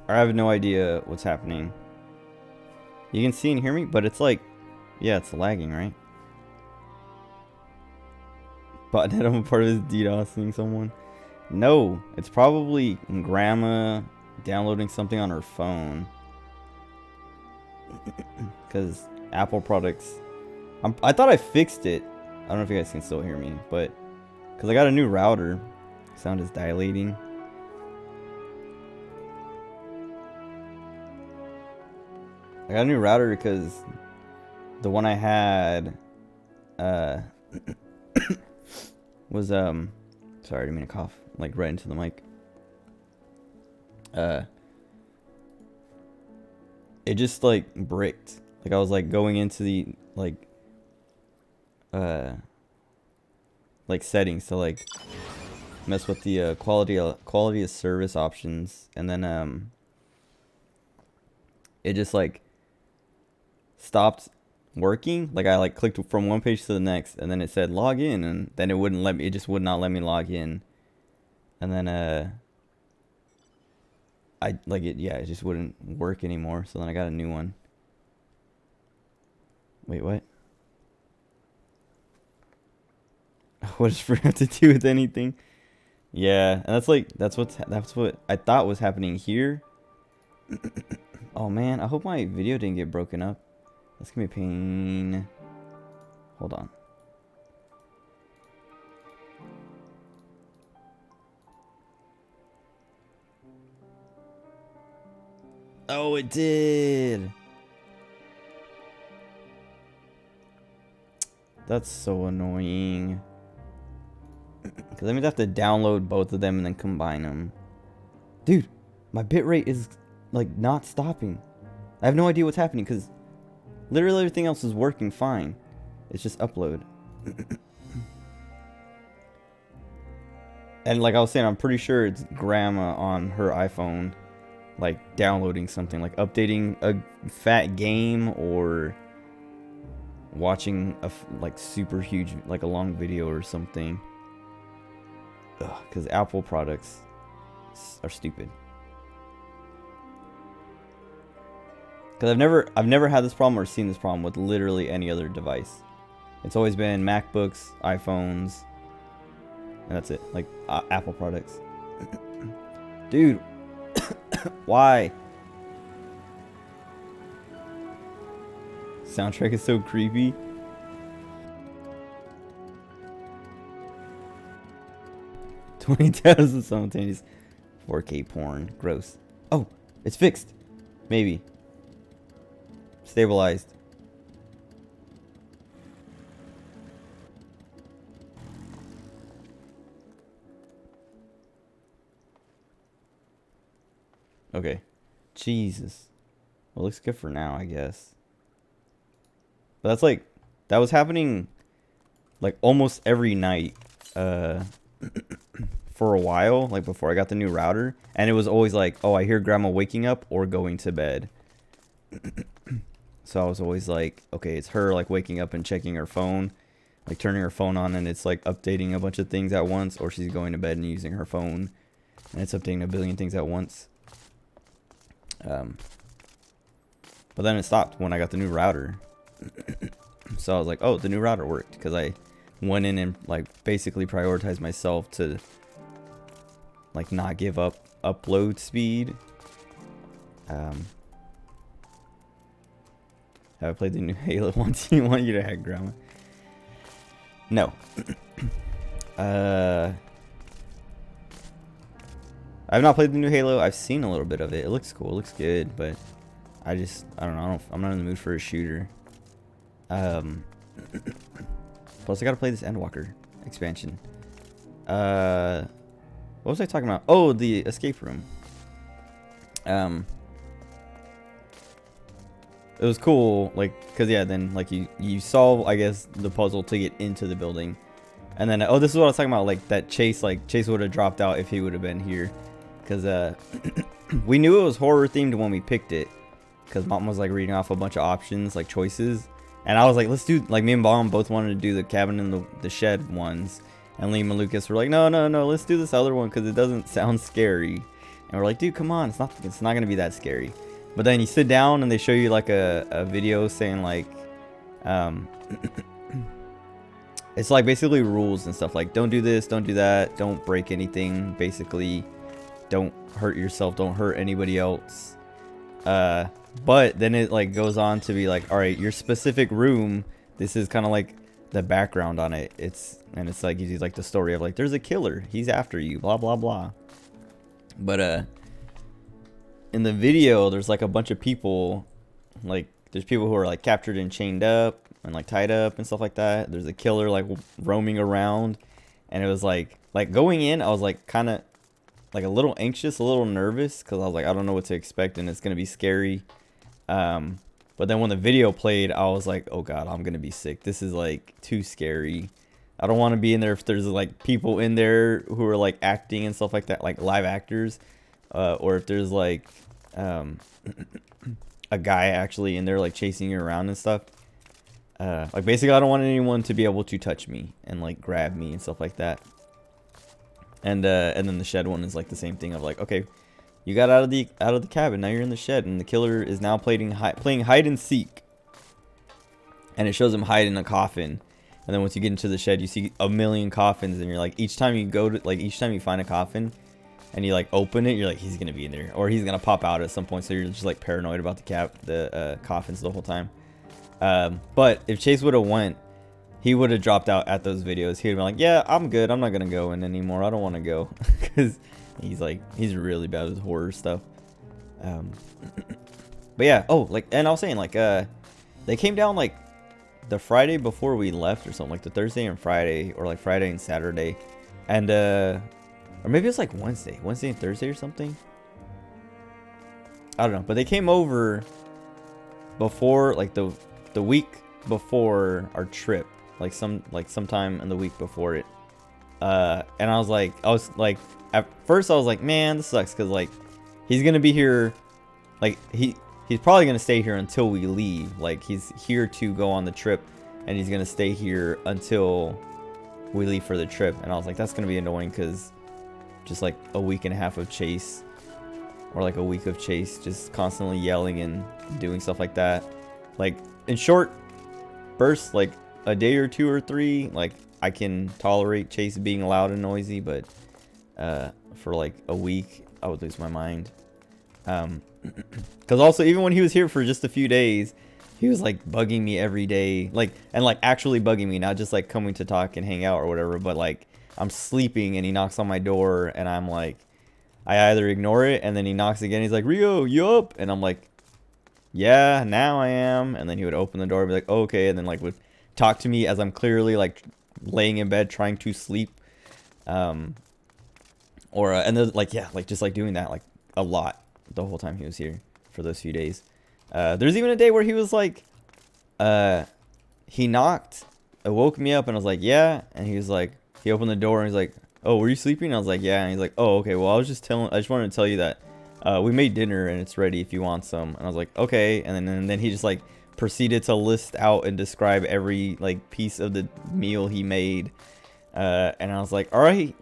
I have no idea what's happening. You can see and hear me, but it's like, yeah, it's lagging, right? Botnet, I'm a part of this DDoSing someone. No, it's probably grandma downloading something on her phone. Because Apple products... I thought I fixed it. I don't know if you guys can still hear me, but... Because I got a new router. Sound is dilating. I got a new router because the one I had was sorry, I didn't mean to cough like right into the mic. It just like bricked. Like I was like going into the like settings to like mess with the quality of service options, and then it just like stopped working. Like I like clicked from one page to the next, and then it said log in, and then it wouldn't let me. It just would not let me log in, and then I like it. Yeah, it just wouldn't work anymore. So then I got a new one. Wait, what? What does Free have to do with anything? Yeah, and that's what I thought was happening here. Oh man, I hope my video didn't get broken up. That's gonna be a pain. Hold on. Oh, it did. That's so annoying. Because that means I have to download both of them and then combine them. Dude, my bitrate is like not stopping. I have no idea what's happening because literally everything else is working fine. It's just upload. And like I was saying, I'm pretty sure it's grandma on her iPhone, like downloading something, like updating a fat game or watching a like super huge, like a long video or something. Because Apple products are stupid. Because I've never had this problem or seen this problem with literally any other device. It's always been MacBooks, iPhones, and that's it. Like Apple products. Dude, why? Soundtrack is so creepy. 20,000 simultaneous 4K porn. Gross. Oh, it's fixed. Maybe. Stabilized. Okay. Jesus. Well, looks good for now, I guess. But that's like, that was happening like almost every night for a while, like before I got the new router. And it was always like, oh, I hear grandma waking up or going to bed. So I was always like, okay, it's her like waking up and checking her phone, like turning her phone on and it's like updating a bunch of things at once, or she's going to bed and using her phone and it's updating a billion things at once. But then it stopped when I got the new router. So I was like, oh, the new router worked, because I went in and like basically prioritized myself to like not give up upload speed. Have I played the new Halo once? You want you to hack grandma? No. I've not played the new Halo. I've seen a little bit of it. It looks cool. It looks good, but I don't know. I'm not in the mood for a shooter. Plus I gotta play this Endwalker expansion. What was I talking about? Oh, the escape room. It was cool, like, cause yeah, then like you solve, I guess, the puzzle to get into the building, and then oh, this is what I was talking about, like that Chase would have dropped out if he would have been here, cause we knew it was horror themed when we picked it, cause Mom was like reading off a bunch of options, like choices, and I was like, let's do, like, me and Mom both wanted to do the cabin and the shed ones, and Liam and Lucas were like, no, let's do this other one, cause it doesn't sound scary. And we're like, dude, come on, it's not gonna be that scary. But then you sit down and they show you like a video saying like, it's like basically rules and stuff like, don't do this, don't do that, don't break anything, basically, don't hurt yourself, don't hurt anybody else. But then it like goes on to be like, all right, your specific room, this is kind of like the background on it. It's like gives you like the story of like, there's a killer, he's after you, blah blah blah. But in the video, there's like a bunch of people, like there's people who are like captured and chained up and like tied up and stuff like that. There's a killer like roaming around, and it was like going in, I was like kind of like a little anxious, a little nervous, because I was like, I don't know what to expect and it's gonna be scary. But then when the video played, I was like, oh god, I'm gonna be sick. This is like too scary. I don't want to be in there if there's like people in there who are like acting and stuff like that, like live actors, or if there's like a guy actually in there like chasing you around and stuff. Like basically, I don't want anyone to be able to touch me and like grab me and stuff like that. And then the shed one is like the same thing of like, okay, you got out of the cabin, now you're in the shed, and the killer is now playing hide and seek. And it shows him hide in a coffin. And then once you get into the shed, you see a million coffins, and you're like, each time you find a coffin and you like open it, you're like, he's gonna be in there, or he's gonna pop out at some point. So you're just like paranoid about the coffins the whole time. But if Chase would have went, he would have dropped out at those videos. He would have been like, yeah, I'm good, I'm not gonna go in anymore, I don't want to go. Because he's really bad with horror stuff. But yeah, oh, like, and I was saying like, they came down like the Friday before we left or something, like the Thursday and Friday, or like Friday and Saturday, and or maybe it's like Wednesday and Thursday or something, I don't know. But they came over before, like the week before our trip, like sometime in the week before it. And I was like at first I was like, man, this sucks, because like he's gonna be here, like he's probably gonna stay here until we leave. Like he's here to go on the trip, and he's gonna stay here until we leave for the trip. And I was like, that's gonna be annoying, because just like a week and a half of Chase, or like a week of Chase just constantly yelling and doing stuff like that, like in short bursts, like a day or two or three, like I can tolerate Chase being loud and noisy. But for like a week, I would lose my mind. Because also, even when he was here for just a few days, he was like bugging me every day, like, and like actually bugging me, not just like coming to talk and hang out or whatever, but like I'm sleeping and he knocks on my door, and I'm like, I either ignore it, and then he knocks again, he's like, Rio, you up? And I'm like, yeah, now I am. And then he would open the door and be like, oh, okay, and then like would talk to me as I'm clearly like laying in bed trying to sleep. And then like, yeah, like just like doing that like a lot the whole time he was here for those few days. There's even a day where he was like, he knocked, it woke me up, and I was like, yeah. And he was like, he opened the door and he's like, oh, were you sleeping? And I was like, yeah. And he's like, oh, okay, well, I just wanted to tell you that we made dinner and it's ready if you want some. And I was like, okay. And then he just like proceeded to list out and describe every like piece of the meal he made. And I was like, all right,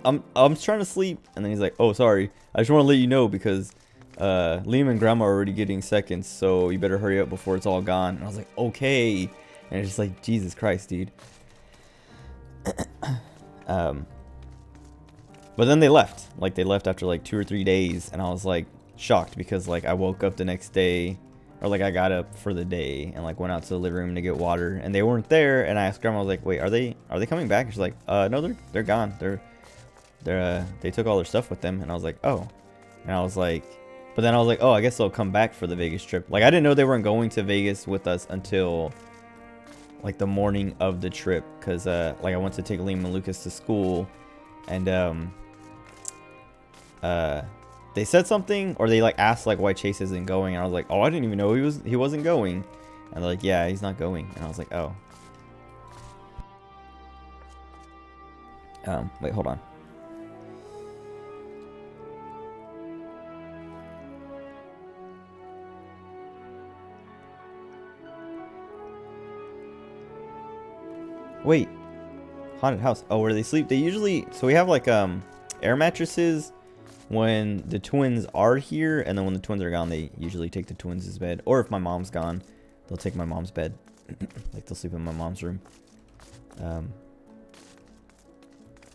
I'm trying to sleep. And then he's like, oh, sorry, I just want to let you know, because Liam and Grandma are already getting seconds, so you better hurry up before it's all gone. And I was like, okay. And it's just like, Jesus Christ, dude. But then they left. Like, they left after like 2 or 3 days, and I was like shocked, because like I woke up the next day, or like I got up for the day and like went out to the living room to get water, and they weren't there. And I asked Grandma, I was like, wait, are they coming back? And she's like, no, they're gone. They took all their stuff with them. And I was like, oh. And I was like, but then I was like, oh, I guess they'll come back for the Vegas trip. Like, I didn't know they weren't going to Vegas with us until like the morning of the trip, because like I went to take Liam and Lucas to school, and they said something, or they like asked like why Chase isn't going, and I was like, oh, I didn't even know he wasn't going. And they're like, yeah, he's not going. And I was like, oh. Wait, hold on. Wait, haunted house. Oh, where they sleep? They usually, so we have like air mattresses when the twins are here, and then when the twins are gone, they usually take the twins' bed. Or if my mom's gone, they'll take my mom's bed. Like, they'll sleep in my mom's room.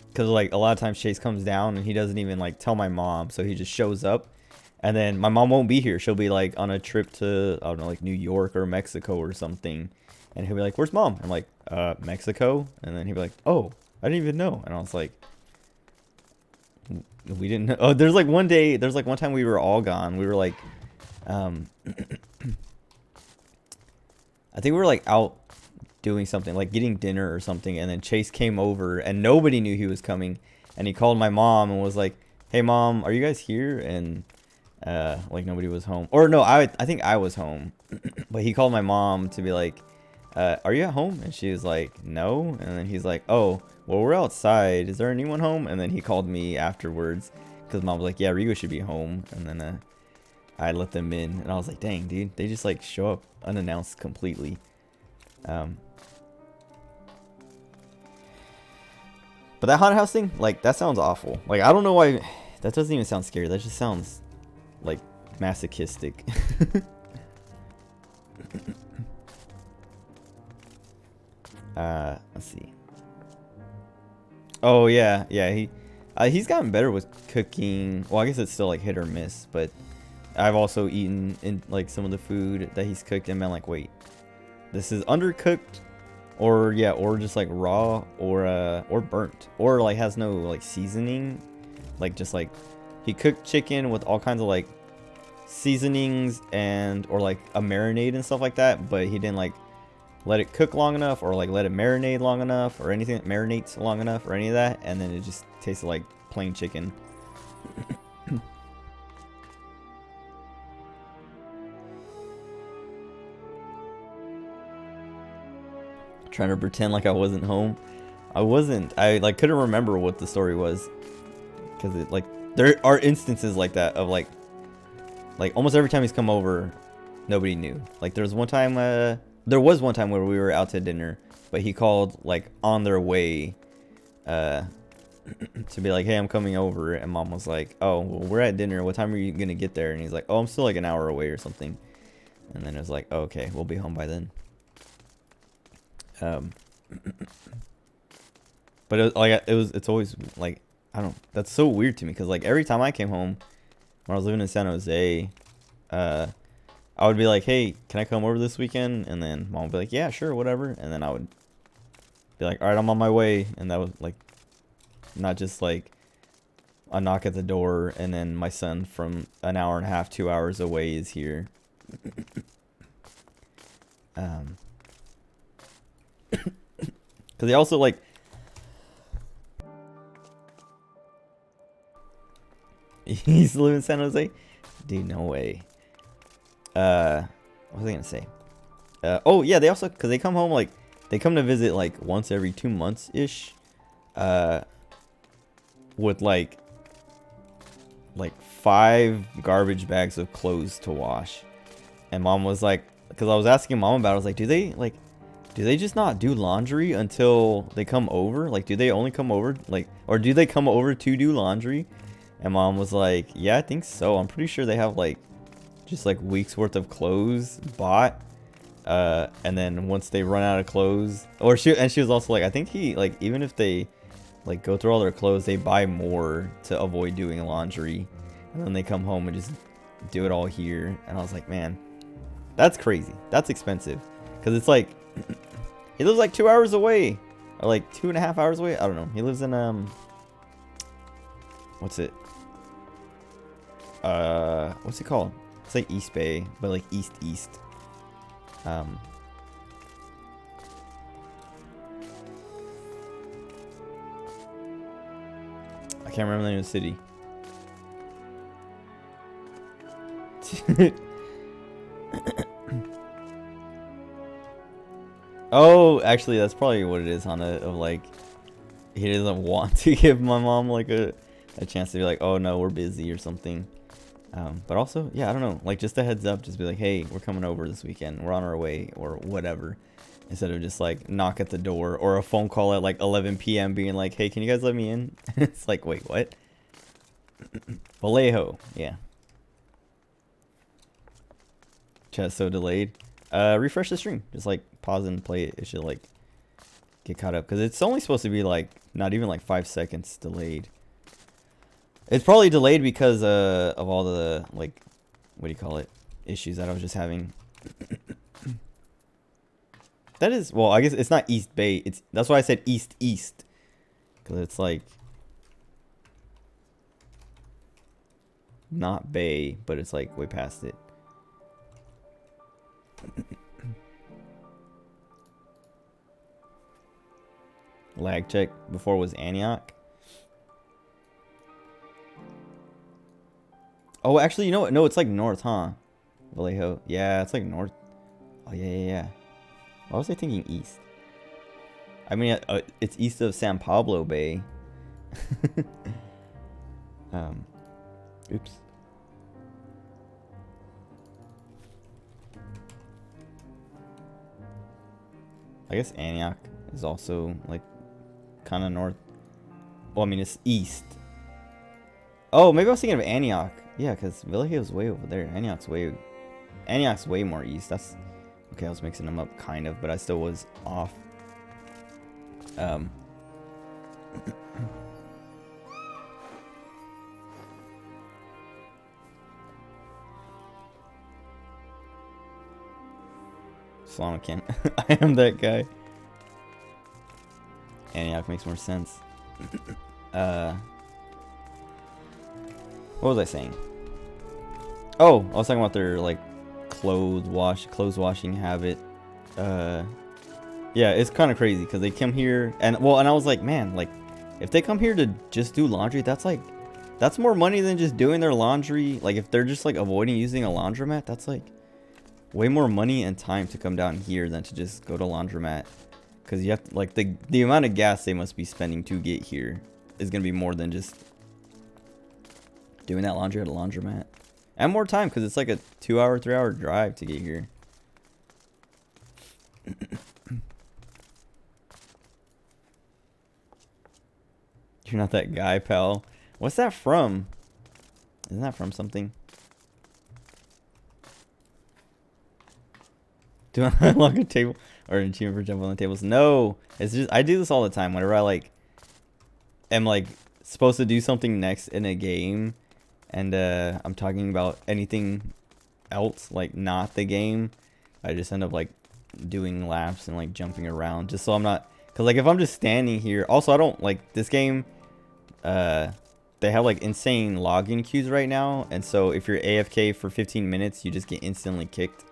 Because, like, a lot of times Chase comes down and he doesn't even, like, tell my mom. So he just shows up. And then my mom won't be here. She'll be, like, on a trip to, I don't know, like, New York or Mexico or something. And he'll be like, where's mom? I'm like, Mexico? And then he'll be like, oh, I didn't even know. And I was like, we didn't know. Oh, there's, like, one day, there's, like, one time we were all gone. We were, like, I think we were, like, out doing something, like getting dinner or something, and then Chase came over and nobody knew he was coming, and he called my mom and was like, hey mom, are you guys here? And like nobody was home, or no, I think I was home. But he called my mom to be like, are you at home? And she was like, no. And then he's like, oh well, we're outside, is there anyone home? And then he called me afterwards because mom was like, yeah, Rigo should be home. And then I let them in, and I was like, dang dude, they just like show up unannounced completely. But that haunted house thing, like, that sounds awful. Like, I don't know why. That doesn't even sound scary. That just sounds, like, masochistic. Let's see. Oh, yeah. Yeah, he's gotten better with cooking. Well, I guess it's still, like, hit or miss. But I've also eaten, in like, some of the food that he's cooked and been like, wait, this is undercooked? Or yeah, or just like raw, or burnt, or like has no like seasoning, like just like he cooked chicken with all kinds of like seasonings and or like a marinade and stuff like that, but he didn't like let it cook long enough or like let it marinate long enough or anything that marinates long enough or any of that, and then it just tasted like plain chicken. Trying to pretend like I wasn't home. I wasn't. I like couldn't remember what the story was, because it like there are instances like that of like almost every time he's come over, nobody knew. Like there was one time where we were out to dinner, but he called like on their way to be like, hey, I'm coming over, and mom was like, oh well, we're at dinner, what time are you gonna get there? And he's like, oh, I'm still like an hour away or something. And then it was like, oh, okay, we'll be home by then. But it's always like, I don't, that's so weird to me, because like every time I came home when I was living in San Jose, I would be like, hey, can I come over this weekend? And then mom would be like, yeah, sure, whatever. And then I would be like, all right, I'm on my way. And that was like not just like a knock at the door and then my son from an hour and a half, 2 hours away is here. Because they also like, he's living in San Jose? Dude, no way. What was I gonna say? Oh yeah, they also, because they come home like, they come to visit like once every 2 months ish. With like 5 garbage bags of clothes to wash. And mom was like, because I was asking mom about it, I was like, do they just not do laundry until they come over? Like, do they only come over, like, or do they come over to do laundry? And mom was like, yeah, I think so. I'm pretty sure they have like just like weeks worth of clothes bought. And then once they run out of clothes, or she was also like, I think he, like, even if they like go through all their clothes, they buy more to avoid doing laundry. And then they come home and just do it all here. And I was like, man, that's crazy. That's expensive. Because it's like, he lives like 2 hours away. Or like 2.5 hours away. I don't know. He lives in, what's it? What's it called? It's like East Bay, but like East. I can't remember the name of the city. Oh, actually, that's probably what it is, Hana, of like, he doesn't want to give my mom like a chance to be like, oh no, we're busy or something. But also, yeah, I don't know, like just a heads up, just be like, hey, we're coming over this weekend, we're on our way, or whatever, instead of just like knock at the door or a phone call at like 11 p.m. being like, hey, can you guys let me in? It's like, wait, what? Vallejo, yeah. Chat's so delayed. Refresh the stream. Just like pause and play it. It should like get caught up because it's only supposed to be like not even like 5 seconds delayed. It's probably delayed because of all the like, what do you call it, issues that I was just having. That is, well, I guess it's not East Bay. It's, that's why I said East because it's like not Bay, but it's like way past it. Lag check. Before was Antioch. Oh, actually, you know what? No, it's like north, huh? Vallejo. Yeah, it's like north. Oh, yeah. Why was I thinking east? I mean, it's east of San Pablo Bay. Oops. I guess Antioch is also like kind of north. Well, I mean, it's east. Oh, maybe I was thinking of Antioch. Yeah, because Vallejo's way over there. Antioch's way more east. That's okay. I was mixing them up kind of, but I still was off. Slamakin. I am that guy. Antioch makes more sense. What was I saying? Oh, I was talking about their like clothes washing habit. Yeah, it's kind of crazy because they come here and I was like, man, like if they come here to just do laundry, that's more money than just doing their laundry. Like if they're just like avoiding using a laundromat, that's like way more money and time to come down here than to just go to laundromat. Because you have to, like the amount of gas they must be spending to get here is gonna be more than just doing that laundry at a laundromat. And more time because it's like a 2-hour, 3-hour drive to get here. You're not that guy, pal. What's that from? Isn't that from something? Do I unlock a table or an achievement for jump on the tables? No, it's just I do this all the time. Whenever I like am like supposed to do something next in a game, and I'm talking about anything else like not the game, I just end up like doing laps and like jumping around just so I'm not, because like if I'm just standing here. Also, I don't like this game. They have like insane login queues right now, and so if you're AFK for 15 minutes, you just get instantly kicked.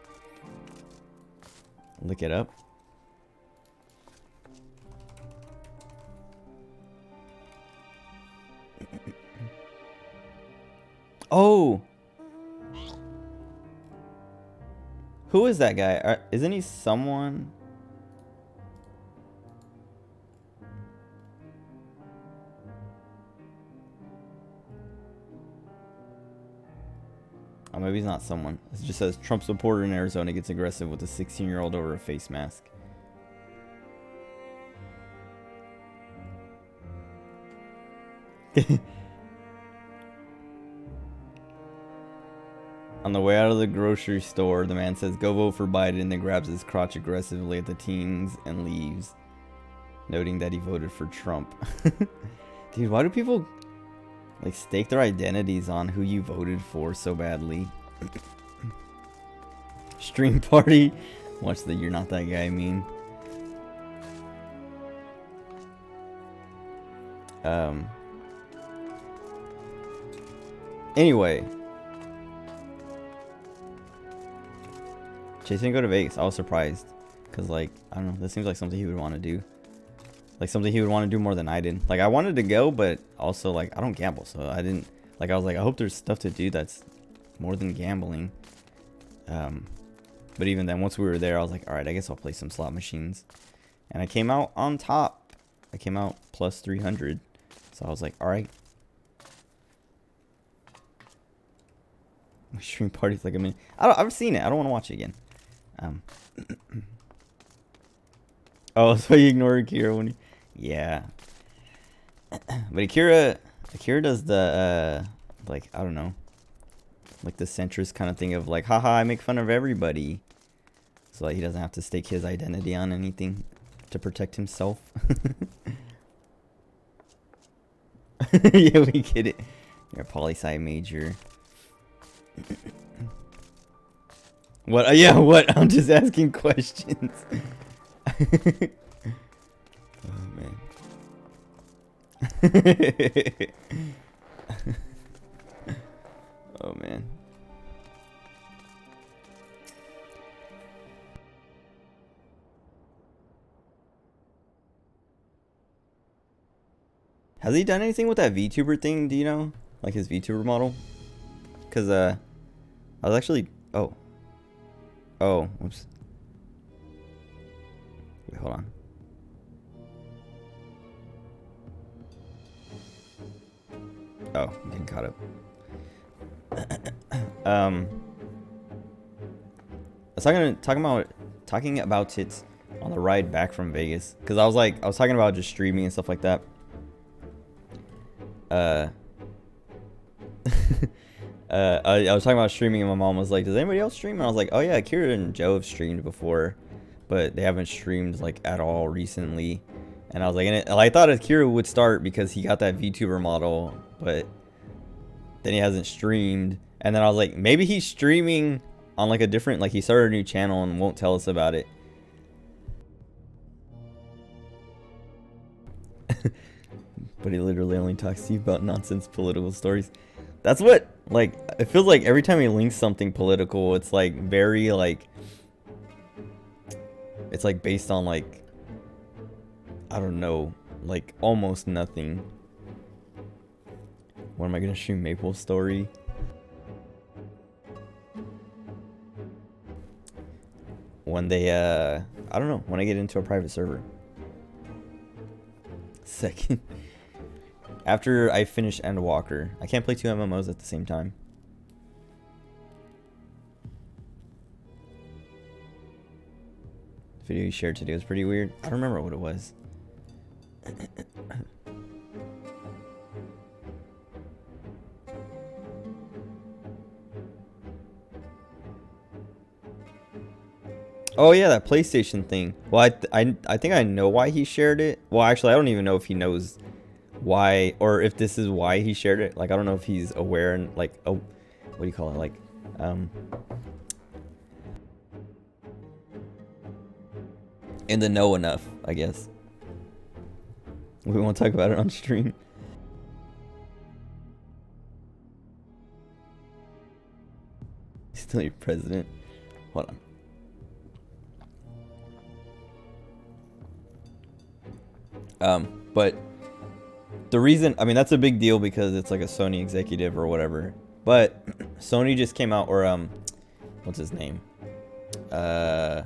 Look it up. Oh, who is that guy? Isn't he someone? Oh, maybe he's not someone. It just says Trump supporter in Arizona gets aggressive with a 16-year-old over a face mask. On the way out of the grocery store, the man says, "Go vote for Biden," then grabs his crotch aggressively at the teens and leaves, noting that he voted for Trump. Dude, why do people like stake their identities on who you voted for so badly? Stream party. Watch the "you're not that guy" meme. Anyway, Chase didn't go to Vegas. I was surprised because, like, I don't know. This seems like something he would want to do. Like something he would want to do more than I did. Like I wanted to go, but also like I don't gamble, so I didn't. Like I was like, I hope there's stuff to do that's more than gambling. But even then, once we were there, I was like, all right, I guess I'll play some slot machines. And I came out on top. I came out plus 300. So I was like, all right. My stream party's like a minute. I've seen it. I don't want to watch it again. Oh, so you ignore Akira when you... Yeah. But Akira does the like, I don't know, like the centrist kind of thing of like, haha, I make fun of everybody. So like he doesn't have to stake his identity on anything to protect himself. Yeah, we get it. You're a poli-sci major. What? Yeah, what? I'm just asking questions. Oh, man. Oh, man. Has he done anything with that VTuber thing? Do you know? Like his VTuber model? Because, I was actually... Oh. Oh, whoops. Wait, hold on. Oh, I'm getting caught up. I was talking about it on the ride back from Vegas, because I was talking about just streaming and stuff like that. I was talking about streaming, and my mom was like, "Does anybody else stream?" And I was like, "Oh yeah, Kira and Joe have streamed before, but they haven't streamed like at all recently." And I was like, and I thought Akira would start because he got that VTuber model, but then he hasn't streamed. And then I was like, maybe he's streaming on like a different, like he started a new channel and won't tell us about it. But he literally only talks to you about nonsense political stories. That's what, like, it feels like every time he links something political, it's like very like, it's like based on like, I don't know, like almost nothing. When am I gonna stream Maple Story? When they, I don't know, when I get into a private server. Second. After I finish Endwalker. I can't play 2 MMOs at the same time. The video you shared today was pretty weird. I don't remember what it was. Oh yeah, that PlayStation thing. Well, I think I know why he shared it. Well, actually, I don't even know if he knows why, or if this is why he shared it. Like, I don't know if he's aware and like, oh, what do you call it? Like, in the know enough, I guess. We won't talk about it on stream. Still your president. Hold on. But the reason, I mean, that's a big deal because it's like a Sony executive or whatever. But Sony just came out, or what's his name? I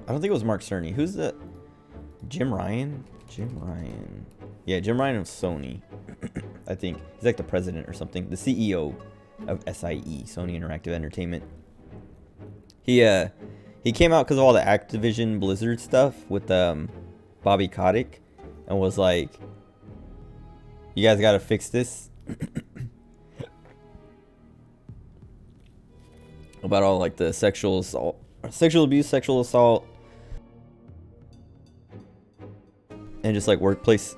don't think it was Mark Cerny. Who's the Jim Ryan? Jim Ryan. Yeah, Jim Ryan of Sony. I think he's like the president or something. The CEO of SIE, Sony Interactive Entertainment. He came out because of all the Activision Blizzard stuff with Bobby Kotick, and was like, "You guys got to fix this." About all like the sexual abuse, sexual assault, and just like workplace,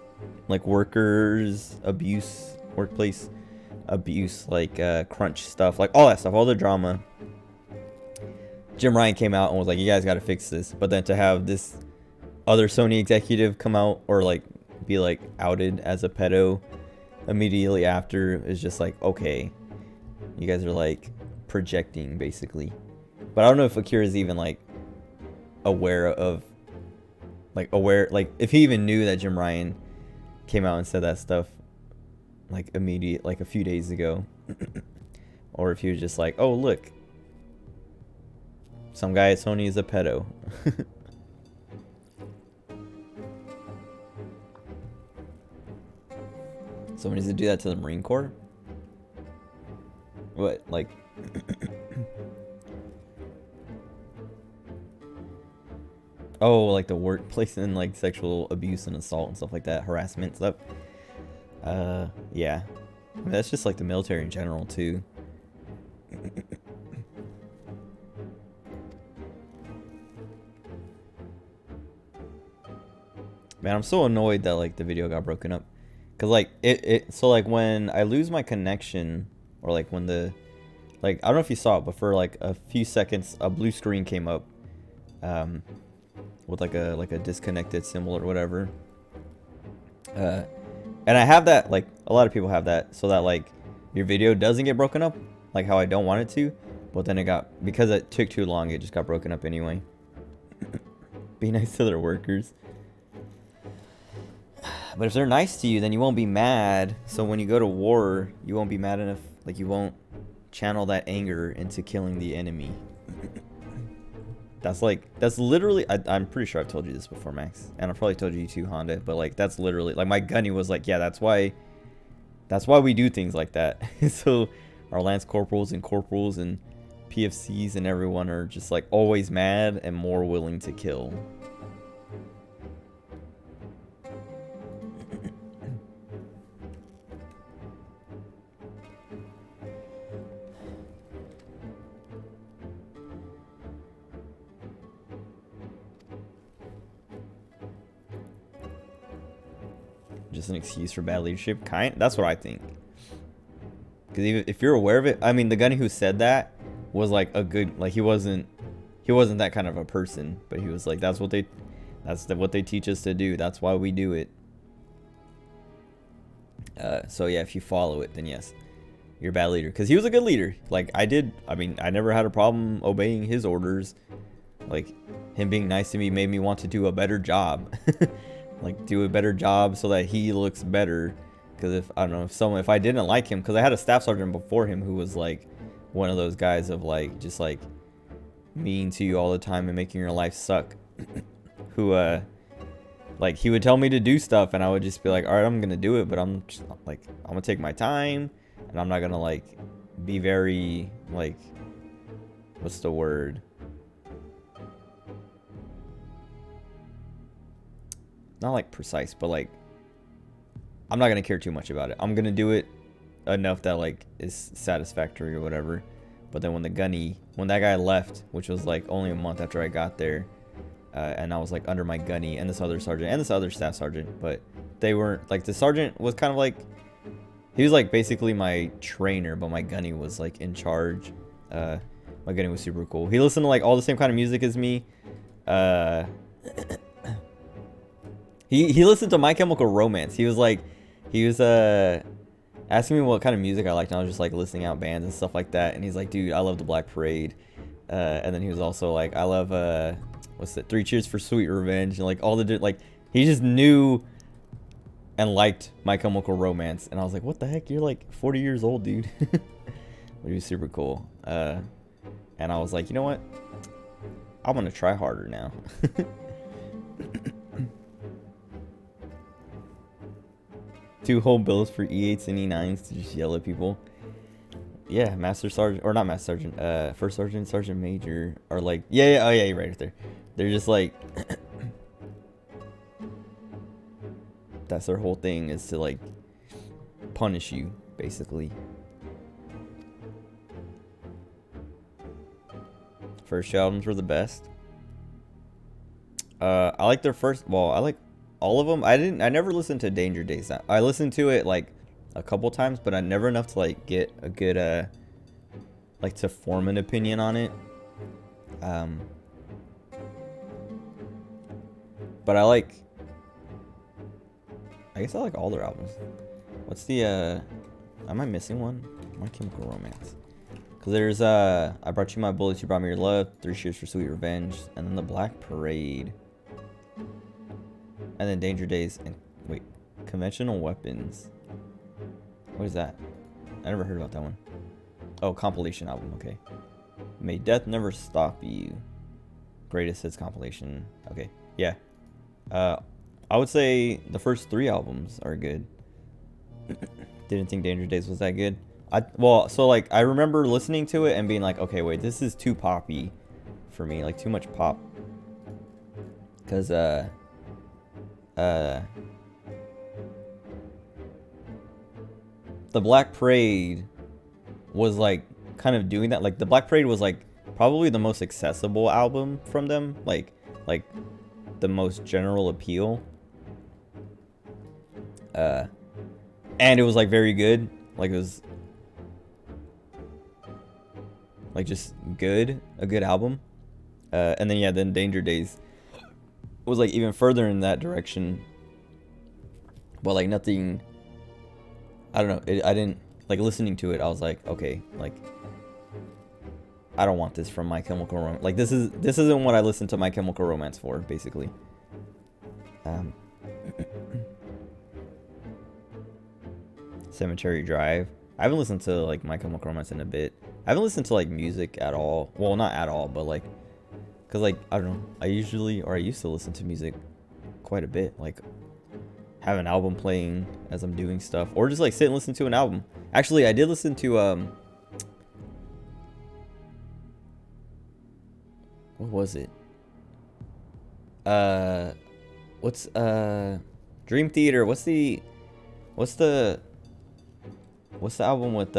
like workers abuse, workplace abuse, like crunch stuff, like all that stuff, all the drama. Jim Ryan came out and was like, "You guys got to fix this." But then to have this other Sony executive come out, or like be like outed as a pedo immediately after, is just like, okay, you guys are like projecting basically. But I don't know if Akira is even like aware of, like if he even knew that Jim Ryan came out and said that stuff like immediate, like a few days ago. Or if he was just like, oh look, some guy at Sony is a pedo. Someone needs to do that to the Marine Corps? What, like... Oh, like the workplace and like sexual abuse and assault and stuff like that, harassment stuff. Yeah. I mean, that's just like the military in general too. Man, I'm so annoyed that like the video got broken up. Cause like so like when I lose my connection, or like when the, like, I don't know if you saw it, but for like a few seconds a blue screen came up with like a disconnected symbol or whatever. And I have that, like a lot of people have that, so that like your video doesn't get broken up, like how I don't want it to. But then it got, because it took too long, it just got broken up anyway. Be nice to their workers. But if they're nice to you, then you won't be mad. So when you go to war, you won't be mad enough. Like, you won't channel that anger into killing the enemy. That's like, that's literally, I'm pretty sure I've told you this before, Max. And I've probably told you too, Honda. But like, that's literally, like, my gunny was like, yeah, that's why we do things like that. So our lance corporals and PFCs and everyone are just like always mad and more willing to kill. Just an excuse for bad leadership, that's what I think. Because even if you're aware of it, I mean, the gunny who said that was like a good, like, he wasn't that kind of a person, but he was like, that's what they teach us to do, that's why we do it. So yeah, if you follow it, then yes, you're a bad leader. Because he was a good leader. Like, I never had a problem obeying his orders. Like, him being nice to me made me want to do a better job. Like, do a better job so that he looks better. Because if, I don't know, if I didn't like him, because I had a staff sergeant before him who was like one of those guys of like, just like mean to you all the time and making your life suck. Who, like, he would tell me to do stuff and I would just be like, all right, I'm going to do it. But I'm just like, I'm going to take my time and I'm not going to like be very like, what's the word? Not like precise, but like, I'm not gonna care too much about it. I'm gonna do it enough that like is satisfactory or whatever. But then when that guy left, which was like only a month after I got there, and I was like under my gunny and this other sergeant and this other staff sergeant, but they weren't, like, the sergeant was kind of like, he was like basically my trainer, but my gunny was like in charge. My gunny was super cool. He listened to like all the same kind of music as me. He listened to My Chemical Romance. He was asking me what kind of music I liked, and I was just like listing out bands and stuff like that. And he's like, dude, I love the Black Parade. And then he was also like, I love what's it, 3 Cheers for Sweet Revenge, and like all the like, he just knew and liked My Chemical Romance. And I was like, what the heck, you're like 40 years old, dude. But he was super cool. And I was like, you know what, I'm gonna try harder now. 2 whole bills for E8s and E9s to just yell at people. Yeah, Master Sergeant, or not Master Sergeant, First Sergeant, Sergeant Major, or like, yeah, oh yeah, you're right there. They're just like, that's their whole thing, is to like punish you, basically. First albums were the best. I like their first, well, I like all of them. I never listened to Danger Days. I listened to it like a couple times, but I never enough to like get a good like to form an opinion on it. But I guess I like all their albums. What's the am I missing one? My Chemical Romance. Cause there's I Brought You My Bullets, You Brought Me Your Love, 3 Cheers for Sweet Revenge, and then the Black Parade. And then Danger Days, and wait, Conventional Weapons. What is that? I never heard about that one. Oh, compilation album, okay. May Death Never Stop You. Greatest Hits compilation. Okay, yeah. I would say the first 3 albums are good. Didn't think Danger Days was that good. So like, I remember listening to it and being like, okay, wait, this is too poppy for me, like too much pop. Cause the Black Parade was like kind of doing that. Like the Black Parade was like probably the most accessible album from them, like the most general appeal. And it was like very good. Like it was like just good, a good album. And then yeah, then Danger Days was like even further in that direction. But like nothing, I don't know. I didn't like listening to it. I was like, okay, like I don't want this from My Chemical Romance. Like this isn't what I listen to My Chemical Romance for, basically. Cemetery Drive. I haven't listened to like My Chemical Romance in a bit. I haven't listened to like music at all. Well, not at all, but like, cause like I don't know. I used to listen to music quite a bit. Like have an album playing as I'm doing stuff, or just like sit and listen to an album. Actually, I did listen to what was it? What's Dream Theater? What's the album with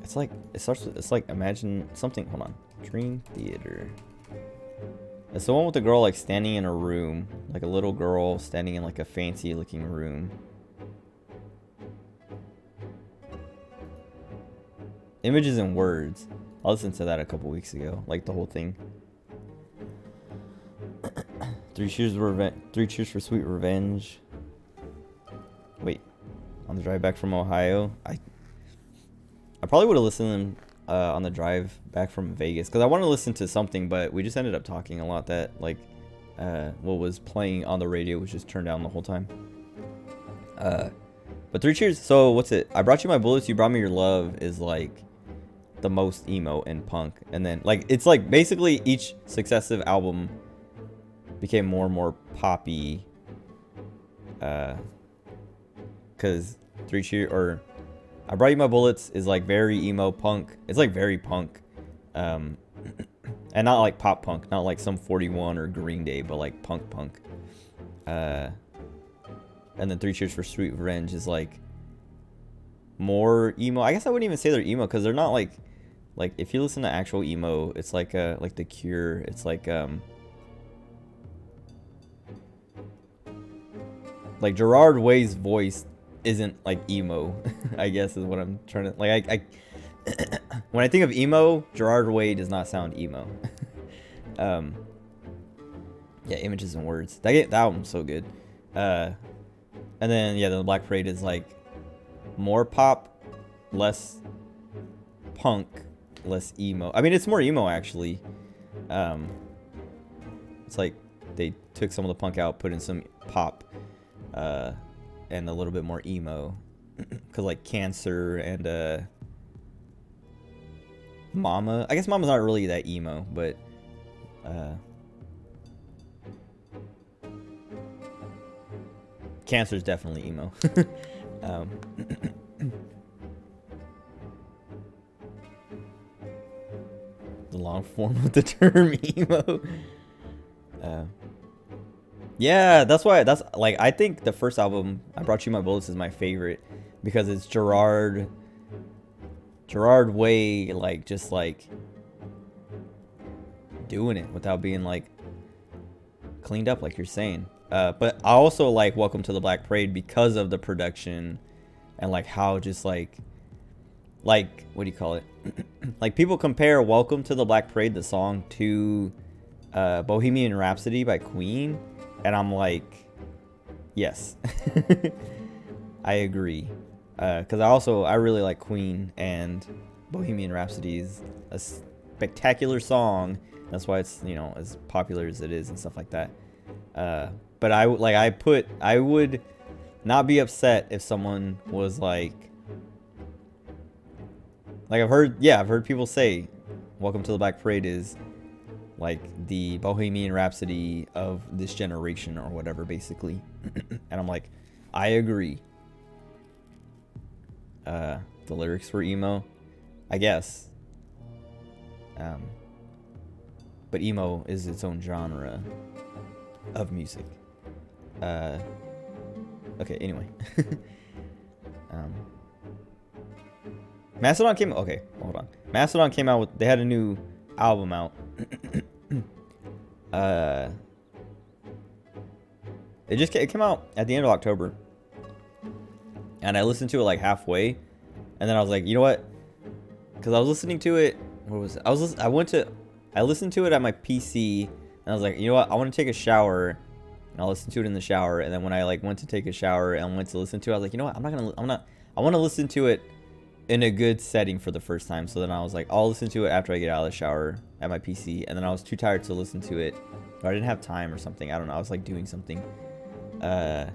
it's like it starts with, it's like Imagine something. Hold on. Dream Theater. It's the one with the girl like standing in a room, like a little girl standing in like a fancy looking room. Images and Words. I listened to that a couple weeks ago, like the whole thing. Three Cheers for Sweet Revenge. Wait, on the drive back from Ohio, I probably would have listened to them on the drive back from Vegas, because I want to listen to something, but we just ended up talking a lot that like what was playing on the radio was just turned down the whole time. But Three Cheers. So what's it? I Brought You My Bullets, You Brought Me Your Love is like the most emo and punk, and then like it's like basically each successive album became more and more poppy. Cause Three Cheers or I Brought You My Bullets is like very emo punk. It's like very punk, and not like pop punk, not like some 41 or Green Day, but like punk. And then Three Cheers for Sweet Revenge is like more emo. I guess I wouldn't even say they're emo, because they're not like if you listen to actual emo, it's like The Cure. It's like Gerard Way's voice isn't like emo. I guess is what I'm trying to like. I when I think of emo, Gerard Way does not sound emo. Yeah, Images and Words. That album's so good. And then yeah, the Black Parade is like more pop, less punk, less emo. I mean, it's more emo actually. It's like they took some of the punk out, put in some pop, and a little bit more emo, cause like Cancer and Mama. I guess Mama's not really that emo, but Cancer's definitely emo. The long form of the term emo. Yeah, that's like I think the first album, I Brought You My Bullets, is my favorite because it's Gerard Way, like just like doing it without being like cleaned up, like you're saying. But I also like Welcome to the Black Parade because of the production and like how just like what do you call it? Like people compare Welcome to the Black Parade, the song, to Bohemian Rhapsody by Queen, and I'm like, yes. I agree, because I really like Queen, and Bohemian Rhapsody is a spectacular song. That's why it's, you know, as popular as it is and stuff like that. But I would not be upset if someone was like I've heard people say Welcome to the Black Parade is like the Bohemian Rhapsody of this generation or whatever, basically. And I'm like, I agree. The lyrics were emo, I guess. But emo is its own genre of music. Okay, anyway. um, Mastodon came. Okay, hold on. Mastodon came out with. They had a new album out. It came out at the end of October, and I listened to it like halfway, and then I was like, you know what? Because I was listening to it. What was it? I listened to it at my PC, and I was like, you know what? I want to take a shower, and I'll listen to it in the shower. And then when I like went to take a shower and went to listen to it, I was like, you know what? I want to listen to it in a good setting for the first time. So then I was like, I'll listen to it after I get out of the shower at my PC. And then I was too tired to listen to it, or I didn't have time or something. I don't know. I was like doing something. And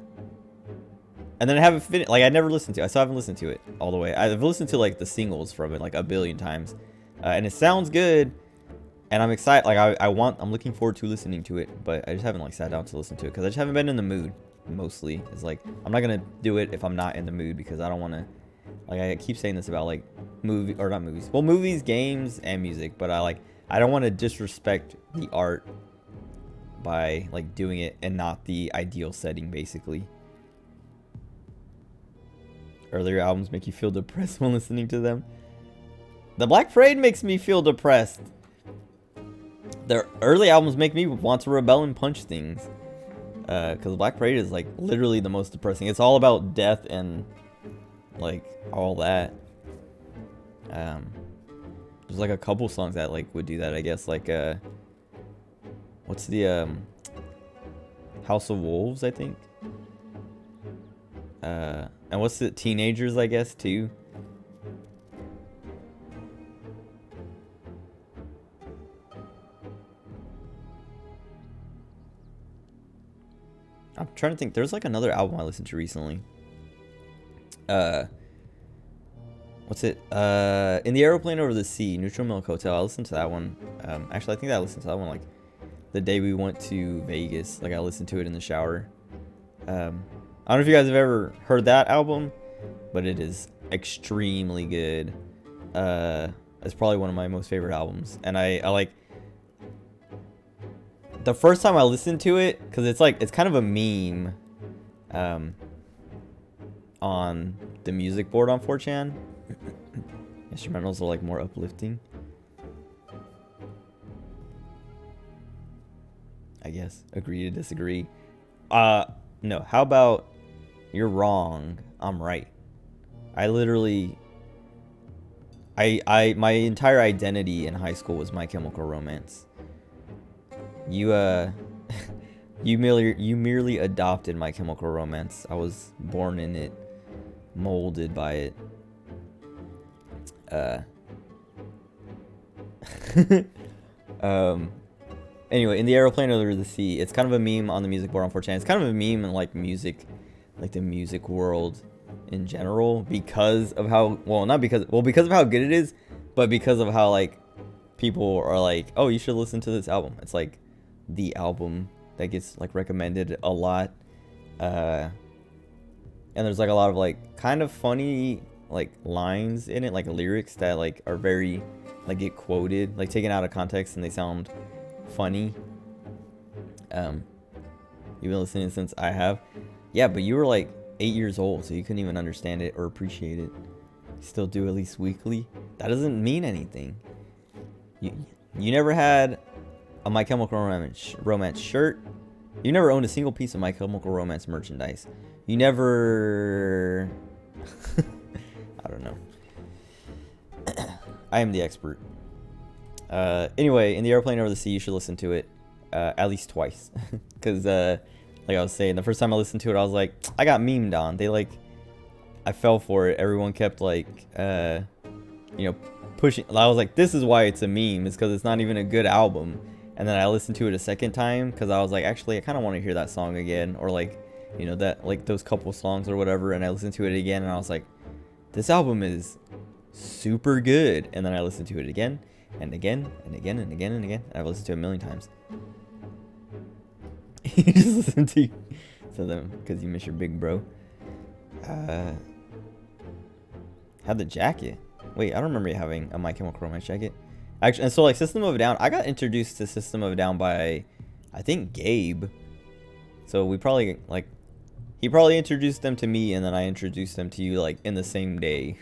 then I haven't finished. Like I never listened to it. I still haven't listened to it all the way. I've listened to like the singles from it like a billion times, and it sounds good. And I'm excited. Like I'm looking forward to listening to it, but I just haven't like sat down to listen to it because I just haven't been in the mood. Mostly, it's like I'm not gonna do it if I'm not in the mood because I don't want to. Like I keep saying this about like movies, games, and music, but I don't want to disrespect the art by like doing it and not the ideal setting, basically. Earlier albums make you feel depressed when listening to them. The Black Parade makes me feel depressed. The early albums make me want to rebel and punch things. Because Black Parade is like literally the most depressing. It's all about death and like all that. There's like a couple songs that like would do that, I guess. Like what's the House of Wolves, I think. And what's the Teenagers, I guess, too. I'm trying to think. There's like another album I listened to recently. What's it? In the Aeroplane Over the Sea, Neutral Milk Hotel. I listened to that one. Actually, I think I listened to that one like the day we went to Vegas. Like I listened to it in the shower. I don't know if you guys have ever heard that album, but it is extremely good. It's probably one of my most favorite albums, and I like. The first time I listened to it, because it's kind of a meme on the music board on 4chan. Instrumentals are like more uplifting, I guess. Agree to disagree. No, how about you're wrong, I'm right. I literally my entire identity in high school was My Chemical Romance. You you merely adopted My Chemical Romance. I was born in it, molded by it. Anyway, in the Aeroplane Over the Sea, it's kind of a meme on the music board on 4chan. It's kind of a meme in like music, like the music world in general, because of how because of how good it is, but because of how like people are like, oh, you should listen to this album. It's like the album that gets like recommended a lot, and there's like a lot of like kind of funny like lines in it, like lyrics that like are very like get quoted, like taken out of context, and they sound funny. You've been listening since I have. Yeah, but you were like 8 years old, so you couldn't even understand it or appreciate it. You still do at least weekly. That doesn't mean anything. You never had a My Chemical Romance shirt. You never owned a single piece of My Chemical Romance merchandise. You never... I don't know. I am the expert. Anyway, in the Airplane Over the Sea, you should listen to it at least twice. Because, like I was saying, the first time I listened to it, I was like, I got memed on. I fell for it. Everyone kept, like, pushing. I was like, this is why it's a meme. It's because it's not even a good album. And then I listened to it a second time because I was like, actually, I kind of want to hear that song again. Or, like, that, like, those couple songs or whatever. And I listened to it again, and I was like, this album is super good. And then I listened to it again and again and again and again and again. I've listened to it a million times. You just listen to them because you miss your big bro. Had the jacket. Wait, I don't remember you having a My Chemical Romance jacket. Actually, and so like System of a Down, I got introduced to System of a Down by, I think, Gabe. So we probably like, he probably introduced them to me, and then I introduced them to you like in the same day.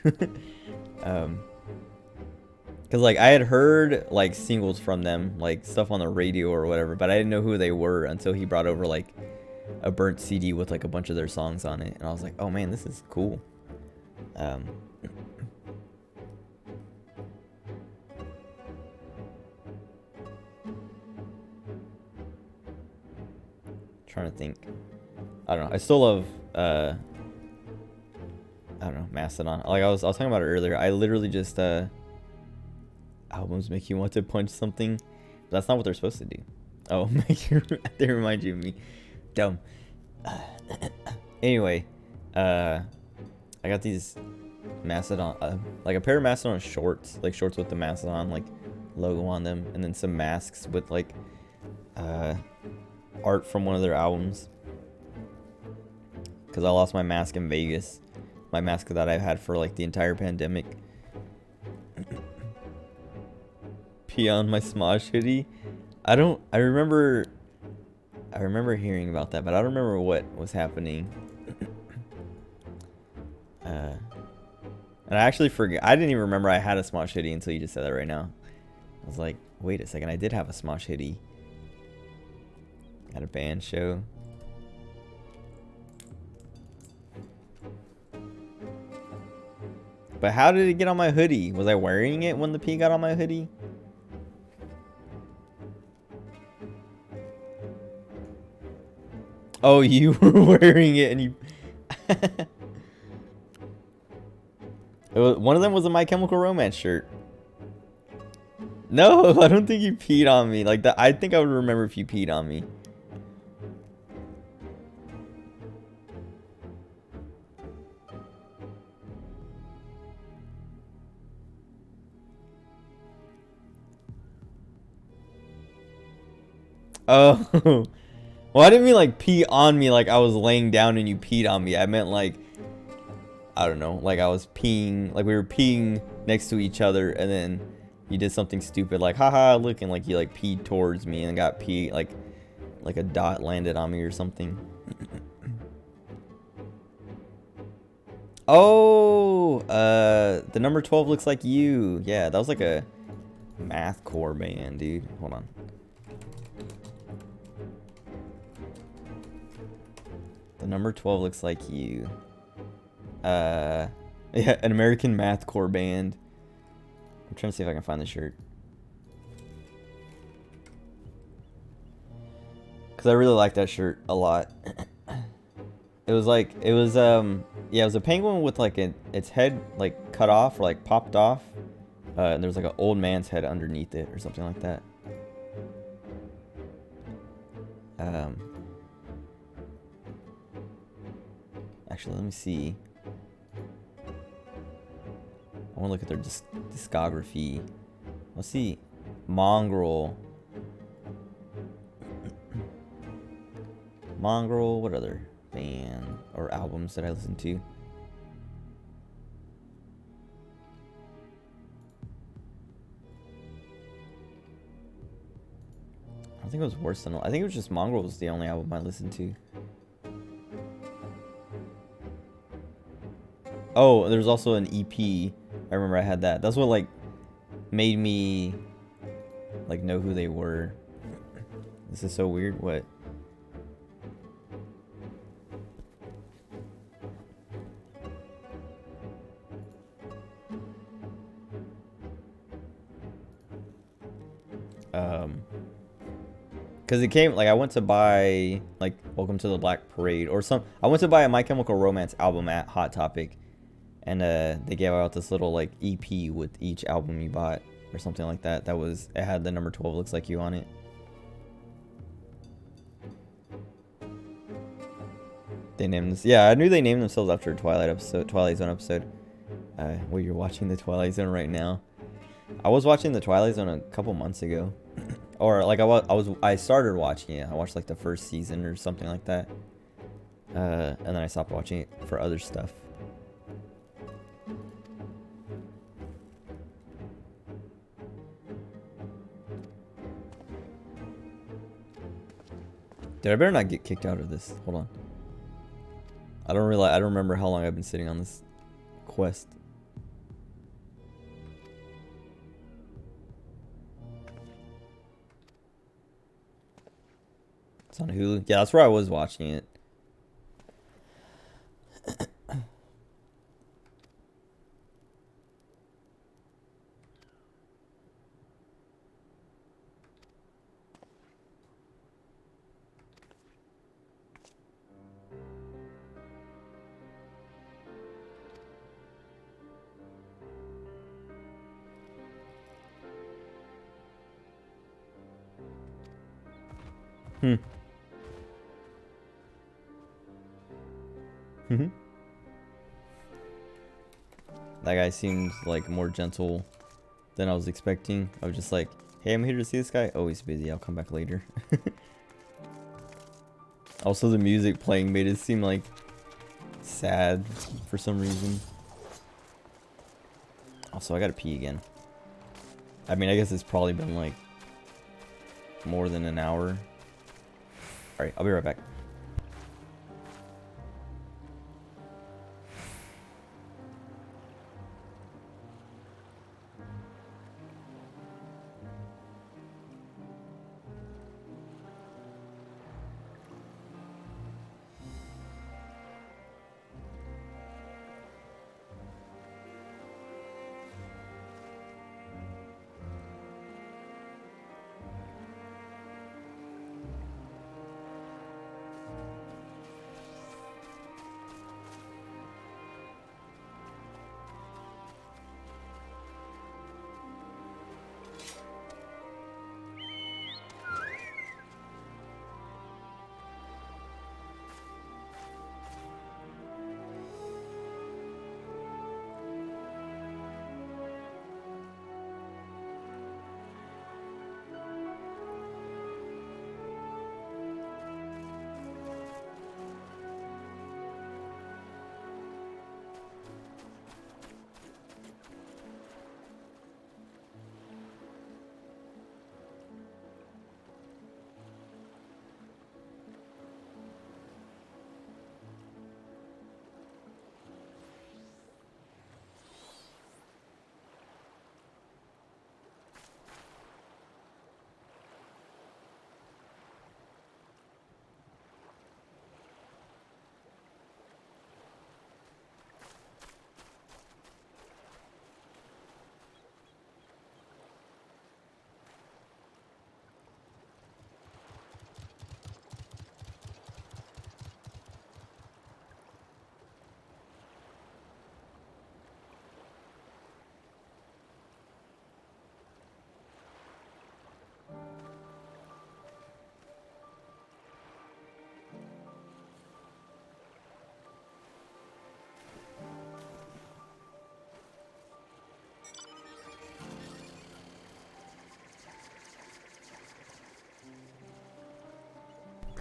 Cause like I had heard like singles from them, like stuff on the radio or whatever, but I didn't know who they were until he brought over like a burnt CD with like a bunch of their songs on it, and I was like, oh man, this is cool. Trying to think. I don't know. I still love I don't know, Mastodon. Like I was talking about it earlier. I literally just albums make you want to punch something. But that's not what they're supposed to do. Oh, they remind you of me. Dumb. Anyway, I got these Mastodon, like a pair of Mastodon shorts, like shorts with the Mastodon like logo on them, and then some masks with like art from one of their albums. Because I lost my mask in Vegas, my mask that I've had for like the entire pandemic. Pee on my Smosh hoodie. I remember hearing about that, but I don't remember what was happening. And I actually forget. I didn't even remember I had a Smosh hoodie until you just said that right now. I was like, wait a second, I did have a Smosh hoodie at a band show. But how did it get on my hoodie? Was I wearing it when the pee got on my hoodie? Oh, you were wearing it and you... One of them was a My Chemical Romance shirt. No, I don't think you peed on me. Like that, I think I would remember if you peed on me. Oh. Well, I didn't mean like pee on me like I was laying down and you peed on me. I meant like, I don't know, like I was peeing, like we were peeing next to each other and then you did something stupid like, haha, look, and like you like peed towards me and got pee, like a dot landed on me or something. Oh, the number 12 looks like you. Yeah, that was like a mathcore band, dude. Hold on. The number 12 looks like you. Yeah, an American mathcore band. I'm trying to see if I can find the shirt. Cause I really like that shirt a lot. It was like, yeah, it was a penguin with like its head like cut off or like popped off. And there was like an old man's head underneath it or something like that. Actually, let me see. I want to look at their discography. Let's see. Mongrel. Mongrel, what other band or albums did I listen to? I don't think it was worse than... I think it was just Mongrel was the only album I listened to. Oh, there's also an EP. I remember I had that. That's what like made me like know who they were. This is so weird. What? Because it came, like, I went to buy, like, Welcome to the Black Parade, or I went to buy a My Chemical Romance album at Hot Topic, and they gave out this little, like, EP with each album you bought, or something like that. It had the number 12 Looks Like You on it. They named this, yeah, I knew they named themselves after a Twilight Zone episode. Well, you're watching the Twilight Zone right now. I was watching the Twilight Zone a couple months ago. Or like I started watching it. I watched like the first season or something like that. And then I stopped watching it for other stuff. Dude, I better not get kicked out of this. Hold on. I don't remember how long I've been sitting on this quest. It's on Hulu. Yeah, that's where I was watching it. Hmm. That guy seems like more gentle than I was expecting. I was just like, hey, I'm here to see this guy. Oh, he's busy. I'll come back later. Also, the music playing made it seem like sad for some reason. Also, I gotta pee again. I mean, I guess it's probably been like more than an hour. Alright, I'll be right back.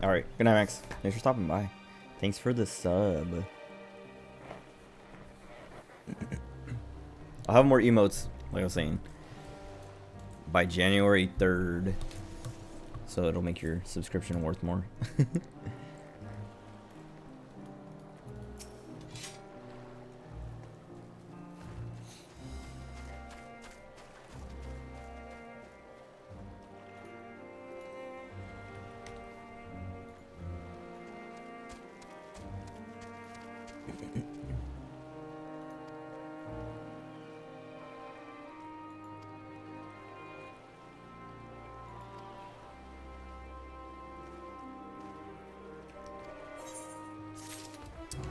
Alright, good night, Max. Thanks for stopping by. Thanks for the sub. I'll have more emotes, like I was saying, by January 3rd. So it'll make your subscription worth more.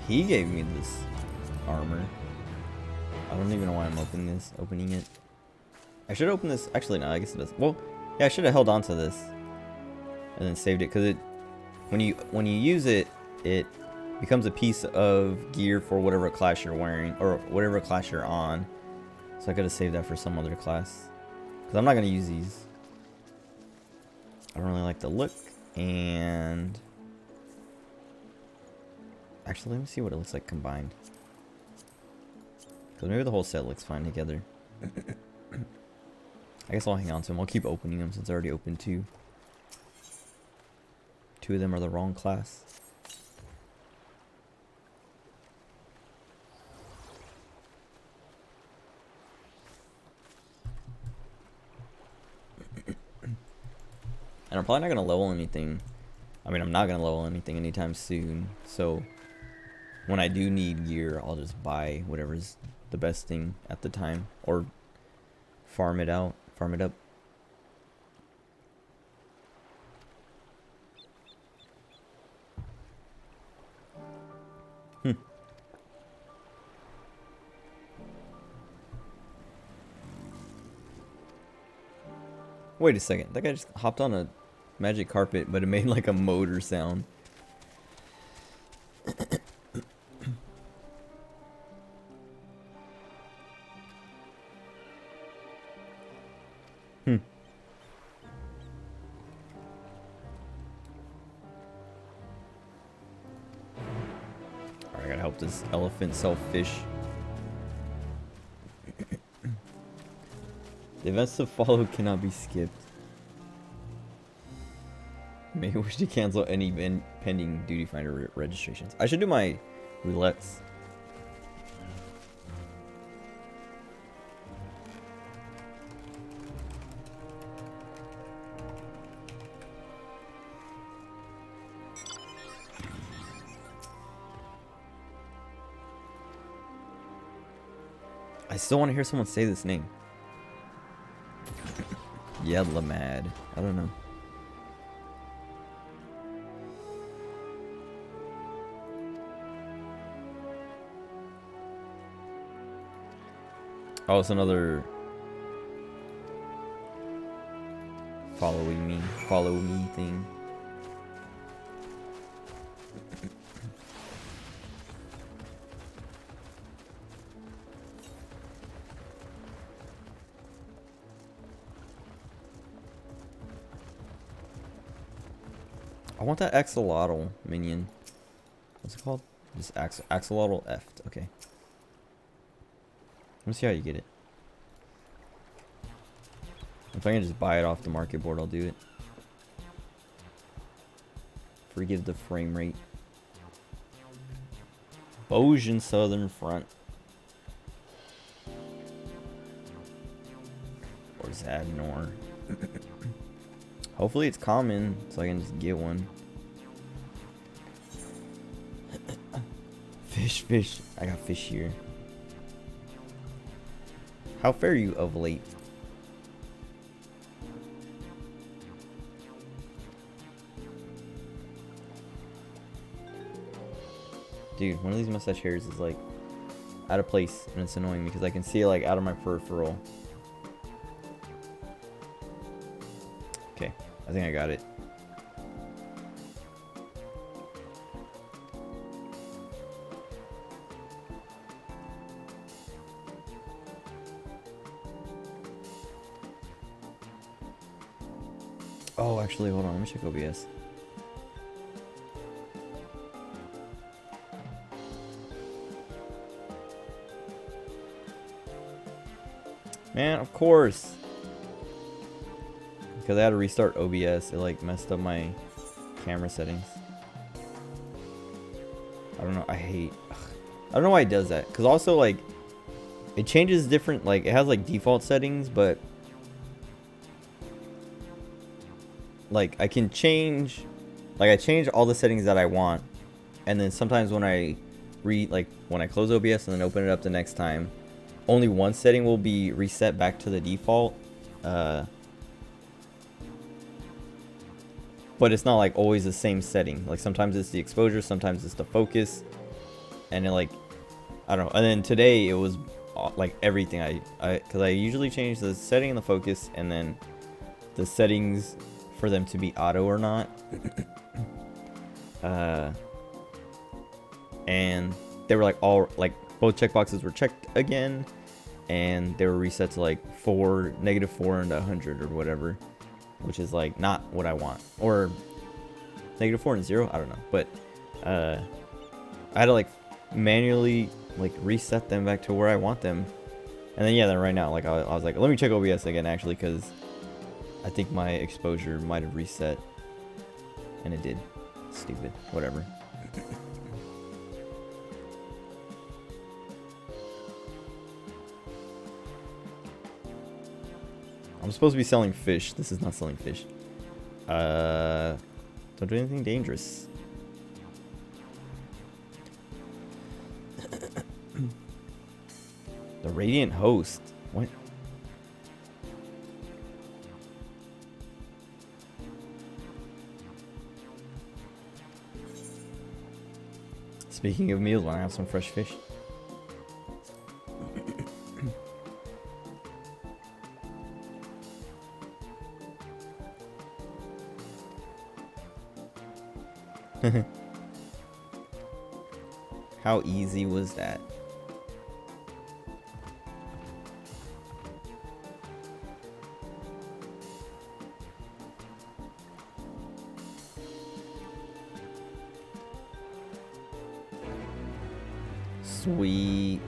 He gave me this armor. I don't even know why I'm opening it. I should open this. Actually, no, I guess it doesn't. Well, yeah, I should have held on to this and then saved it, because it, when you use it, it becomes a piece of gear for whatever class you're wearing or whatever class you're on. So I could have saved that for some other class, because I'm not gonna use these. I don't really like the look. And actually, let me see what it looks like combined, because maybe the whole set looks fine together. I guess I'll hang on to them. I'll keep opening them since I already opened two. Two of them are the wrong class. And I'm probably not gonna level anything. I mean, I'm not gonna level anything anytime soon. So when I do need gear, I'll just buy whatever's the best thing at the time, or farm it out, farm it up. Wait a second, that guy just hopped on a magic carpet, but it made like a motor sound. Alright, I gotta help this elephant sell fish. The events to follow cannot be skipped. May wish to cancel any pending duty finder registrations. I should do my roulettes. I still want to hear someone say this name. Yeah, Lamad. I don't know. Oh, it's another follow me thing. I want that axolotl minion. What's it called? Just axolotl F. Okay. Let's see how you get it. If I can just buy it off the market board, I'll do it. Forgive the frame rate. Bojin Southern Front. Or Zadnor. Hopefully it's common, so I can just get one. Fish. I got fish here. How fare you of late? Dude, one of these mustache hairs is like out of place, and it's annoying because I can see it like out of my peripheral. Okay, I think I got it. Oh, actually, hold on. Let me check OBS. Man, of course. Because I had to restart OBS. It like messed up my camera settings. I don't know. I don't know why it does that. Because also like it changes different, like it has like default settings, but like I can change, like I change all the settings that I want, and then sometimes when I when I close OBS and then open it up the next time, only one setting will be reset back to the default. But it's not like always the same setting. Like sometimes it's the exposure, sometimes it's the focus, and it like I don't know. And then today it was like everything. Because I usually change the setting and the focus, and then the settings for them to be auto or not. And they were like all like both checkboxes were checked again, and they were reset to like -4 and 100 or whatever, which is like not what I want, or -4 and 0. I don't know, but I had to like manually like reset them back to where I want them, and then yeah, then right now like I was like, let me check OBS again actually, because I think my exposure might have reset, and it did. Stupid. Whatever. I'm supposed to be selling fish. This is not selling fish. Don't do anything dangerous. The Radiant Host. What? Speaking of meals, want to have some fresh fish? How easy was that? Sweet.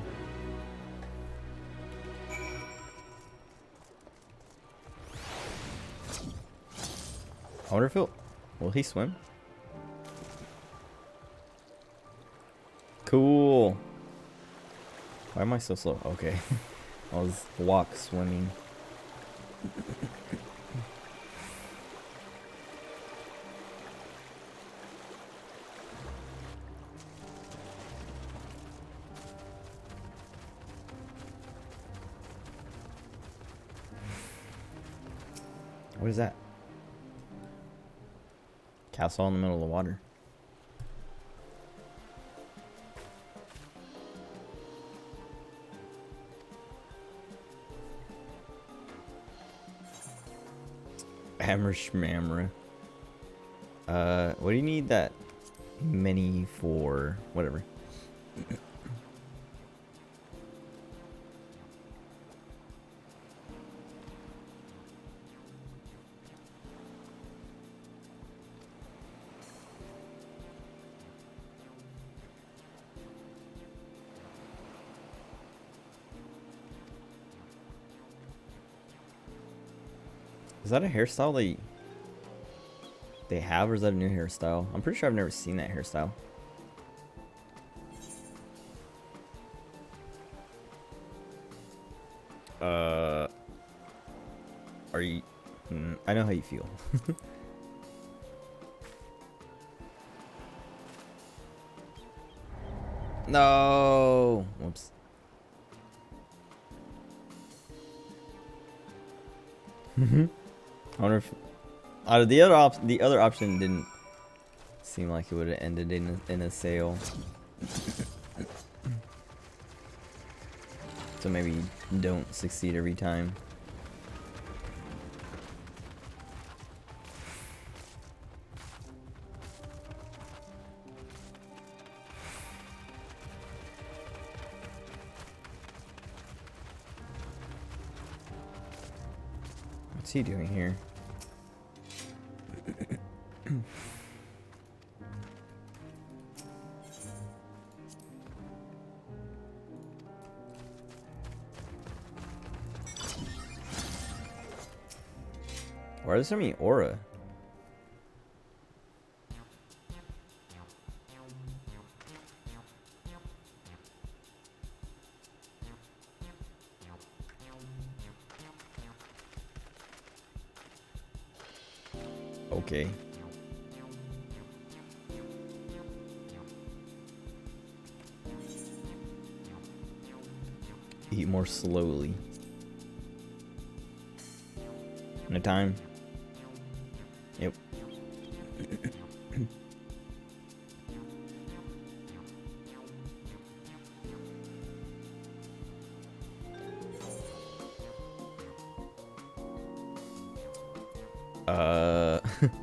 I wonder if will he swim? Cool. Why am I so slow? Okay. I was walk swimming. What is that? Castle in the middle of the water. Hammer Shmamra. What do you need that mini for? Whatever. Is that a hairstyle they have, or is that a new hairstyle? I'm pretty sure I've never seen that hairstyle. Are you? I know how you feel. No. Whoops. I wonder if the other option didn't seem like it would have ended in a sale. So maybe you don't succeed every time. What's he doing here? Why does there mean aura? Okay. Eat more slowly. In a time. Yep.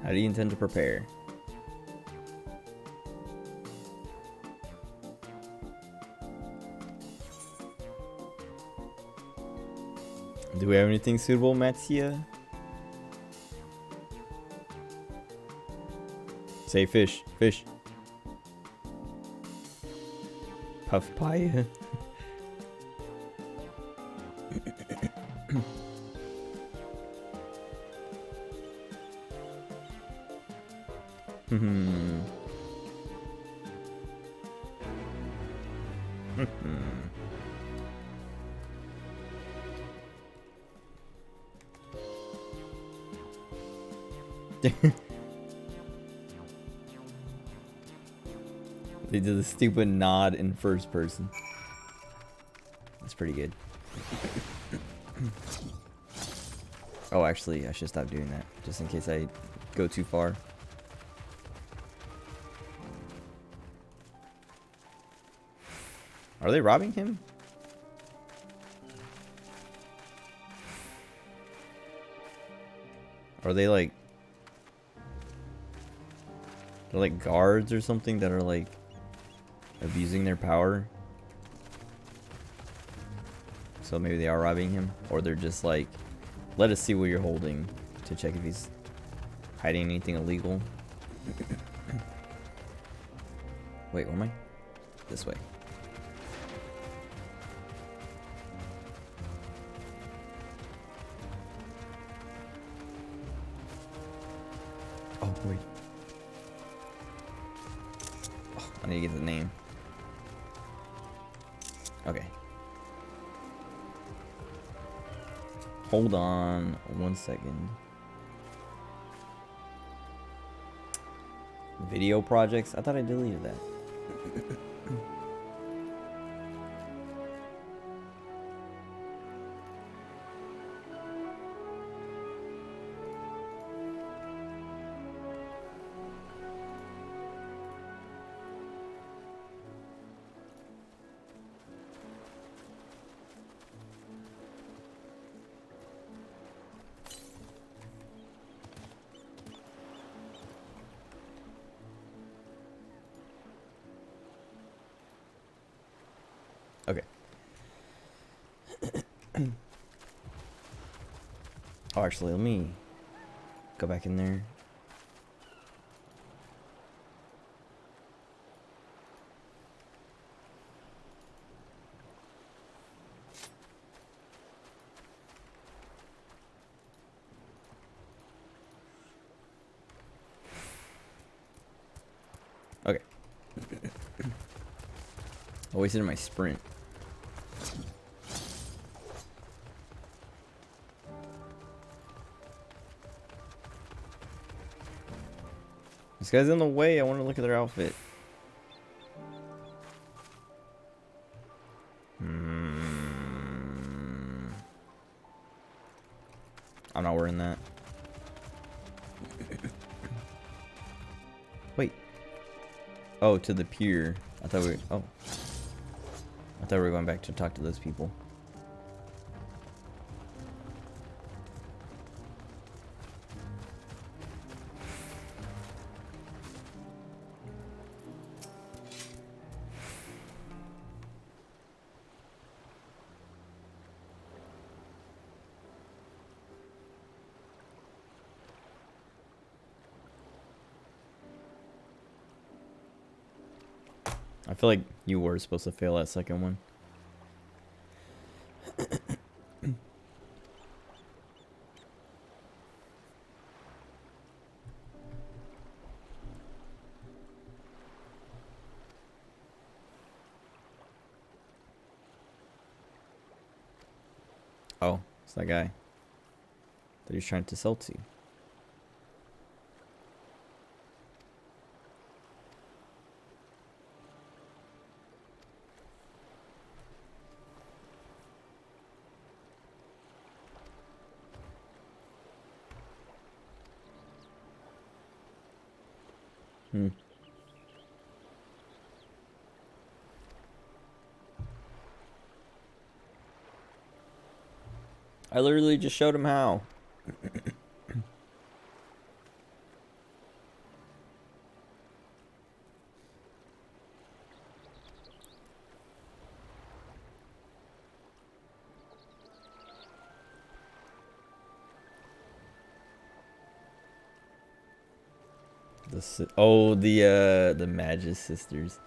How do you intend to prepare? Do we have anything suitable, Matsia? Say fish, fish. Puff pie. They did the stupid nod in first person. That's pretty good. Oh, actually, I should stop doing that, just in case I go too far. Are they robbing him? Are they like... They're like guards or something that are like... abusing their power? So maybe they are robbing him? Or they're just like... Let us see what you're holding to check if he's hiding anything illegal. Wait, where am I? This way. Oh, wait. Oh, I need to get the name. Okay. Hold on 1 second. Video projects? I thought I deleted that. Okay. Oh, actually, let me go back in there. Okay. I wasted my sprint. This guy's in the way. I want to look at their outfit. I'm not wearing that. Wait. Oh, to the pier. I thought we... Oh. I thought we were going back to talk to those people. I feel like you were supposed to fail that second one. Oh, it's that guy that he's trying to sell to. I literally just showed him how. The Magus sisters.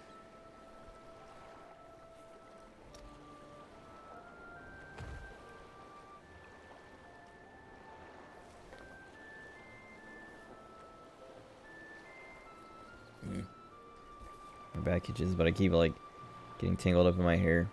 My back itches, but I keep like getting tangled up in my hair.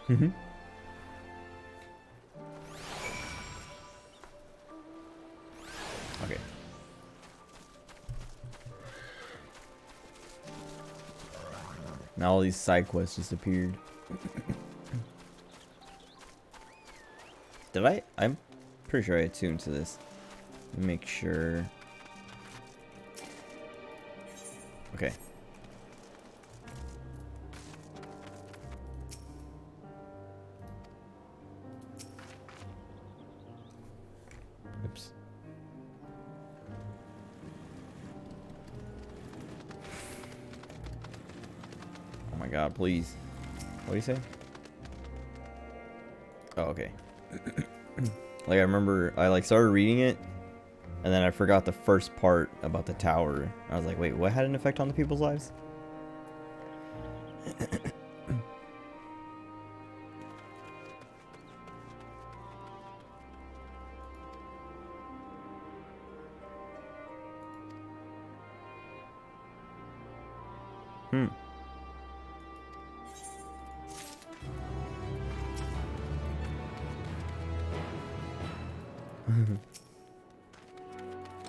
Mhm. Okay. Now all these side quests just appeared. Did I? I'm pretty sure I attuned to this. Let me make sure. Okay. Oops. Oh my god, please. What do you say? Oh, okay. Like, I remember I like started reading it, and then I forgot the first part about the tower. I was like, wait, what had an effect on the people's lives? Hmm.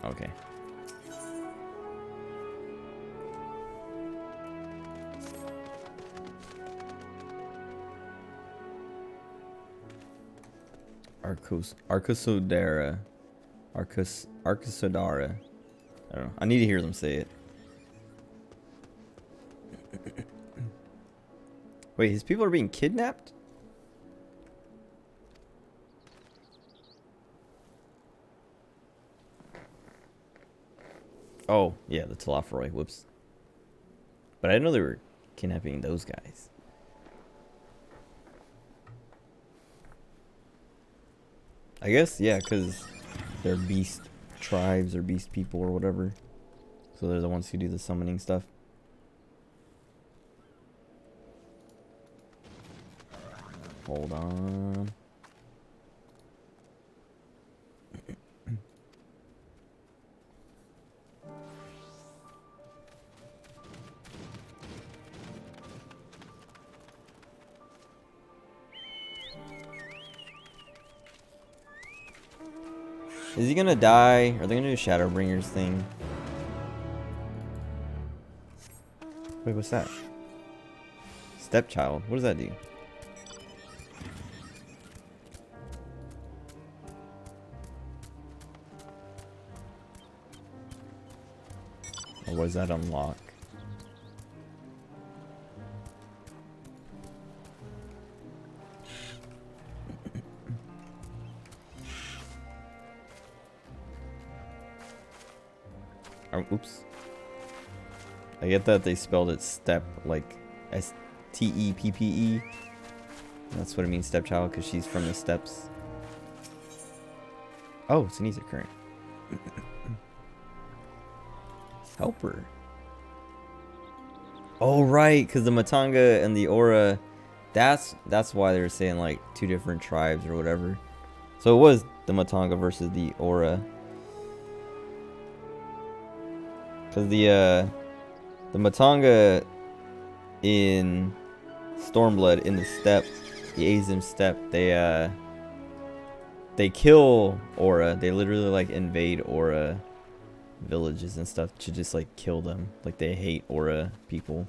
Okay. Arcosodara. Arcosodara. I don't know. I need to hear them say it. Wait, his people are being kidnapped? Oh, yeah, the Telophoroi. Whoops. But I didn't know they were kidnapping those guys. I guess, yeah, because they're beast tribes or beast people or whatever. So they're the ones who do the summoning stuff. Hold on. Is he gonna die? Are they gonna do a Shadowbringers thing? Wait, what's that? Stepchild. What does that do? Or what does that unlock? Oh, oops. I get that they spelled it step like S-T-E-P-P-E. That's what it means, stepchild, because she's from the steps. Oh, it's an easy current. Helper. Oh, right, because the Matanga and the Aura, that's why they were saying like two different tribes or whatever. So it was the Matanga versus the Aura. Because the Matanga in Stormblood in the steppe, the Azim steppe, they kill Aura. They literally like invade Aura villages and stuff to just like kill them. Like they hate Aura people.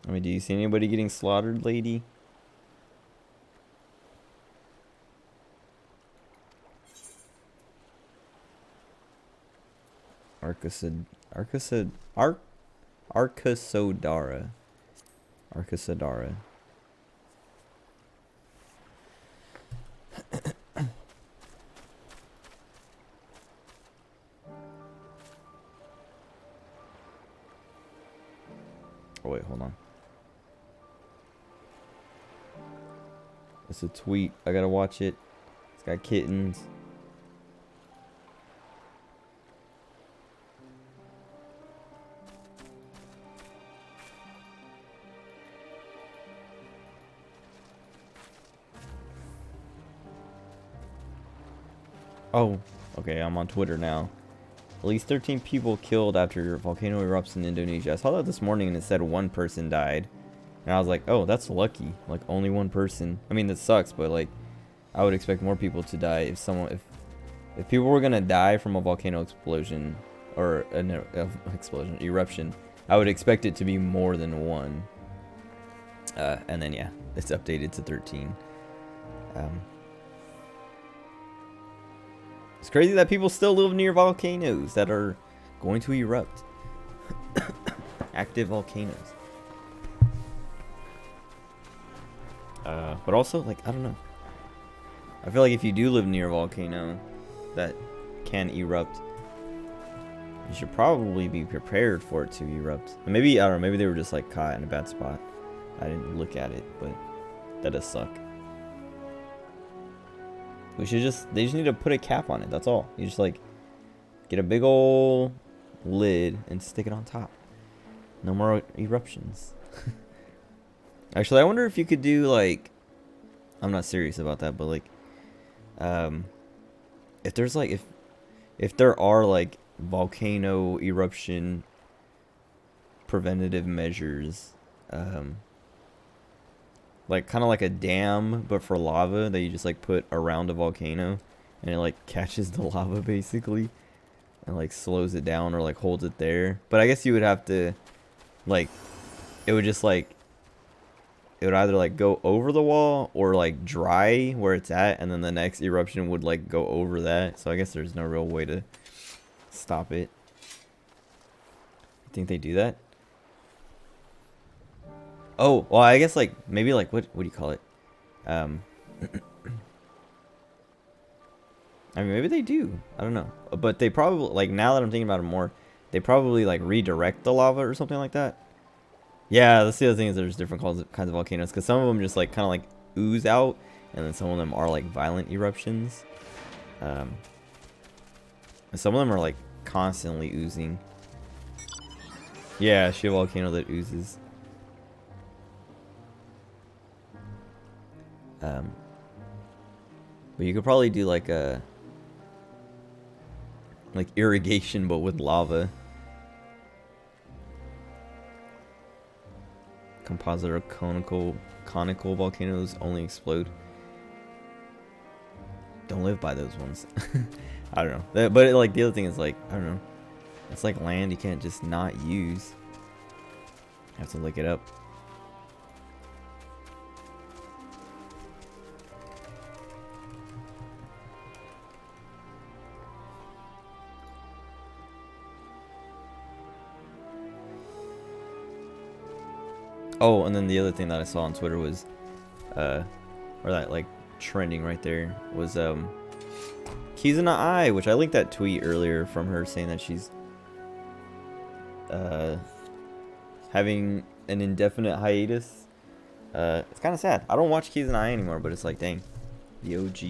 I mean, do you see anybody getting slaughtered, lady? Arcosodara. Arcosodara. Oh wait, hold on. It's a tweet. I gotta watch it. It's got kittens. Oh, okay, I'm on Twitter now. At least 13 people killed after volcano erupts in Indonesia. I saw that this morning and it said one person died. And I was like, oh, that's lucky. Like, only one person. I mean, that sucks, but like, I would expect more people to die if people were gonna die from a volcano explosion or an eruption. I would expect it to be more than one. And then yeah, it's updated to 13. It's crazy that people still live near volcanoes that are going to erupt. Active volcanoes. But also, like, I don't know. I feel like if you do live near a volcano that can erupt, you should probably be prepared for it to erupt. And maybe, I don't know, maybe they were just like caught in a bad spot. I didn't look at it, but that does suck. They just need to put a cap on it, that's all. You just like, get a big old lid and stick it on top. No more eruptions. Actually, I wonder if you could do like, I'm not serious about that, but like, if there's like, if there are like volcano eruption preventative measures, like kind of like a dam but for lava that you just like put around a volcano and it like catches the lava basically and like slows it down or like holds it there. But I guess you would have to like, it would just like, it would either like go over the wall or like dry where it's at, and then the next eruption would like go over that. So I guess there's no real way to stop it. I think they do that. Oh, well, I guess like maybe like what do you call it? I mean, maybe they do. I don't know. But they probably, like, now that I'm thinking about it more, they probably like redirect the lava or something like that. Yeah, that's the other thing, is there's different kinds of volcanoes, because some of them just like kind of like ooze out, and then some of them are like violent eruptions. And some of them are like constantly oozing. Yeah, she a volcano that oozes. But you could probably do like a irrigation, but with lava. Composite or conical volcanoes only explode. Don't live by those ones. I don't know. But like the other thing is like, I don't know. It's like land you can't just not use. You have to look it up. Oh, and then the other thing that I saw on Twitter was, or that like trending right there was Keys in the Eye, which I linked that tweet earlier from her saying that she's having an indefinite hiatus. It's kind of sad. I don't watch Keys in the Eye anymore, but it's like, dang, the OG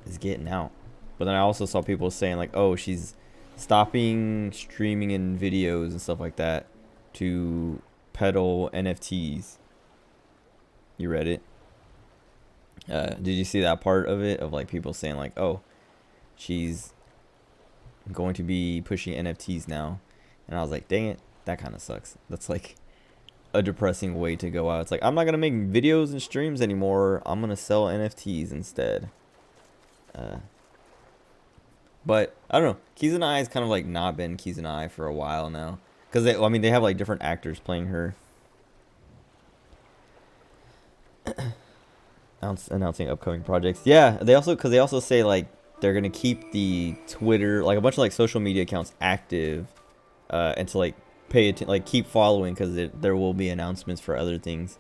is getting out. But then I also saw people saying like, oh, she's stopping streaming and videos and stuff like that to peddle NFTs. You read it? Did you see that part of it, of like people saying like, oh, she's going to be pushing NFTs now? And I was like, dang it, that kind of sucks. That's like a depressing way to go out. It's like, I'm not gonna make videos and streams anymore, I'm gonna sell NFTs instead. But I don't know, Keys in the Eye has kind of like not been Keys in the Eye for a while now, because I mean, they have like different actors playing her. Announcing upcoming projects. Yeah, they also say like they're gonna keep the Twitter, like a bunch of like social media accounts active, and to like pay attention, like keep following, because there will be announcements for other things.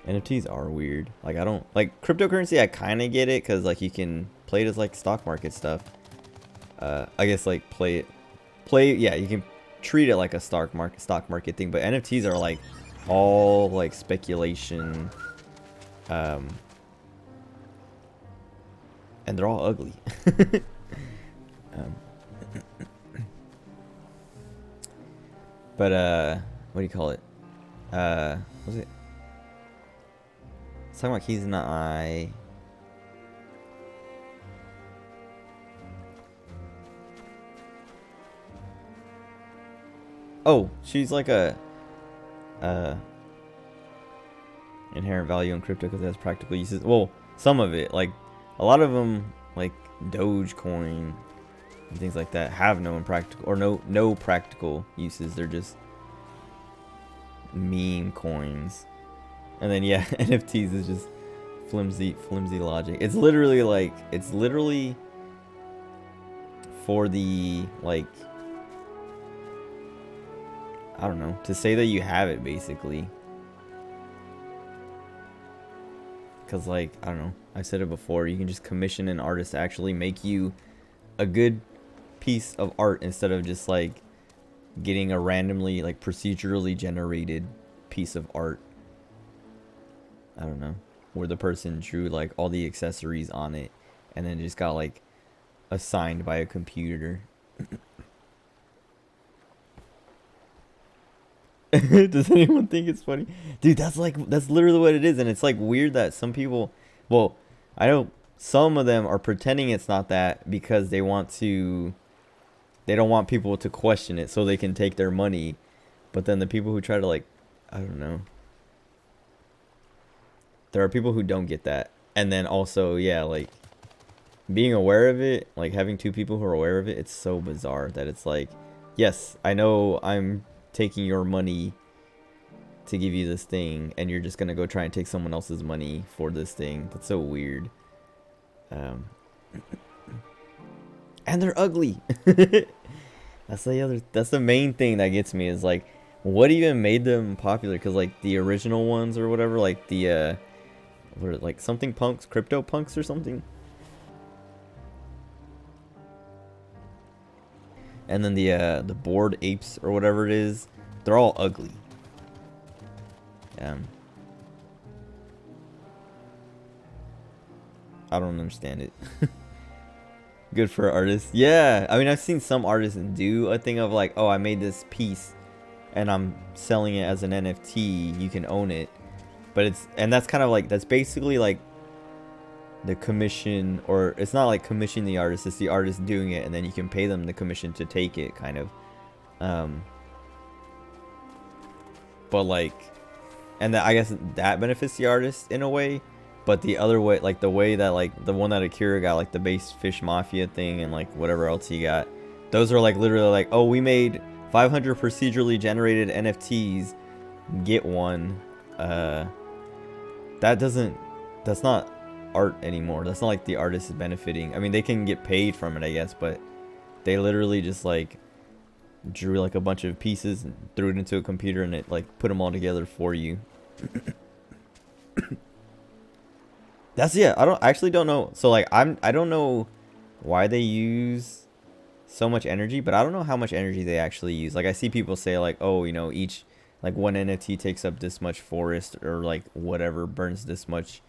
NFTs are weird. Like, I don't like cryptocurrency. I kind of get it, because like you can play it as like stock market stuff. I guess like yeah, you can treat it like a stock market thing. But NFTs are like all like speculation. And they're all ugly. But what do you call it? What was it? It's talking about Keys in the Eye. Oh, she's like a uh inherent value in crypto because it has practical uses. Well, some of it, like a lot of them, like Dogecoin and things like that, have no impractical or no practical uses. They're just meme coins. And then yeah, NFTs is just flimsy logic. It's literally for the, like, I don't know, to say that you have it basically. Because, like, I don't know, I said it before, you can just commission an artist to actually make you a good piece of art instead of just, like, getting a randomly, like, procedurally generated piece of art. I don't know, where the person drew, like, all the accessories on it and then just got, like, assigned by a computer. Does anyone think it's funny? Dude, that's literally what it is. And it's like weird that some people, well, I know some of them are pretending it's not that because they don't want people to question it so they can take their money. But then the people who try to, like, I don't know, there are people who don't get that. And then also, yeah, like, being aware of it, like having two people who are aware of it, it's so bizarre that it's like, yes, I know I'm taking your money to give you this thing, and you're just gonna go try and take someone else's money for this thing. That's so weird. And they're ugly. That's the main thing that gets me, is like, what even made them popular? Because, like, the original ones or whatever, like the what, like something punks, crypto punks or something, and then the bored apes or whatever it is, they're all ugly. I don't understand it. Good for artists. Yeah, I mean, I've seen some artists do a thing of like, oh, I made this piece and I'm selling it as an NFT. You can own it. But that's kind of like, that's basically like the commission, or it's not like commissioning the artist, it's the artist doing it and then you can pay them the commission to take it, kind of. But like, and I guess that benefits the artist in a way. But the other way, like the way that, like the one that Akira got, like the base fish mafia thing and like whatever else he got, those are like literally like, oh, we made 500 procedurally generated NFTs, get one. That's not art anymore. That's not like the artist is benefiting. I mean, they can get paid from it, I guess, but they literally just like drew like a bunch of pieces and threw it into a computer and it like put them all together for you. I actually don't know. So like I don't know why they use so much energy, but I don't know how much energy they actually use. Like I see people say like, oh, you know, each like one NFT takes up this much forest or like whatever, burns this much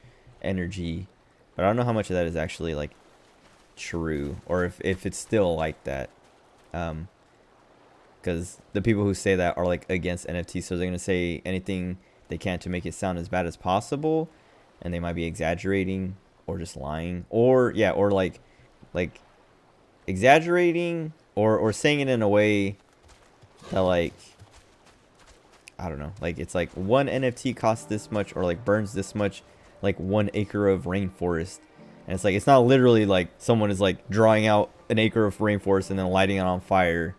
energy. But I don't know how much of that is actually like true, or if it's still like that. Because the people who say that are like against NFTs, so they're gonna say anything they can to make it sound as bad as possible. And they might be exaggerating or just lying, or yeah, or like exaggerating or saying it in a way that, like, I don't know, like it's like one NFT costs this much or like burns this much, like 1 acre of rainforest. And it's like, it's not literally like someone is like drawing out an acre of rainforest and then lighting it on fire.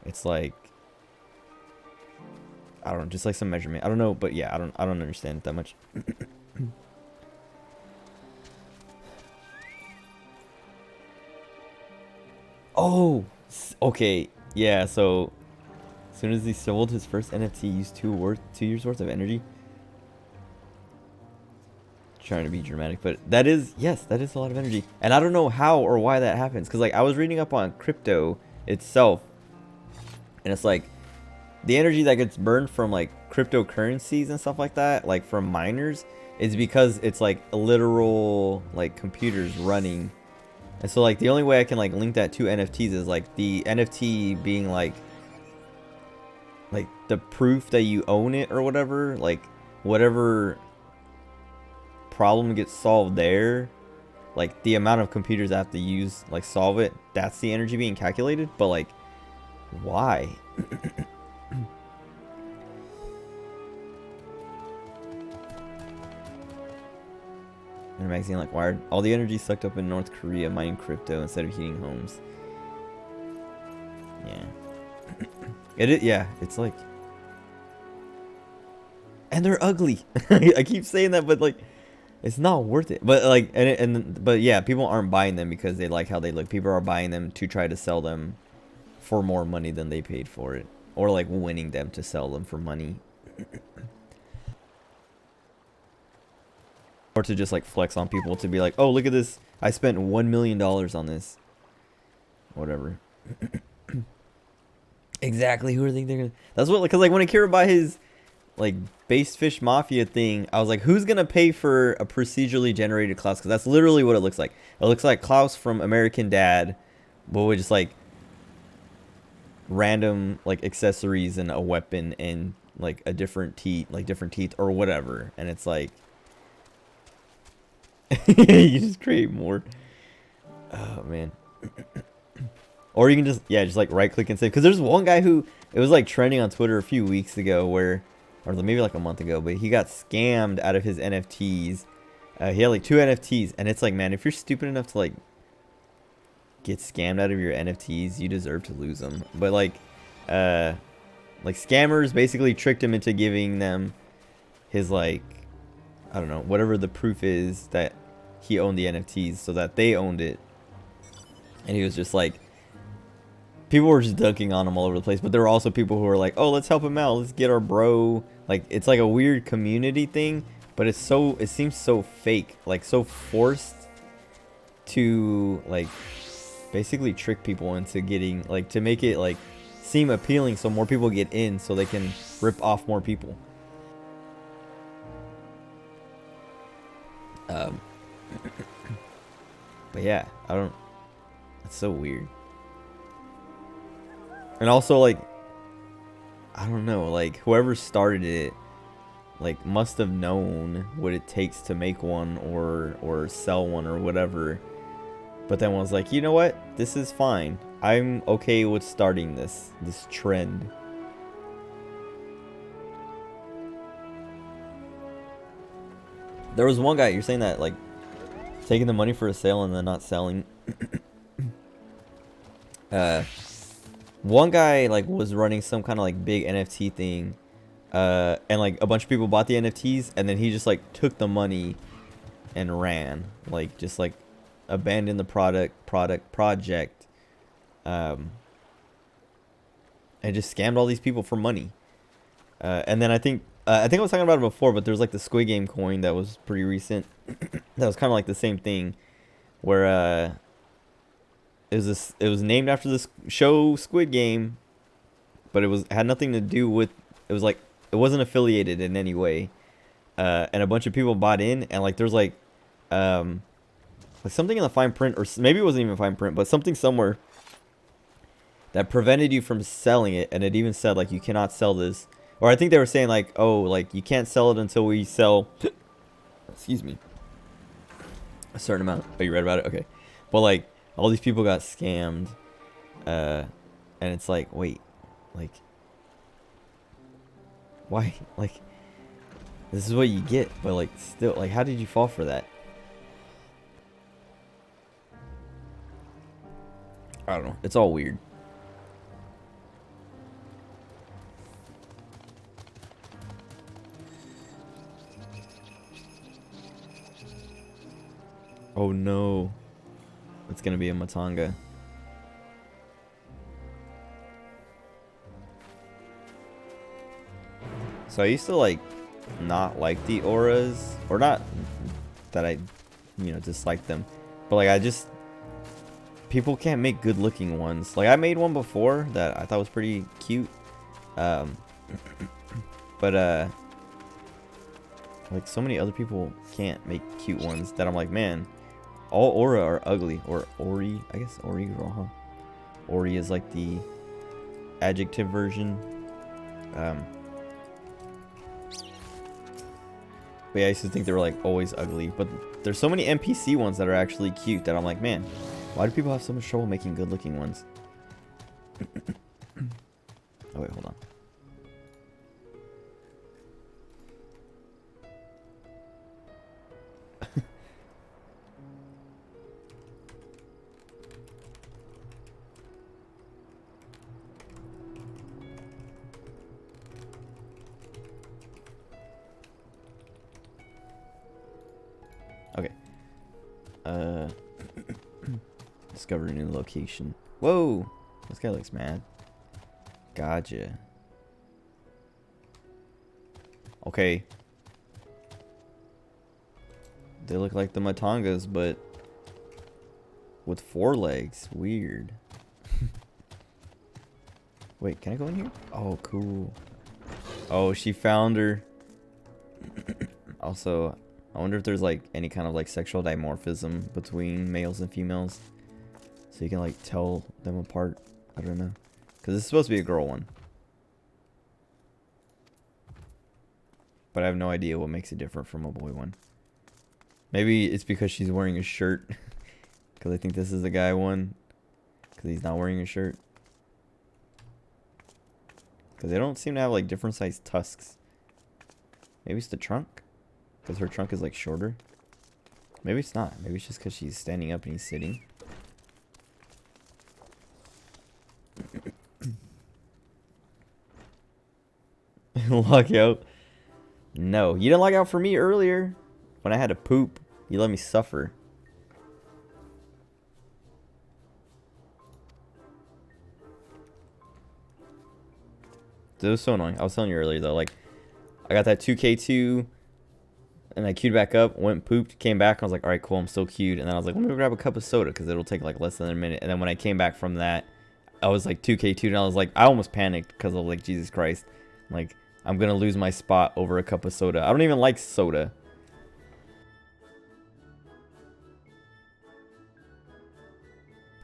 It's like, I don't know, just like some measurement. I don't know, but yeah, I don't understand it that much. Oh, okay. Yeah, so as soon as he sold his first NFT, he used 2 years worth of energy. Trying to be dramatic, but that is, yes, that is a lot of energy. And I don't know how or why that happens, because like I was reading up on crypto itself, and it's like the energy that gets burned from like cryptocurrencies and stuff like that, like from miners, is because it's like literal like computers running. And so like the only way I can like link that to NFTs is like the NFT being like the proof that you own it or whatever, like whatever problem gets solved there, like the amount of computers that have to use like solve it, that's the energy being calculated. But like, why? In a magazine like Wired, all the energy sucked up in North Korea mining crypto instead of heating homes. Yeah. Yeah, it's like, and they're ugly. I keep saying that, but like, it's not worth it. But like, but yeah, people aren't buying them because they like how they look. People are buying them to try to sell them for more money than they paid for it, or like winning them to sell them for money, or to just like flex on people to be like, oh, look at this, I spent $1 million on this, whatever. Exactly. Who are they? They're gonna, that's what, because like when Akira bought his like Based Fish Mafia thing, I was like, who's gonna pay for a procedurally generated Klaus? Because that's literally what it looks like. It looks like Klaus from American Dad, but with just like random like accessories and a weapon and like a different teeth or whatever. And it's like, you just create more. Oh man. Or you can just, yeah, just like right click and save. Because there's one guy who, it was like trending on Twitter a few weeks ago where, or maybe like a month ago, but he got scammed out of his NFTs. He had like 2 NFTs, and it's like, man, if you're stupid enough to like get scammed out of your NFTs, you deserve to lose them. But like scammers basically tricked him into giving them his like, I don't know, whatever the proof is that he owned the NFTs, so that they owned it. And he was just like, people were just dunking on him all over the place, but there were also people who were like, oh, let's help him out, let's get our bro. Like, it's like a weird community thing, but it seems so fake, like so forced to like basically trick people into getting, like, to make it like seem appealing so more people get in so they can rip off more people. But yeah, it's so weird. And also, like, I don't know, like, whoever started it, like, must have known what it takes to make one or sell one or whatever. But then was like, you know what? This is fine. I'm okay with starting this trend. There was one guy, you're saying that, like, taking the money for a sale and then not selling. One guy like was running some kind of like big NFT thing, and like a bunch of people bought the NFTs, and then he just like took the money and ran, like just like abandoned the project, and just scammed all these people for money. And then I think I was talking about it before, but there's like the Squid Game coin that was pretty recent. That was kind of like the same thing, where it was named after this show Squid Game, but it had nothing to do with, it was like, it wasn't affiliated in any way. And a bunch of people bought in, and like there's like something in the fine print, or maybe it wasn't even fine print, but something somewhere that prevented you from selling it, and it even said like you cannot sell this. Or I think they were saying like, oh, like you can't sell it until we sell excuse me, a certain amount. Oh, you read about it? Okay. But like all these people got scammed, and it's like, wait, like, why? Like, this is what you get, but like still, like, how did you fall for that? I don't know. It's all weird. Oh no. It's gonna be a Matanga. So I used to like not like the auras, or not that I, dislike them, but like I just, people can't make good looking ones. Like I made one before that I thought was pretty cute, but like so many other people can't make cute ones that I'm like, man, all aura are ugly. Or ori, I guess ori girl, huh? Ori is like the adjective version. But yeah, I used to think they were like always ugly, but there's so many NPC ones that are actually cute that I'm like, man, why do people have so much trouble making good looking ones? Oh wait, hold on. Uh, discover a new location. Whoa, this guy looks mad. Gotcha. Okay. They look like the Matangas, but with 4 legs. Weird. Wait, can I go in here? Oh, cool. Oh, she found her. Also, I wonder if there's like any kind of like sexual dimorphism between males and females. So you can like tell them apart. I don't know. Because it's supposed to be a girl one. But I have no idea what makes it different from a boy one. Maybe it's because she's wearing a shirt. Because I think this is the guy one. Because he's not wearing a shirt. Because they don't seem to have like different sized tusks. Maybe it's the trunk. Because her trunk is like shorter. Maybe it's not. Maybe it's just because she's standing up and he's sitting. Lock out. No, you didn't log out for me earlier. When I had to poop, you let me suffer. It was so annoying. I was telling you earlier though, like I got that 2K2 and I queued back up, went pooped, came back, and I was like, alright, cool, I'm still queued. And then I was like, let me go grab a cup of soda because it'll take like less than a minute. And then when I came back from that, I was like 2K2 and I was like, I almost panicked because I was like, Jesus Christ. Like, I'm gonna lose my spot over a cup of soda. I don't even like soda.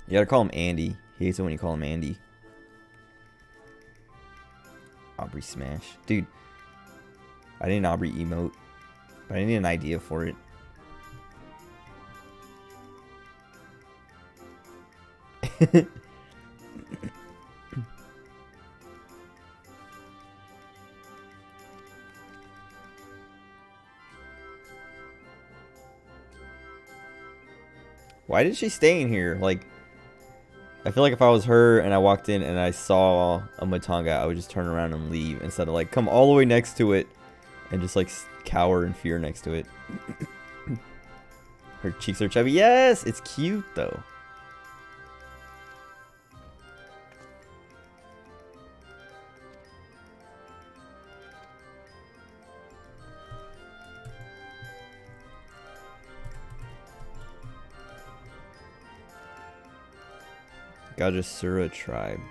You gotta call him Andy. He hates it when you call him Andy. Aubrey Smash. Dude, I need an Aubrey emote, but I need an idea for it. Why did she stay in here? Like, I feel like if I was her and I walked in and I saw a Matanga, I would just turn around and leave instead of like come all the way next to it and just like cower in fear next to it. Her cheeks are chubby. Yes, it's cute though. Gajasura tribe.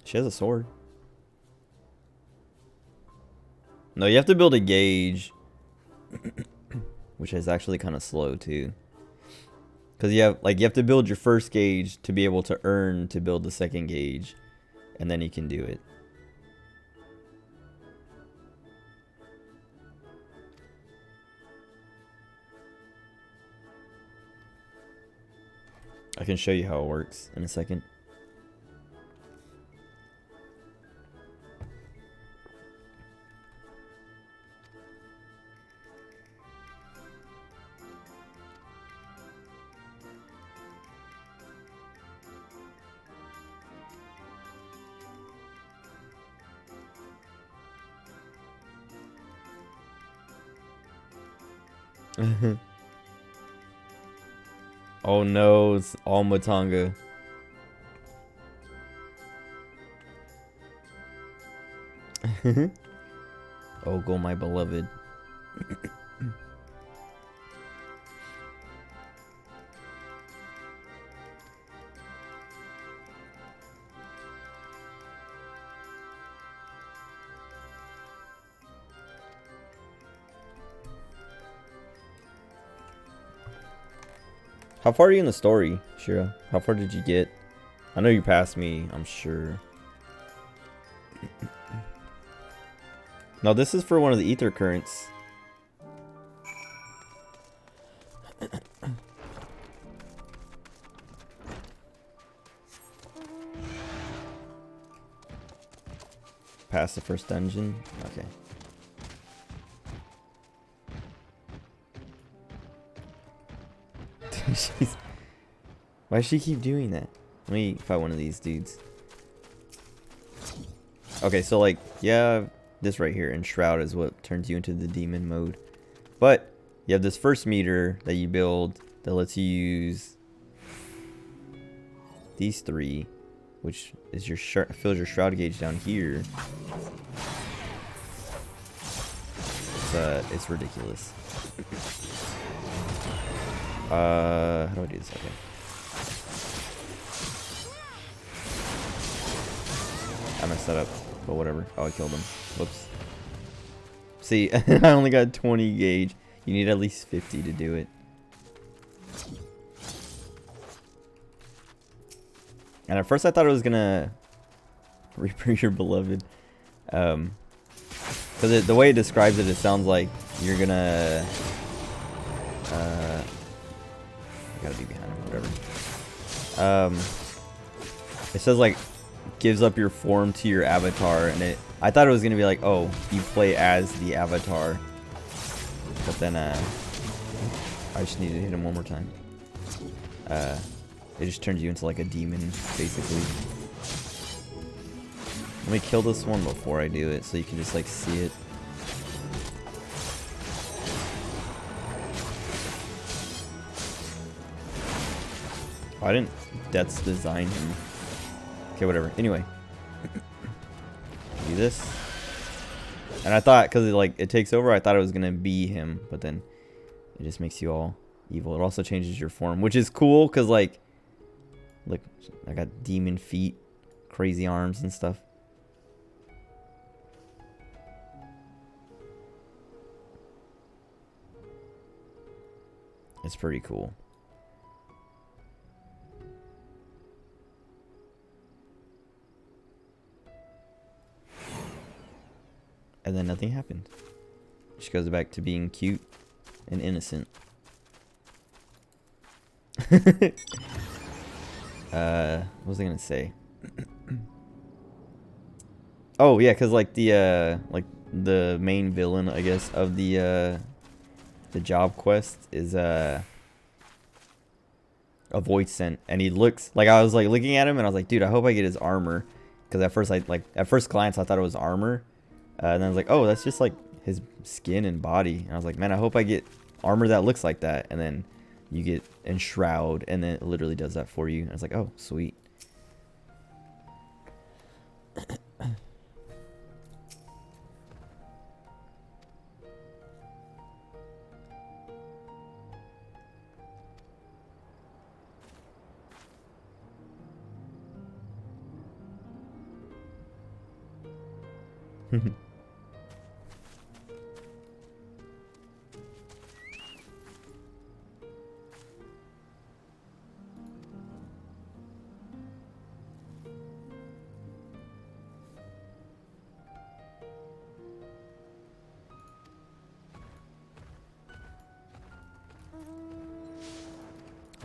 She has a sword. No, you have to build a gauge. Which is actually kind of slow too. Because you have to build your first gauge to be able to earn to build the second gauge. And then you can do it. I can show you how it works in a second. Oh no, it's all Matanga. Oh, go my beloved. How far are you in the story, Shira? How far did you get? I know you passed me, I'm sure. No, this is for one of the ether currents. Pass the first dungeon? Okay. She's... Why does she keep doing that? Let me fight one of these dudes. Okay, so like, yeah, this right here, Enshroud is what turns you into the demon mode. But you have this first meter that you build that lets you use these three, which is your fills your shroud gauge down here. It's ridiculous. How do I do this? Okay. I messed that up, but whatever. Oh, I killed him. Whoops. See, I only got 20 gauge. You need at least 50 to do it. And at first I thought it was gonna Reaper your beloved. Because the way it describes it, it sounds like you're gonna... I gotta be behind him, whatever. It says like, gives up your form to your avatar, and I thought it was gonna be like, oh, you play as the avatar. But then, I just need to hit him one more time. It just turns you into like a demon, basically. Let me kill this one before I do it, so you can just like see it. Why didn't Death's design him? Okay, whatever. Anyway. Do this. And I thought, because it takes over, I thought it was going to be him. But then it just makes you all evil. It also changes your form, which is cool, because like, look, I got demon feet, crazy arms and stuff. It's pretty cool. And then nothing happened. She goes back to being cute and innocent. What was I gonna say? Oh yeah, cause like the main villain, I guess, of the job quest is a void scent, and he looks like, I was like looking at him and I was like, dude, I hope I get his armor, because at first glance I thought it was armor, and then I was like, oh, that's just like his skin and body, and I was like, man, I hope I get armor that looks like that, and then you get Enshroud, and then it literally does that for you, and I was like, oh, sweet.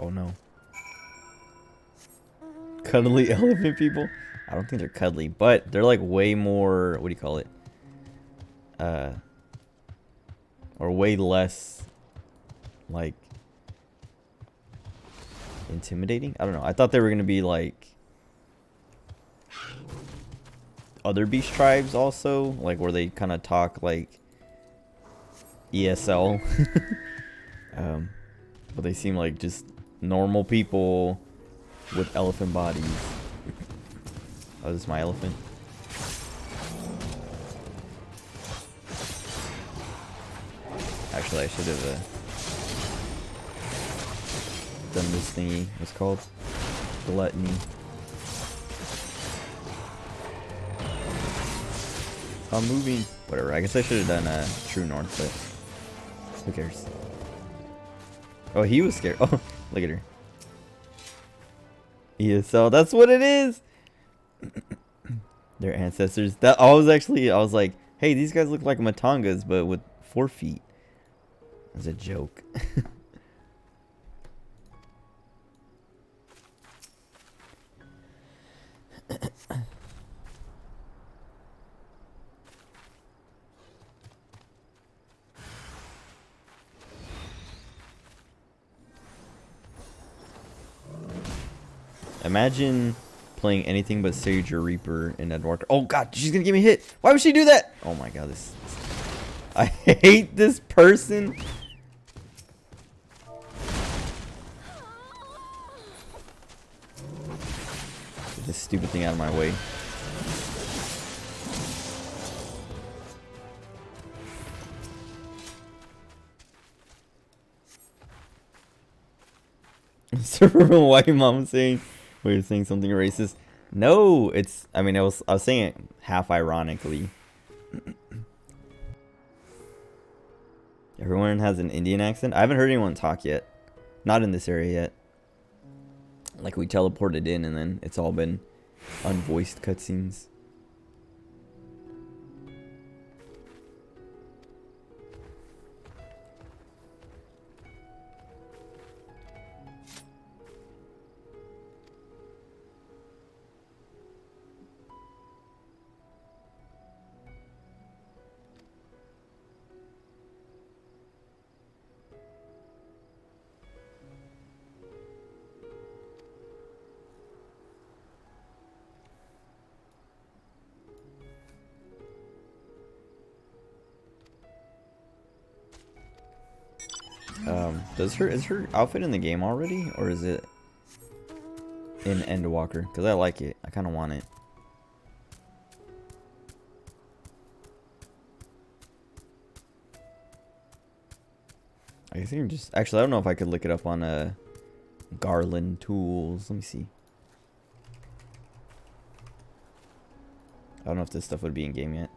Oh no. Cuddly elephant people? I don't think they're cuddly, but they're like way more, what do you call it? Or way less like intimidating? I don't know. I thought they were gonna be like other beast tribes also, like where they kind of talk like ESL. But they seem like just normal people with elephant bodies. Oh, this is my elephant. Actually, I should have done this thingy. What's it called? Gluttony. I'm moving. Whatever. I guess I should have done True North, but who cares? Oh, he was scared. Oh, look at her. ESL. That's what it is. Their ancestors. That I was like, hey, these guys look like Matangas, but with 4 feet. That's a joke. Imagine playing anything but Sage or Reaper in Endwalker. Oh god, she's gonna get me hit. Why would she do that? Oh my god, this I hate this person. Get this stupid thing out of my way. Suburban white mom saying, "Wait, you're saying something racist?" No, it's. I mean, I was saying it half ironically. Everyone has an Indian accent. I haven't heard anyone talk yet. Not in this area yet. Like we teleported in and then it's all been unvoiced cutscenes. Is her outfit in the game already, or is it in Endwalker? Because I like it. I kind of want it. I think just actually I don't know if I could look it up on Garland tools. Let me see. I don't know if this stuff would be in game yet.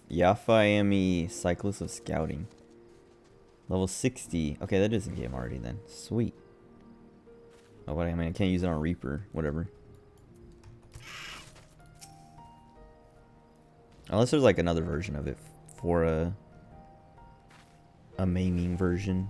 Yafayemi Cyclist of Scouting. Level 60. Okay, that is in game already then. Sweet. Oh, but I mean, I can't use it on Reaper. Whatever. Unless there's like another version of it for a maiming version.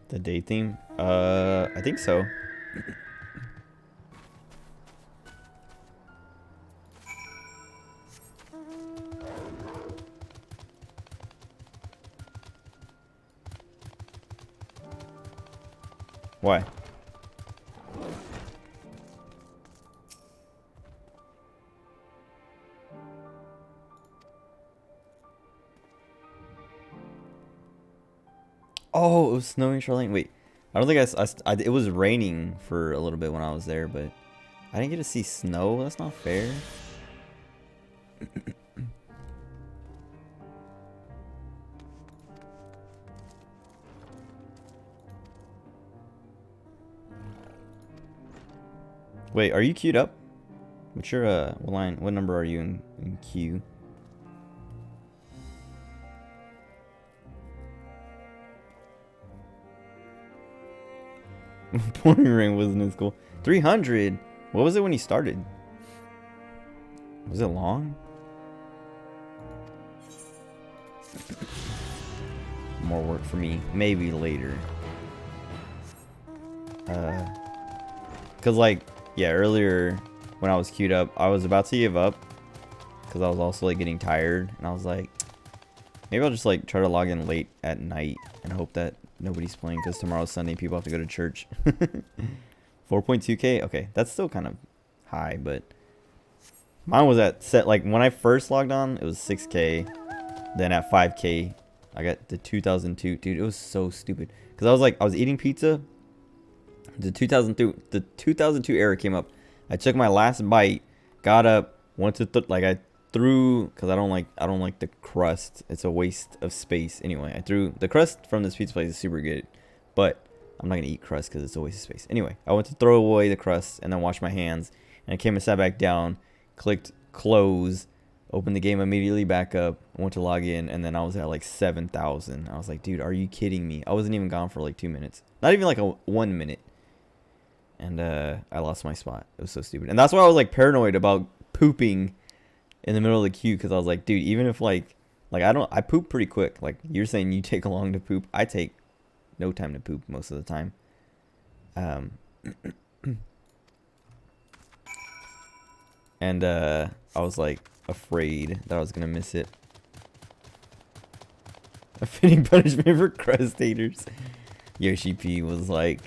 The day theme? I think so. Why? Oh, it was snowing Charlene. Wait, I don't think it was raining for a little bit when I was there, but I didn't get to see snow. That's not fair. Wait, are you queued up? What's your what line? What number are you in queue? Pouring rain wasn't as cool. 300. What was it when he started? Was it long? More work for me. Maybe later. Cause like, yeah, earlier when I was queued up, I was about to give up because I was also like getting tired, and I was like, maybe I'll just like try to log in late at night and hope that nobody's playing because tomorrow's Sunday, people have to go to church. 4.2k. Okay, that's still kind of high, but mine was at set like when I first logged on, it was 6k. Then at 5k, I got the 2002. Dude, it was so stupid because I was eating pizza. The 2002 error came up. I took my last bite, got up, went to I threw, because I don't like the crust. It's a waste of space. Anyway, I threw the crust from this pizza place is super good, but I'm not gonna eat crust because it's a waste of space. Anyway, I went to throw away the crust and then wash my hands, and I came and sat back down, clicked close, opened the game immediately back up, went to log in, and then I was at like 7,000. I was like, dude, are you kidding me? I wasn't even gone for like 2 minutes. Not even like 1 minute. And I lost my spot. It was so stupid. And that's why I was like paranoid about pooping in the middle of the queue, because I was like, dude, even if like I poop pretty quick. Like you're saying you take long to poop. I take no time to poop most of the time. And I was like afraid that I was gonna miss it. A fitting punishment for crust haters. Yoshi P was like,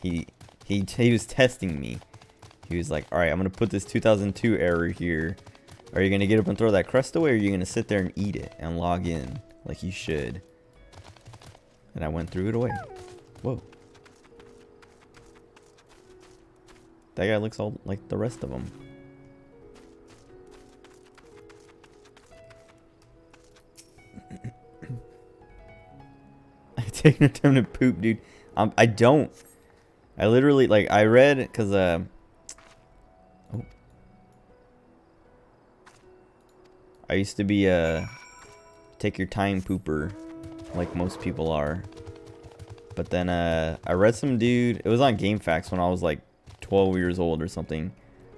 he was testing me. He was like, all right, I'm gonna put this 2002 error here. Are you gonna get up and throw that crust away, or are you gonna sit there and eat it and log in like you should? And I went threw it away. Whoa. That guy looks all like the rest of them. I take no time to poop, dude. I don't. I literally, like, I read, because, oh. I used to be a take your time pooper, like most people are. But then I read some dude, it was on GameFAQs when I was like 12 years old or something.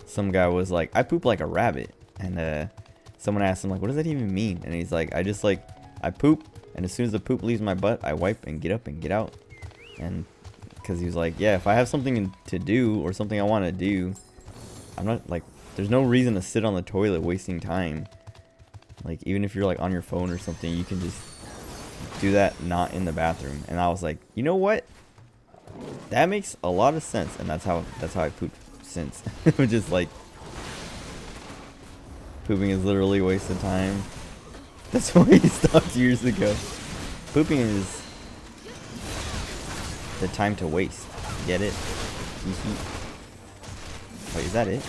Some guy was like, I poop like a rabbit. And someone asked him, like, what does that even mean? And he's like, I poop, and as soon as the poop leaves my butt, I wipe and get up and get out. And because he was like, yeah, if I have something to do or something I want to do, I'm not like, there's no reason to sit on the toilet wasting time. Like, even if you're like on your phone or something, you can just do that not in the bathroom. And I was like, you know what? That makes a lot of sense. And that's how I poop since. Which is like, pooping is literally a waste of time. That's why he stopped years ago. Pooping is the time to waste. Get it? Wait, is that it?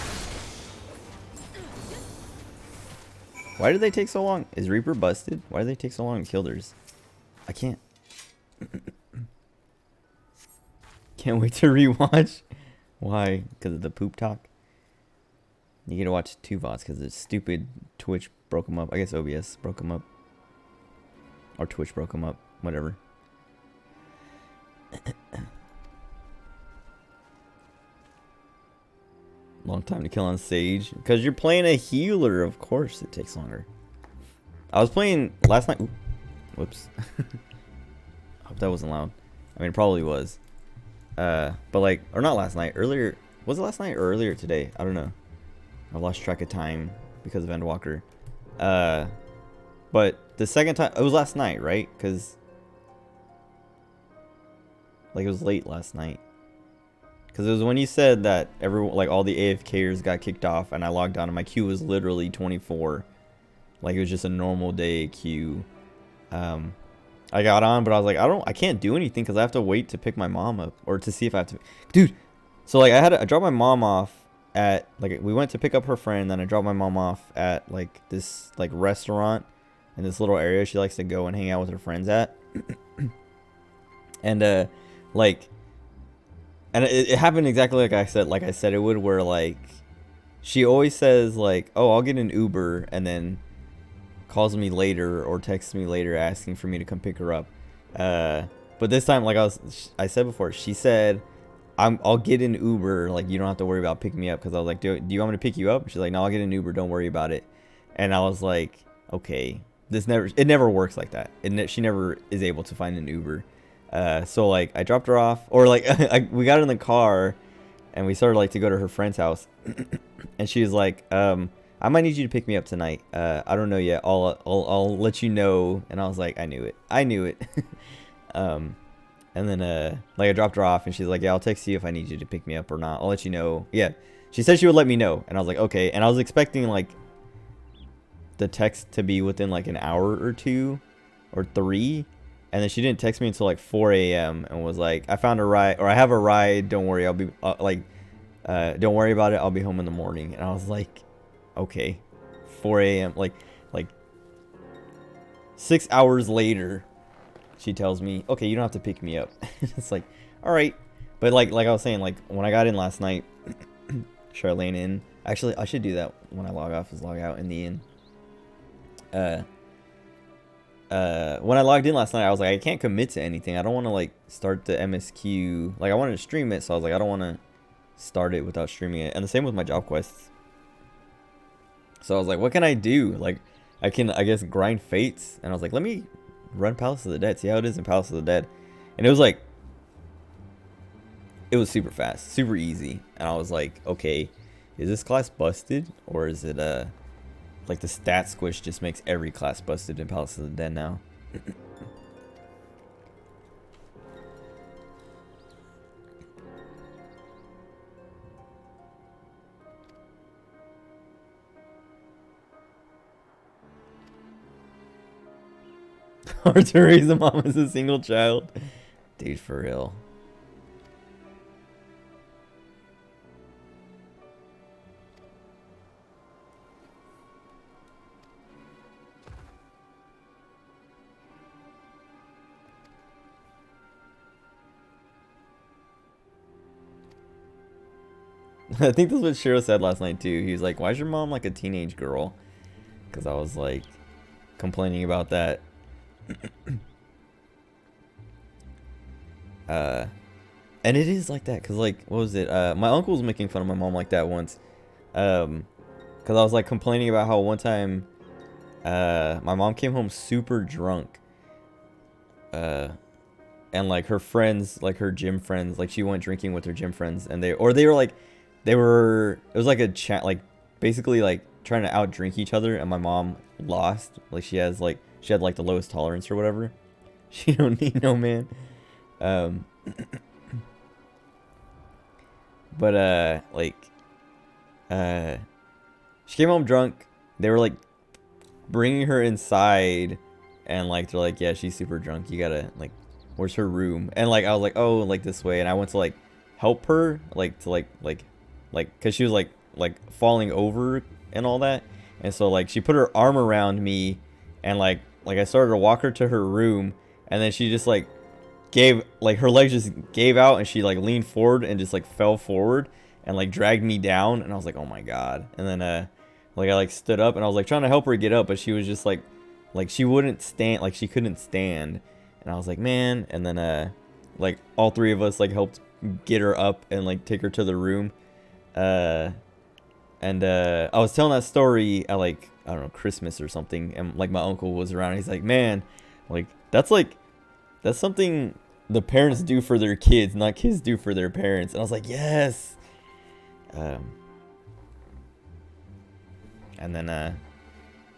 Why did they take so long? Is Reaper busted? Why do they take so long to kill theirs? I can't. Can't wait to rewatch. Why? Because of the poop talk? You gotta watch 2 VODs because the stupid Twitch broke them up. I guess OBS broke them up. Or Twitch broke them up. Whatever. Long time to kill on Sage. Because you're playing a healer, of course it takes longer. I was playing last night. Ooh. Whoops. I hope that wasn't loud. I mean, it probably was. But like, or not last night. Earlier. Was it last night or earlier today? I don't know. I've lost track of time because of Endwalker. But the second time, it was last night, right? Because like it was late last night. Because it was when you said that everyone, like all the AFKers got kicked off, and I logged on and my queue was literally 24. Like it was just a normal day queue. I got on, but I was like, I can't do anything because I have to wait to pick my mom up or to see if I have to. Dude, so like I dropped my mom off at, like, we went to pick up her friend, then I dropped my mom off at like this like restaurant in this little area she likes to go and hang out with her friends at. And like, and it happened exactly like I said it would, where like she always says like, oh, I'll get an Uber, and then calls me later or texts me later asking for me to come pick her up. But this time, like I said before, she said, I'll get an Uber, like you don't have to worry about picking me up. Because I was like, do you want me to pick you up? She's like, no, I'll get an Uber, don't worry about it. And I was like, okay, it never works like that. She never is able to find an Uber. So like I dropped her off, or like we got in the car and we started like to go to her friend's house. And she was like, I might need you to pick me up tonight. I don't know yet. I'll let you know. And I was like, I knew it. And then like I dropped her off and she's like, yeah, I'll text you if I need you to pick me up or not. I'll let you know. Yeah, she said she would let me know. And I was like, okay. And I was expecting like the text to be within like an hour or 2 or 3. And then she didn't text me until like 4 a.m. and was like, I found a ride, or I have a ride. Don't worry. I'll be don't worry about it. I'll be home in the morning. And I was like, okay. 4 a.m. Like 6 hours later, she tells me, okay, you don't have to pick me up. It's like, all right. But like I was saying, like when I got in last night, Charlene in. Actually, I should do that when I log off. Is log out in the inn. When I logged in last night, I was like, I can't commit to anything. I don't want to like start the MSQ. Like I wanted to stream it, so I was like, I don't want to start it without streaming it. And the same with my job quests. So I was like, what can I do? Like, I can, I guess, grind fates. And I was like, let me run Palace of the Dead. See how it is in Palace of the Dead. And it was like, it was super fast, super easy. And I was like, okay, is this class busted? Or is it, like the stat squish just makes every class busted in Palace of the Dead now? Hard to raise a mom as a single child. Dude, for real. I think that's what Shiro said last night too. He was like, why is your mom like a teenage girl? Because I was like complaining about that. And it is like that because like, what was it? My uncle was making fun of my mom like that once. Because I was like complaining about how one time my mom came home super drunk. And like her friends, like her gym friends, like she went drinking with her gym friends, and they were like, it was like a chat, like basically like trying to out drink each other, and my mom lost. Like she had like the lowest tolerance or whatever. She don't need no man. But she came home drunk. They were like bringing her inside, and like they're like, yeah, she's super drunk. You gotta like, where's her room? And like I was like, oh, like this way. And I went to like help her, like to like because she was like falling over and all that. And so like she put her arm around me, and like I started to walk her to her room, and then she just like gave, like her legs just gave out, and she like leaned forward and just like fell forward and like dragged me down. And I was like, oh my god. And then like I like stood up, and I was like trying to help her get up, but she was just like she wouldn't stand, like she couldn't stand. And I was like, man. And then like all three of us like helped get her up and like take her to the room. I was telling that story at like, I don't know, Christmas or something, and like my uncle was around, and he's like, man, like that's something the parents do for their kids, not kids do for their parents. And I was like, yes. And then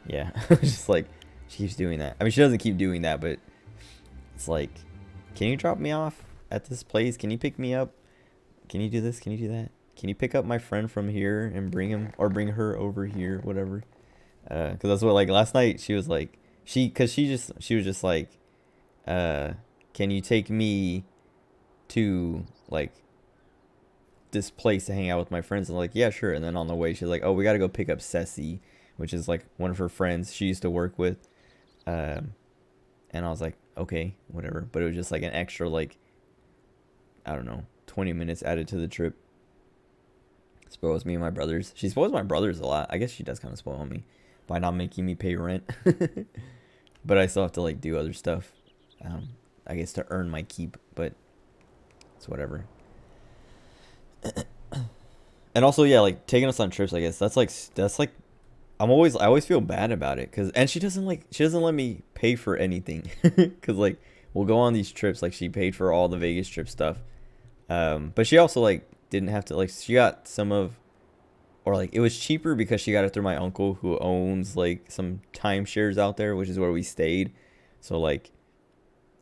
yeah, just like she keeps doing that. I mean, she doesn't keep doing that, but it's like, can you drop me off at this place? Can you pick me up? Can you do this? Can you do that? Can you pick up my friend from here and bring him, or bring her over here, whatever? Because that's what, like last night she was like, she was just like, can you take me to like this place to hang out with my friends? And I'm like, yeah, sure. And then on the way she's like, oh, we gotta go pick up Ceci, which is like one of her friends she used to work with. And I was like, okay, whatever. But it was just like an extra, like, I don't know, 20 minutes added to the trip. Spoils me and my brothers. She spoils my brothers a lot. I guess she does kind of spoil me by not making me pay rent. But I still have to like do other stuff, I guess, to earn my keep. But it's whatever. And also, yeah, like taking us on trips, I guess that's like I always feel bad about it, and she doesn't let me pay for anything. Because like we'll go on these trips, like she paid for all the Vegas trip stuff, but she also like didn't have to, like she got some of, or like it was cheaper because she got it through my uncle who owns like some timeshares out there, which is where we stayed. So like,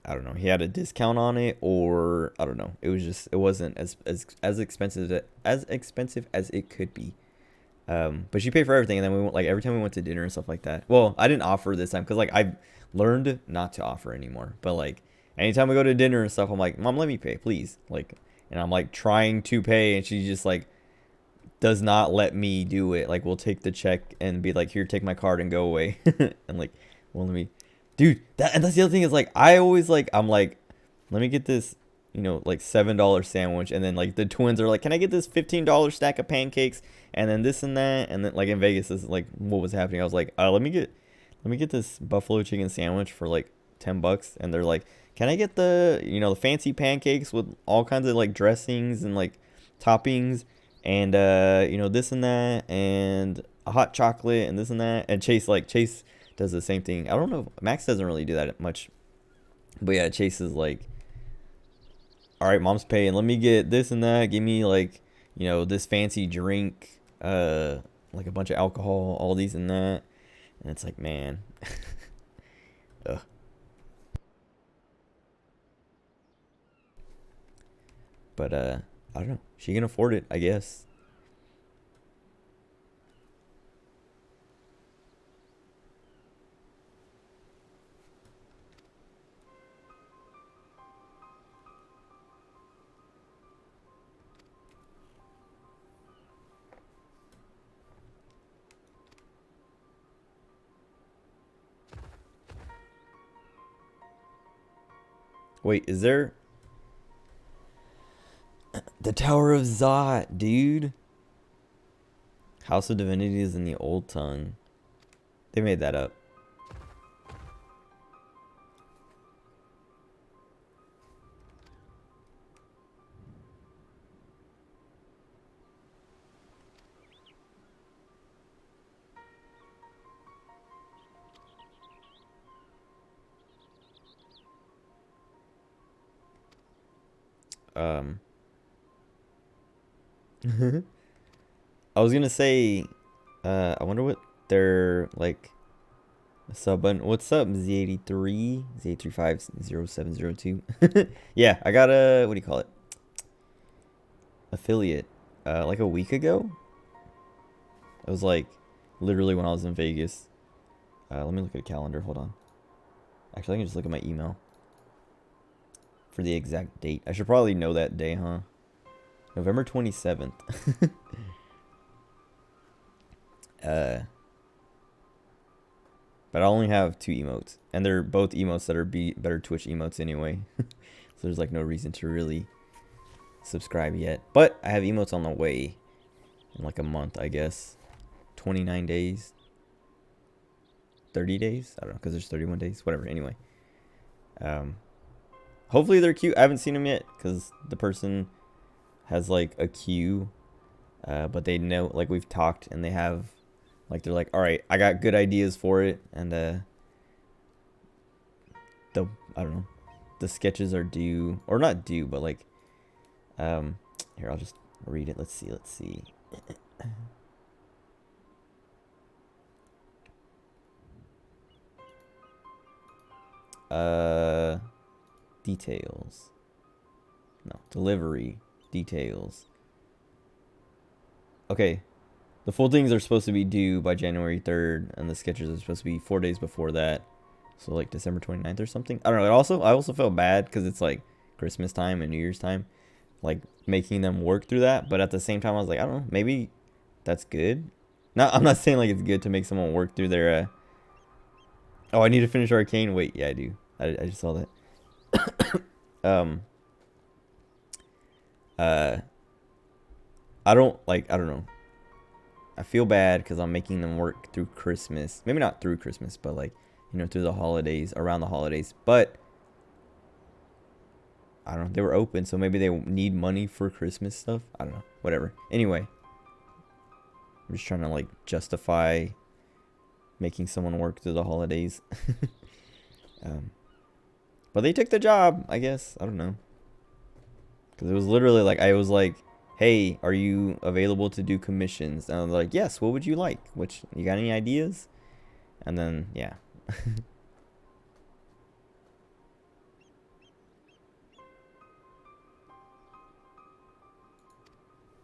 I don't know, he had a discount on it, or I don't know, it wasn't as expensive as it could be. But she paid for everything, and then we went, like every time we went to dinner and stuff like that. Well, I didn't offer this time because like I've learned not to offer anymore. But like anytime we go to dinner and stuff, I'm like, Mom, let me pay, please. Like, and I'm like trying to pay, and she just like does not let me do it. Like we'll take the check and be like, here, take my card and go away. And like, well, let me, dude. And that's the other thing is like I always like, I'm like, let me get this, you know, like $7 sandwich, and then like the twins are like, can I get this $15 stack of pancakes, and then this and that, and then like in Vegas, this is like what was happening. I was like, let me get this buffalo chicken sandwich for like $10, and they're like, can I get the, you know, the fancy pancakes with all kinds of like dressings and like toppings, and you know, this and that, and a hot chocolate and this and that. And Chase does the same thing. I don't know, Max doesn't really do that much, but yeah, Chase is like, all right, mom's paying, let me get this and that, give me like, you know, this fancy drink, like a bunch of alcohol, all these and that. And it's like, man. Ugh. But I don't know, she can afford it, I guess. Wait, is there the Tower of Zot, dude? House of Divinity is in the Old Tongue. They made that up. Um, I was gonna say, I wonder what their like sub button. What's up, Z83, Z8350702? Yeah, I got a, what do you call it? Affiliate. Like a week ago. It was like literally when I was in Vegas. Let me look at a calendar. Hold on. Actually, I can just look at my email for the exact date. I should probably know that day, huh? November 27th. But I only have 2 emotes, and they're both emotes that are better Twitch emotes anyway. So there's like no reason to really subscribe yet. But I have emotes on the way in like a month, I guess. 29 days. 30 days? I don't know, because there's 31 days. Whatever, anyway. Hopefully they're cute. I haven't seen them yet, because the person has like a queue. But they know, like, we've talked, and they have, like, they're like, all right, I got good ideas for it, and I don't know, the sketches are due, or not due, but like, here, I'll just read it. Let's see. Details. No, delivery details. Okay, the full things are supposed to be due by January 3rd, and the sketches are supposed to be 4 days before that. So like December 29th or something. I don't know. I also felt bad because it's like Christmas time and New Year's time, like making them work through that. But at the same time, I was like, I don't know, maybe that's good. No, I'm not saying like it's good to make someone work through their. Oh, I need to finish Arcane. Wait, yeah, I do. I just saw that. um. Uh. I don't know. I feel bad because I'm making them work through Christmas. Maybe not through Christmas, but like, you know, through the holidays, around the holidays. But I don't know. They were open, so maybe they need money for Christmas stuff. I don't know. Whatever. Anyway, I'm just trying to like justify making someone work through the holidays. But they took the job, I guess. I don't know. Because it was literally like, I was like, hey, are you available to do commissions? And I was like, yes, what would you like? Which, you got any ideas? And then, yeah.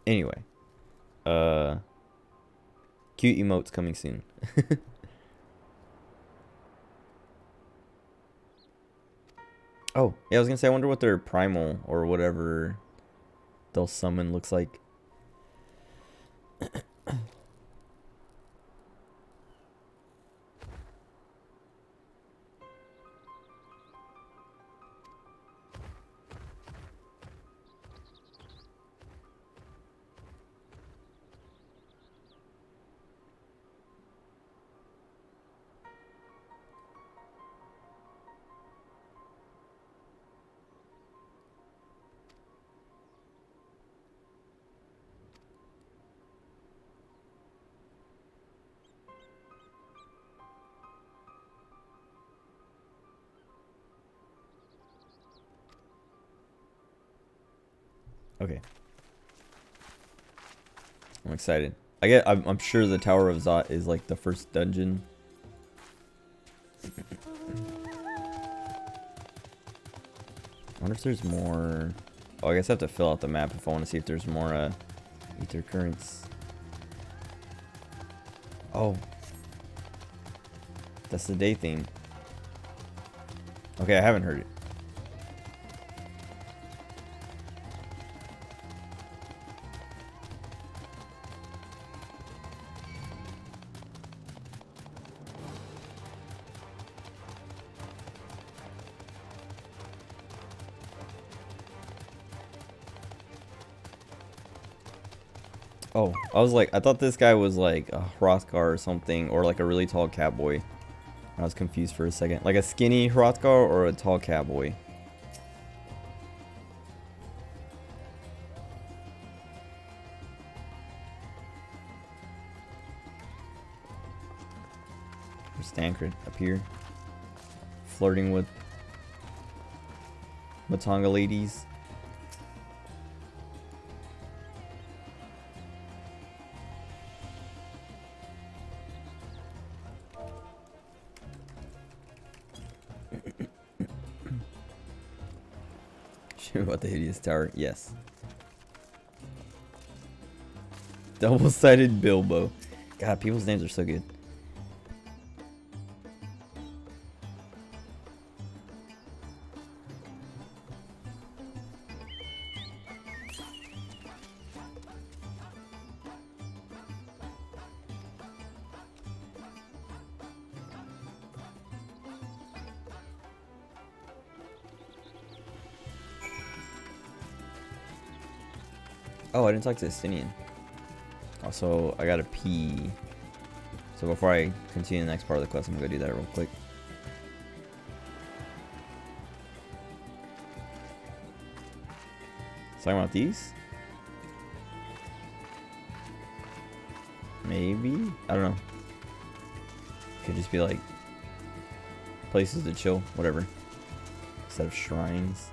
Anyway. Cute emotes coming soon. Oh, yeah, I was gonna say, I wonder what their primal or whatever they'll summon looks like. Okay. I'm excited. I'm sure the Tower of Zot is like the first dungeon. I wonder if there's more. Oh, I guess I have to fill out the map if I want to see if there's more ether currents. Oh, that's the day theme. Okay, I haven't heard it. Oh, I was like, I thought this guy was like a Hrothgar or something, or like a really tall cowboy. I was confused for a second. Like a skinny Hrothgar or a tall cowboy. Where's Tancred? Up here. Flirting with Matonga ladies. Sure about the hideous tower? Yes. Double-sided Bilbo. God, people's names are so good. Oh, I didn't talk to Estinian. Also, I gotta pee. So before I continue the next part of the quest, I'm gonna go do that real quick. Talking about these? Maybe? I don't know. Could just be like places to chill, whatever. Instead of shrines.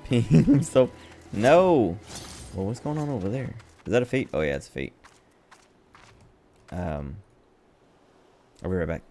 Peeing himself. No! Well, what's going on over there? Is that a fate? Oh yeah, it's a fate. I'll be right back.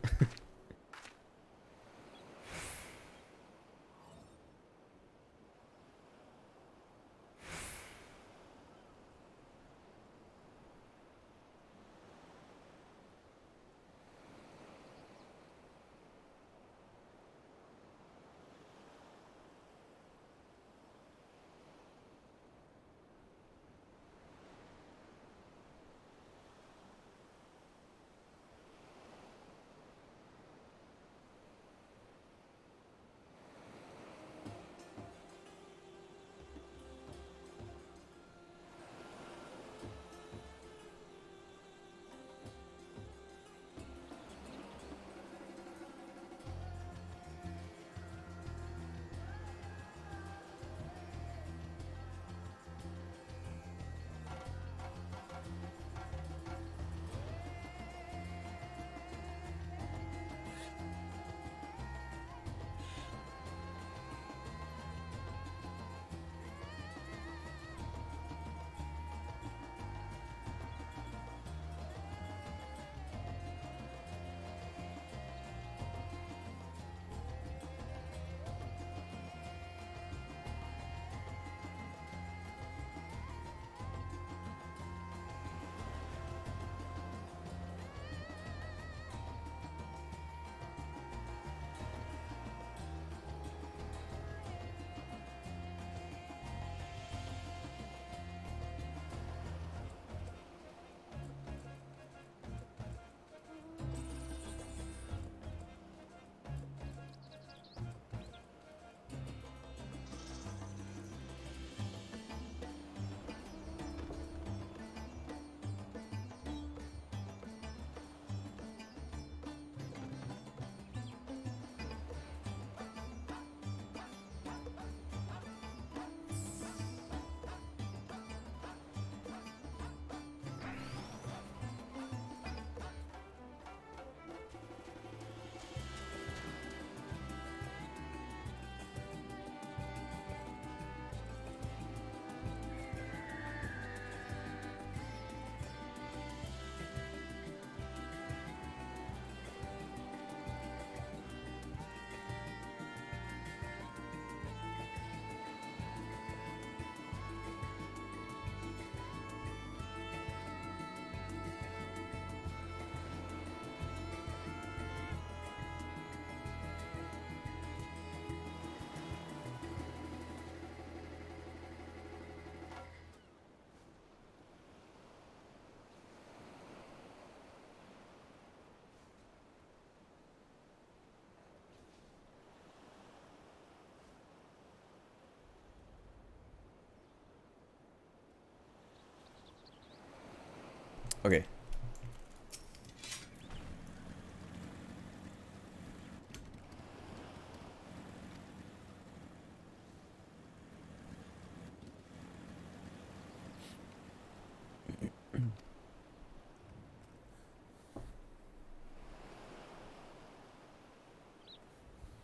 Okay.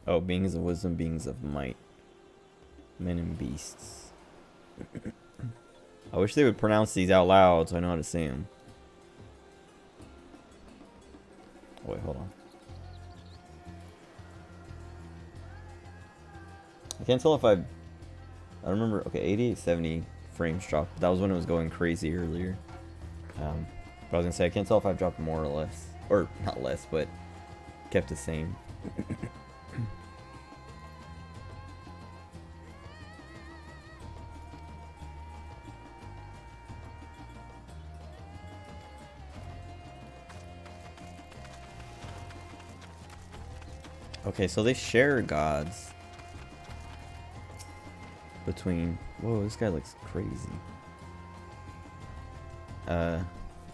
Oh, beings of wisdom, beings of might. Men and beasts. I wish they would pronounce these out loud so I know how to say them. Oh, wait, hold on. I can't tell if I remember. Okay, 88, 70 frames dropped. That was when it was going crazy earlier. But I was gonna say I can't tell if I've dropped more or less, or not less, but kept the same. Okay, so they share gods between. Whoa, this guy looks crazy.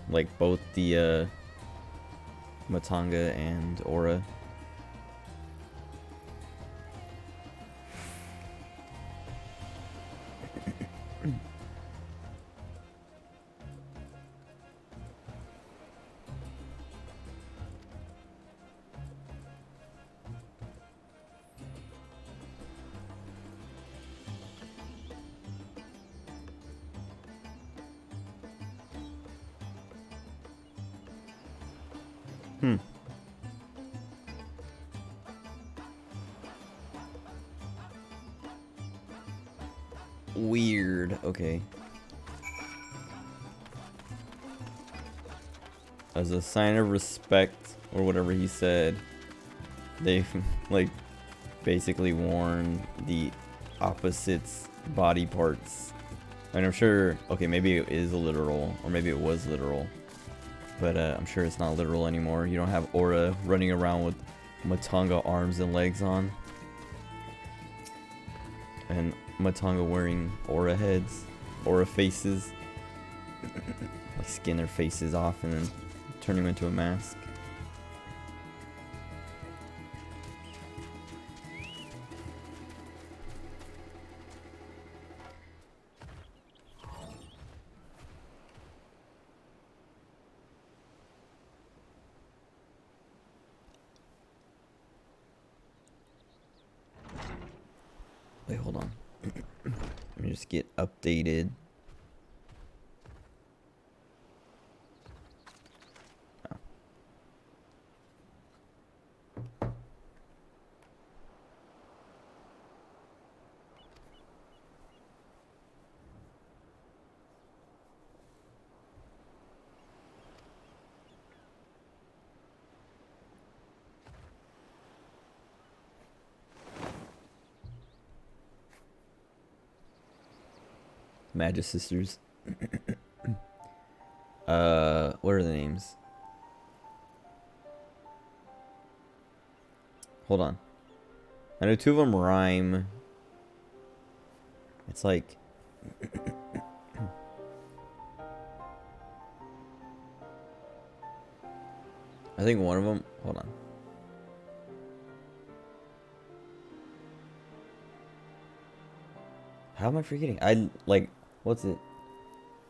Like both the Matanga and Aura. Weird. Okay. As a sign of respect, or whatever he said, they like basically worn the opposites body parts. And I'm sure, okay, maybe it is literal, or maybe it was literal, but I'm sure it's not literal anymore. You don't have Aura running around with Matanga arms and legs on, and Matanga wearing Aura heads, Aura faces, like skin their faces off and then turn them into a mask. Wait, hold on. Let me just get updated. Oh. Magus Sisters. What are the names? Hold on. I know two of them rhyme. It's like... I think one of them... Hold on. How am I forgetting? I, like... What's it?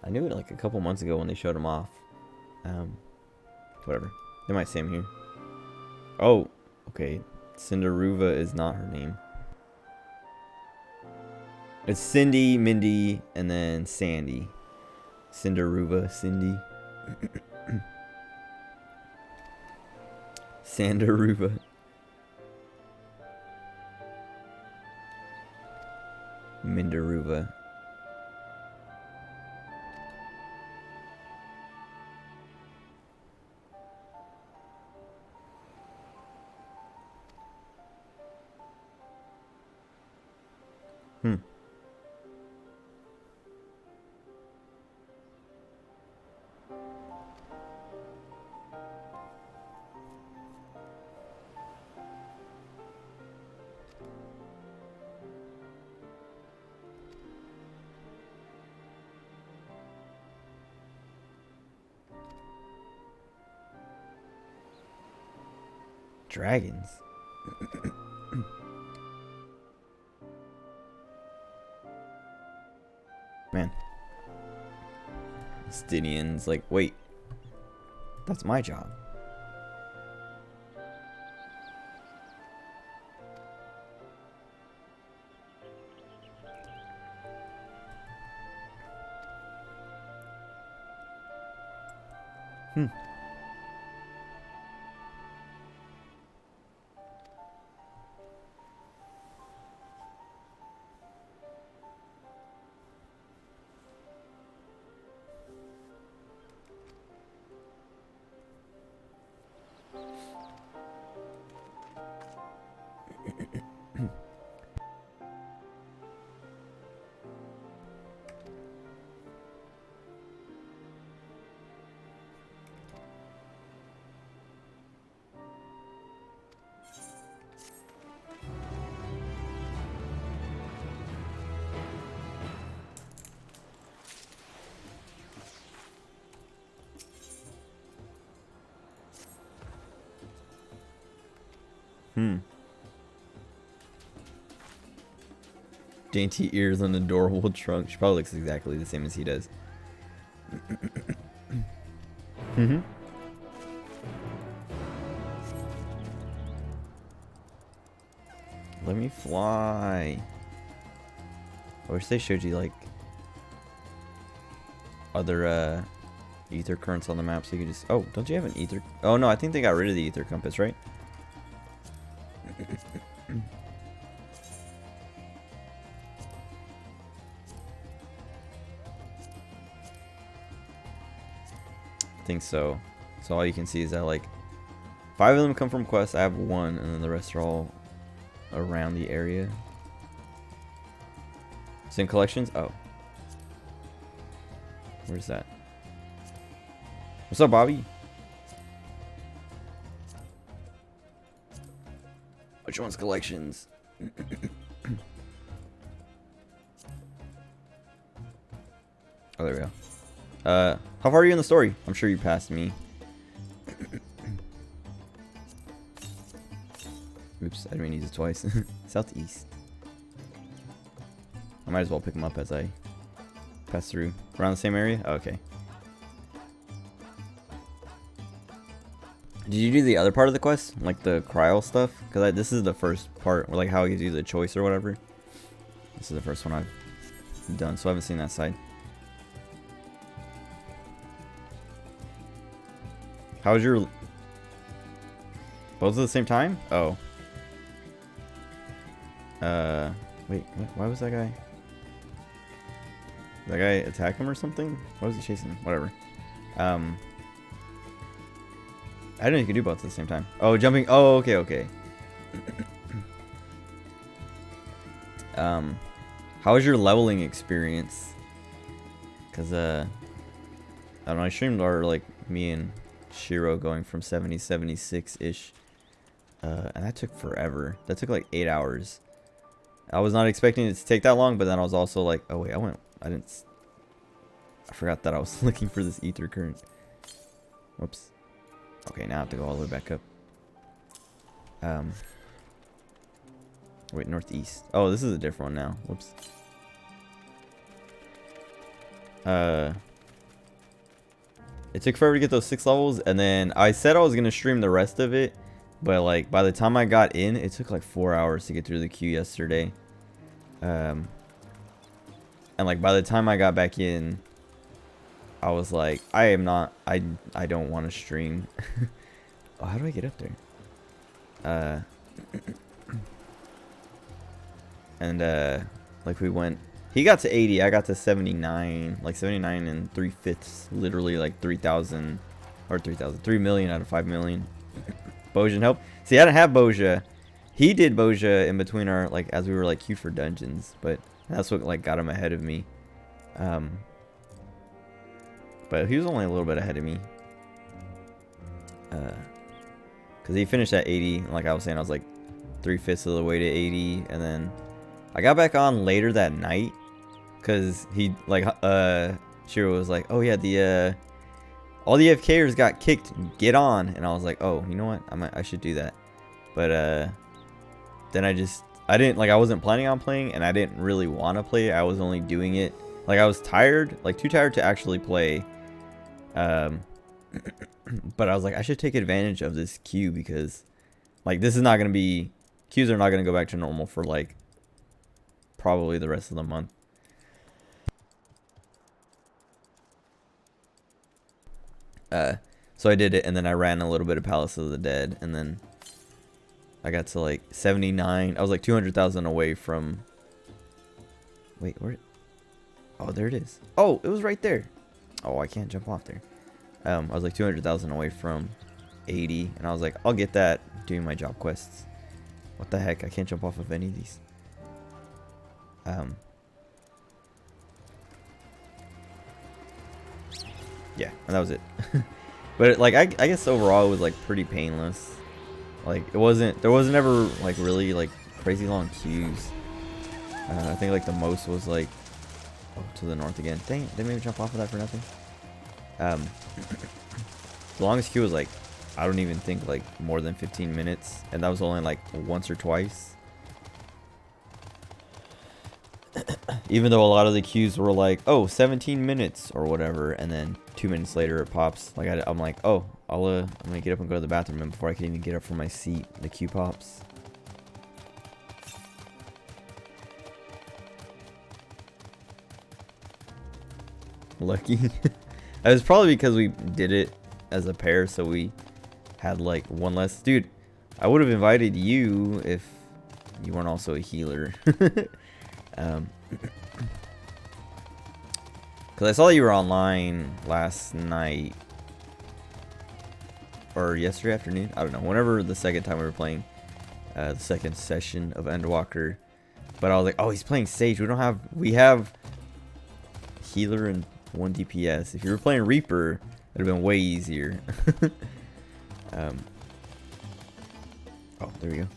I knew it like a couple months ago when they showed him off. Whatever. They might say him here. Oh, okay. Cinderuva is not her name. It's Cindy, Mindy, and then Sandy. Cinderuva, Cindy. Sandaruva. Mindaruva. dragons. Man. Stinian's like, wait. That's my job. Dainty ears and adorable trunk. She probably looks exactly the same as he does. Let me fly. I wish they showed you like other ether currents on the map so you could just... Oh, don't you have an ether? Oh no, I think they got rid of the ether compass, right? I think so. So all you can see is that like 5 of them come from quests. I have 1, and then the rest are all around the area. It's in collections. Oh, where's that? What's up, Bobby? Which one's collections? Oh, there we go. How far are you in the story? I'm sure you passed me. Oops, I didn't mean to use it twice. Southeast. I might as well pick them up as I pass through. Around the same area? Oh, okay. Did you do the other part of the quest? Like the cryo stuff? Because this is the first part, like how it gives you the choice or whatever. This is the first one I've done, so I haven't seen that side. How was your... Both at the same time? Oh. Wait, why was that guy... Did that guy attack him or something? Why was he chasing him? Whatever. I didn't know you could do both at the same time. Oh, jumping. Oh, okay, okay. How was your leveling experience? Because, I don't know, I streamed our, like, me and Shiro going from 70 76-ish. And that took forever. That took, like, 8 hours. I was not expecting it to take that long, but then I was also like, oh, wait, I forgot that I was looking for this ether current. Whoops. Okay, now I have to go all the way back up. Wait, northeast. Oh, this is a different one now. Whoops. It took forever to get those 6 levels, and then I said I was gonna stream the rest of it, but like by the time I got in, it took like 4 hours to get through the queue yesterday. And like by the time I got back in, I was like, I don't want to stream. Oh, how do I get up there? And like we went, he got to 80, I got to 79, like 79 and 3/5, literally like 3,000 or 3 million out of 5 million. Bojan helped. See, I didn't have Boja. He did Boja in between our, like, as we were like queued for dungeons, but that's what like got him ahead of me. But he was only a little bit ahead of me. Because he finished at 80. Like I was saying, I was like 3/5 of the way to 80. And then I got back on later that night. Because he, like, Shiro was like, oh yeah, all the FKers got kicked. Get on. And I was like, oh, you know what? I should do that. But then I didn't like I wasn't planning on playing, and I didn't really want to play. I was only doing it like I was tired, like too tired to actually play. But I was like, I should take advantage of this queue because like this is not gonna be, queues are not gonna go back to normal for like probably the rest of the month. So I did it, and then I ran a little bit of Palace of the Dead, and then I got to like 79. I was like 200,000 away from. Wait, where? Oh, there it is. Oh, it was right there. Oh, I can't jump off there. I was like 200,000 away from 80, and I was like, I'll get that doing my job quests. What the heck? I can't jump off of any of these. Yeah, and that was it. But like I guess overall it was like pretty painless. Like there wasn't ever like really like crazy long queues. I think like the most was like, oh, to the north again. Dang it, they made me jump off of that for nothing. The longest queue was like, I don't even think like more than 15 minutes, and that was only like once or twice. Even though a lot of the queues were like, oh, 17 minutes or whatever, and then 2 minutes later it pops. Like I'm like, oh, I'm gonna get up and go to the bathroom, and before I can even get up from my seat, the queue pops. Lucky. It was probably because we did it as a pair, so we had like one less. Dude, I would have invited you if you weren't also a healer. Because I saw you were online last night or yesterday afternoon. I don't know. Whenever the second time we were playing, the second session of Endwalker. But I was like, oh, he's playing Sage. We have healer and 1 DPS. If you were playing Reaper, it would have been way easier. Oh, there we go.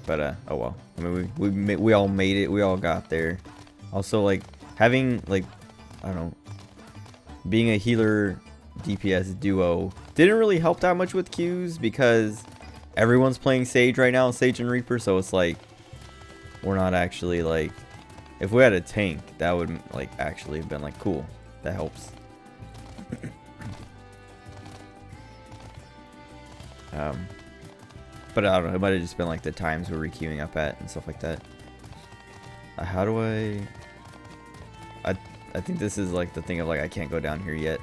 But oh well. I mean, we all made it. We all got there. Also, like having like, I don't know, being a healer DPS duo didn't really help that much with queues because everyone's playing Sage right now, Sage and Reaper. So it's like we're not actually like, if we had a tank, that would like actually have been like cool. That helps. But I don't know, it might have just been like the times we were queuing up at and stuff like that. How do I think this is like the thing of like I can't go down here yet.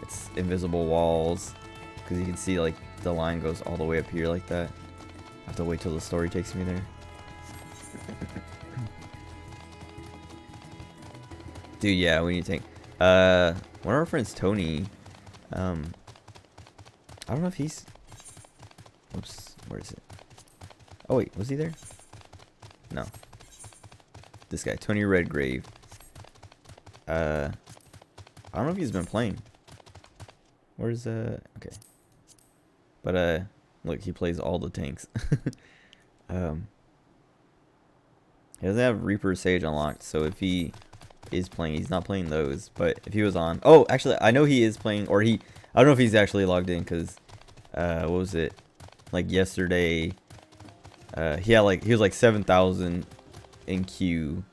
It's invisible walls, because you can see like the line goes all the way up here like that. I have to wait till the story takes me there. Dude, yeah, we need to take one of our friends, Tony, I don't know if he's, oops, where is it? Oh wait, was he there? No. This guy, Tony Redgrave. I don't know if he's been playing. Where's okay. But look, he plays all the tanks. He doesn't have Reaper Sage unlocked, so if he is playing, he's not playing those. But if he was on, oh, actually, I know he is playing, or I don't know if he's actually logged in, because what was it? Like yesterday, he was like 7,000 in queue,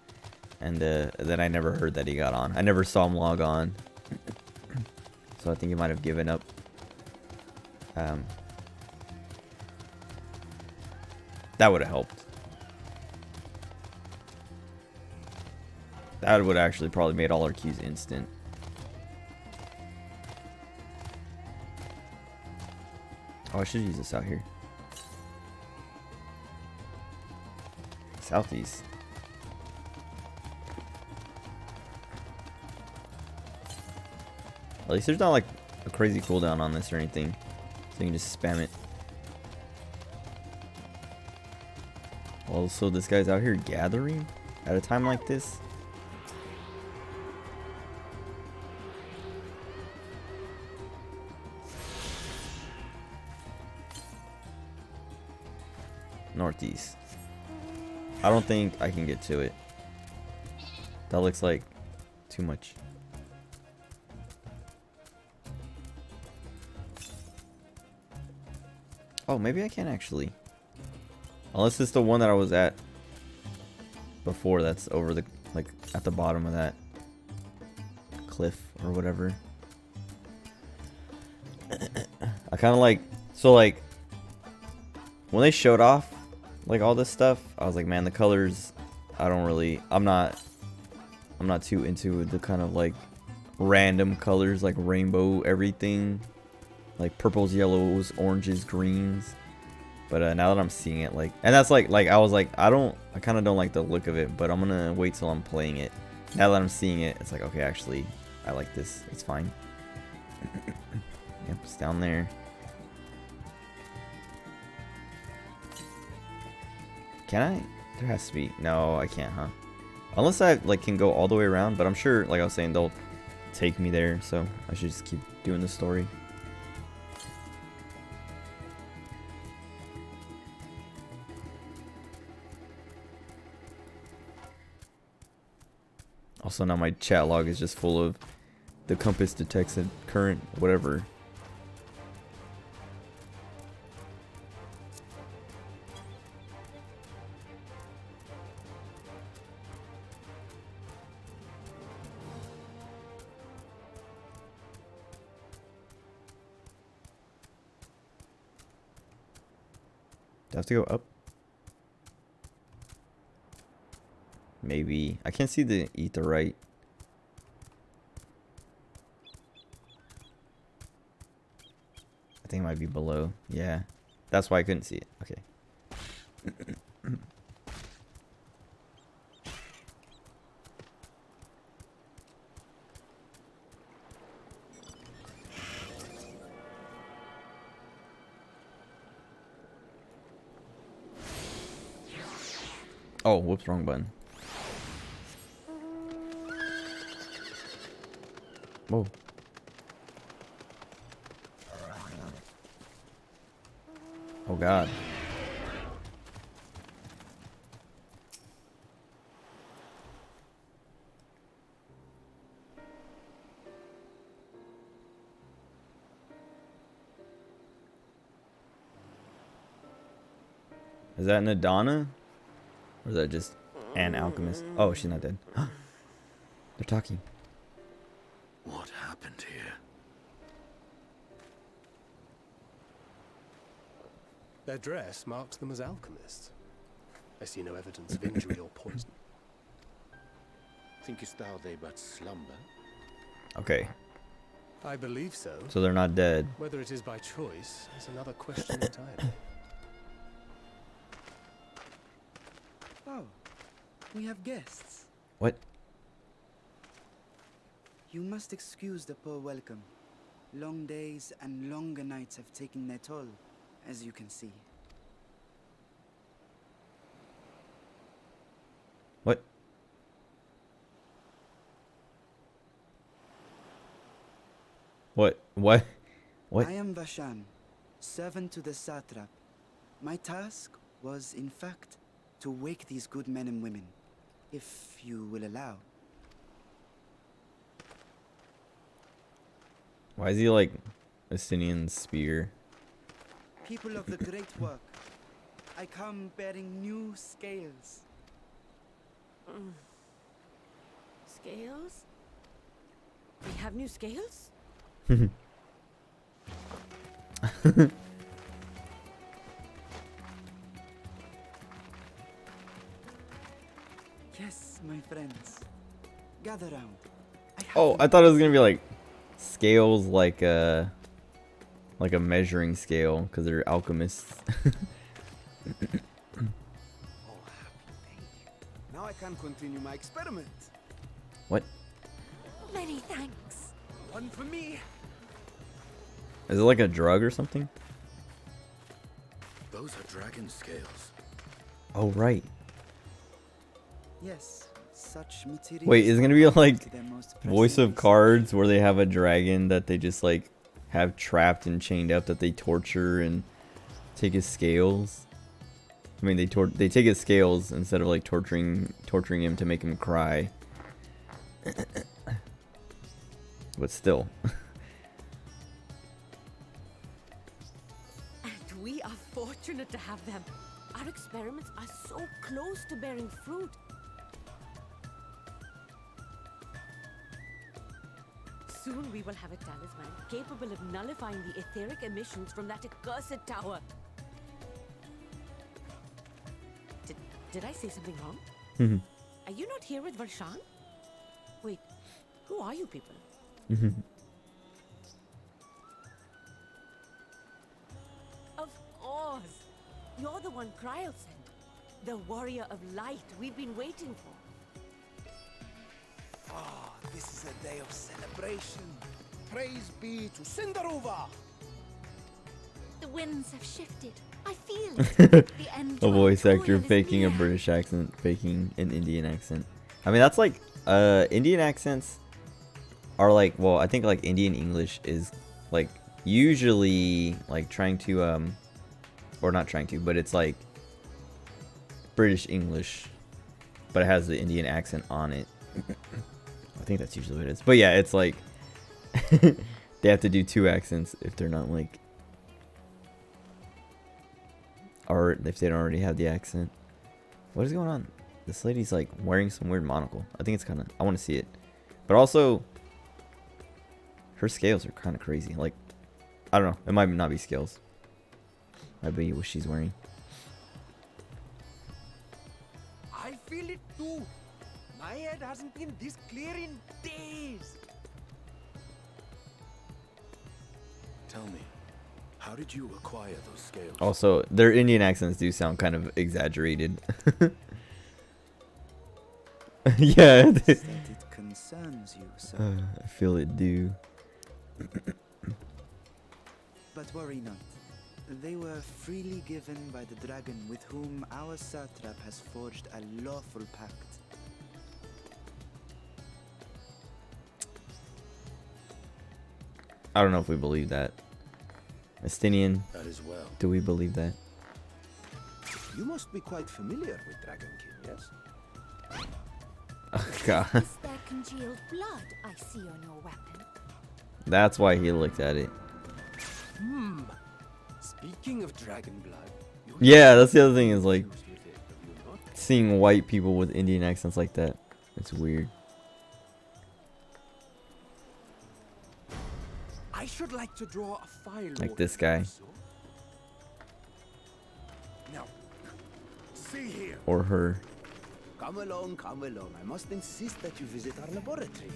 and then I never heard that he got on. I never saw him log on, so I think he might have given up. That would have helped. That would actually probably made all our queues instant. Oh, I should use this out here. Southeast. At least there's not like a crazy cooldown on this or anything, so you can just spam it. Also, this guy's out here gathering at a time like this. Northeast. I don't think I can get to it. That looks like too much. Oh, maybe I can actually. Unless it's the one that I was at before that's over the, like, at the bottom of that cliff or whatever. I kind of like, so like, when they showed off, like, all this stuff, I was like, man, the colors, I don't really, I'm not too into the kind of, like, random colors, like rainbow everything. Like purples, yellows, oranges, greens. But now that I'm seeing it, like, and that's like I was like, I kind of don't like the look of it, but I'm gonna wait till I'm playing it. Now that I'm seeing it, it's like, okay, actually, I like this. It's fine. Yep, it's down there. Can I? There has to be. No, I can't, huh? Unless I, like, can go all the way around, but I'm sure, like I was saying, they'll take me there, so I should just keep doing the story. Also, now my chat log is just full of the compass detects a current, whatever. Do I have to go up? Maybe. I can't see the etherite. I think it might be below. Yeah. That's why I couldn't see it. Okay. Oh, whoops, wrong button. Whoa. Oh god. Is that Nadana? Or is that just an alchemist? Oh, she's not dead. They're talking. What happened here? Their dress marks them as alchemists. I see no evidence of injury or poison. Thinkest thou they but slumber? Okay. I believe so. So they're not dead. Whether it is by choice is another question entirely. Oh, we have guests. What? You must excuse the poor welcome. Long days and longer nights have taken their toll, as you can see. What? What? What? What? I am Vashan, servant to the satrap. My task was, in fact, to wake these good men and women, if you will allow. Why is he like Estinian spear? People of the great work, I come bearing new scales. Scales? We have new scales? Yes, my friends. Gather round. Oh, I thought it was gonna be like scales, like a measuring scale, because they're alchemists. Oh, happy day. Now I can continue my experiment. What? Many thanks. One for me. Is it like a drug or something? Those are dragon scales. Oh, right. Yes, such materials. Wait, is it gonna be like to their most Voice pressing of needs. Cards, where they have a dragon that they just like have trapped and chained up, that they torture and take his scales? I mean, they take his scales instead of like torturing him to make him cry. But still. And we are fortunate to have them. Our experiments are so close to bearing fruit. Soon we will have a talisman capable of nullifying the etheric emissions from that accursed tower. Did I say something wrong? Are you not here with Varshan? Wait, who are you people? Of course! You're the one Kryl sent. The warrior of light we've been waiting for. Ah, this is a day of celebration. Praise be to Cinderova. The winds have shifted. I feel it. The A voice actor is faking a near. British accent, faking an Indian accent. I mean, that's like Indian accents are like, well, I think like Indian English is like usually like trying to or not trying to, but it's like British English, but it has the Indian accent on it. I think that's usually what it is. But yeah, it's like they have to do two accents if they're not like, or if they don't already have the accent. What is going on? This lady's like wearing some weird monocle. I think it's kind of, I want to see it. But also, her scales are kind of crazy. Like, I don't know. It might not be scales. Might be what she's wearing. I feel it too. My head hasn't been this clear in days. Tell me, how did you acquire those scales? Also, their Indian accents do sound kind of exaggerated. Yeah. That it concerns you, sir. I feel it do. But worry not. They were freely given by the dragon with whom our satrap has forged a lawful pact. I don't know if we believe that. Estinian, That is well. do we believe that? You must be quite familiar with Dragon King, yes? Oh, God. Is there congealed blood I see on your weapon? That's why he looked at it. Speaking of dragon blood, you Yeah, that's the other thing is like confused with it, have you not? seeing white people with Indian accents like that. It's weird. I should like to draw a file. Like this guy. Now, see here. Or her. Come along, come along. I must insist that you visit our laboratory.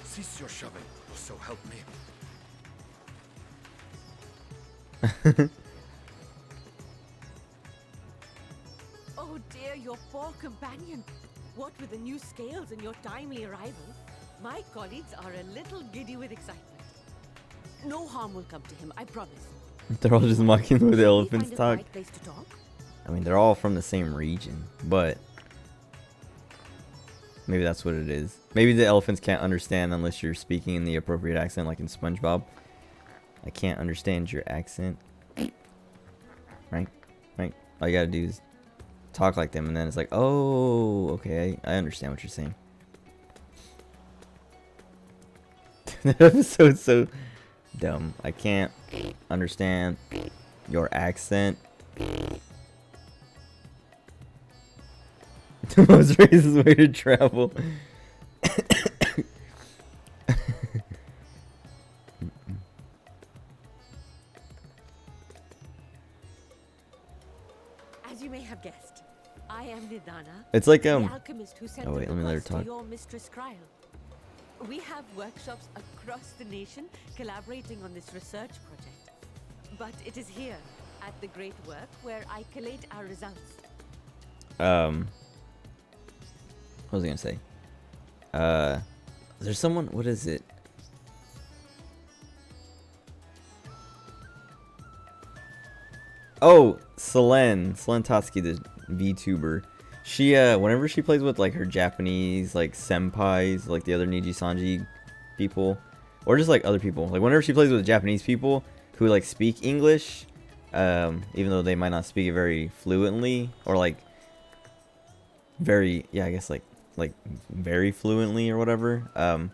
Cease your shoving, or so help me. Oh dear, your poor companion. What with the new scales and your timely arrival, my colleagues are a little giddy with excitement. No harm will come to him, I promise. They're all just mocking the way the Shall we elephants find a talk. quiet place to talk? I mean, they're all from the same region, but maybe that's what it is. Maybe the elephants can't understand unless you're speaking in the appropriate accent, like in SpongeBob. I can't understand your accent. Right? Right? All you gotta do is talk like them, and then it's like, oh, okay, I understand what you're saying. That episode's so dumb. I can't understand your accent. The most racist way to travel. As you may have guessed, I am Nidana, It's like the alchemist who sent oh, wait, the let me let her request to talk. your mistress Kryl. We have workshops across the nation collaborating on this research project. But it is here, at the great work, where I collate our results. What was I gonna say? There's someone. What is it? Oh, Selene Totsky, the VTuber. She whenever she plays with like her Japanese like senpais, like the other Niji Sanji people, or just like other people, like whenever she plays with Japanese people who like speak English, even though they might not speak it very fluently, or like very, yeah, I guess like very fluently or whatever,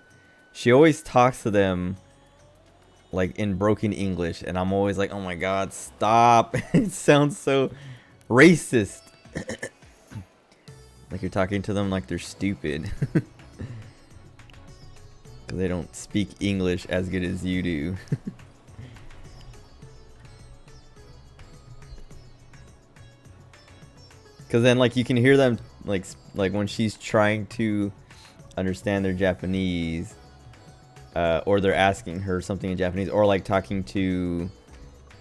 she always talks to them like in broken English, and I'm always like, oh my god, stop. It sounds so racist. Like you're talking to them like they're stupid. Because they don't speak English as good as you do. Because then like you can hear them like when she's trying to understand their Japanese, or they're asking her something in Japanese, or like talking to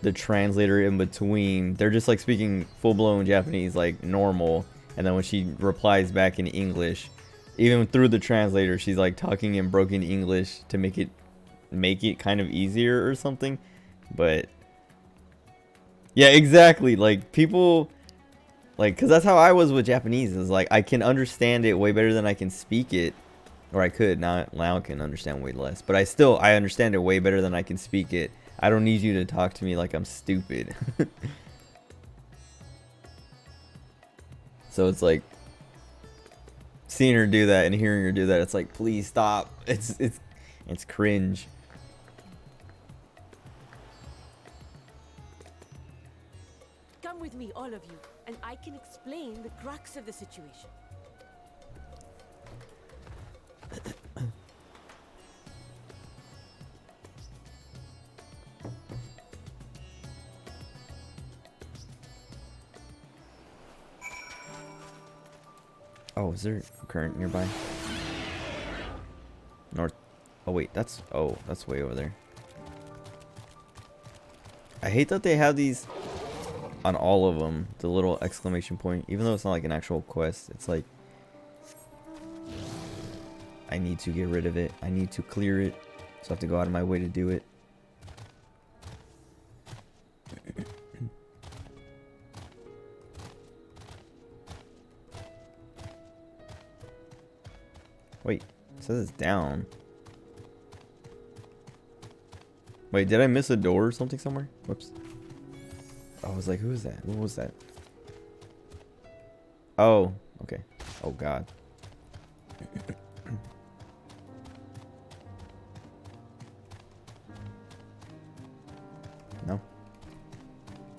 the translator in between, they're just like speaking full-blown Japanese like normal, and then when she replies back in English, even through the translator, she's like talking in broken English to make it kind of easier or something. But yeah, exactly, like people like, because that's how I was with Japanese, is like I can understand it way better than I can speak it. Or I could. Now I can understand way less. But I understand it way better than I can speak it. I don't need you to talk to me like I'm stupid. So it's like seeing her do that and hearing her do that, it's like, please stop. It's cringe. Come with me, all of you, and I can explain the crux of the situation. Oh, is there a current nearby? North. Oh wait, that's way over there. I hate that they have these on all of them, the little exclamation point, even though it's not like an actual quest. It's like I need to get rid of it. I need to clear it. So I have to go out of my way to do it. Wait, it says it's down. Wait, did I miss a door or something somewhere? Whoops. Oh, I was like, who is that? What was that? Oh, okay. Oh, God. No.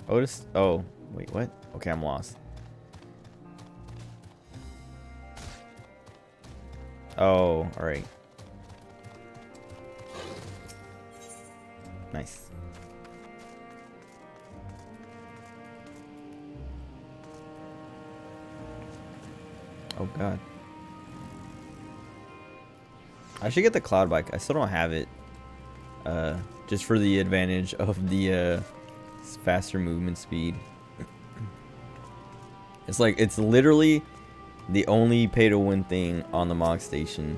Otis? Oh, wait, what? Okay, I'm lost. Oh, alright. Nice. Oh god. I should get the cloud bike. I still don't have it. Just for the advantage of the faster movement speed. It's like, it's literally the only pay to win thing on the Mog Station.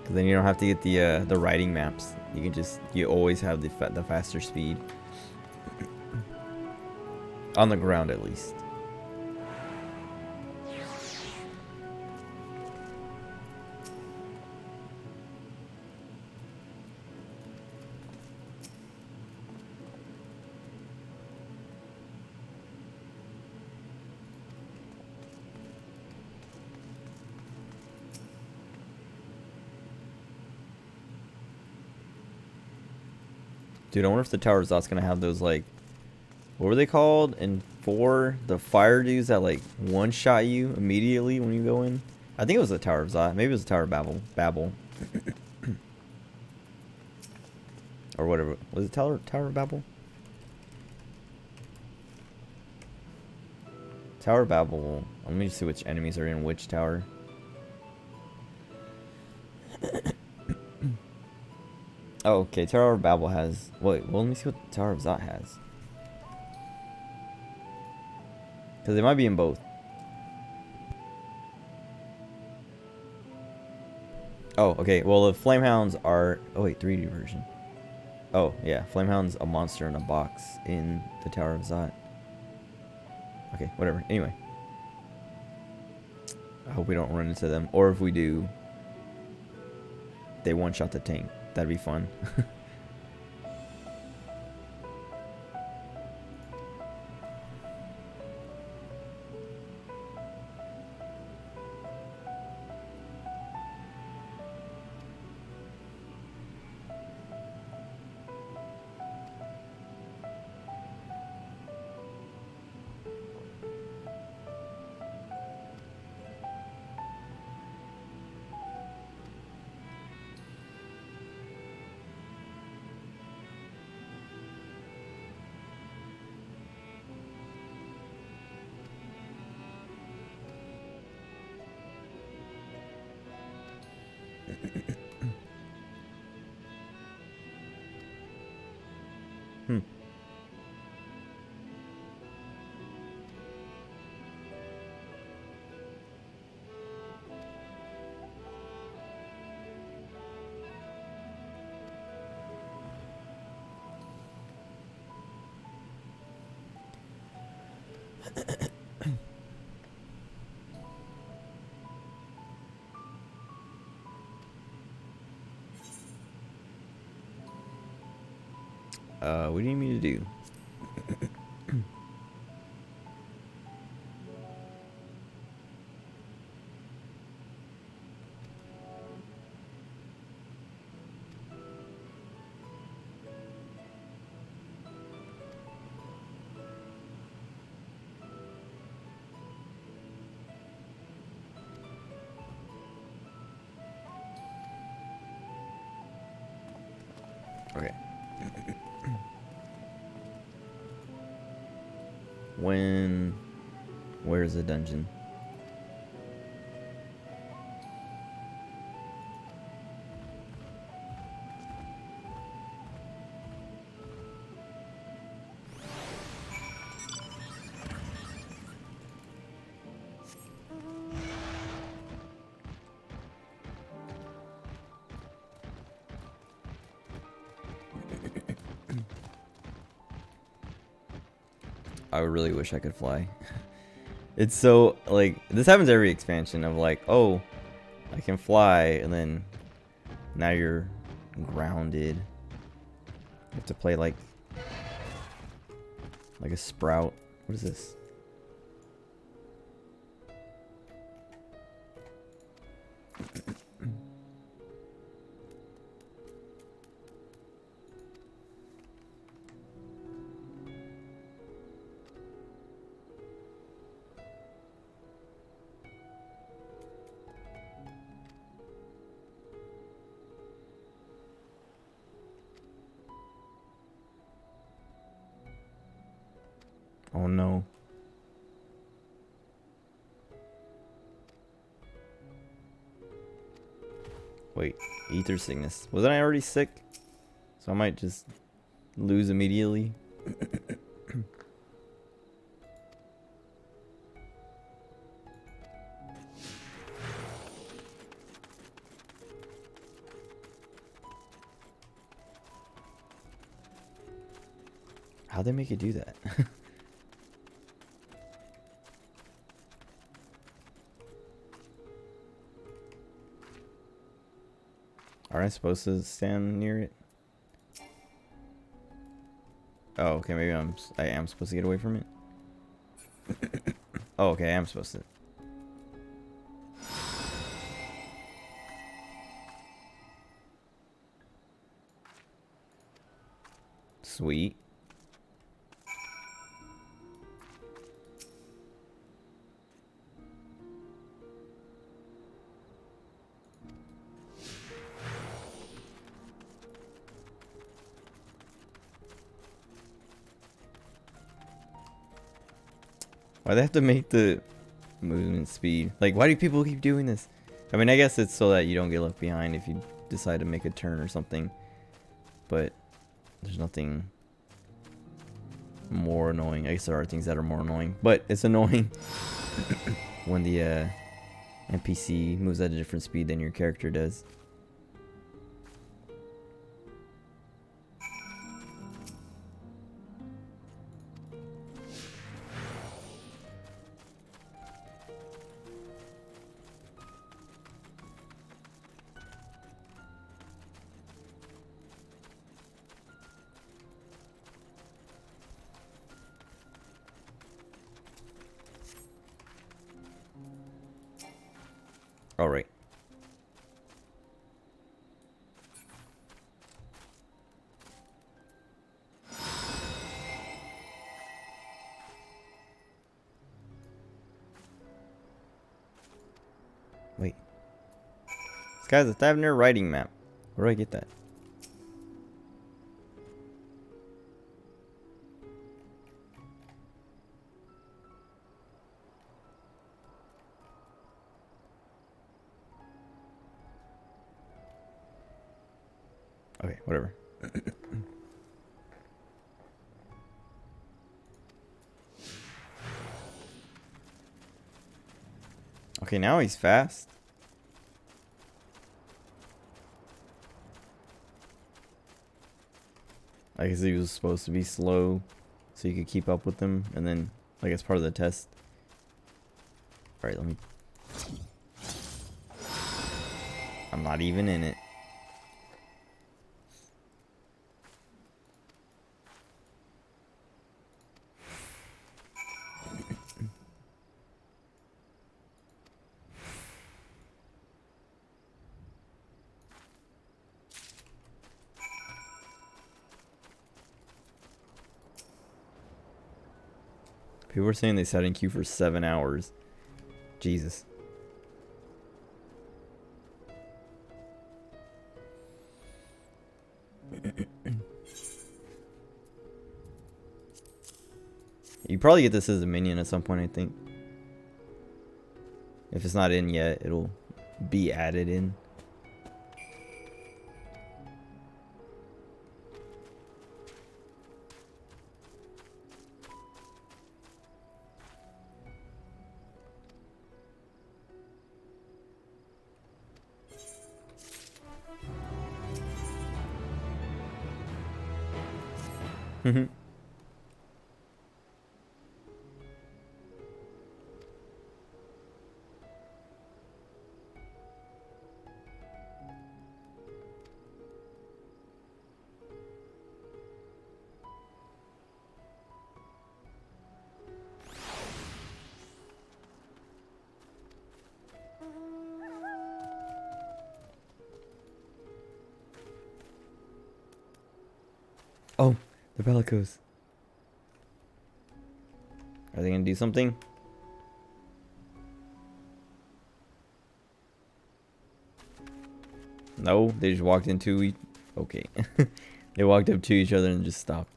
Cause then you don't have to get the riding maps. You can just, you always have the faster speed. On the ground at least. Dude, I wonder if the Tower of Zot's gonna have those, like, what were they called in 4? The fire dudes that like one-shot you immediately when you go in. I think it was the Tower of Zot. Maybe it was the Tower of Babel. Or whatever. Was it Tower of Babel? Tower of Babel. Let me just see which enemies are in which tower. Oh, okay. Tower of Babel has. Wait, well, let me see what Tower of Zot has. Because they might be in both. Oh, okay. Well, the Flamehounds are. Oh, wait, 3D version. Oh, yeah. Flamehound's a monster in a box in the Tower of Zot. Okay, whatever. Anyway. I hope we don't run into them. Or if we do, they one-shot the tank. That'd be fun. Hmm. What do you need me to do? Okay. Where's the dungeon? I really wish I could fly. It's so, like, this happens every expansion of like, oh, I can fly, and then now you're grounded. You have to play like a sprout. What is this? Oh no. Wait, ether sickness. Wasn't I already sick? So I might just lose immediately. How'd they make it do that? Aren't I supposed to stand near it? Oh, okay, maybe I am supposed to get away from it. Oh, okay, I am supposed to. Sweet. Why they have to make the movement speed? Like, why do people keep doing this? I mean, I guess it's so that you don't get left behind if you decide to make a turn or something. But there's nothing more annoying. I guess there are things that are more annoying. But it's annoying when the NPC moves at a different speed than your character does. All right. Wait. This guy's a Thavner writing map. Where do I get that? Okay, whatever. Okay, now he's fast. I guess he was supposed to be slow so you could keep up with them, and then, like, as part of the test. Alright, let me... I'm not even in it. People were saying they sat in queue for 7 hours. Jesus. You probably get this as a minion at some point, I think. If it's not in yet, it'll be added in. Oh, the bellicose. Are they gonna do something? No, they just walked into each... Okay. They walked up to each other and just stopped.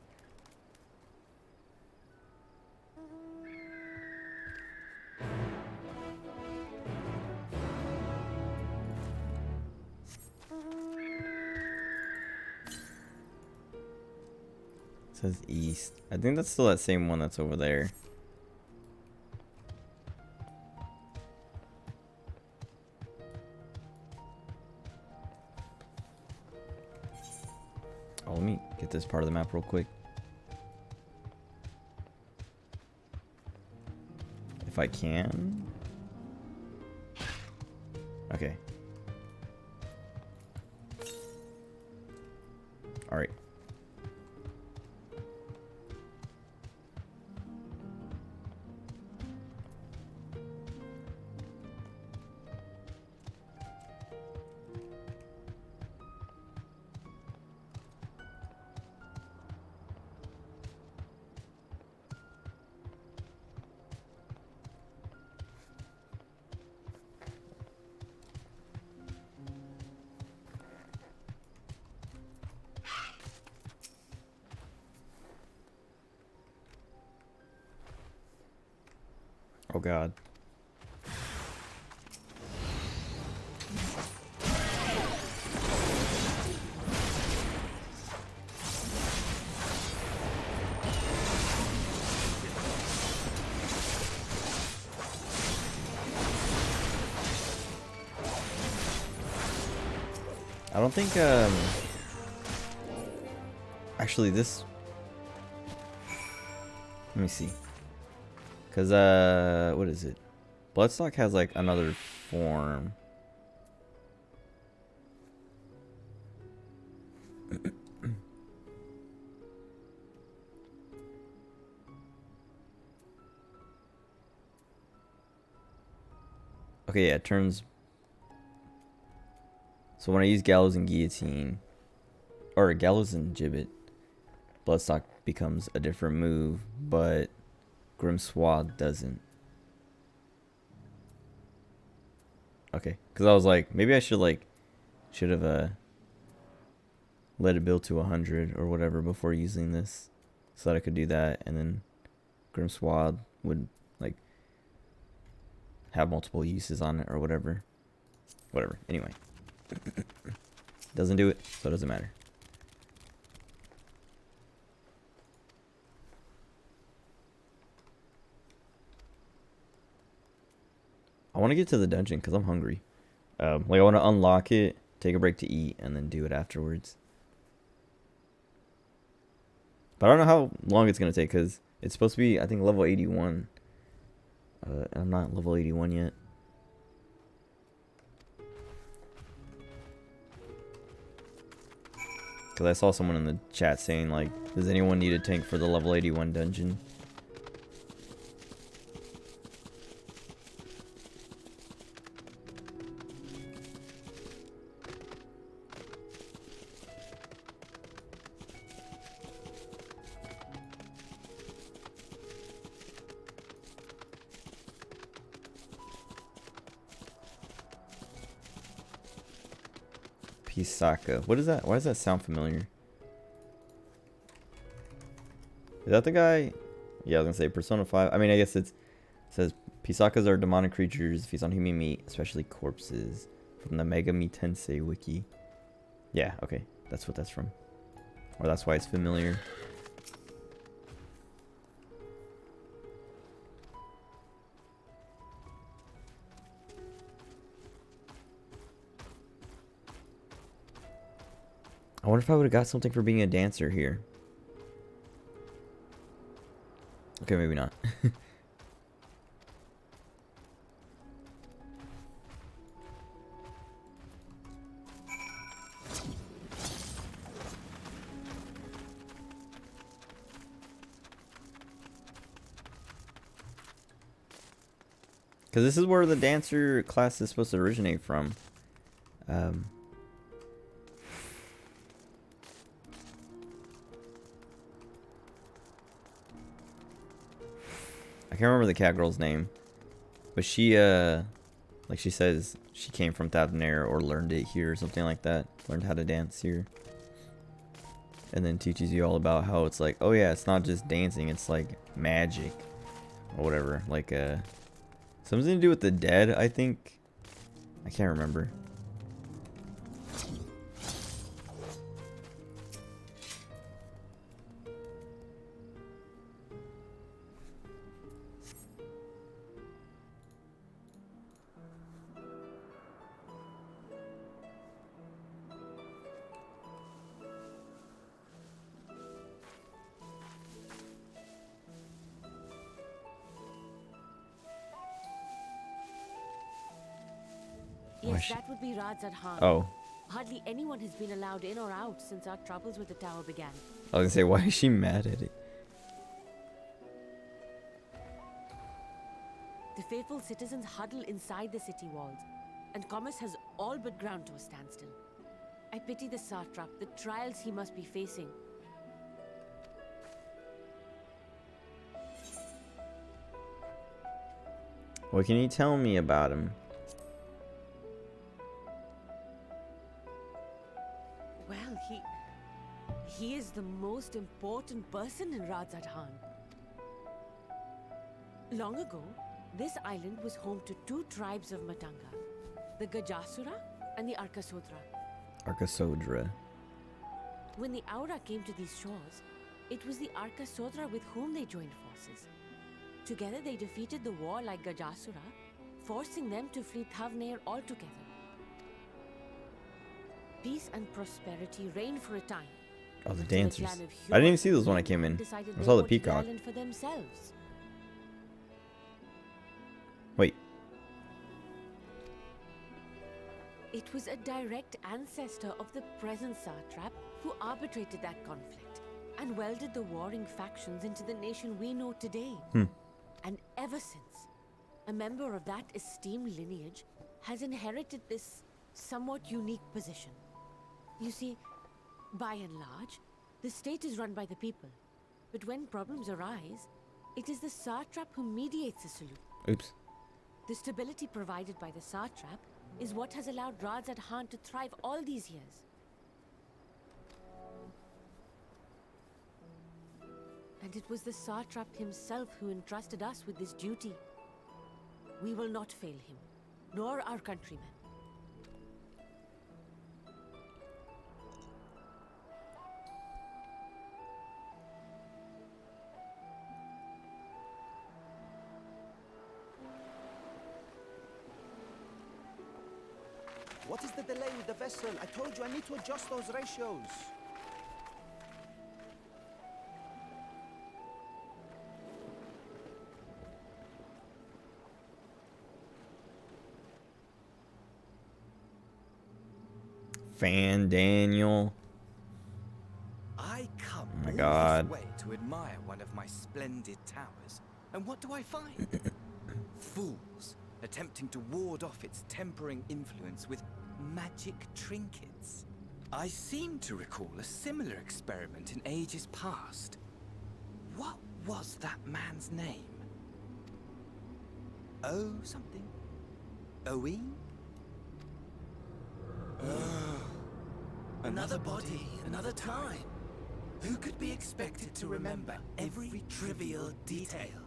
It says east. I think that's still that same one that's over there. Oh, let me get this part of the map real quick. If I can. Okay. All right. Oh God. I don't think actually this, let me see. Cause what is it? Bloodstock has like another form. Okay, yeah, it turns. So when I use Gallows and Guillotine, or Gallows and Gibbet, Bloodstock becomes a different move, but Grim Swad doesn't. Okay, because I was like, maybe I should have let it build to 100 or whatever before using this, so that I could do that, and then Grim Swad would like have multiple uses on it or whatever. Whatever. Anyway, doesn't do it, so it doesn't matter. want to get to the dungeon because I'm hungry. Like I want to unlock it, take a break to eat, and then do it afterwards. But I don't know how long it's gonna take because it's supposed to be, I think, level 81. I'm not level 81 yet. Because I saw someone in the chat saying, like, does anyone need a tank for the level 81 dungeon? Pisaka. What is that? Why does that sound familiar? Is that the guy? Yeah, I was gonna say Persona 5. I mean, I guess it says Pisakas are demonic creatures, feast on human meat, especially corpses. From the Megami Tensei wiki. Yeah, okay. That's what that's from. Or that's why it's familiar. I wonder if I would have got something for being a dancer here. Okay, maybe not. Because this is where the dancer class is supposed to originate from. I can't remember the cat girl's name, but she like she says she came from Thavnair or learned it here or something like that. Learned how to dance here, and then teaches you all about how it's like, oh yeah, it's not just dancing, it's like magic or whatever. Like something to do with the dead, I think. I can't remember. Yes, that would be Radzad Khan. Oh, Hardly anyone has been allowed in or out since our troubles with the tower began. I was gonna say, why is she mad at it? The faithful citizens huddle inside the city walls, and commerce has all but ground to a standstill. I pity the satrap, the trials he must be facing. What can you tell me about him? Well, he is the most important person in Radzad Khan. Long ago, this island was home to two tribes of Matanga, the Gajasura and the Arkasodra. Arkasodra. When the Aura came to these shores, it was the Arkasodra with whom they joined forces. Together they defeated the war like Gajasura, forcing them to flee Thavnair altogether. Peace and prosperity reigned for a time. Oh, the until dancers. clan of I didn't even Hjord see those when I came in. decided I they saw the wanted peacock. island for themselves. Wait. It was a direct ancestor of the present satrap who arbitrated that conflict and welded the warring factions into the nation we know today. And ever since, a member of that esteemed lineage has inherited this somewhat unique position. You see, by and large, the state is run by the people. But when problems arise, it is the satrap who mediates the solution. Oops. The stability provided by the satrap is what has allowed Radzad Khan to thrive all these years. And it was the satrap himself who entrusted us with this duty. We will not fail him, nor our countrymen. What is the delay with the vessel? I told you I need to adjust those ratios. Fan Daniel. I come Oh my all God. this way to admire one of my splendid towers, and what do I find? Fools attempting to ward off its tempering influence with magic trinkets. I seem to recall a similar experiment in ages past. What was that man's name? Oh, something? Owen? Another body, another time. Who could be expected to remember every trivial detail?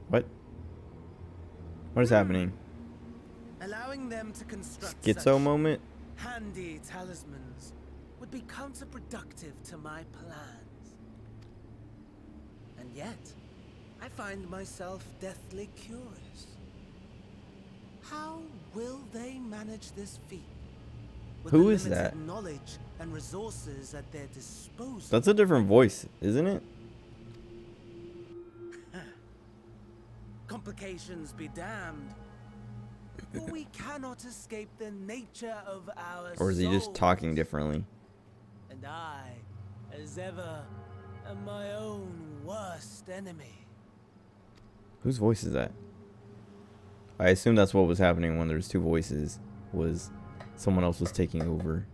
What? What is happening? Allowing them to construct Schizo such moment? handy talismans would be counterproductive to my plans. And yet, I find myself deathly curious. How will they manage this feat? With Who the is limited that? knowledge and resources at their disposal. That's a different voice, isn't it? Complications be damned. For we cannot escape the nature of our Or is he just souls. talking differently? And I, as ever, am my own worst enemy. Whose voice is that? I assume that's what was happening when there's two voices, was someone else was taking over.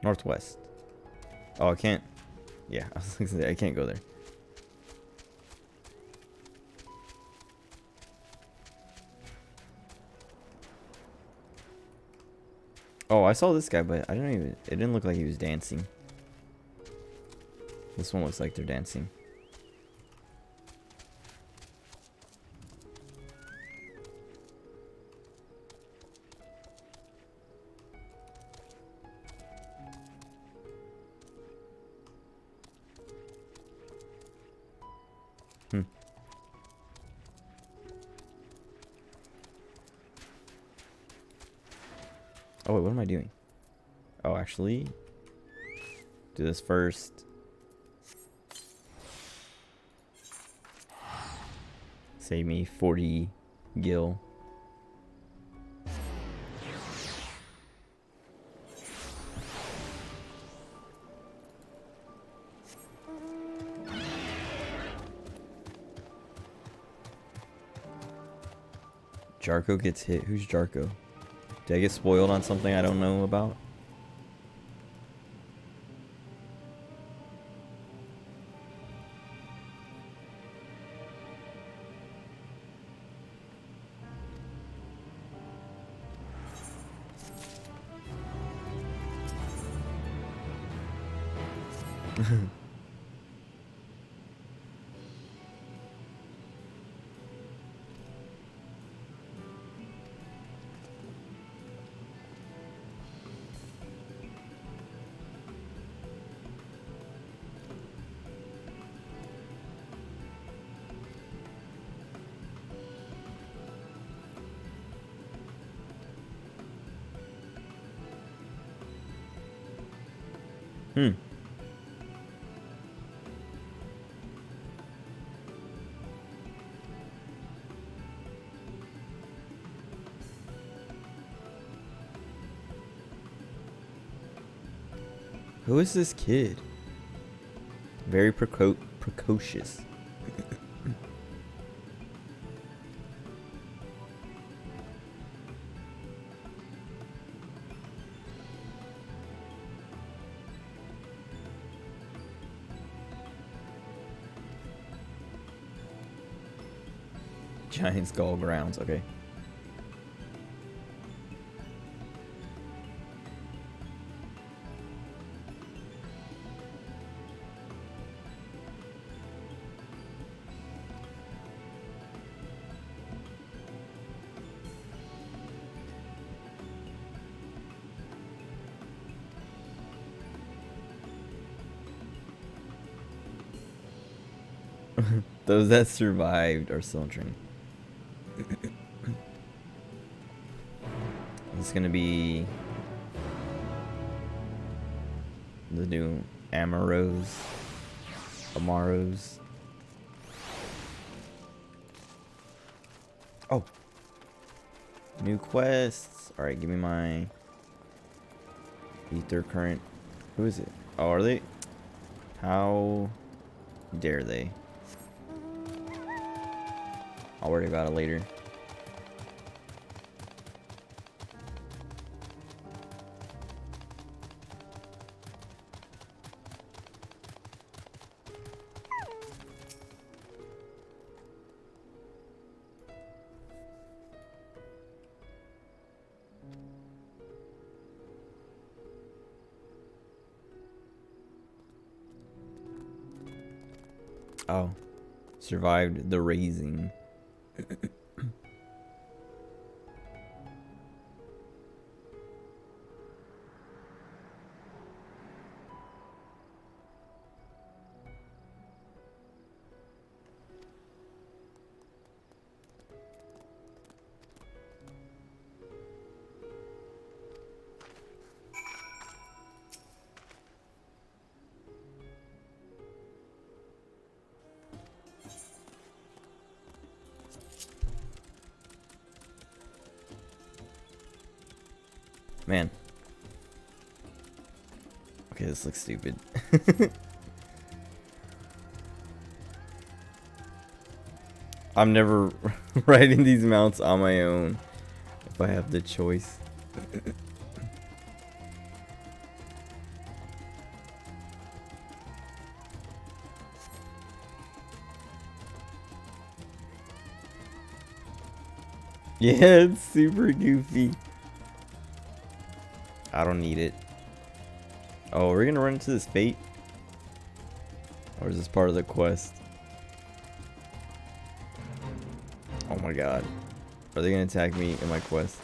Northwest. Oh, I can't. Yeah, I was gonna say I can't go there. Oh, I saw this guy, but I don't even. It didn't look like he was dancing. This one looks like they're dancing. Hmm. Oh, wait, what am I doing? Oh, actually, do this first. Save me 40 gil. Jarko gets hit. Who's Jarko? Did I get spoiled on something I don't know about? Hmm. Who is this kid? Very precocious. Giant skull grounds, okay. Those that survived are still in training. It's gonna be the new Amaros. Oh, new quests. All right, give me my ether current. Who is it? Oh, are they? How dare they? I'll worry about it later. Oh, survived the raising. Man. Okay, this looks stupid. I'm never riding these mounts on my own if I have the choice. Yeah, it's super goofy. I don't need it. Oh, we're gonna run into this fate? Or is this part of the quest? Oh my god. Are they gonna attack me in my quest?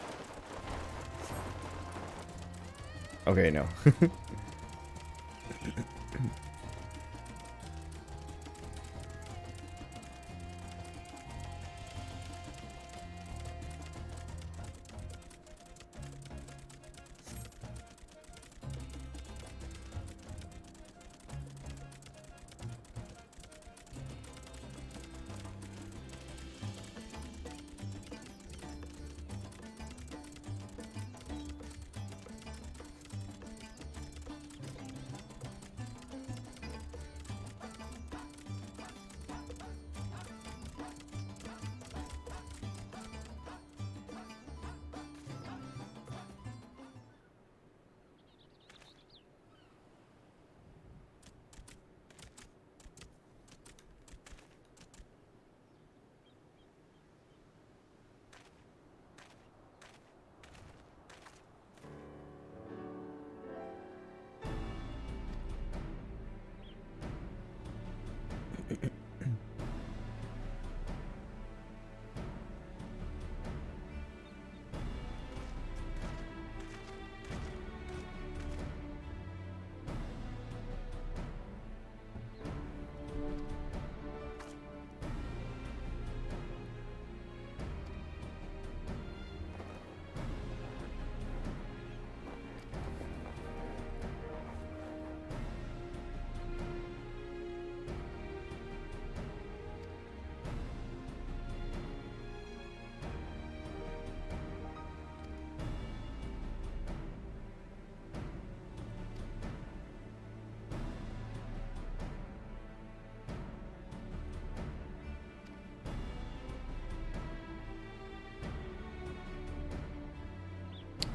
Okay, no.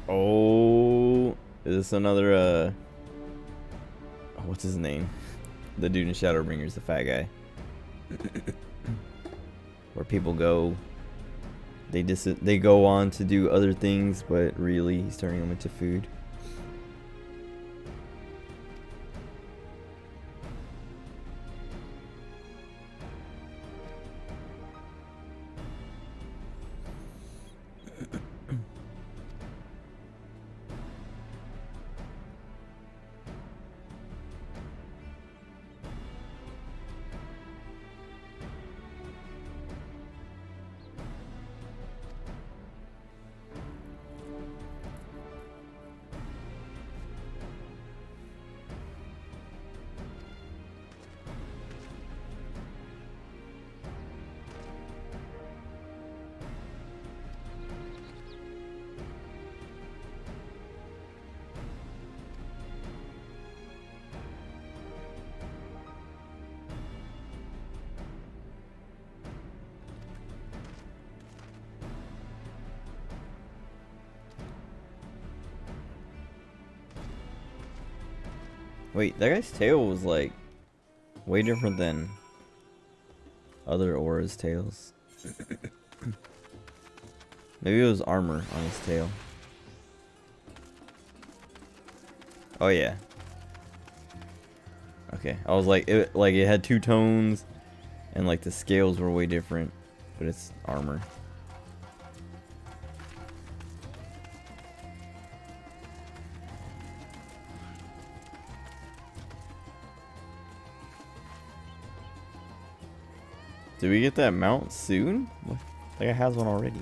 Oh, is this another what's his name? The dude in Shadowbringers, the fat guy. Where people go, they go on to do other things, but really he's turning them into food. Wait, that guy's tail was like way different than other Aura's tails. Maybe it was armor on his tail. Oh yeah. Okay, I was like, it had two tones, and like the scales were way different, but it's armor. Did we get that mount soon? Like it has one already.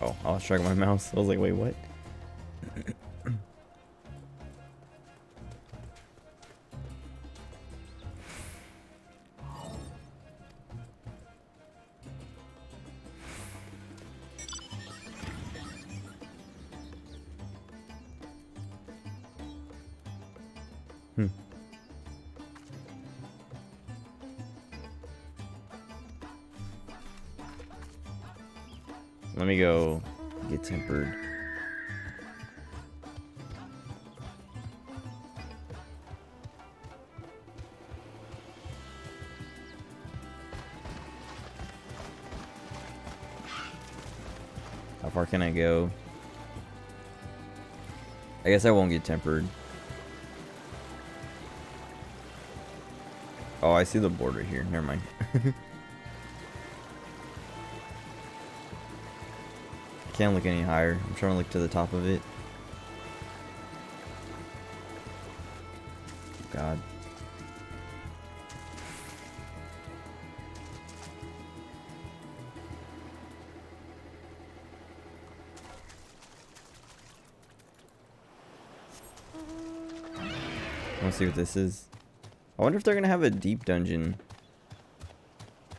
Oh, I was tracking my mouse. I was like, wait, what? Let me go get tempered. How far can I go? I guess I won't get tempered. Oh, I see the board right here. Never mind. Can't look any higher. I'm trying to look to the top of it. God. I want to see what this is. I wonder if they're going to have a deep dungeon.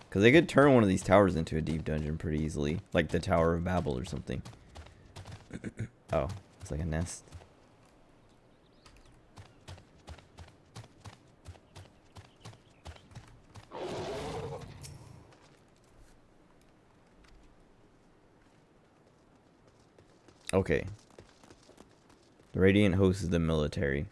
Because they could turn one of these towers into a deep dungeon pretty easily. Like the Tower of Babel or something. Oh, it's like a nest. Okay. The Radiant Host is the military.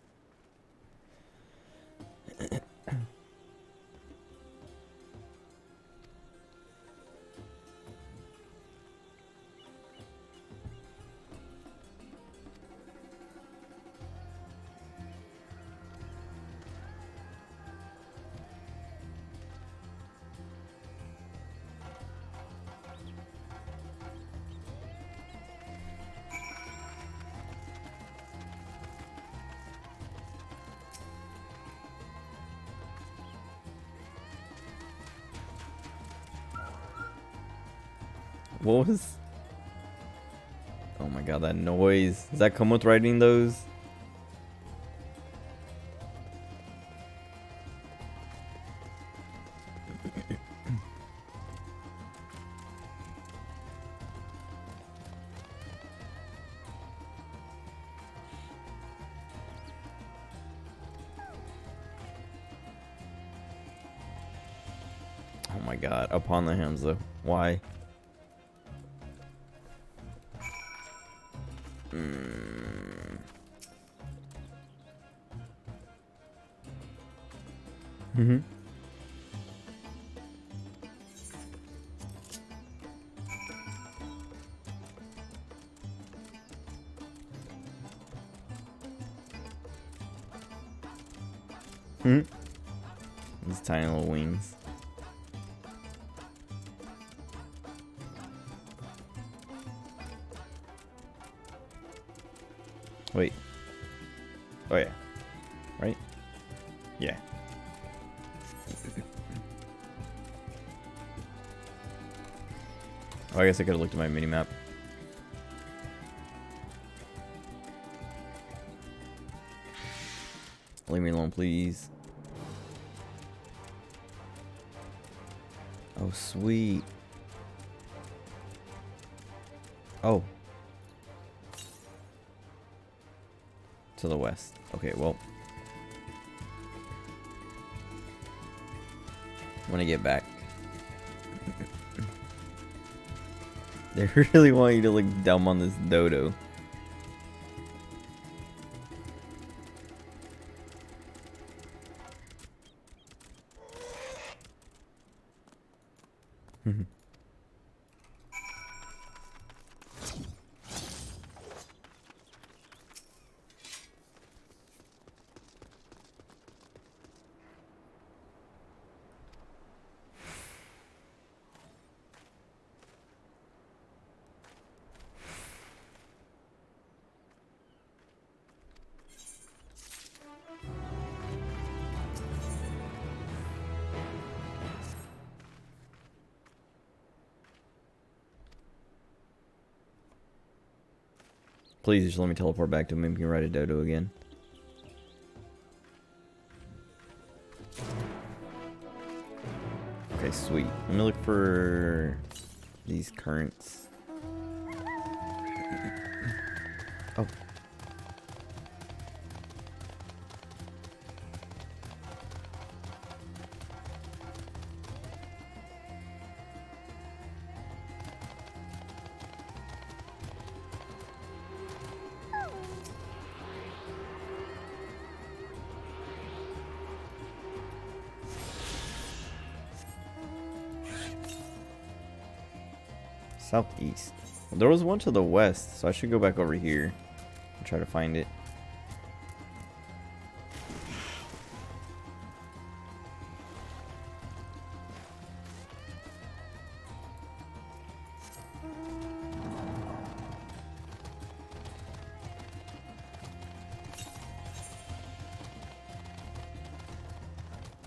What was... Oh my god, that noise. Does that come with writing those? Oh my god, upon the hymns though. Why? Mm-hmm. Hmm. These tiny little wings. Wait. Oh yeah. Right? Yeah. Oh, I guess I could have looked at my mini map. Leave me alone, please. sweet. Oh. To the west. Okay, well. When I get back. They really want you to look dumb on this dodo. Please just let me teleport back to him and we can ride a dodo again. Okay, sweet. Let me look for these currents. Oh. Southeast. Well, there was one to the west, so I should go back over here and try to find it.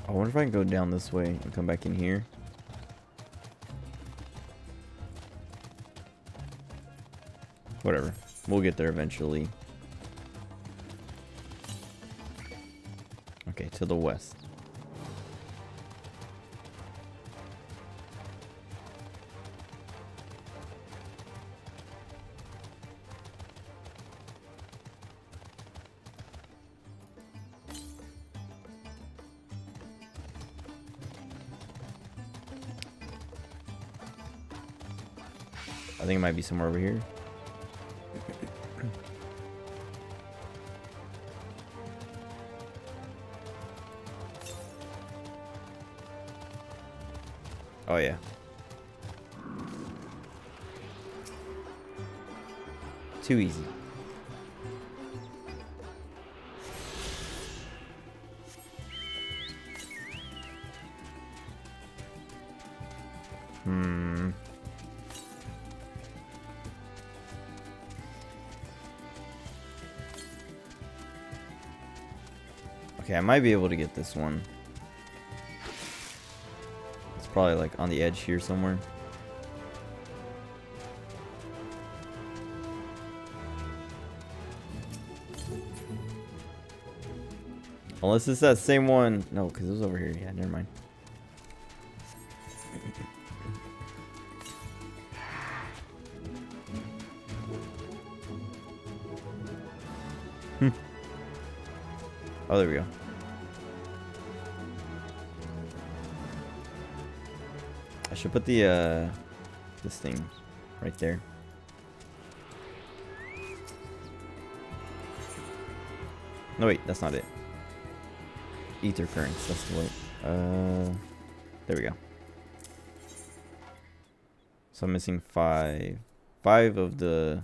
I wonder if I can go down this way and come back in here. Whatever. We'll get there eventually. Okay, to the west. I think it might be somewhere over here. Oh yeah. Too easy. Okay, I might be able to get this one. It's probably like on the edge here somewhere. Unless it's that same one. No, because it was over here. Yeah, never mind. Oh, there we go. I should put the this thing right there. No wait, that's not it. Ether currents, that's the way. There we go. So I'm missing 5. 5 of the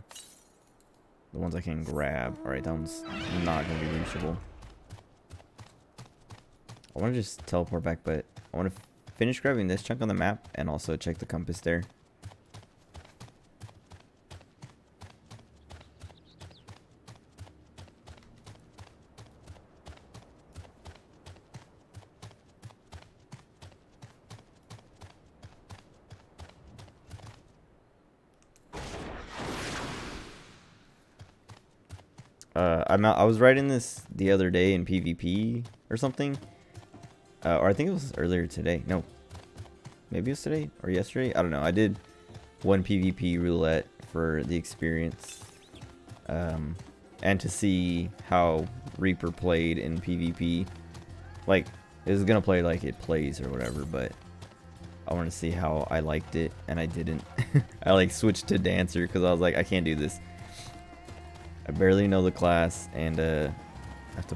ones I can grab. Alright, that one's not gonna be reachable. I want to just teleport back, but I want to finish grabbing this chunk on the map and also check the compass there. I was writing this the other day in PvP or something. Or I think it was earlier today. No, maybe it was today or yesterday. I don't know. I did one PvP roulette for the experience, and to see how Reaper played in PvP. Like, it was gonna play like it plays or whatever, but I want to see how I liked it, and I didn't. I like switched to Dancer because I was like, I can't do this. I barely know the class, and I have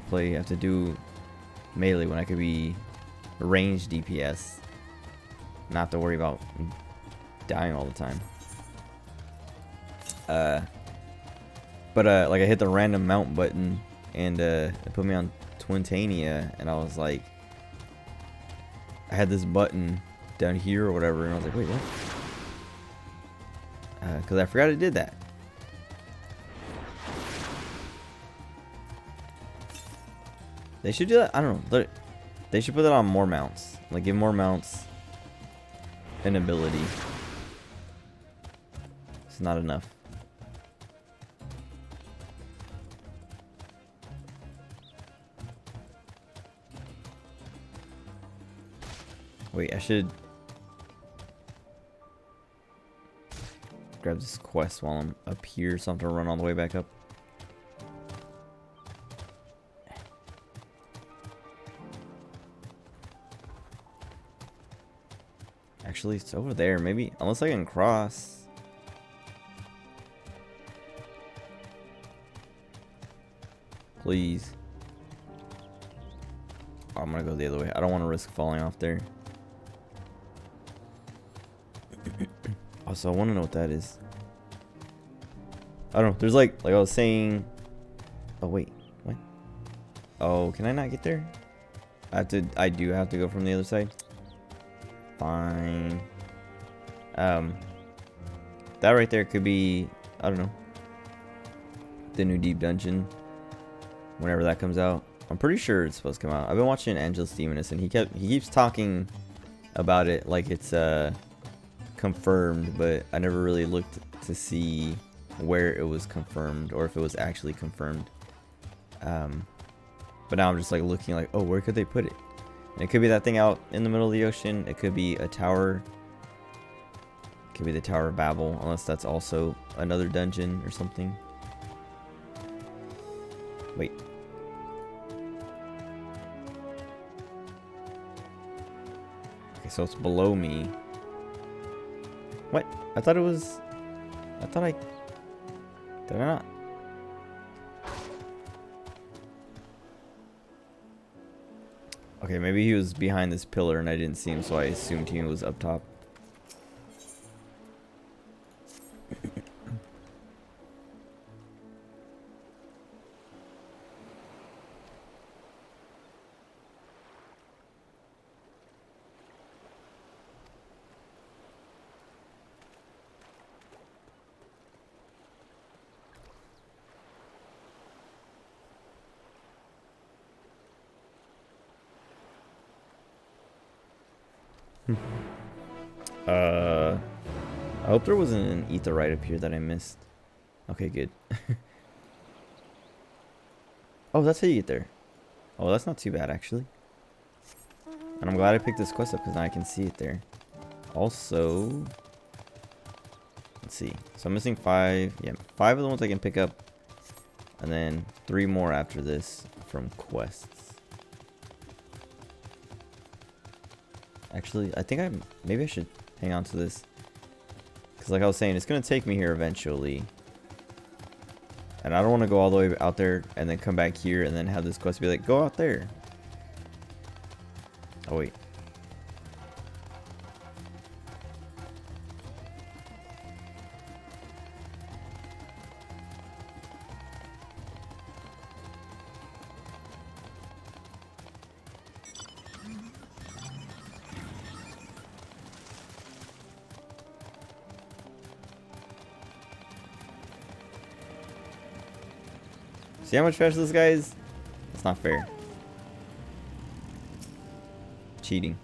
to do melee when I could be ranged DPS, not have to worry about dying all the time. But like I hit the random mount button, and it put me on Twintania, and I was like, I had this button down here or whatever, and I was like, wait, what? Because I forgot it did that. They should do that. I don't know. They should put that on more mounts. Like, give more mounts an ability. It's not enough. Wait, I should grab this quest while I'm up here so I don't have to run all the way back up. Actually, it's over there. Maybe, unless I can cross. Please. Oh, I'm gonna go the other way. I don't want to risk falling off there. Also, I want to know what that is. I don't know. There's like I was saying. Oh wait, what? Oh, can I not get there? I do have to go from the other side. Fine. That right there could be, I don't know, the new deep dungeon. Whenever that comes out, I'm pretty sure it's supposed to come out. I've been watching Angelus Demoness, and he keeps talking about it like it's confirmed, but I never really looked to see where it was confirmed or if it was actually confirmed. But now I'm just like looking like, oh, where could they put it? And it could be that thing out in the middle of the ocean. It could be a tower. It could be the Tower of Babel, unless that's also another dungeon or something. Wait. Okay, so it's below me. What? I thought it was... Did I not? Okay, maybe he was behind this pillar and I didn't see him, so I assumed he was up top. I hope there wasn't an etherite up here that I missed. Okay, good. Oh, that's how you get there. Oh, that's not too bad, actually. And I'm glad I picked this quest up because now I can see it there. Also, let's see. So I'm missing 5. Yeah, 5 of the ones I can pick up. And then 3 more after this from quests. Actually, I think maybe I should hang on to this. Because like I was saying, it's going to take me here eventually. And I don't want to go all the way out there and then come back here and then have this quest be like, go out there. Oh, wait. See how much faster this guy is? It's not fair. Cheating.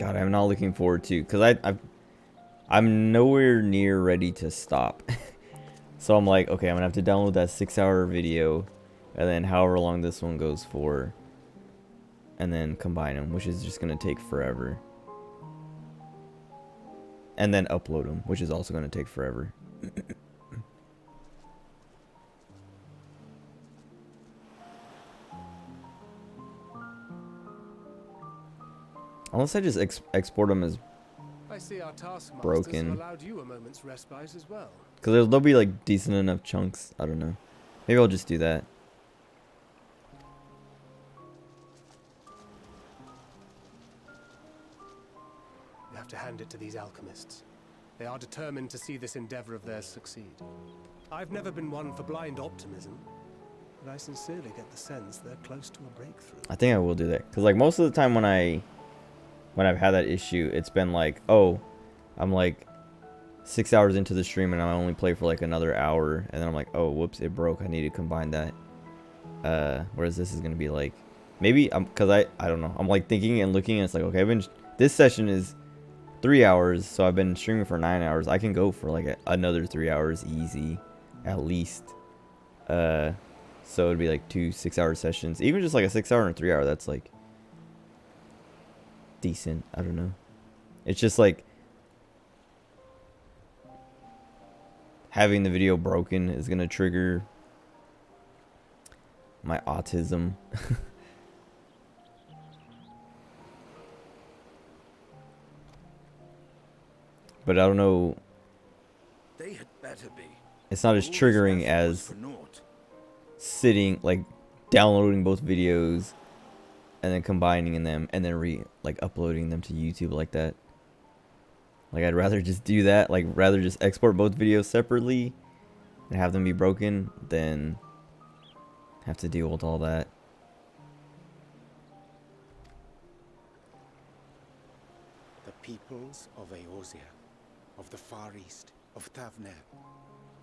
God, I'm not looking forward to, because I'm nowhere near ready to stop. So I'm like, okay, I'm gonna have to download that 6-hour video, and then however long this one goes for, and then combine them, which is just gonna take forever. And then upload them, which is also gonna take forever. Unless I just export them as I see our taskmasters broken. have allowed you a moment's respite as well. Because there'll be like decent enough chunks. I don't know. Maybe I'll just do that. You have to hand it to these alchemists. They are determined to see this endeavor of theirs succeed. I've never been one for blind optimism, but I sincerely get the sense they're close to a breakthrough. I think I will do that. Because like most of the time when I've had that issue, it's been like, oh, I'm like 6 hours into the stream and I only play for like another hour, and then I'm like, oh, whoops, it broke. I need to combine that. Whereas this is gonna be like, maybe because I don't know. I'm like thinking and looking, and it's like, okay, this session is 3 hours, so I've been streaming for 9 hours. I can go for like another 3 hours easy, at least. So it'd be like 2 6-hour sessions, even just like a 6-hour and a 3-hour. That's like decent. I don't know. It's just like having the video broken is gonna trigger my autism. But I don't know. They had better be. It's not as triggering as sitting, like, downloading both videos and then combining them and then uploading them to YouTube like that. Like, I'd rather just do that. Like, rather just export both videos separately and have them be broken than have to deal with all that. The peoples of Eorzea, of the Far East, of Thavner,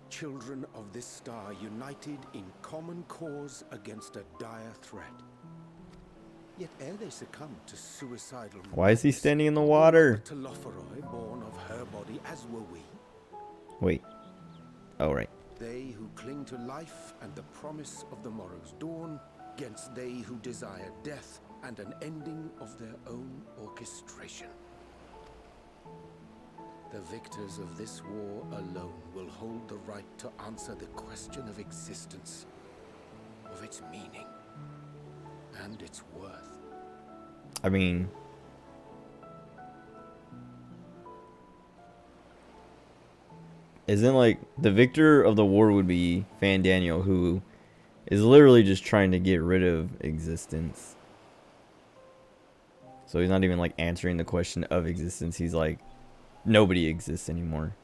children of this star united in common cause against a dire threat. Yet ere they succumb to suicidal Why is he standing in the water? to Loferoi, born of her body, as were we. Wait. Oh, right. They who cling to life and the promise of the morrow's dawn, against they who desire death and an ending of their own orchestration. The victors of this war alone will hold the right to answer the question of existence, of its meaning, and its worth. I mean, isn't like the victor of the war would be Fan Daniel, who is literally just trying to get rid of existence. So he's not even like answering the question of existence. He's like, nobody exists anymore.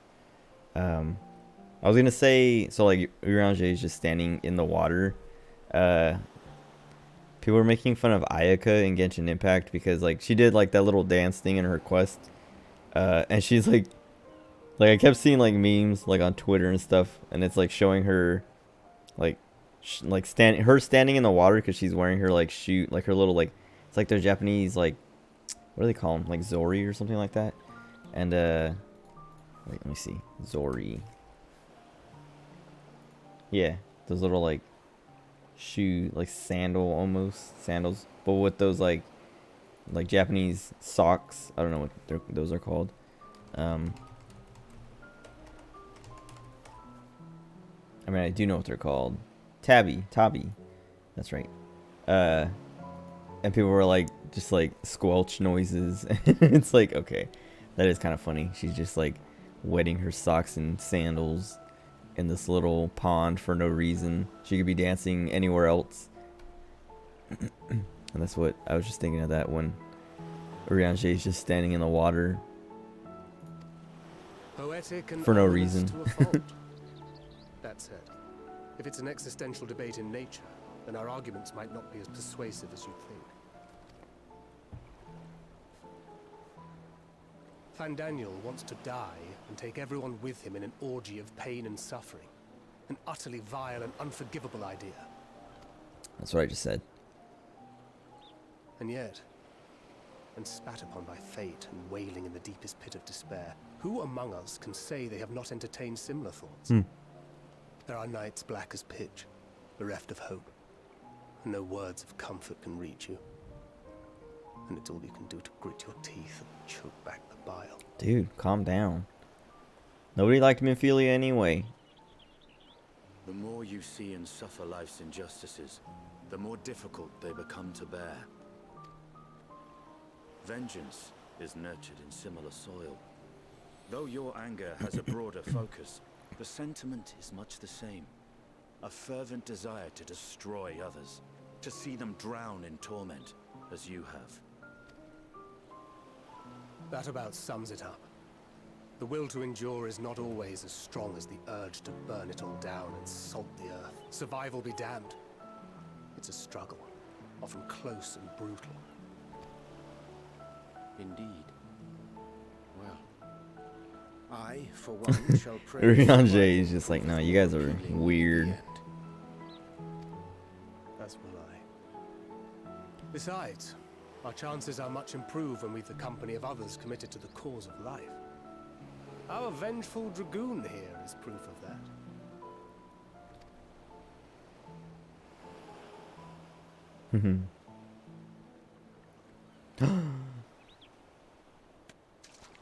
I was gonna say, so like Uranger is just standing in the water. People were making fun of Ayaka in Genshin Impact because like she did like that little dance thing in her quest, and she's like I kept seeing like memes like on Twitter and stuff, and it's like showing her like standing in the water because she's wearing her like her little like, it's like their Japanese like, what do they call them, like Zori or something like that. And wait, let me see, Zori. Yeah, those little like like sandals, but with those like Japanese socks. I don't know what those are called. I mean, I do know what they're called. Tabi. That's right. And people were like, just like squelch noises. It's like, okay, that is kind of funny. She's just like wetting her socks and sandals in this little pond for no reason. She could be dancing anywhere else. And that's what I was just thinking of, that when Uranger is just standing in the water Poetic and for no ominous reason. to a fault. That said, if it's an existential debate in nature, then our arguments might not be as persuasive as you'd think. Fandaniel wants to die and take everyone with him in an orgy of pain and suffering. An utterly vile and unforgivable idea. That's what I just said. And yet, and spat upon by fate and wailing in the deepest pit of despair, who among us can say they have not entertained similar thoughts? There are nights black as pitch, bereft of hope, and no words of comfort can reach you. And it's all you can do to grit your teeth and choke back the bile. Dude, calm down. Nobody liked Minfilia anyway. The more you see and suffer life's injustices, the more difficult they become to bear. Vengeance is nurtured in similar soil. Though your anger has a broader focus, the sentiment is much the same. A fervent desire to destroy others, to see them drown in torment, as you have. That about sums it up. The will to endure is not always as strong as the urge to burn it all down and salt the earth. Survival be damned. It's a struggle, often close and brutal. Indeed. Well, I, for one, shall pray. Rianjay is just like, no, you guys are weird. As will I. Besides, our chances are much improved when we've the company of others committed to the cause of life. Our vengeful dragoon here is proof of that.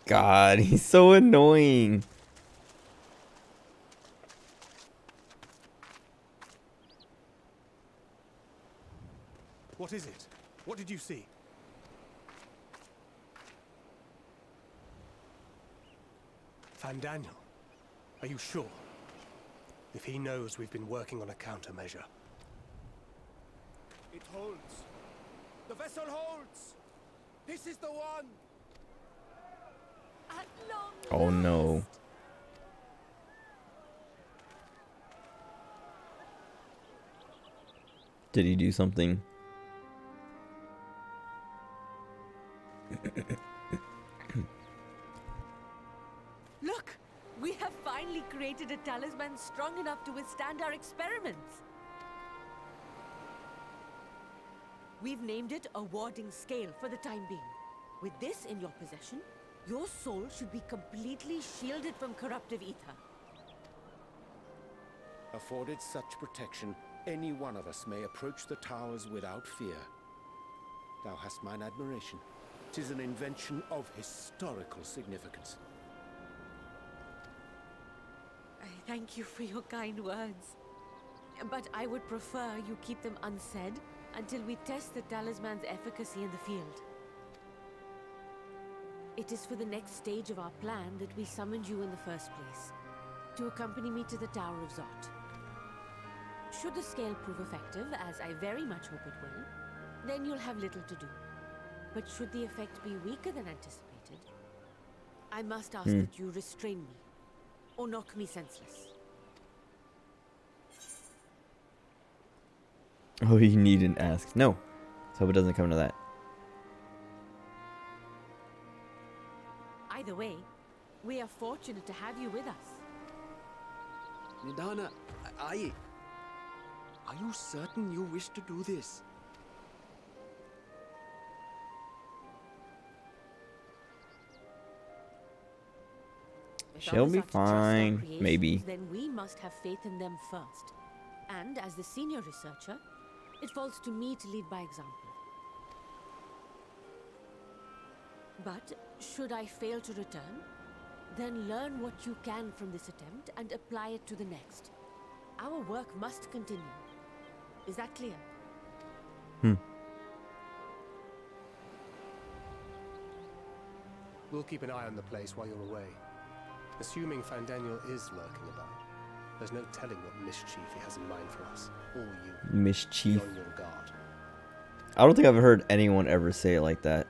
God, he's so annoying. What is it? What did you see? Daniel, are you sure? If he knows we've been working on a countermeasure. It holds. The vessel holds. This is the one. At long Oh no. Did he do something? Look! We have finally created a talisman strong enough to withstand our experiments. We've named it a warding scale for the time being. With this in your possession, your soul should be completely shielded from corruptive ether. Afforded such protection, any one of us may approach the towers without fear. Thou hast mine admiration. 'Tis an invention of historical significance. I thank you for your kind words. But I would prefer you keep them unsaid until we test the talisman's efficacy in the field. It is for the next stage of our plan that we summoned you in the first place, to accompany me to the Tower of Zot. Should the scale prove effective, as I very much hope it will, then you'll have little to do. But should the effect be weaker than anticipated, I must ask that you restrain me, or knock me senseless. Oh, you needn't ask. No. Let's hope it doesn't come to that. Either way, we are fortunate to have you with us. Nidana, are you certain you wish to do this? She'll be fine, maybe. Then we must have faith in them first. And as the senior researcher, it falls to me to lead by example. But should I fail to return, then learn what you can from this attempt and apply it to the next. Our work must continue. Is that clear? We'll keep an eye on the place while you're away. Assuming Daniel is lurking about, there's no telling what mischief he has in mind for us, or you. Mischief. Be on your guard. I don't think I've heard anyone ever say it like that.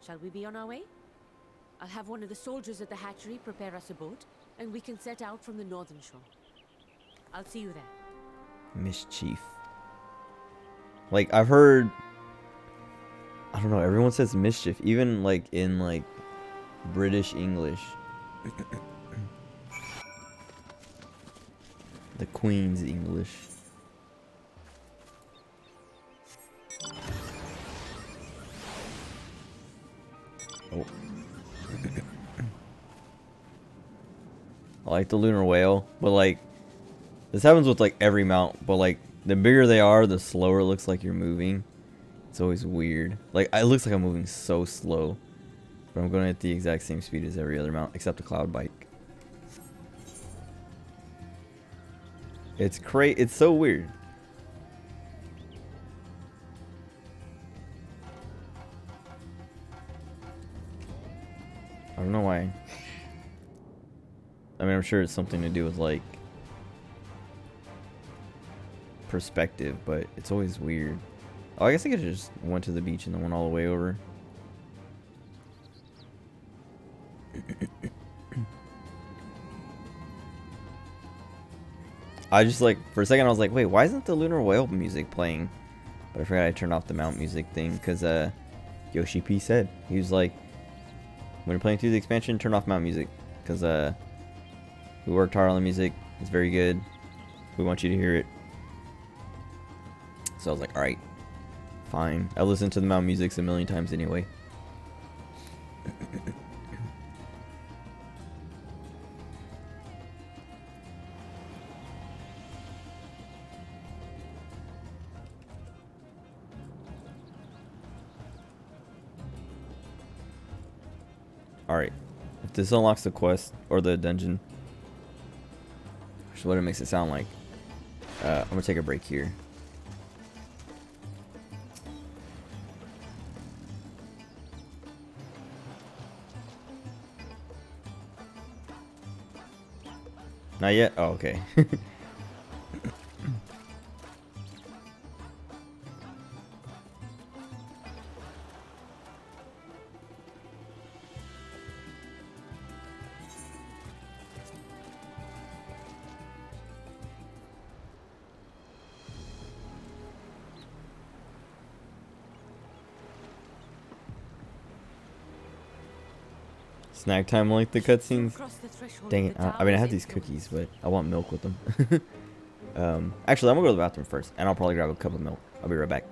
Shall we be on our way? I'll have one of the soldiers at the hatchery prepare us a boat, and we can set out from the northern shore. I'll see you there. Mischief. Like, I've heard, I don't know, everyone says mischief, even like in like British English. The Queen's English. I like the lunar whale, but like this happens with like every mount. But like the bigger they are, the slower it looks like you're moving. It's always weird. Like it looks like I'm moving so slow, but I'm going at the exact same speed as every other mount except the cloud bike. It's crazy. It's so weird. I don't know why. I mean, I'm sure it's something to do with like perspective, but it's always weird. Oh, I guess I could have just went to the beach and then went all the way over. I just like, for a second I was like, wait, why isn't the lunar whale music playing? But I forgot I turned off the mount music thing because Yoshi P said, he was like, when you're playing through the expansion, turn off mount music because we worked hard on the music. It's very good. We want you to hear it. So I was like, alright, fine. I listened to the mount music a million times anyway. Alright. If this unlocks the quest or the dungeon, which is what it makes it sound like, I'm gonna take a break here. Not yet? Oh, okay. Snack time like the cutscenes. Dang it. I mean, I have these cookies, but I want milk with them. Actually, I'm gonna go to the bathroom first, and I'll probably grab a cup of milk. I'll be right back.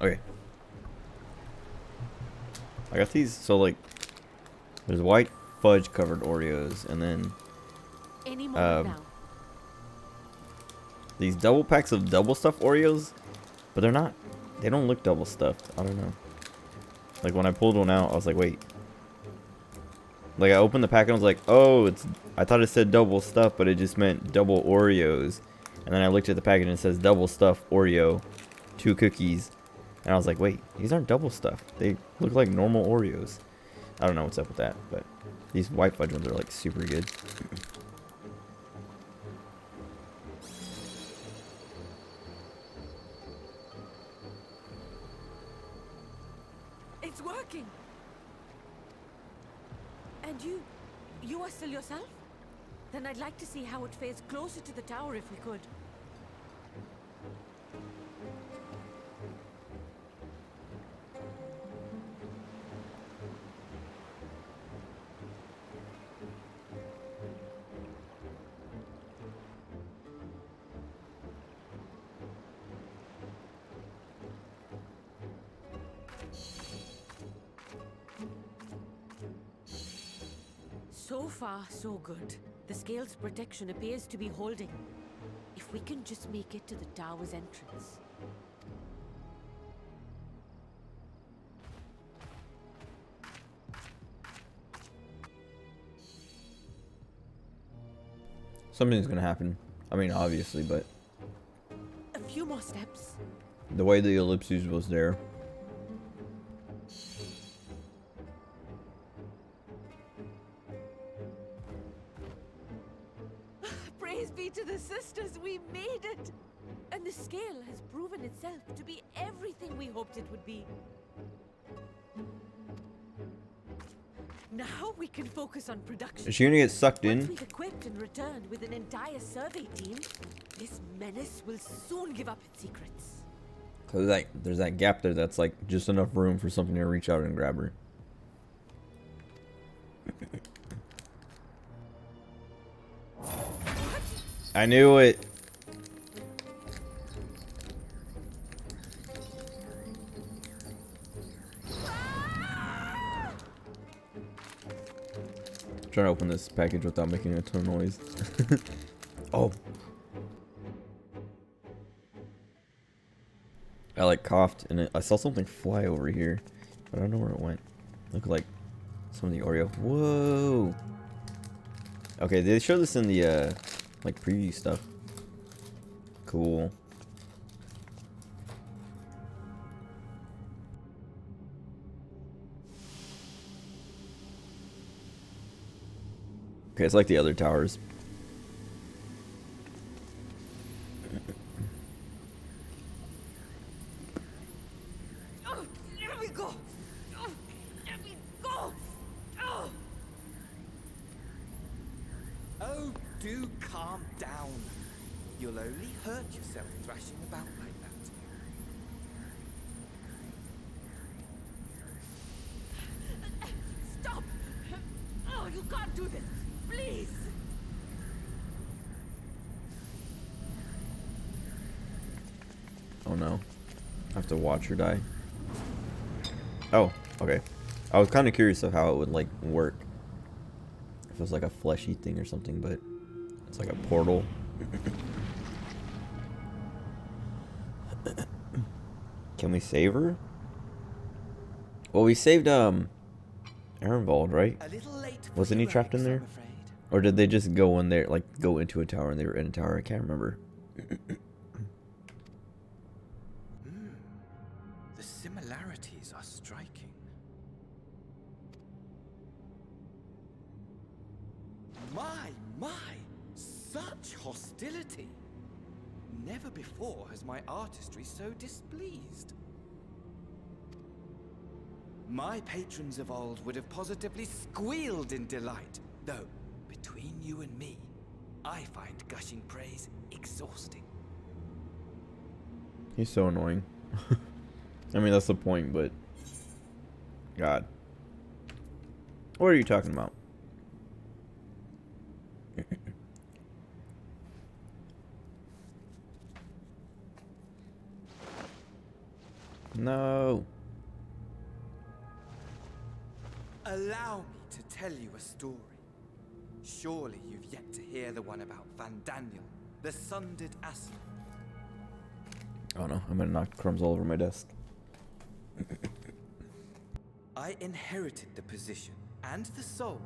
Okay. I got these. So like, there's white fudge covered Oreos, and then Any moment now. these double packs of double stuffed Oreos, but they're not. They don't look double stuffed. I don't know. Like when I pulled one out, I was like, wait. Like I opened the pack and I was like, oh, it's. I thought it said double stuffed, but it just meant double Oreos. And then I looked at the package and it says double stuffed Oreo, 2 cookies, and I was like, wait, these aren't double stuffed. They look like normal Oreos. I don't know what's up with that, but these white fudge ones are like super good. It's working. And you are still yourself? Then I'd like to see how it fares closer to the tower if we could. So far, so good. The scale's protection appears to be holding. If we can just make it to the tower's entrance. Something's gonna happen. I mean, obviously, but A few more steps. the way the ellipses was there. Praise be to the sisters, we made it! And the scale has proven itself to be everything we hoped it would be. Now we can focus on production. Is she gonna get sucked Once in? we've equipped and returned with an entire survey team, this menace will soon give up its secrets. Cause like there's that gap there that's like just enough room for something to reach out and grab her. I knew it. Trying to open this package without making a ton of noise. Oh. I like coughed and I saw something fly over here, but I don't know where it went. Looked like some of the Oreo. Whoa. Okay, they showed this in the like preview stuff. Cool. Okay, it's like the other towers. Oh, there we go! Oh, there we go! Oh! Oh, do calm down. You'll only hurt yourself thrashing about like that. Stop! Oh, you can't do this! Please! Oh no. I have to watch her die. Oh, okay. I was kind of curious of how it would like work. If it was like a fleshy thing or something, but it's like a portal. Can we save her? Well, we saved Ehrenwald, right? A little late for Wasn't he you, trapped in Alex, there? I'm afraid. Or did they just go in there, like go into a tower and they were in a tower? I can't remember. The similarities are striking. My, such hostility! Never before has my artistry so displeased. My patrons of old would have positively squealed in delight, though, between you and me, I find gushing praise exhausting. He's so annoying. I mean, that's the point, but God. What are you talking about? No. Allow me to tell you a story. Surely you've yet to hear the one about Van Daniel, the sundered Aslan. Oh no, I'm gonna knock crumbs all over my desk. I inherited the position and the soul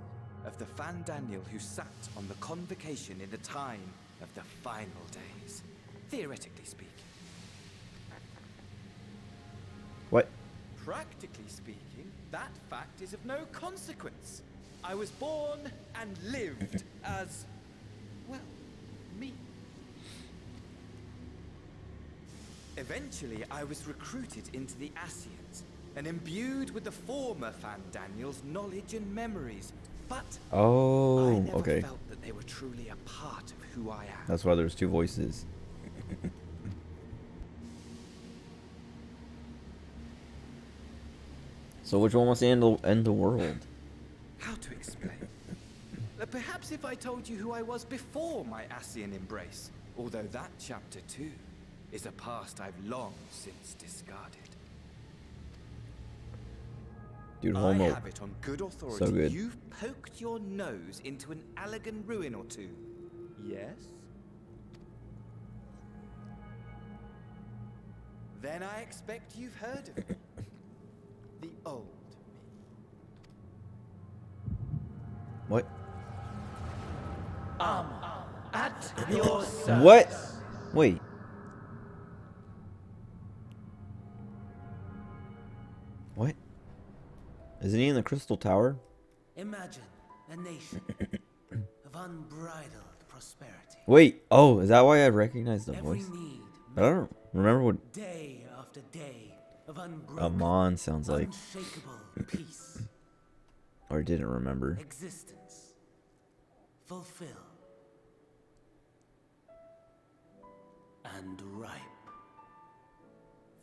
of the Van Daniel who sat on the convocation in the time of the final days, theoretically speaking. What? Practically speaking, that fact is of no consequence. I was born and lived as, well, me. Eventually, I was recruited into the Ascians and imbued with the former Van Daniel's knowledge and memories. But I never okay. felt that they were truly a part of who I am. That's why there's two voices. So which one wants to end the world? How to explain? Perhaps if I told you who I was before my Ascian embrace, although that chapter too is a past I've long since discarded. Dude, I homo. have it on good authority. So good. You've poked your nose into an Allegan ruin or two. Yes? Then I expect you've heard of me. The old me. What? At your service. What? Wait. What? Isn't he in the Crystal Tower? Imagine a nation of unbridled prosperity. Wait. Oh, is that why I recognize the Every voice? need But I don't remember what day after day of unbroken, Amon sounds like. unshakable peace. Or didn't remember. Existence. Fulfill. And ripe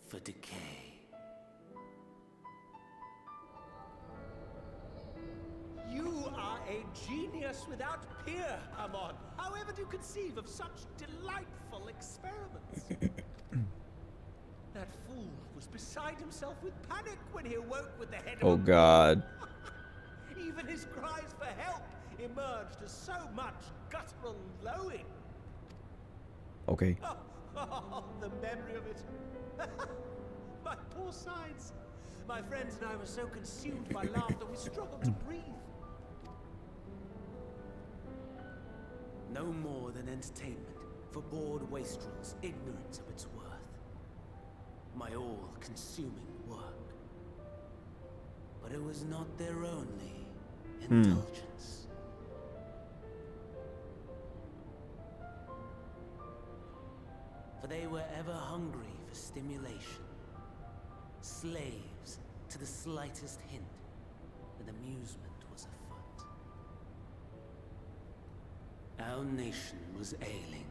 for decay. You are a genius without peer, Amon. However do you conceive of such delightful experiments? That fool was beside himself with panic when he awoke with the head of Oh a God. Even his cries for help emerged as so much guttural lowing. Okay. Oh, the memory of it. My poor sides. My friends and I were so consumed by laughter we struggled to breathe. No more than entertainment for bored wastrels ignorant of its worth. My all-consuming work. But it was not their only indulgence. For they were ever hungry for stimulation. Slaves to the slightest hint that amusement was afoot. Our nation was ailing,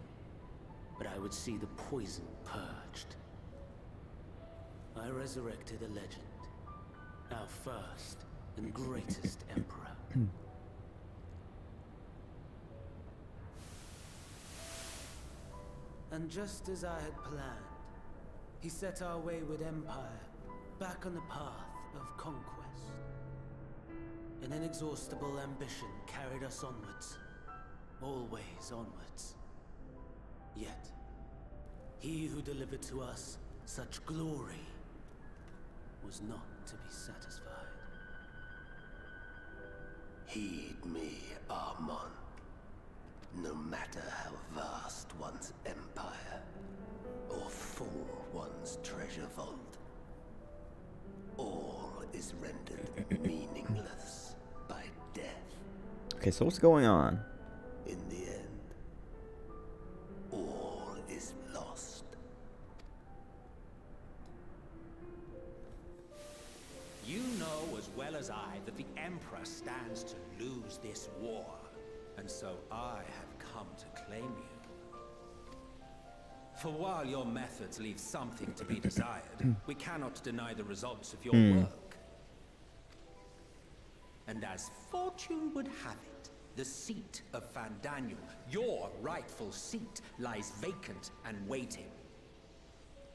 but I would see the poison purged. I resurrected a legend, our first and greatest emperor. And just as I had planned, he set our wayward empire back on the path of conquest. An inexhaustible ambition carried us onwards, always onwards. Yet, he who delivered to us such glory was not to be satisfied. Heed me, Amon. No matter how vast one's empire, or full one's treasure vault, all is rendered meaningless by death. Okay, so what's going on? In the end, all is lost. You know as well as I that the Emperor stands to lose this war, and so I have come to claim you. For while your methods leave something to be desired, we cannot deny the results of your work. And as fortune would have it, the seat of Van Daniel, your rightful seat, lies vacant and waiting.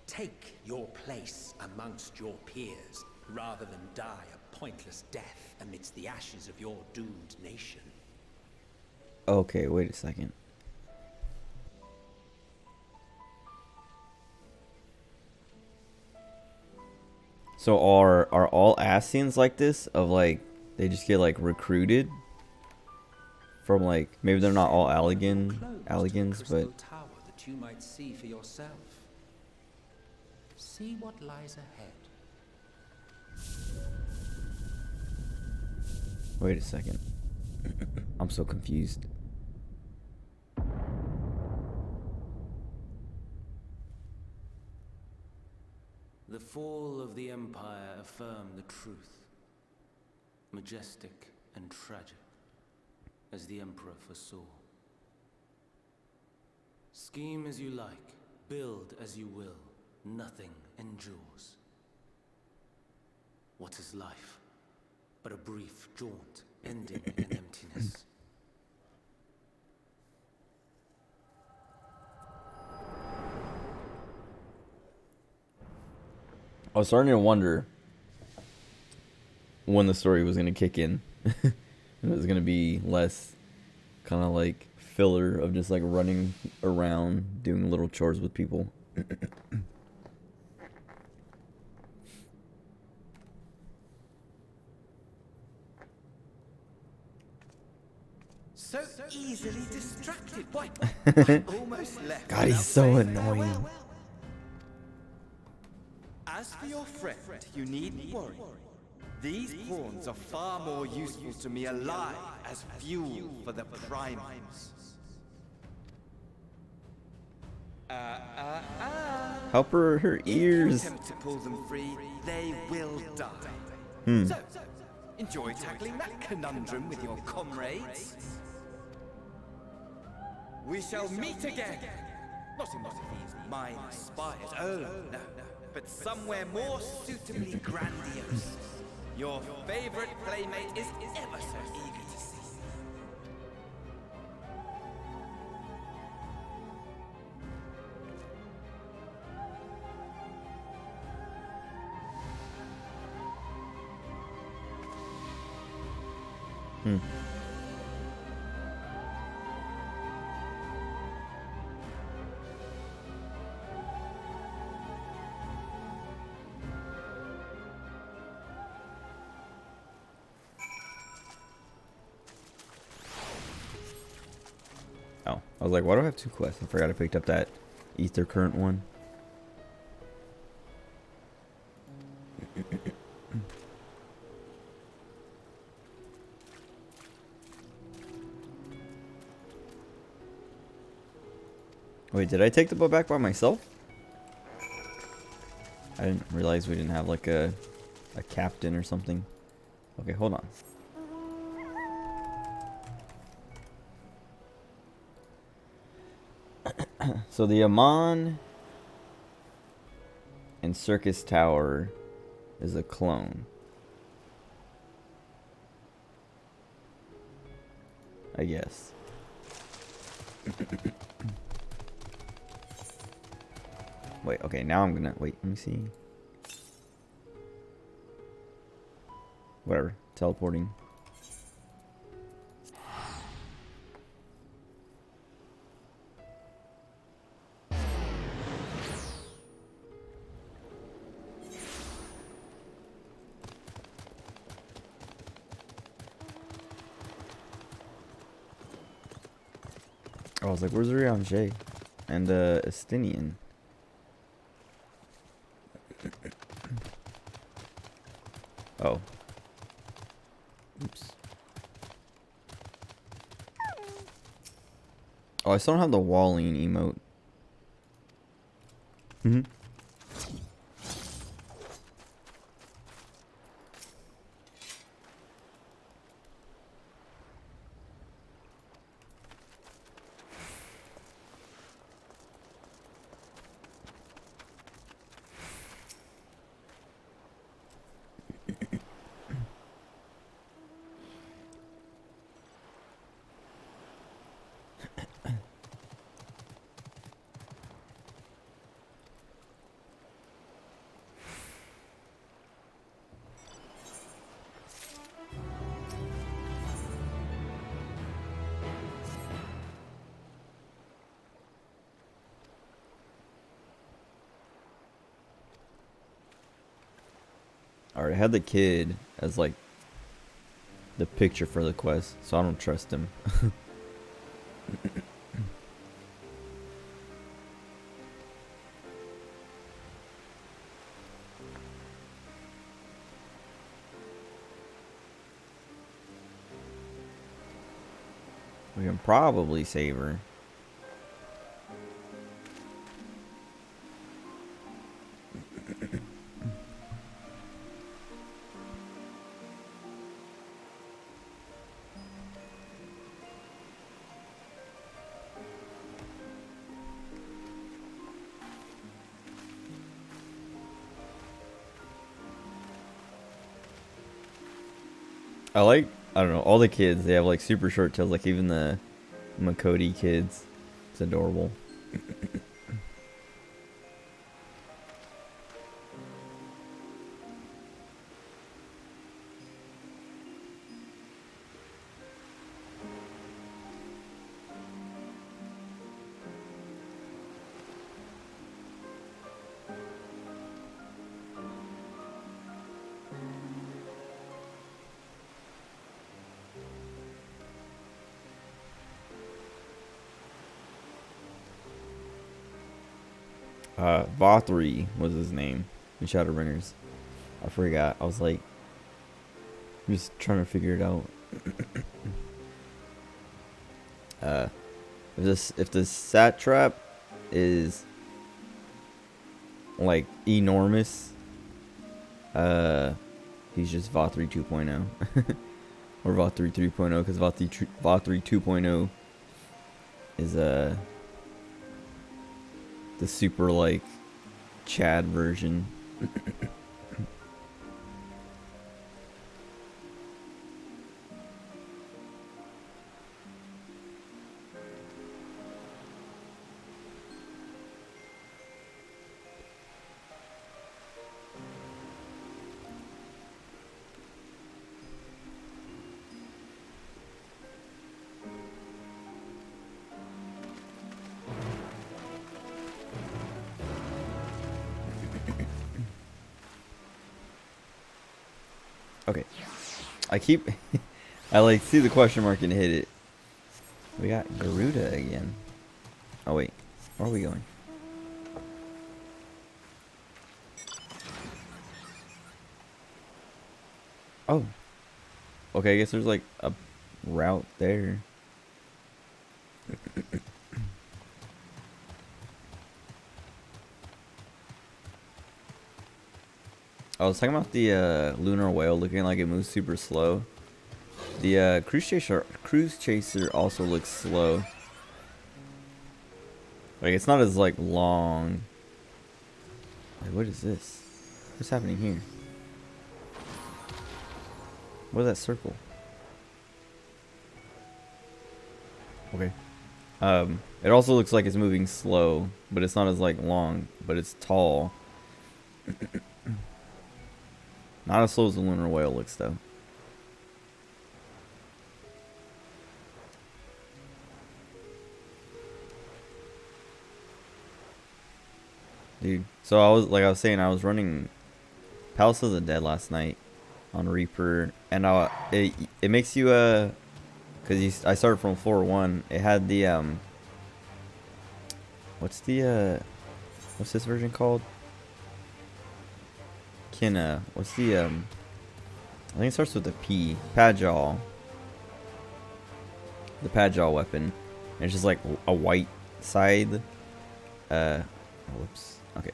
Take your place amongst your peers, rather than die a pointless death amidst the ashes of your doomed nation. Okay, wait a second. So are all Ascians like this? Of like they just get like recruited from like maybe they're not all Alligans, but Tower that you might see for yourself. See what lies ahead. wait a second. I'm so confused. The fall of the Empire affirmed the truth. Majestic and tragic, as the Emperor foresaw. Scheme as you like, build as you will, nothing endures. What is life but a brief jaunt ending in emptiness? I was starting to wonder when the story was going to kick in. And it was going to be less kind of like filler of just like running around doing little chores with people. So easily distracted. Why? I almost left. God, he's without so saying annoying. farewell. As for your friend, you needn't worry. These pawns are far more useful to me alive as fuel for the primals. Help her If you ears. attempt to pull them free, they will die. So, enjoy tackling that conundrum with your comrades. We shall meet again. Not in one of these mine spires, oh no, but somewhere more suitably grandiose. Your favorite playmate is ever so eager to see you. Oh, I was like, why do I have two quests? I forgot I picked up that Ether Current one. Wait, did I take the boat back by myself? I didn't realize we didn't have like a captain or something. Okay, hold on. So the Amon and Circus Tower is a clone, I guess. Wait, okay, now I'm gonna wait, let me see. Whatever, teleporting. I was like, where's Rianjay? And Estinian. Oh. Oops. Oh, I still don't have the Walling emote. Alright, I had the kid as like the picture for the quest, so I don't trust him. We can probably save her. I don't know, all the kids, they have like super short tails, like even the Makoti kids. It's adorable. Vothri was his name in Shadowbringers. I forgot. I was like, just trying to figure it out. If the satrap is like enormous, he's just Vothri 2.0 or Vothri 3.0, because Vothri 2.0 is the super like Chad version. Okay, I like see the question mark and hit it. We got Garuda again. Oh wait, where are we going? Oh, okay, I guess there's like a route there. I was talking about the lunar whale looking like it moves super slow. The cruise chaser also looks slow. Like it's not as like long. Wait, what is this? What's happening here? What is that circle? Okay. It also looks like it's moving slow, but it's not as like long, but it's tall. Not as slow as the lunar whale looks, though. Dude, so I was saying, I was running Palace of the Dead last night on Reaper, and it makes you because I started from floor 1. It had the what's this version called? What's the I think it starts with a P. Padjaw. The Padjaw weapon. And it's just like a white scythe. Whoops. Okay.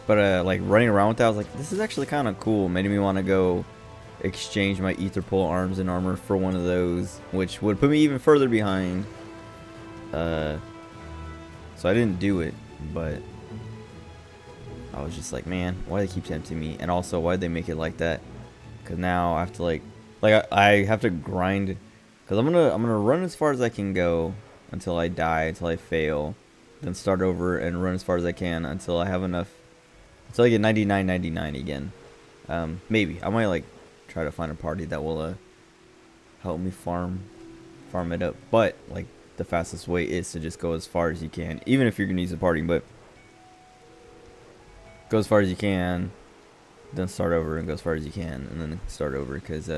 But like running around with that, I was like, this is actually kind of cool. Made me want to go exchange my ether pole arms and armor for one of those, which would put me even further behind. So I didn't do it, but I was just like, man, why do they keep tempting me? And also, why did they make it like that? Because now I have to like I have to grind. Because I'm gonna run as far as I can go until I die, until I fail, then start over and run as far as I can until I have enough, until I get 99.99 again. Maybe I might like try to find a party that will help me farm it up. But like the fastest way is to just go as far as you can, even if you're gonna use a party. But go as far as you can, then start over and go as far as you can, and then start over because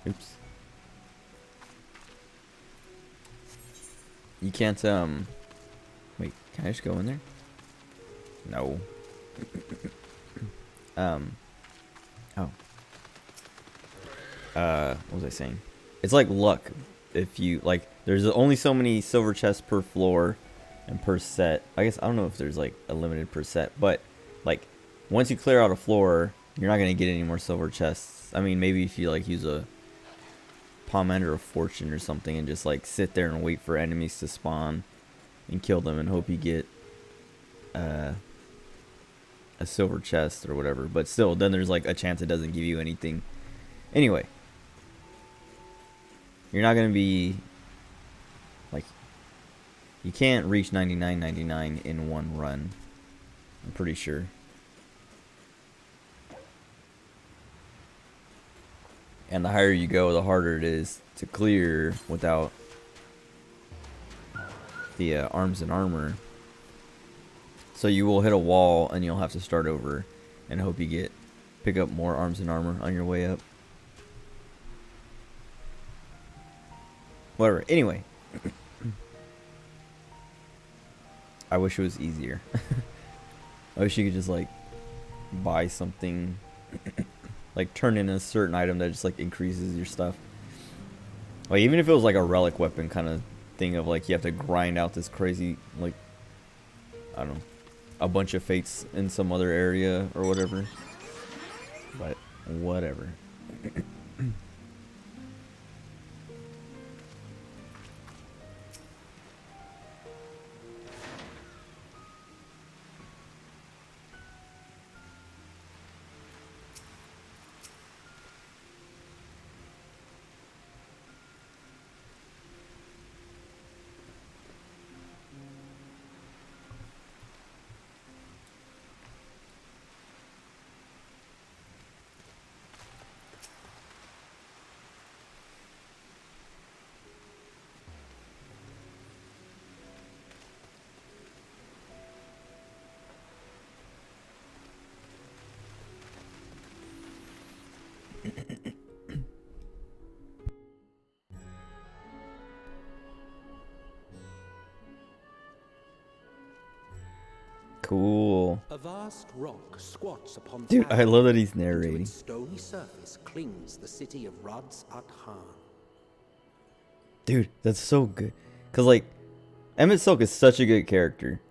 oops, you can't wait, can I just go in there? No. Oh, what was I saying? It's like luck. If you like, there's only so many silver chests per floor and per set. I guess I don't know if there's like a limited per set, but like once you clear out a floor, you're not gonna get any more silver chests. I mean, maybe if you like use a Pomander of Fortune or something and just like sit there and wait for enemies to spawn and kill them and hope you get a silver chest or whatever. But still, then there's like a chance it doesn't give you anything. Anyway, you're not gonna be like, you can't reach 99.99 in one run, I'm pretty sure. And the higher you go, the harder it is to clear without the arms and armor. So you will hit a wall and you'll have to start over and hope you pick up more arms and armor on your way up. Whatever. Anyway, I wish it was easier. I wish you could just like buy something, like turn in a certain item that just like increases your stuff. Like even if it was like a relic weapon kind of thing of like you have to grind out this crazy, like, I don't know, a bunch of fates in some other area or whatever. But whatever. Cool. A vast rock squats upon Dude, I love that he's To narrating. its stony surface clings the city of Ruds at Han. Dude, that's so good. Cause like, Emmett Silk is such a good character.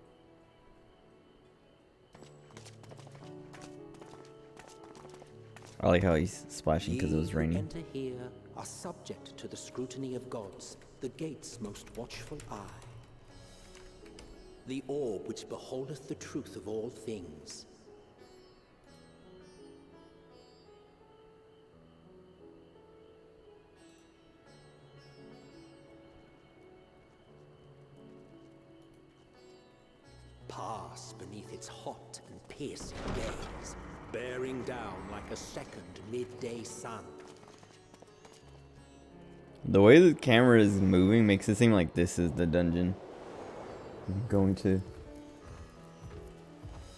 I like how he's splashing because it was Ye who raining. enter here are subject to the scrutiny of gods, the gate's most watchful eye. The orb which beholdeth the truth of all things. Pass beneath its hot and piercing gaze, bearing down like a second midday sun. The way the camera is moving makes it seem like this is the dungeon. I'm going to.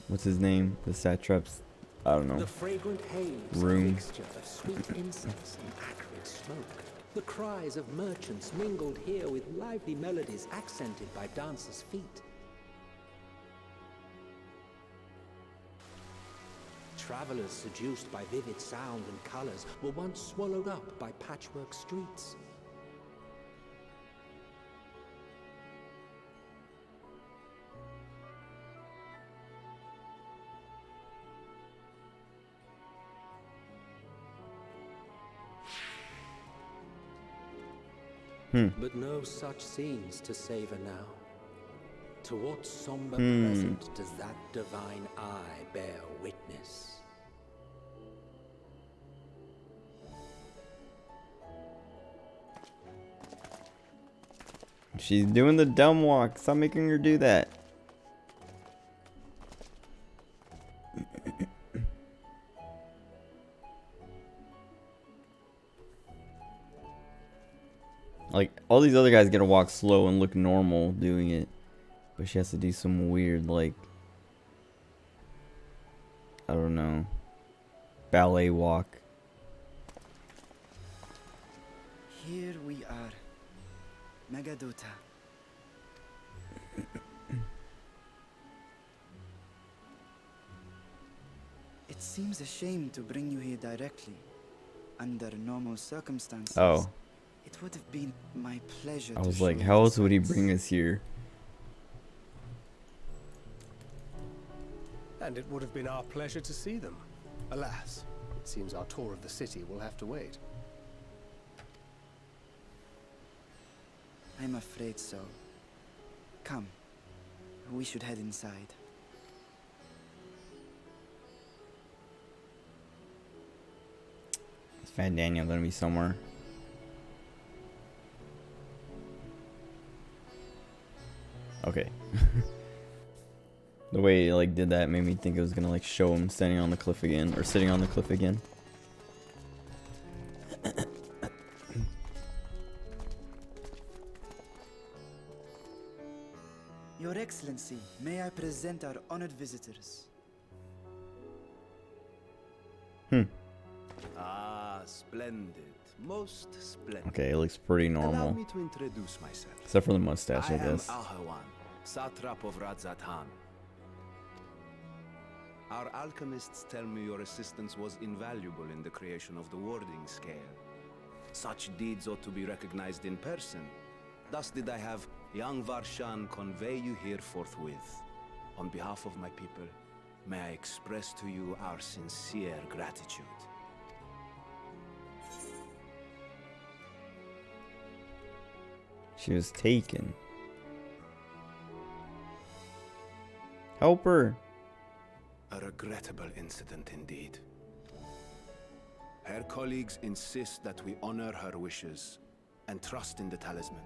What's his name? The satraps. I don't know. The fragrant haze, Room. a mixture of sweet incense and acrid smoke. The cries of merchants mingled here with lively melodies accented by dancers' feet. Travelers seduced by vivid sound and colors were once swallowed up by patchwork streets. But no such scenes to savor now. To what somber present does that divine eye bear witness? She's doing the dumb walk. Stop making her do that. Like, all these other guys get to walk slow and look normal doing it. But she has to do some weird, like, I don't know, ballet walk. Here we are. Megadota. It seems a shame to bring you here directly. Under normal circumstances, Oh, it would have been my pleasure I to was show like, you how the else would he sights. bring us here? And it would have been our pleasure to see them. Alas, it seems our tour of the city will have to wait. I'm afraid so. Come, we should head inside. Is Fat Daniel gonna be somewhere? Okay. The way it like did that made me think it was gonna like show him standing on the cliff again, or sitting on the cliff again. Your Excellency, may I present our honored visitors? Ah, splendid. Most splendid. Okay, it looks pretty Allow normal, me to introduce myself. except for the mustache, I I am guess. Ahawan, satrap of Radzatan. Our alchemists tell me your assistance was invaluable in the creation of the warding scale. Such deeds ought to be recognized in person. Thus did I have young Varshan convey you here forthwith. On behalf of my people, may I express to you our sincere gratitude. She was taken. Help her. A regrettable incident indeed. Her colleagues insist that we honor her wishes and trust in the talisman,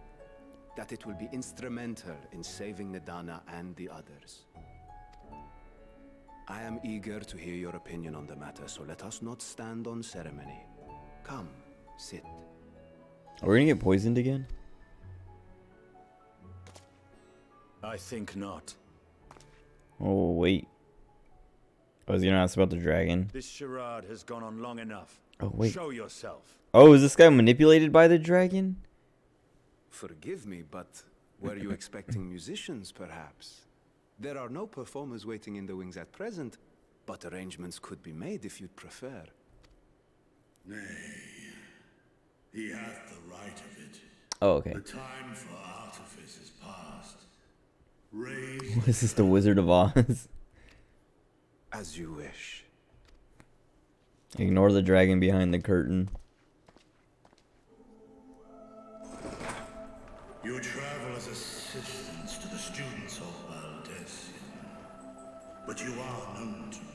that it will be instrumental in saving Nidana and the others. I am eager to hear your opinion on the matter, so let us not stand on ceremony. Come, sit. Are we gonna get poisoned again? I think not. Oh wait. I was gonna ask about the dragon. This charade has gone on long enough. Oh wait. Show yourself. Oh, is this guy manipulated by the dragon? Forgive me, but were you expecting musicians, perhaps? There are no performers waiting in the wings at present, but arrangements could be made if you'd prefer. Nay, he hath the right of it. Oh, okay. The time for artifice is past. Raise What is this, the Wizard of Oz? As you wish. Ignore the dragon behind the curtain. You travel as assistants to the students of Valdesian, but you are known to me.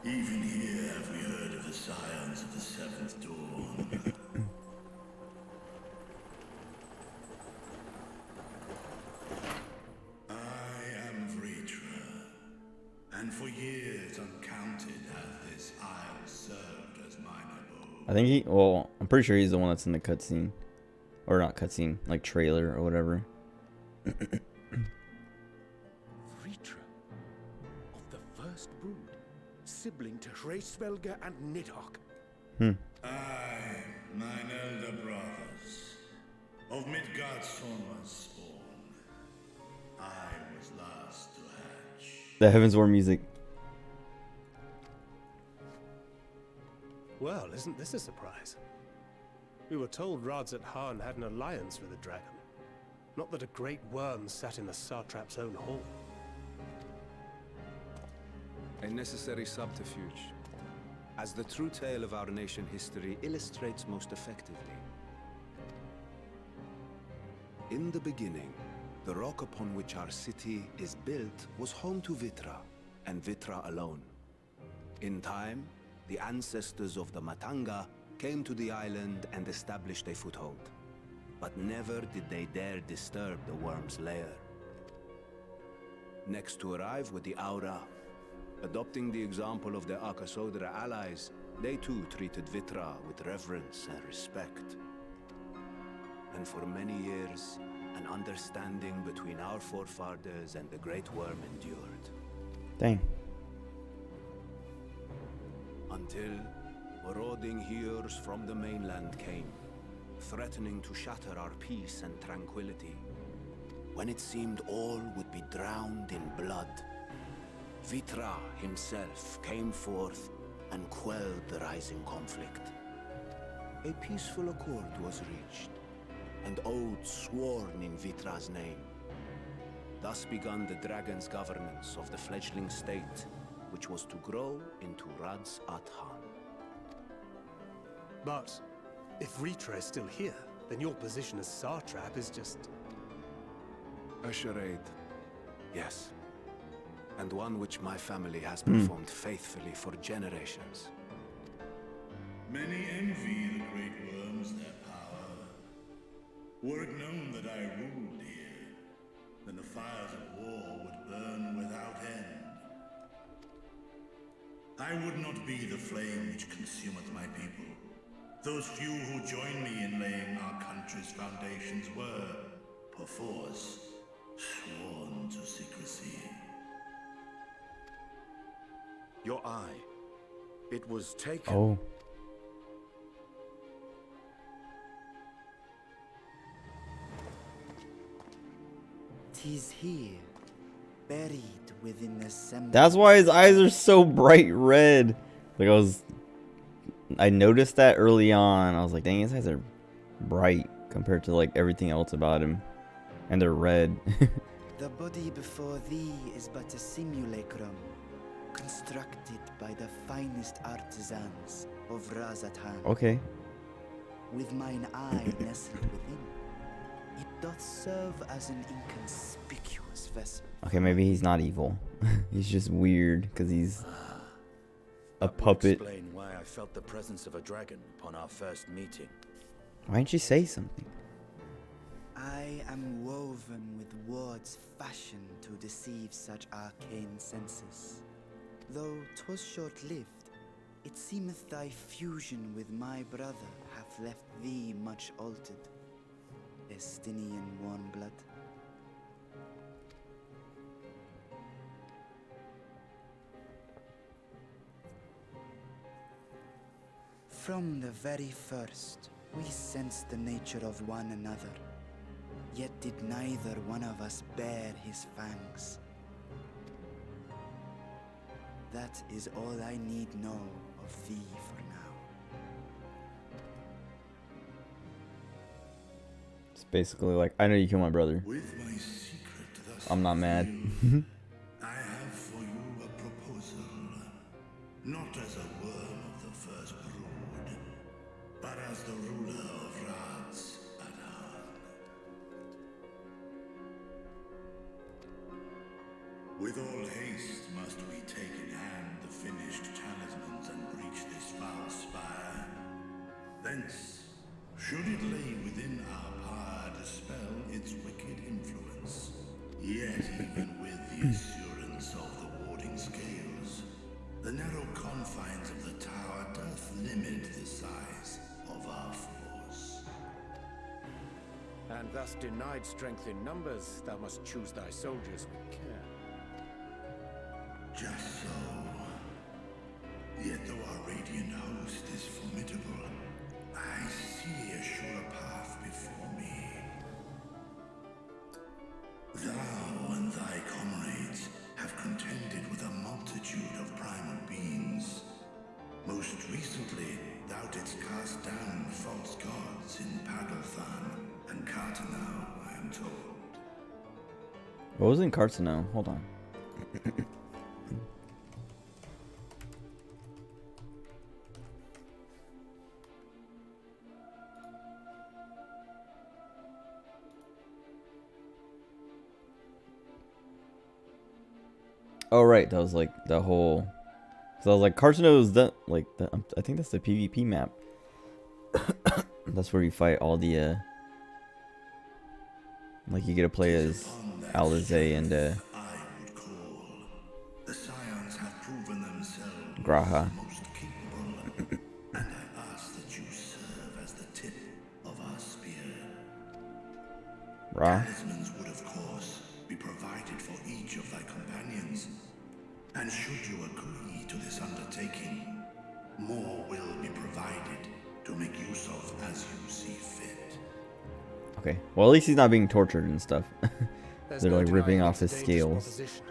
Even here have we heard of the scions of the Seventh Dawn. I am Vritra, and for years uncounted has this isle served as mine abode. I think he, well, I'm pretty sure he's the one that's in the cutscene. Or not cutscene, like trailer or whatever. Vritra, of the first brood, sibling to Hraesvelga and Nidhogg. Aye, mine elder brothers, of Midgardsormr's spawn. I was last to hatch. The Heavens War music. Well, isn't this a surprise? We were told Radzat Han had an alliance with the dragon. Not that a great worm sat in the satrap's own hall. A necessary subterfuge, as the true tale of our nation history illustrates most effectively. In the beginning, the rock upon which our city is built was home to Vitra, and Vitra alone. In time, the ancestors of the Matanga came to the island and established a foothold. But never did they dare disturb the worm's lair. Next to arrive were the Aura. Adopting the example of their Akasodra allies, they too treated Vitra with reverence and respect. And for many years, An understanding between our forefathers and the Great Worm endured. Dang. Until marauding heroes from the mainland came, threatening to shatter our peace and tranquility. When it seemed all would be drowned in blood, Vitra himself came forth and quelled the rising conflict. A peaceful accord was reached, and oaths sworn in Vitra's name. Thus began the dragon's governance of the fledgling state, which was to grow into Radz Athan. But if Ritra is still here, then your position as Satrap is just... A charade, yes. And one which my family has performed faithfully for generations. Many envy the great worms their power. Were it known that I ruled here, then the fires of war would burn without end. I would not be the flame which consumeth my people. Those few who join me in laying our country's foundations were, perforce, sworn to secrecy. Your eye, it was taken. Oh. Tis here, buried within the semblance. That's why his eyes are so bright red. Like I noticed that early on. I was like, dang, his eyes are bright compared to like everything else about him. And they're red. The body before thee is but a simulacrum, constructed by the finest artisans of Razatan. Okay. With mine eye nestled within, it doth serve as an inconspicuous vessel. Okay, maybe he's not evil. He's just weird because he's a puppet. Explain why I felt the presence of a dragon upon our first meeting. Why didn't you say something? I am woven with words fashioned to deceive such arcane senses. Though 'twas short-lived, it seemeth thy fusion with my brother hath left thee much altered. Estinian warm blood. From the very first, we sensed the nature of one another. Yet did neither one of us bare his fangs. That is all I need know of thee for now. It's basically like, I know you killed my brother. With my secret thus I'm not mad. I have for you a proposal. Not as a worm of the first brood, but as the ruler of Radz Athan. With all haste must we take in hand the finished talismans and breach this foul spire. Thence, should it lay within our power, dispel its wicked influence. Yet even with the assurance of the warding scales, the narrow confines of the tower doth limit the size of our force. And thus denied strength in numbers, thou must choose thy soldiers with care. Just so. Yet though our radiant host is formidable, I see a sure path before me. Thou and thy comrades have contended with a multitude of primal beings. Most recently, thou didst cast down false gods in Pagalthan and Cartanau, I am told. What was in Cartanau? Hold on. Oh right, that was like the whole. So I was like, Cartanau is that like the? I think that's the PvP map. That's where you fight all the. Like you get to play as Alizé and I would call. The scions have proven themselves Graha. most capable, and I ask that you serve as the tip of our spear. Ra. And should you agree to this undertaking, more will be provided to make use of as you see fit. Okay. Well, at least he's not being tortured and stuff. There's They're no like ripping denying off his it's a dangerous scales. proposition,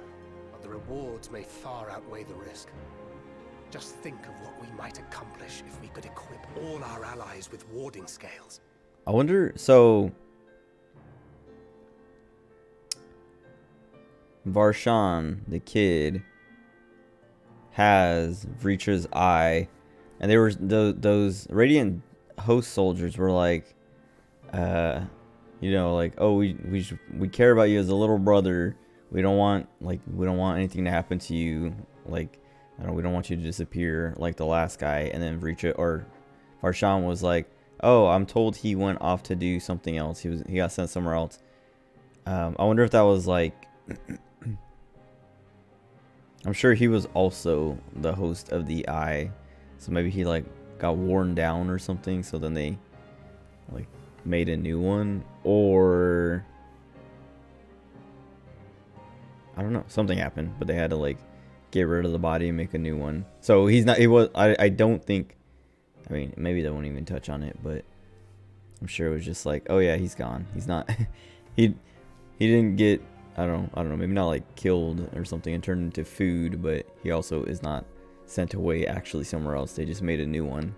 but the rewards may far outweigh the risk. Just think of what we might accomplish if we could equip all our allies with warding scales. I wonder, so Varshan, the kid, has Vreetra's eye, and they were those Radiant host soldiers were like, you know, like, oh, we care about you as a little brother. We don't want anything to happen to you. Like, I don't, we don't want you to disappear like the last guy. And then Varshan was like, oh, I'm told he went off to do something else. He got sent somewhere else. I wonder if that was like, I'm sure he was also the host of the Eye, so maybe he like got worn down or something. So then they like made a new one, or I don't know, something happened, but they had to like get rid of the body and make a new one. So he's not. He was. I don't think. I mean, maybe they won't even touch on it, but I'm sure it was just like, oh yeah, he's gone. He's not. he didn't get. I don't know. Maybe not like killed or something and turned into food, but he also is not sent away actually somewhere else. They just made a new one.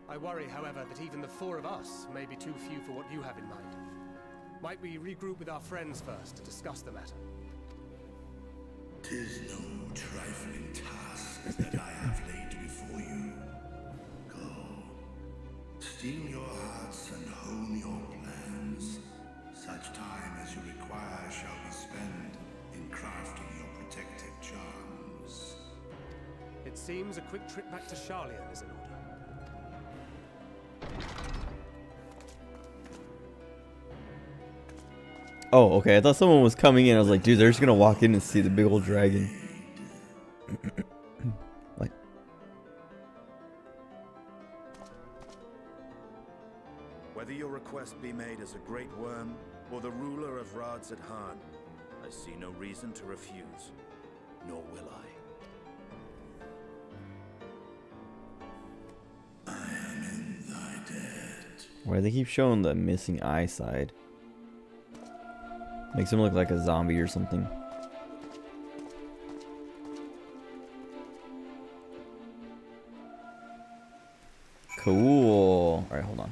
I worry, however, that even the four of us may be too few for what you have in mind. Might we regroup with our friends first to discuss the matter? 'Tis no trifling task that I have laid before you. Go, steel your hearts and hone your plans. Such time as you require shall be spent in crafting your protective charms. It seems a quick trip back to Sharlayan is in order. Oh, okay. I thought someone was coming in. I was like, dude, they're just gonna walk in and see the big old dragon. Like, Whether your request be made as a great worm or the ruler of Radz at Han, I see no reason to refuse, nor will I. I am in thy debt. why do they keep showing the missing eye side? Makes him look like a zombie or something. Cool. Alright, hold on.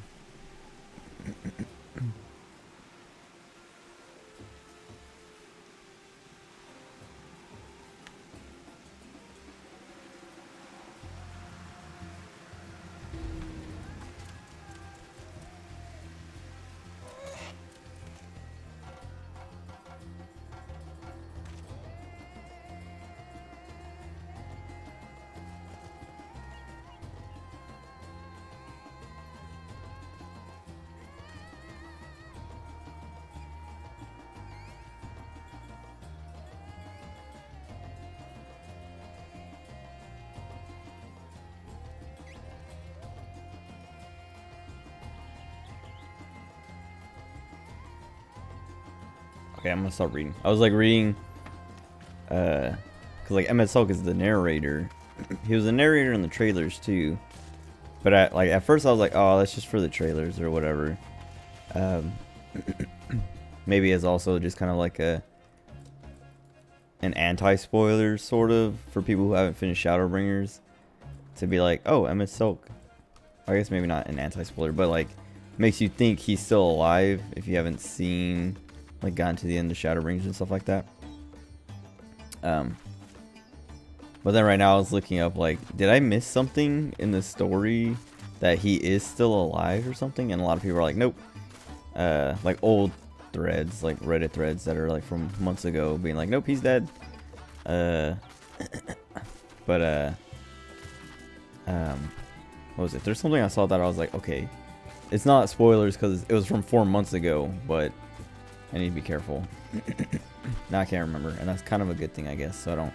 Okay, I'm gonna start reading. I was like reading, cause like Emmett Sulk is the narrator. He was the narrator in the trailers too. But at first I was like, oh, that's just for the trailers or whatever. Maybe it's also just kind of like an anti-spoiler sort of for people who haven't finished Shadowbringers, to be like, oh, Emmett Sulk. I guess maybe not an anti-spoiler, but like makes you think he's still alive if you haven't seen, like, gotten to the end of Shadowbringers and stuff like that. But then right now I was looking up, like, did I miss something in the story that he is still alive or something? And a lot of people are like, nope. Like old threads, like Reddit threads that are like from months ago, being like, nope, he's dead. What was it? There's something I saw that I was like, okay, it's not spoilers because it was from 4 months ago, but I need to be careful. Now I can't remember, and that's kind of a good thing, I guess, so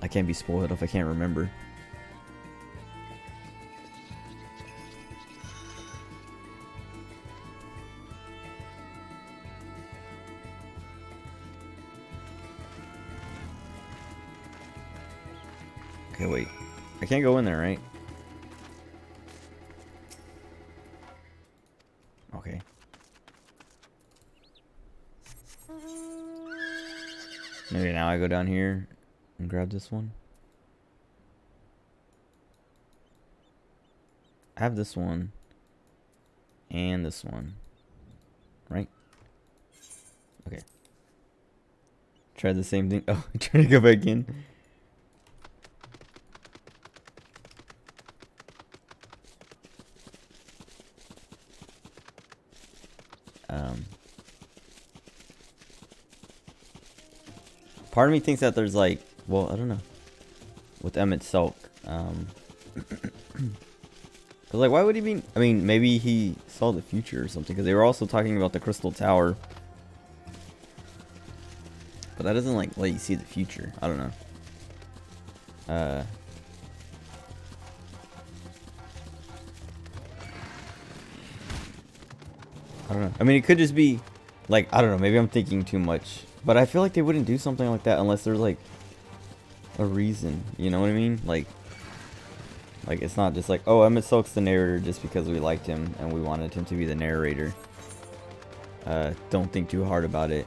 I can't be spoiled if I can't remember. Okay, wait. I can't go in there, right? Okay. Maybe now I go down here and grab this one. I have this one and this one, right? Okay. Try the same thing. Oh, try to go back in. Part of me thinks that there's like, well, I don't know, with Emmett Silk. Cause like, why would he be? I mean, maybe he saw the future or something. Cause they were also talking about the Crystal Tower, but that doesn't like let you see the future. I don't know. I don't know. I mean, it could just be like, I don't know. Maybe I'm thinking too much, but I feel like they wouldn't do something like that unless there's like a reason. You know what I mean? Like it's not just like, oh, Emmett Silk's the narrator just because we liked him and we wanted him to be the narrator. Don't think too hard about it.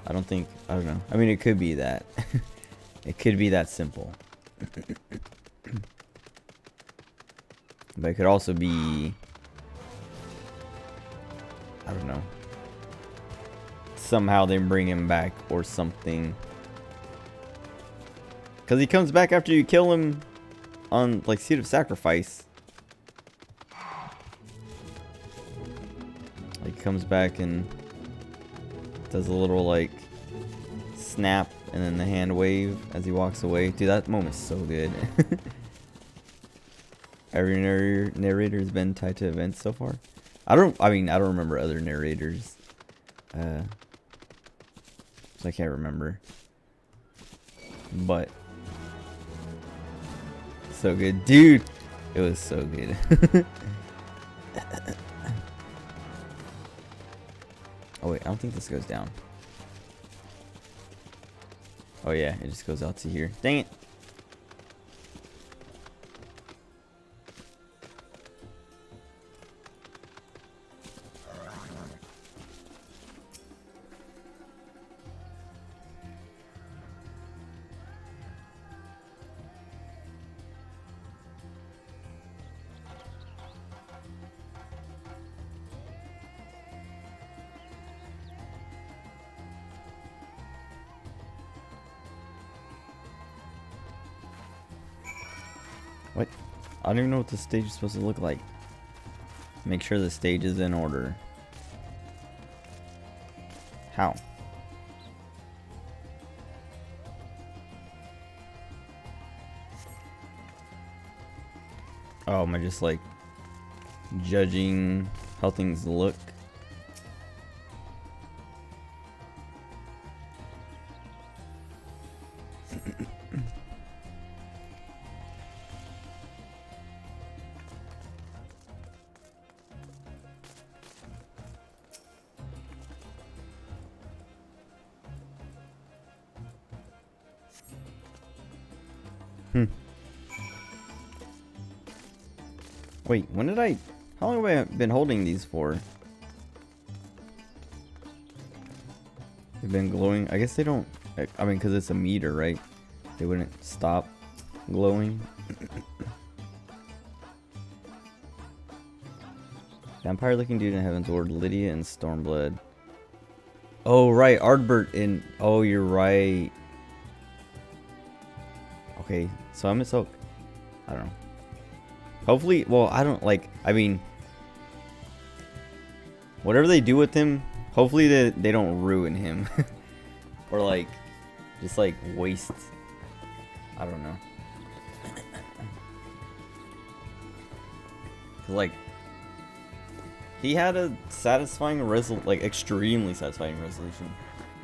I don't know. I mean, it could be that. It could be that simple. But it could also be, I don't know, somehow they bring him back or something. Because he comes back after you kill him on, like, Seed of Sacrifice. Like, he comes back and does a little, like, snap and then the hand wave as he walks away. Dude, that moment's so good. Every narrator has been tied to events so far. I don't remember other narrators. So I can't remember. But so good, dude. It was so good. Oh wait, I don't think this goes down. Oh yeah, it just goes out to here. Dang it. What? I don't even know what the stage is supposed to look like. Make sure the stage is in order. How? Oh, am I just like judging how things look? Wait, when did I... How long have I been holding these for? They've been glowing. I guess they don't... I mean, because it's a meter, right? They wouldn't stop glowing. Vampire-looking dude in Heaven's Ward, Lydia and Stormblood. Oh, right. Ardbert in... Oh, you're right. Okay, so I'm a soak. I don't know. Hopefully, well, I don't like, I mean, whatever they do with him, hopefully they don't ruin him. Or like, just like waste, I don't know. Cause like, he had a satisfying like extremely satisfying resolution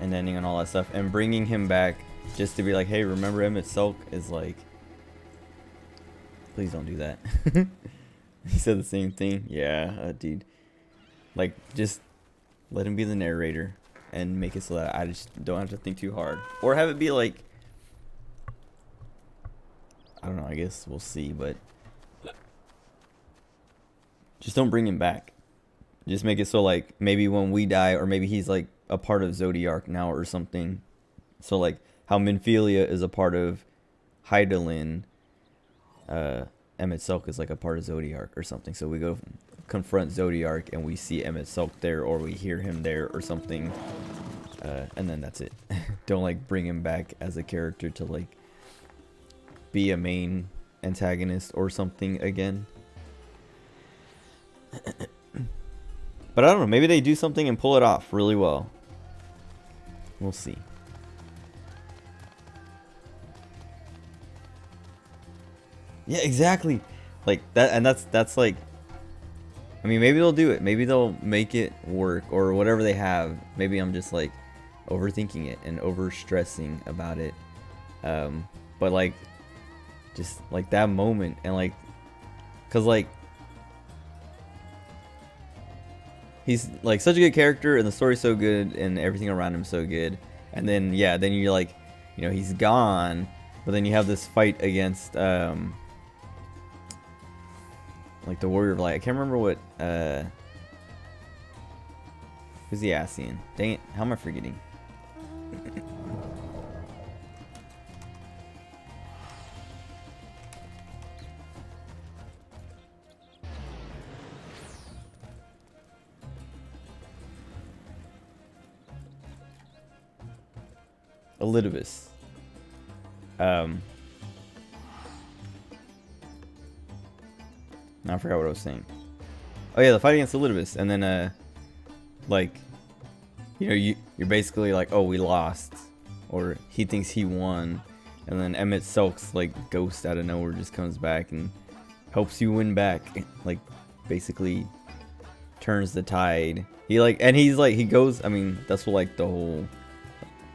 and ending and all that stuff. And bringing him back just to be like, hey, remember Emmett Silk is like, please don't do that. He said the same thing. Yeah, dude. Like, just let him be the narrator and make it so that I just don't have to think too hard. Or have it be like, I don't know. I guess we'll see, but just don't bring him back. Just make it so like maybe when we die, or maybe he's like a part of Zodiac now or something. So like how Minfilia is a part of Hydaelyn, Emmett Silk is like a part of Zodiac or something. So we go confront Zodiac and we see Emmett Silk there, or we hear him there or something, and then that's it. Don't like bring him back as a character to like be a main antagonist or something again. But I don't know, maybe they do something and pull it off really well. We'll see. Yeah, exactly. Like that, and that's like, I mean, maybe they'll do it. Maybe they'll make it work or whatever they have. Maybe I'm just like overthinking it and over stressing about it. But like, just like that moment and like, cause like, he's like such a good character and the story's so good and everything around him so good. And then, yeah, then you're like, you know, he's gone, but then you have this fight against, like the Warrior of Light. I can't remember what, who's the Ascian? Dang it, how am I forgetting? Elidibus. I forgot what I was saying. Oh yeah, the fight against Elidibus, and then like, you know, you're basically like, oh, we lost, or he thinks he won, and then Emmett Silk's like ghost out of nowhere just comes back and helps you win back, like basically turns the tide. He like, and he's like, he goes, I mean, that's what like the whole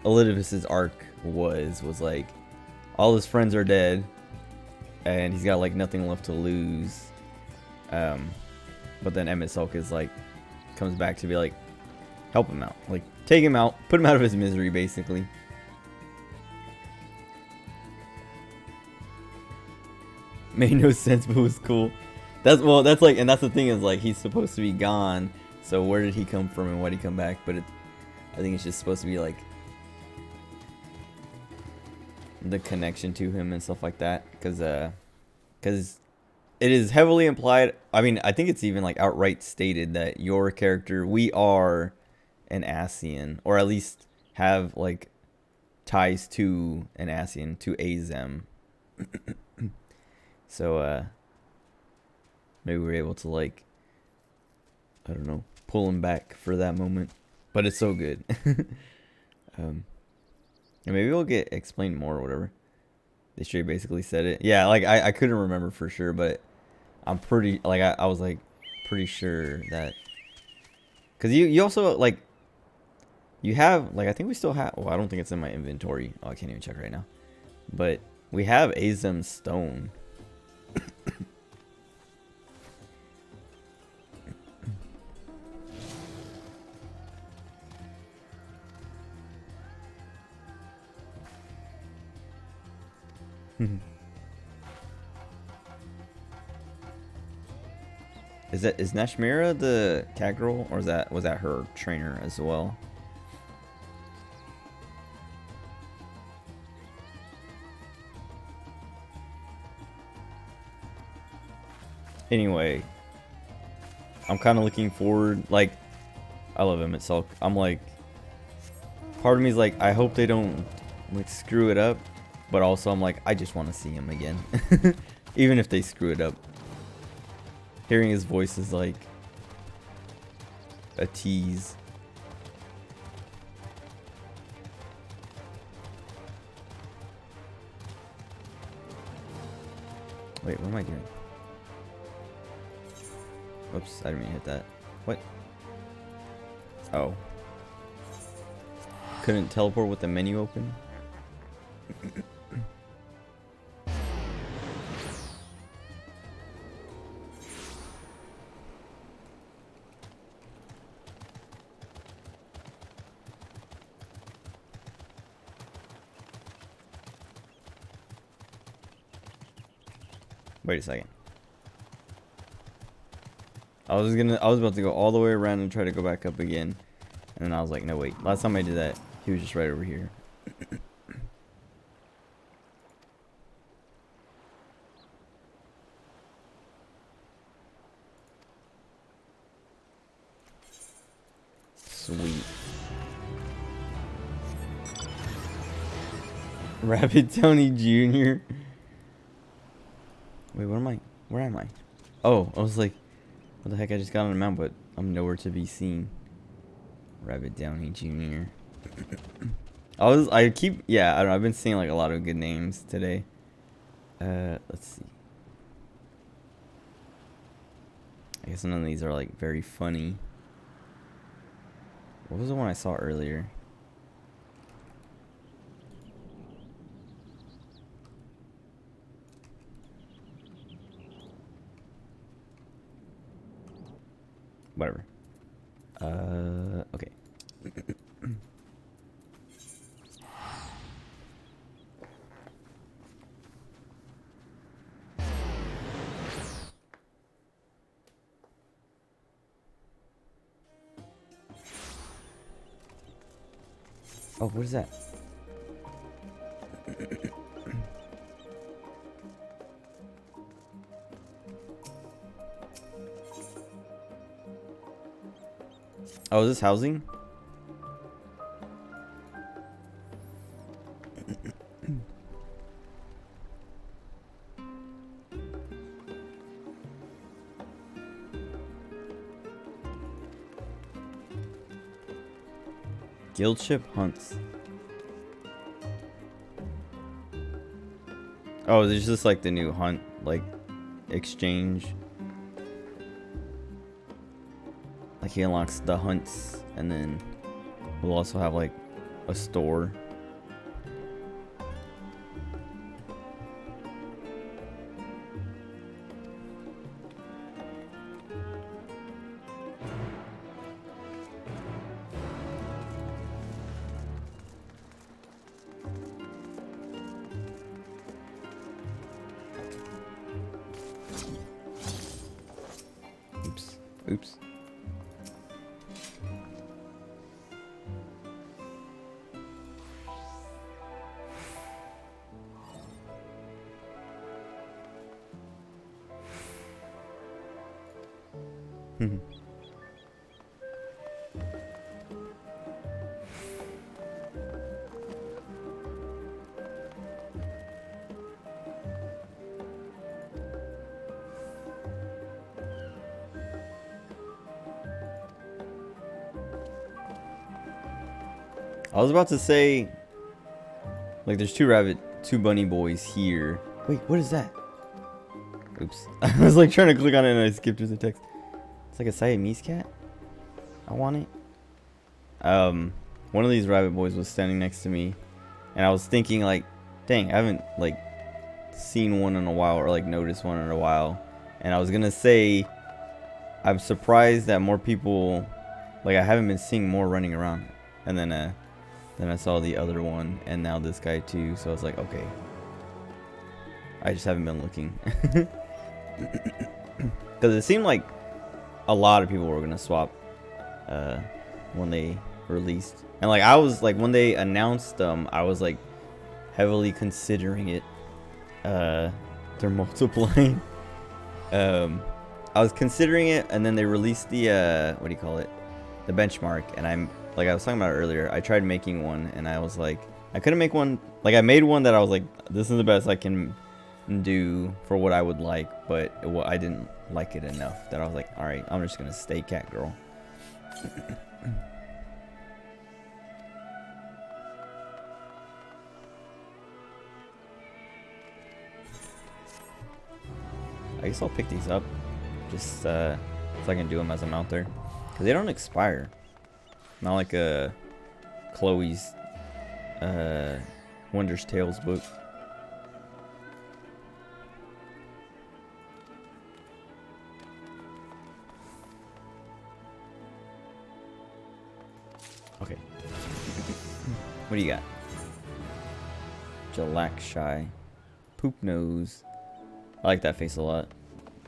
Elidibus's arc was like, all his friends are dead and he's got like nothing left to lose. But then Emmett Silk is like, comes back to be like, help him out, like take him out, put him out of his misery, basically. Made no sense, but was cool. That's like, and that's the thing is like, he's supposed to be gone, so where did he come from and why did he come back? But I think it's just supposed to be like the connection to him and stuff like that, because it is heavily implied. I mean, I think it's even like outright stated that your character, we are an Ascian, or at least have like ties to an Ascian, to Azem. So maybe we're able to like, I don't know, pull him back for that moment. But it's so good. And maybe we'll get explained more or whatever. They straight basically said it. Yeah, like I couldn't remember for sure, but I'm pretty, like I was like pretty sure that, because you also like, you have like, I think we still have, well, I don't think it's in my inventory. Oh, I can't even check right now. But we have Azem's stone. Is Nashmira the cat girl, or was that her trainer as well? Anyway, I'm kind of looking forward. Like, I love Emmett Silk. I'm like, part of me is like, I hope they don't like screw it up, but also I'm like, I just want to see him again, even if they screw it up. Hearing his voice is like a tease. Wait, what am I doing? Oops, I didn't mean to hit that. What? Oh. Couldn't teleport with the menu open? Wait a second. I was about to go all the way around and try to go back up again. And then I was like, no wait. Last time I did that, he was just right over here. Sweet. Rabbit Tony Jr. Wait, what am I? Where am I? Oh, I was like, what the heck? I just got on the mount, but I'm nowhere to be seen. Rabbit Downey Jr. I don't know, I've been seeing like a lot of good names today. Let's see. I guess none of these are like very funny. What was the one I saw earlier? Whatever. Okay. Oh, what is that? Oh, is this housing? Guild ship hunts. Oh, is this just like the new hunt, like exchange? Like he unlocks the hunts, and then we'll also have like a store. Oops. I was about to say, like, there's two bunny boys here. Wait, what is that? Oops. I was like trying to click on it and I skipped through the text. It's like a Siamese cat. I want it. One of these rabbit boys was standing next to me, and I was thinking like, dang, I haven't like seen one in a while or like noticed one in a while. And I was gonna say, I'm surprised that more people, like I haven't been seeing more running around. And then I saw the other one, and now this guy too. So I was like, okay. I just haven't been looking. Because it seemed like a lot of people were going to swap when they released. And like I was like, when they announced them, I was like heavily considering it. They're multiplying. I was considering it, and then they released the, what do you call it? The benchmark. And I'm like I was talking about it earlier, I tried making one, and I was like, I couldn't make one. Like I made one that I was like, this is the best I can do for what I would like, but I didn't like it enough that I was like, all right, I'm just gonna stay cat girl. I guess I'll pick these up just so I can do them as I'm out there, because they don't expire. Not like a Chloe's Wondrous Tales book. Okay. What do you got? Jalak Shy. Poop Nose. I like that face a lot.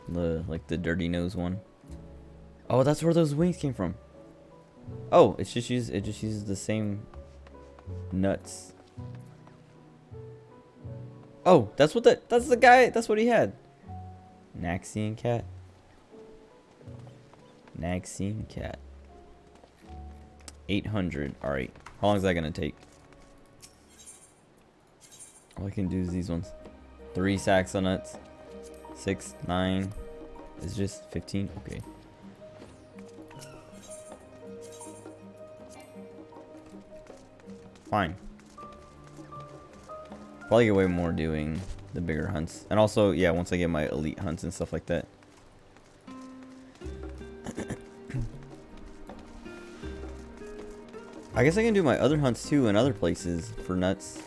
The dirty nose one. Oh, that's where those wings came from. Oh, it just uses the same nuts. Oh, that's the guy. That's what he had. Naxian cat. Naxian cat. 800. All right. How long is that gonna take? All I can do is these ones. 3 sacks of nuts. 6, 9. Is just 15. Okay. Fine. Probably get way more doing the bigger hunts. And also, yeah, once I get my elite hunts and stuff like that. I guess I can do my other hunts too in other places for nuts.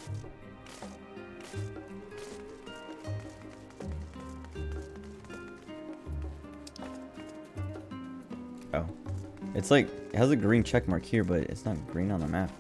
Oh. It's like, it has a green check mark here, but it's not green on the map.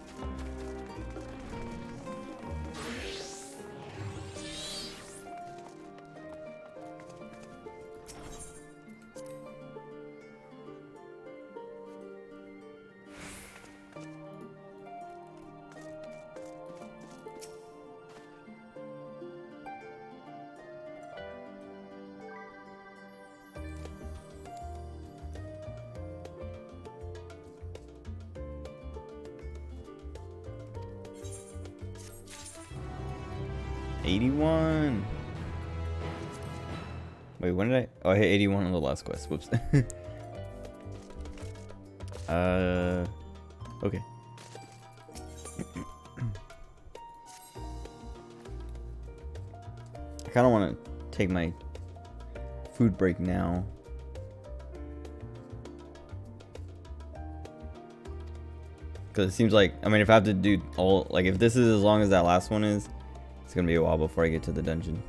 Wait, when did I? Oh, I hit 81 on the last quest. Whoops. Okay. I kind of want to take my food break now. Because it seems like, I mean, if I have to do all, like, if this is as long as that last one is, it's going to be a while before I get to the dungeon.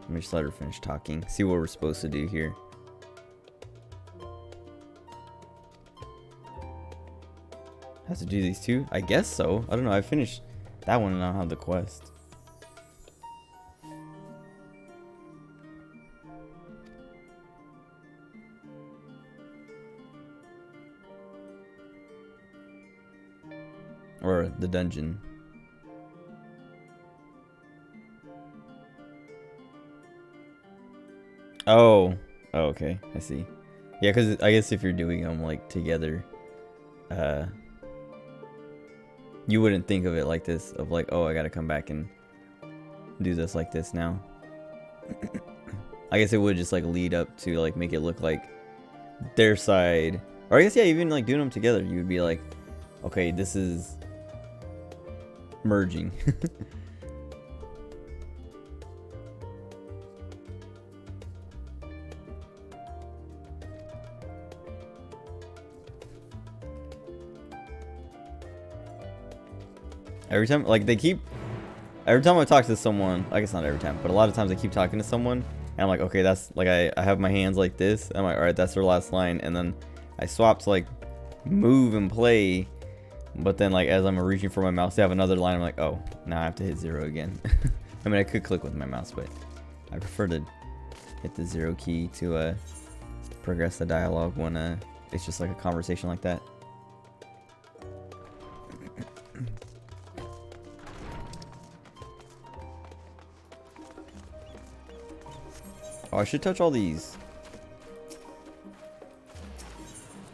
Let me just let her finish talking. See what we're supposed to do here. Have to do these two? I guess so. I don't know. I finished that one and I don't have the quest. Or the dungeon. Oh, okay, I see. Yeah, because I guess if you're doing them like together, you wouldn't think of it like this, of like, oh, I gotta come back and do this like this now. I guess it would just like lead up to like make it look like their side, or I guess yeah, even like doing them together, you would be like, okay, this is merging. Every time, like every time I talk to someone, I guess not every time, but a lot of times I keep talking to someone, and I'm like, okay, that's like, I have my hands like this. I'm like, all right, that's their last line, and then I swap to like move and play, but then like as I'm reaching for my mouse, they have another line. I'm like, oh, now I have to hit 0 again. I mean, I could click with my mouse, but I prefer to hit the 0 key to progress the dialogue when it's just like a conversation like that. Oh, I should touch all these.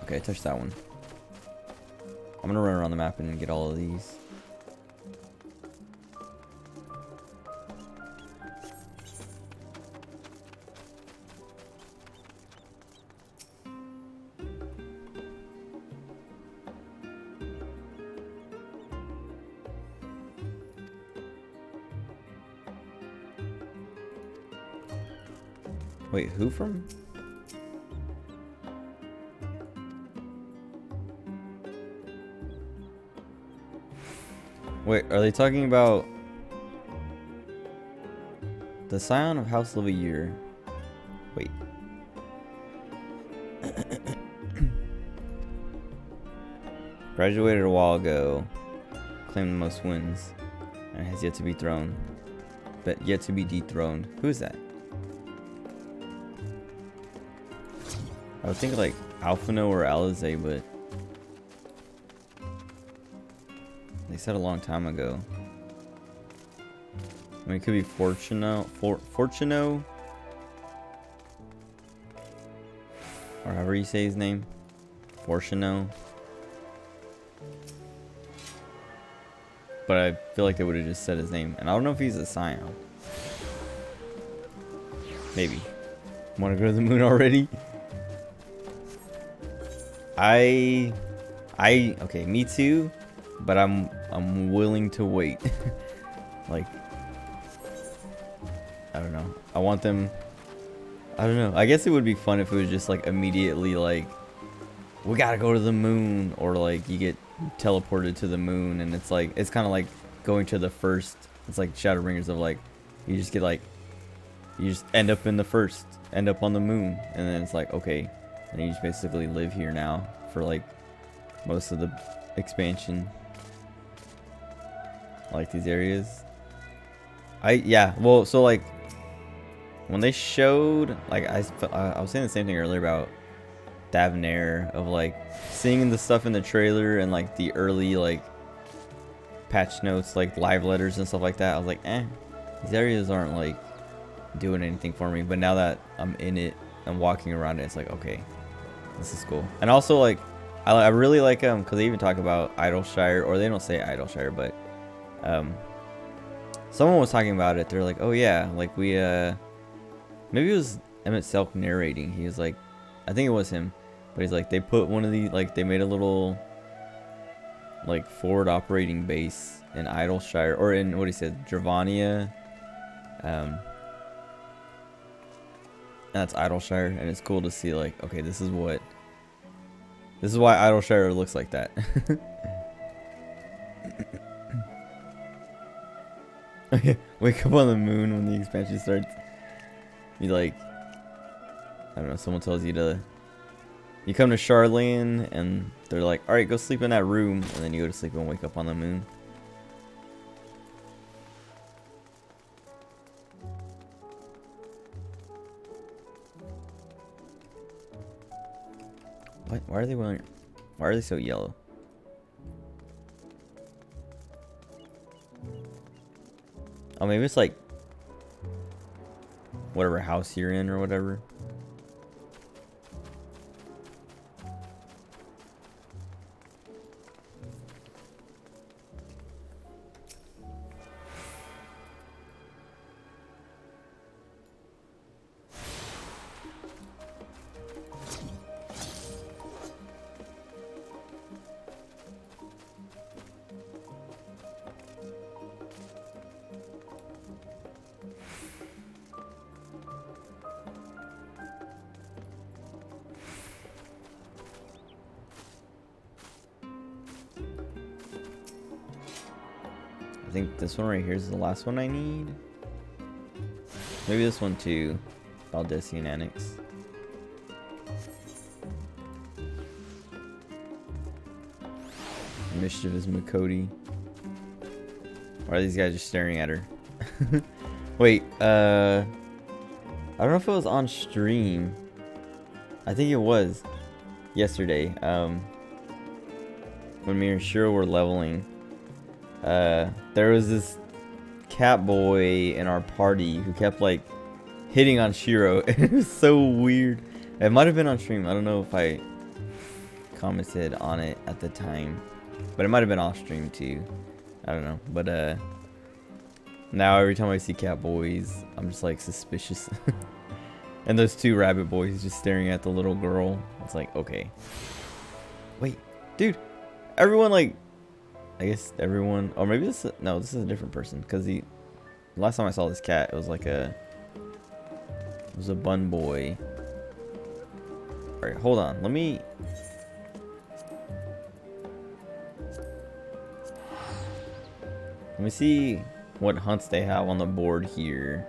Okay, I touched that one. I'm gonna run around the map and get all of these. Wait, who from? Wait, are they talking about the Scion of House Livier? Wait. Graduated a while ago. Claimed the most wins. And has yet to be thrown. yet to be dethroned. Who is that? I would think like Alphino or Alizé, but they said a long time ago. I mean, it could be Fortuno, or however you say his name, Fortuno. But I feel like they would have just said his name, and I don't know if he's a Scion. Maybe. Want to go to the moon already? Okay, me too, but I'm willing to wait. Like, I don't know. I want them. I don't know. I guess it would be fun if it was just like immediately like, we gotta go to the moon, or like you get teleported to the moon, and it's like it's kind of like going to the first. It's like Shadowbringers of like, you just get like, you just end up in the first, end up on the moon, and then it's like okay, and you just basically live here now for like most of the expansion. I like these areas. Well, so like when they showed, like I was saying the same thing earlier about Thavnair, of like seeing the stuff in the trailer and like the early like patch notes, like live letters and stuff like that. I was like, these areas aren't like doing anything for me. But now that I'm in it and walking around it, it's like, okay, this is cool. And also like I really like because they even talk about Idleshire, or they don't say Idleshire, but someone was talking about it. They're like, oh yeah, like we maybe it was Emmett Selk narrating. He was like, I think it was him, but he's like, they put one of the, like they made a little like forward operating base in Idleshire, or in what he said, Dravania, and that's Idleshire, and it's cool to see like, okay, this is why Idleshire looks like that. Okay, wake up on the moon when the expansion starts. You like, I don't know, someone tells you to, you come to Charlene and they're like, alright, go sleep in that room, and then you go to sleep and wake up on the moon. What? Why are they so yellow? Oh, maybe it's like whatever house you're in or whatever. I think this one right here is the last one I need. Maybe this one too. Baldessian Annex. Mischievous Makoti. Why are these guys just staring at her? Wait, I don't know if it was on stream. I think it was yesterday. When me and Shiro were leveling. There was this cat boy in our party who kept like hitting on Shiro. It was so weird. It might have been on stream. I don't know if I commented on it at the time, but it might have been off stream too. I don't know. But now every time I see cat boys, I'm just like suspicious. And those two rabbit boys just staring at the little girl. It's like, okay. Wait, dude. Everyone like, I guess everyone, or maybe this is, no, this is a different person, because the last time I saw this cat, it was like it was a bun boy. Alright, hold on, let me see what hunts they have on the board here.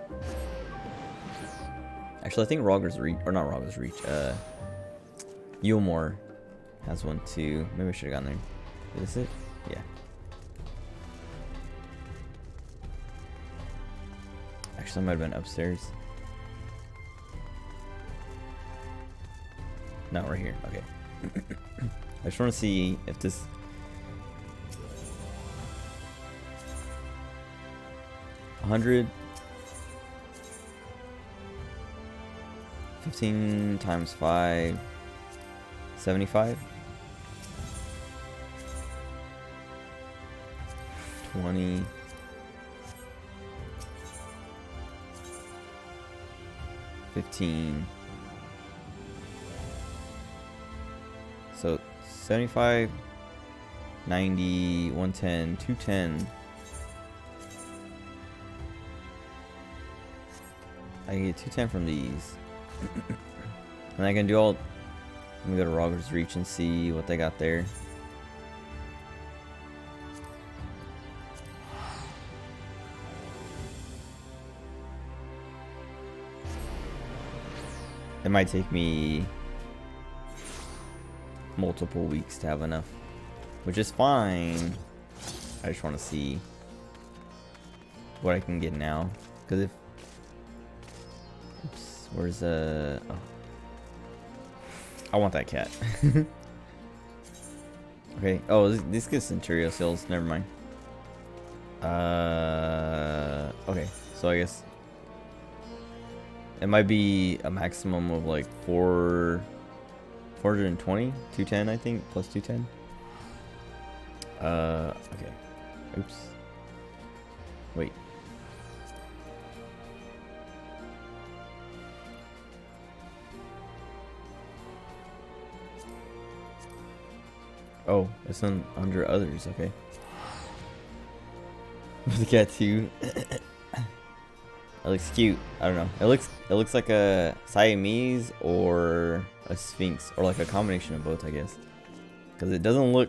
Actually, I think Rogger's Reach, or not Rogger's Reach, Yulmore has one too. Maybe I should have gone there. Is this it? Yeah. Actually, it might have been upstairs. No, right here. Okay. I just want to see if this... 100... 15 times 5... 75? 20... 15... So 75, 90, 110, 210. I can get 210 from these. And I can do all... Let me go to Roger's Reach and see what they got there. It might take me multiple weeks to have enough, which is fine. I just want to see what I can get now, because if... Oops, where's oh. I want that cat. Okay. Oh, this gets Centurio seals. Never mind. Okay. So I guess it might be a maximum of like 420, 210, I think, plus 210. Okay. Oops. Wait. Oh, it's under others. Okay. The cat too. It looks cute. I don't know. It looks like a Siamese or a Sphinx, or like a combination of both, I guess. Because it doesn't look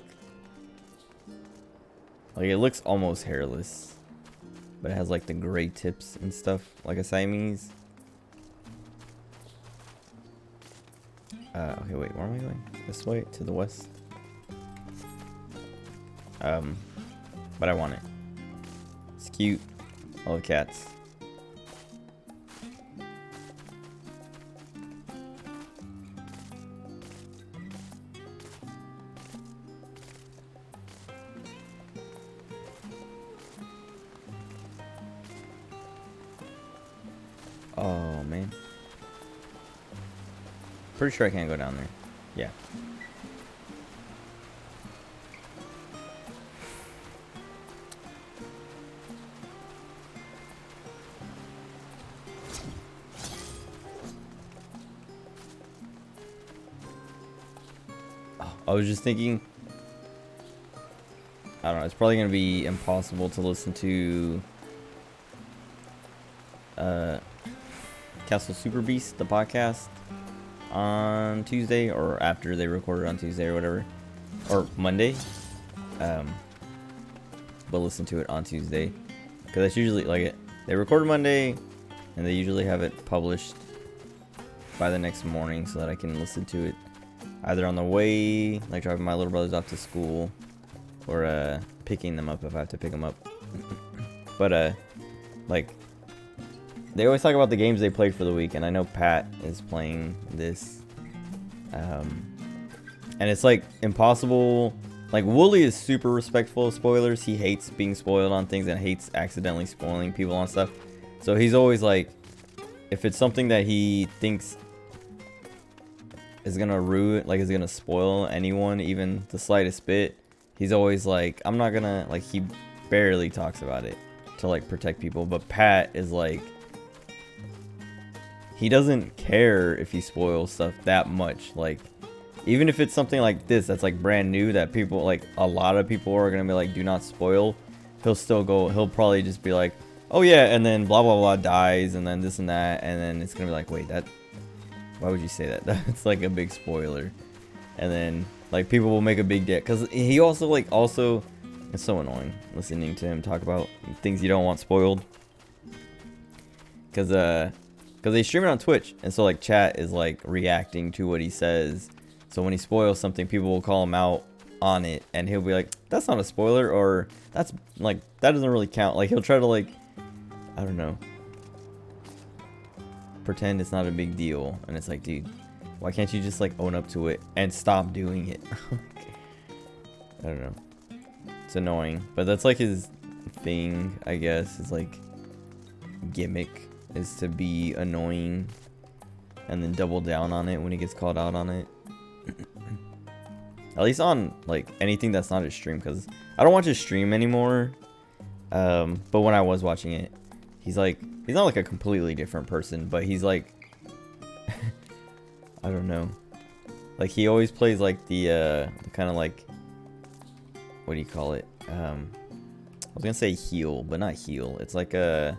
like, it looks almost hairless, but it has like the gray tips and stuff like a Siamese. Okay, wait, where am I going? This way to the west. But I want it. It's cute. I love cats. Oh man. Pretty sure I can't go down there. Yeah. I was just thinking, I don't know, it's probably going to be impossible to listen to Castle Super Beast, the podcast, on Tuesday, or after they record it on Tuesday or whatever, or Monday, but listen to it on Tuesday, because that's usually, like, they record Monday, and they usually have it published by the next morning so that I can listen to it either on the way, like driving my little brothers off to school, or picking them up if I have to pick them up. But like, they always talk about the games they played for the week, and I know Pat is playing this, and it's like impossible. Like, Wooly is super respectful of spoilers. He hates being spoiled on things and hates accidentally spoiling people on stuff. So he's always like, if it's something that he thinks is gonna ruin, like is gonna spoil anyone even the slightest bit, he's always like, I'm not gonna, like, he barely talks about it to like protect people. But Pat is like, he doesn't care if he spoils stuff that much. Like, even if it's something like this that's like brand new that people, like a lot of people are gonna be like, do not spoil, he'll still go, he'll probably just be like, oh yeah, and then blah blah blah dies, and then this and that, and then it's gonna be like, wait, that, why would you say that? That's like a big spoiler. And then like people will make a big deal, because he also like, also, it's so annoying listening to him talk about things you don't want spoiled, because they stream it on Twitch, and so like chat is like reacting to what he says. So when he spoils something, people will call him out on it, and he'll be like, that's not a spoiler, or that's like, that doesn't really count. Like, he'll try to like, I don't know, pretend it's not a big deal. And it's like, dude, why can't you just like own up to it and stop doing it? I don't know. It's annoying, but that's like his thing, I guess. Is like gimmick is to be annoying and then double down on it when he gets called out on it. At least on like anything that's not his stream, because I don't watch his stream anymore. But when I was watching it, he's not like a completely different person, but he's like I don't know, like he always plays like the kind of like, what do you call it, I was gonna say heel, but not heel. It's like a,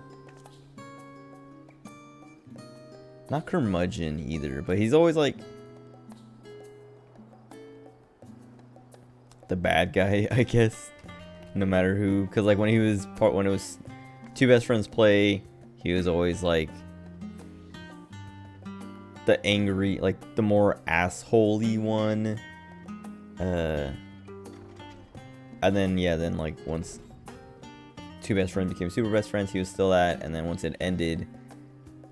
not curmudgeon either, but he's always like the bad guy, I guess, no matter who. Because like when it was two best friends play, he was always like the angry, like the more assholey one. And then yeah, then like once two best friends became super best friends, he was still that. And then once it ended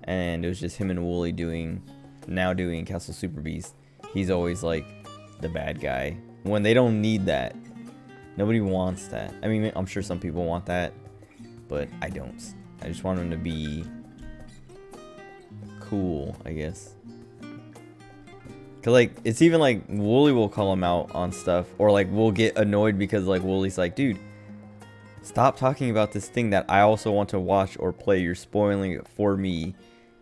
and it was just him and Wooly doing Castle Super Beast, he's always like the bad guy when they don't need that. Nobody wants that. I mean, I'm sure some people want that, but I don't. I just want him to be cool, I guess. Cause like it's even like Wooly will call him out on stuff, or like we'll get annoyed because like Wooly's like, dude, stop talking about this thing that I also want to watch or play. You're spoiling it for me.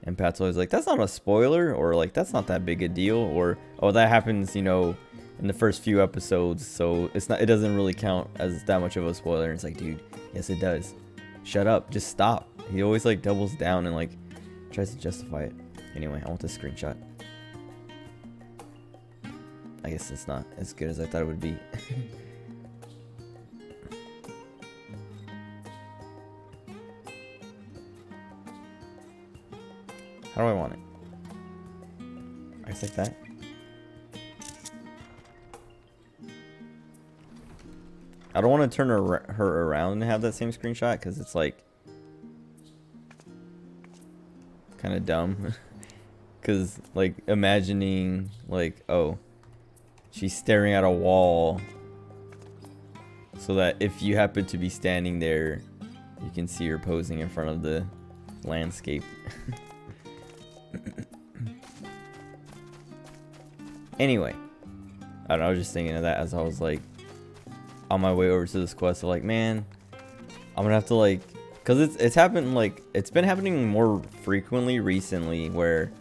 And Pat's always like, that's not a spoiler, or like that's not that big a deal, or oh, that happens, you know, in the first few episodes, so it doesn't really count as that much of a spoiler. And it's like, dude, yes it does. Shut up, just stop. He always like doubles down and like tries to justify it. Anyway, I want this screenshot. I guess it's not as good as I thought it would be. How do I want it? I guess like that. I don't want to turn her around and have that same screenshot because it's like kind of dumb. Because like imagining like, oh, she's staring at a wall so that if you happen to be standing there, you can see her posing in front of the landscape. Anyway, I don't know, I was just thinking of that as I was like on my way over to this quest. So like, man, I'm gonna have to like, because it's happened, like it's been happening more frequently recently where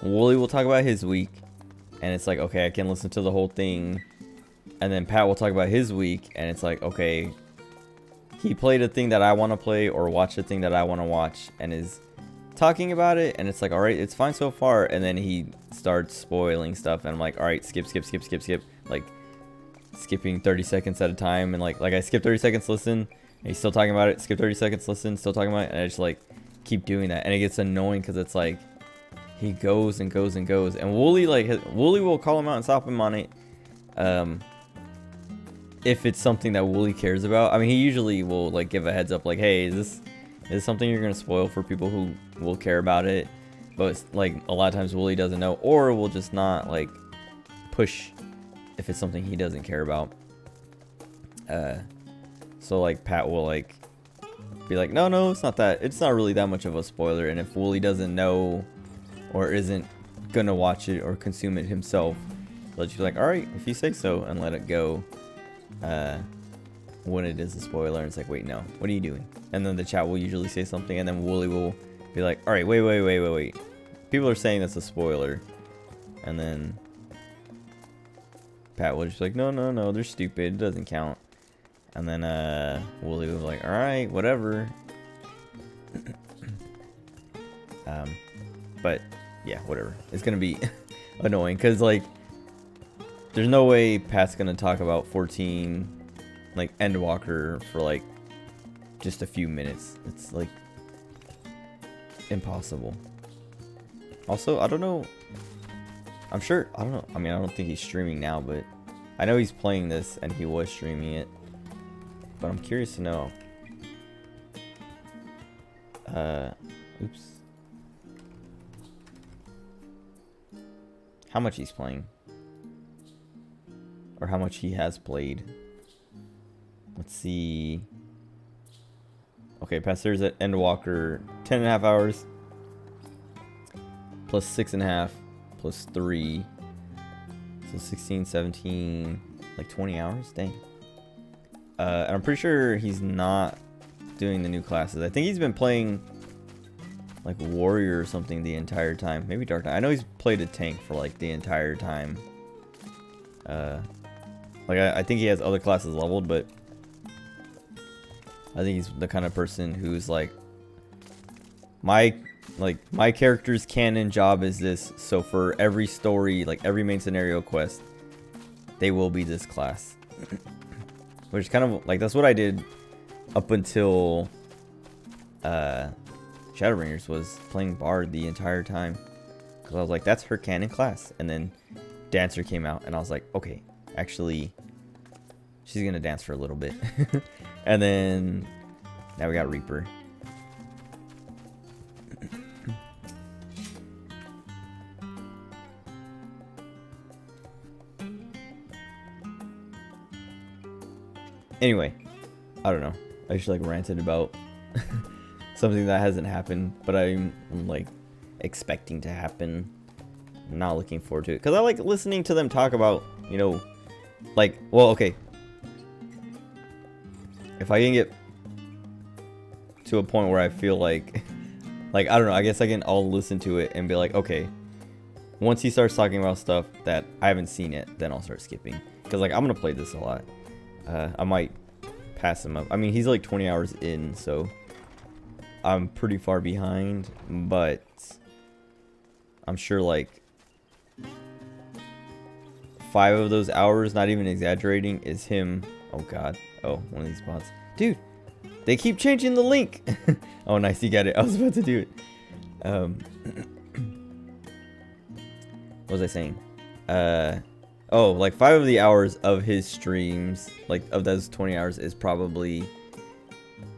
Wooly will talk about his week and it's like, okay, I can listen to the whole thing, and then Pat will talk about his week and it's like, okay, he played a thing that I want to play or watched a thing that I want to watch and is talking about it, and it's like, all right, it's fine so far, and then he starts spoiling stuff and I'm like, all right, skip, like skipping 30 seconds at a time, and like I skip 30 seconds, listen, and he's still talking about it, skip 30 seconds, listen, still talking about it, and I just like keep doing that, and it gets annoying because it's like he goes and goes and goes, and Wooly will call him out and stop him on it if it's something that Wooly cares about. I mean, he usually will like give a heads up like, hey, is this something you're gonna spoil for people who will care about it? But it's, like a lot of times Wooly doesn't know, or will just not like push if it's something he doesn't care about. So like Pat will like be like, no, it's not really that much of a spoiler. And if Wooly doesn't know or isn't gonna watch it or consume it himself, he'll just be like, all right, if you say so, and let it go. When it is a spoiler, and it's like, wait, no, what are you doing? And then the chat will usually say something, and then Wooly will be like, all right, wait, people are saying that's a spoiler, and then Pat will just be like, no, they're stupid, it doesn't count. And then Wooly will be like, all right, whatever. But yeah, whatever, it's gonna be annoying because like there's no way Pat's gonna talk about 14 like Endwalker for like just a few minutes. It's like impossible. Also, I don't know, I'm sure, I don't know, I mean, I don't think he's streaming now, but I know he's playing this and he was streaming it, but I'm curious to know. Oops, how much he's playing. Or how much he has played. Let's see. Okay, Pastor's at Endwalker, 10.5 hours. Plus 6.5. Plus 3. So 16, 17, like 20 hours? Dang. And I'm pretty sure he's not doing the new classes. I think he's been playing like Warrior or something the entire time. Maybe Dark Knight. I know he's played a tank for like the entire time. Like I think he has other classes leveled, but I think he's the kind of person who's like my character's canon job is this, so for every story, like every main scenario quest, they will be this class. Which is kind of like, that's what I did up until Shadowbringers, was playing Bard the entire time, because I was like, that's her canon class. And then Dancer came out and I was like, okay, actually she's gonna dance for a little bit. And then now we got Reaper. Anyway, I don't know. I just like ranted about something that hasn't happened, but I'm like expecting to happen. I'm not looking forward to it, because I like listening to them talk about, you know, like, well, okay, if I can get to a point where I feel like I don't know, I guess I'll listen to it and be like, okay, once he starts talking about stuff that I haven't seen yet, then I'll start skipping, because like I'm gonna play this a lot. I might pass him up. I mean, he's like 20 hours in, so I'm pretty far behind, but I'm sure like 5 of those hours, not even exaggerating, is him. Oh god. Oh, one of these bots. Dude, they keep changing the link. Oh nice, you got it. I was about to do it. What was I saying? Oh, like 5 of the hours of his streams, like of those 20 hours, is probably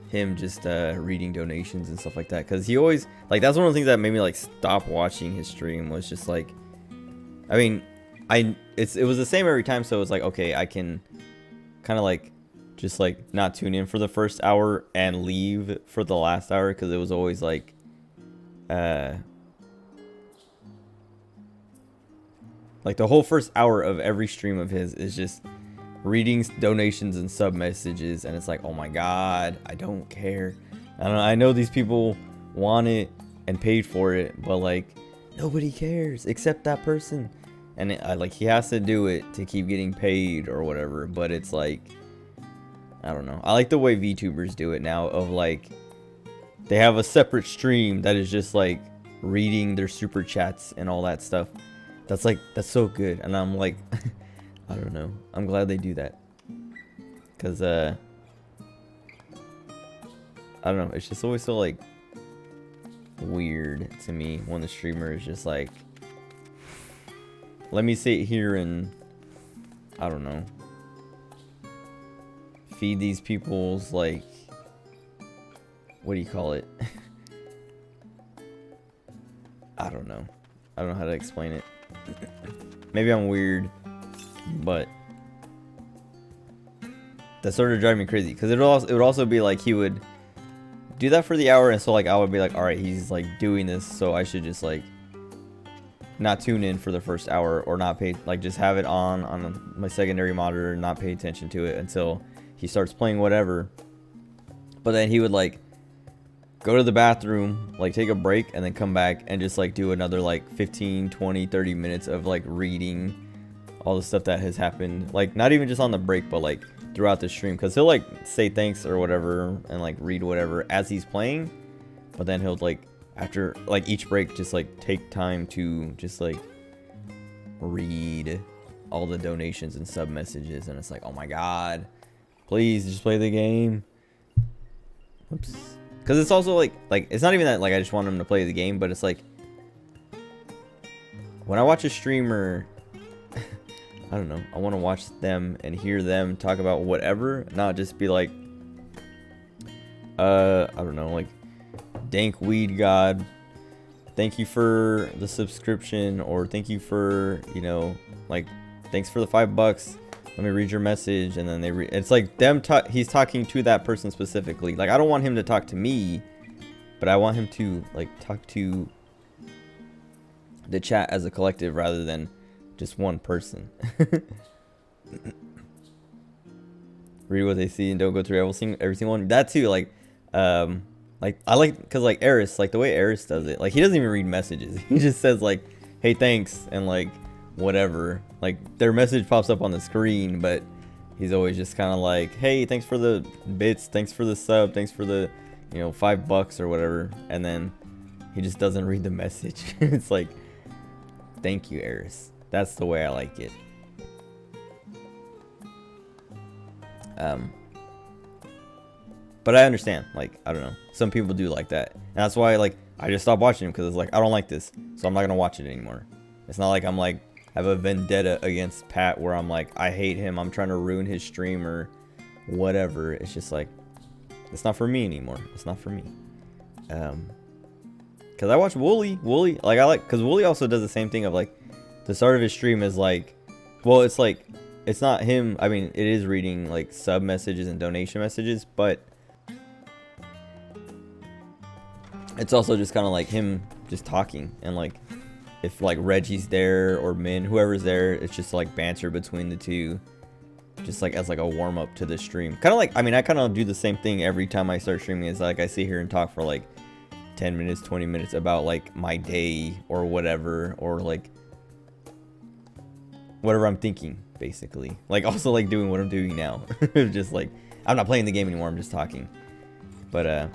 him just reading donations and stuff like that. Because he always, like, that's one of the things that made me like stop watching his stream, was just like, I mean, it was the same every time, so it was like, okay, I can kind of like just like not tune in for the first hour and leave for the last hour, because it was always like the whole first hour of every stream of his is just reading donations and sub messages, and it's like, oh my god, I don't care. I know these people want it and paid for it, but like nobody cares except that person. And like he has to do it to keep getting paid or whatever, but it's like, I don't know. I like the way VTubers do it now, of like they have a separate stream that is just like reading their super chats and all that stuff. That's so good, and I'm like, I don't know. I'm glad they do that, because I don't know. It's just always so like weird to me when the streamer is just like, let me sit here and, I don't know, feed these people's like, what do you call it? I don't know how to explain it. Maybe I'm weird, but that sort of drive me crazy, because it would also be like he would do that for the hour, and so like I would be like, all right, he's like doing this, so I should just like not tune in for the first hour, or not pay, like just have it on my secondary monitor and not pay attention to it until he starts playing whatever. But then he would like go to the bathroom, like take a break, and then come back and just like do another like 15, 20, 30 minutes of like reading all the stuff that has happened, like not even just on the break, but like throughout the stream, because he'll like say thanks or whatever and like read whatever as he's playing, but then he'll like after like each break just like take time to just like read all the donations and sub messages, and it's like, oh my god, please just play the game. Oops. Because it's also like it's not even that like I just want him to play the game, but it's like when I watch a streamer, I don't know, I want to watch them and hear them talk about whatever, not just be like, I don't know, like dank weed god thank you for the subscription, or thank you for, you know, like, thanks for the $5. Let me read your message. And then it's like them he's talking to that person specifically. Like, I don't want him to talk to me, but I want him to like talk to the chat as a collective rather than just one person. Read what they see and don't go through every single one. That too, like I like, because like Eris, like the way Eris does it, like he doesn't even read messages. He just says like, hey, thanks, and like whatever. Like their message pops up on the screen, but he's always just kind of like, hey, thanks for the bits, thanks for the sub, thanks for the, you know, $5 or whatever. And then he just doesn't read the message. It's like, thank you, Eris. That's the way I like it. But I understand, like, I don't know, some people do like that, and that's why, like, I just stopped watching him, because it's like, I don't like this, so I'm not gonna watch it anymore. It's not like I'm like have a vendetta against Pat where I'm like, I hate him, I'm trying to ruin his stream or whatever. It's just like, it's not for me anymore. It's not for me. Because I watch Wooly, like, I like, because Wooly also does the same thing of like, the start of his stream is like, well, it's like, it's not him, I mean, it is reading like sub messages and donation messages, but it's also just kind of like him just talking, and like if like Reggie's there or Min, whoever's there, it's just like banter between the two, just like as like a warm up to the stream. Kind of like, I mean, I kind of do the same thing every time I start streaming. It's like I sit here and talk for like 10 minutes, 20 minutes about like my day or whatever, or like whatever I'm thinking, basically. Like also like doing what I'm doing now. Just like, I'm not playing the game anymore, I'm just talking. But I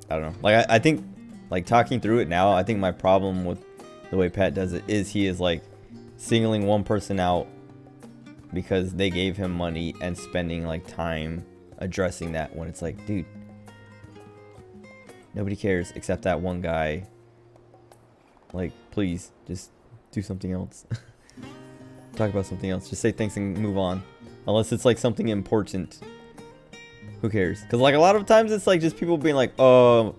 don't know, like I think like talking through it now, I think my problem with the way Pat does it is he is like singling one person out because they gave him money and spending like time addressing that, when it's like, dude, nobody cares except that one guy. Like, please just do something else. Talk about something else, just say thanks and move on, unless it's like something important. Who cares? Because like a lot of times it's like just people being like, oh,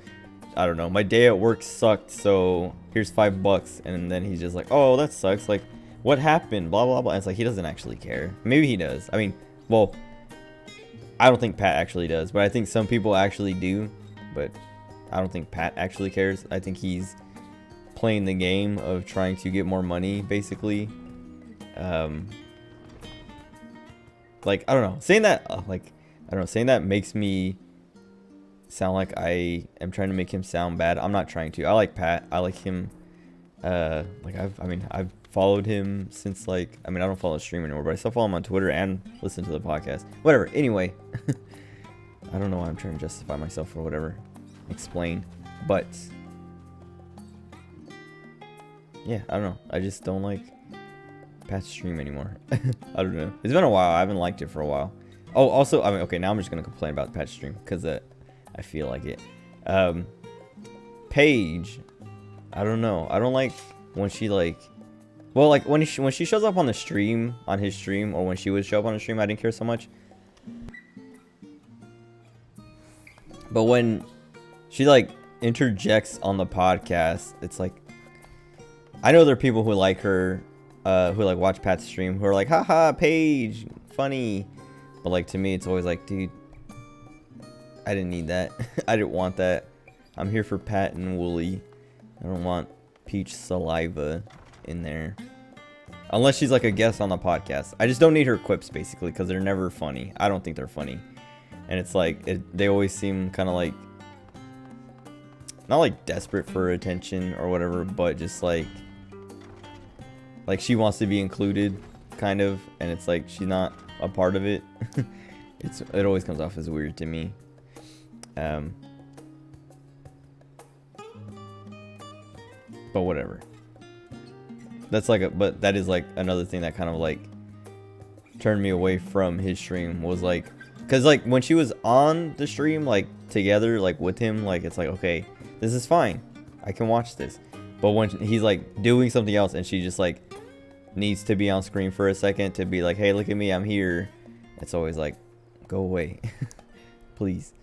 I don't know, my day at work sucked, so here's $5. And then he's just like, oh, that sucks, like what happened, blah blah blah. And it's like, he doesn't actually care. Maybe he does. I mean, well, I don't think Pat actually does, but I think some people actually do. But I don't think Pat actually cares. I think he's playing the game of trying to get more money, basically. Like, I don't know, saying that like, I don't know, saying that makes me sound like I am trying to make him sound bad. I'm not trying to. I like Pat. I like him. Like I've followed him since like, I mean, I don't follow his stream anymore, but I still follow him on Twitter and listen to the podcast. Whatever. Anyway, I don't know why I'm trying to justify myself or whatever. Explain. But yeah, I don't know. I just don't like Pat's stream anymore. I don't know. It's been a while. I haven't liked it for a while. Oh, also, I mean, okay, now I'm just gonna complain about Pat's stream because I feel like it. Paige, I don't know. I don't like when she like, well, like when she shows up on the stream, on his stream, or when she would show up on the stream, I didn't care so much. But when she like interjects on the podcast, it's like, I know there are people who like her, who like watch Pat's stream, who are like, haha, Paige, funny. But like to me, it's always like, dude, I didn't need that. I didn't want that. I'm here for Pat and Wooly. I don't want Peach Saliva in there. Unless she's like a guest on the podcast. I just don't need her quips, basically, because they're never funny. I don't think they're funny. And it's like, they always seem kind of like, not like desperate for attention or whatever, but just like she wants to be included, kind of. And it's like, she's not a part of it. It always comes off as weird to me. But whatever. That's like but that is like another thing that kind of like turned me away from his stream, was like, because like when she was on the stream like together like with him, like it's like, okay, this is fine, I can watch this. But when he's like doing something else and she just like needs to be on screen for a second to be like, hey, look at me, I'm here, it's always like, go away. Please.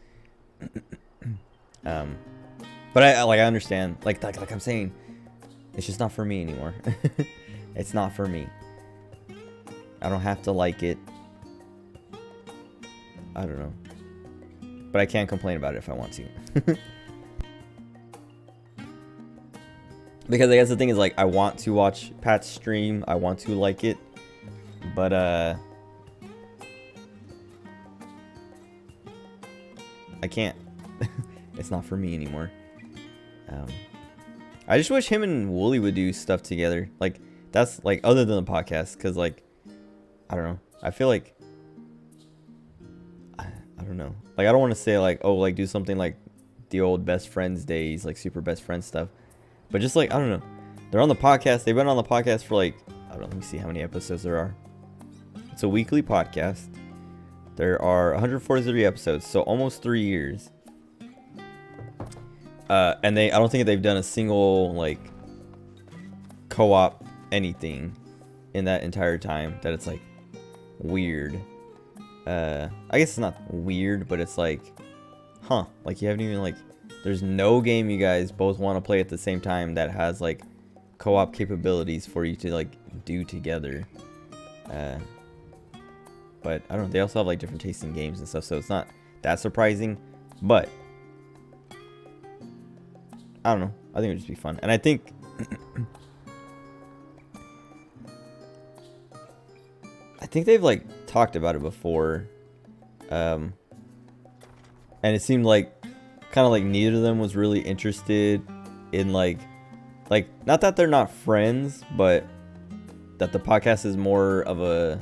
But But I understand. Like I'm saying, it's just not for me anymore. It's not for me. I don't have to like it. I don't know. But I can complain about it if I want to. Because I guess the thing is, like, I want to watch Pat's stream. I want to like it. But, I can't. It's not for me anymore. I just wish him and Wooly would do stuff together. Like, that's, like, other than the podcast. Because, like, I don't know. I feel like, I don't know. Like, I don't want to say, like, oh, like, do something like the old best friends days, like, super best friends stuff. But just, like, I don't know. They're on the podcast. They've been on the podcast for, like, I don't know. Let me see how many episodes there are. It's a weekly podcast. There are 143 episodes, so almost 3 years. And I don't think they've done a single, like, co-op anything in that entire time that it's, like, weird. I guess it's not weird, but it's like, huh, like, you haven't even, like, there's no game you guys both want to play at the same time that has, like, co-op capabilities for you to, like, do together. But I don't know, they also have, like, different tastes in games and stuff, so it's not that surprising, but I don't know, I think it would just be fun. And I think they've, like, talked about it before, and it seemed like kind of like neither of them was really interested in, like not that they're not friends, but that the podcast is more of a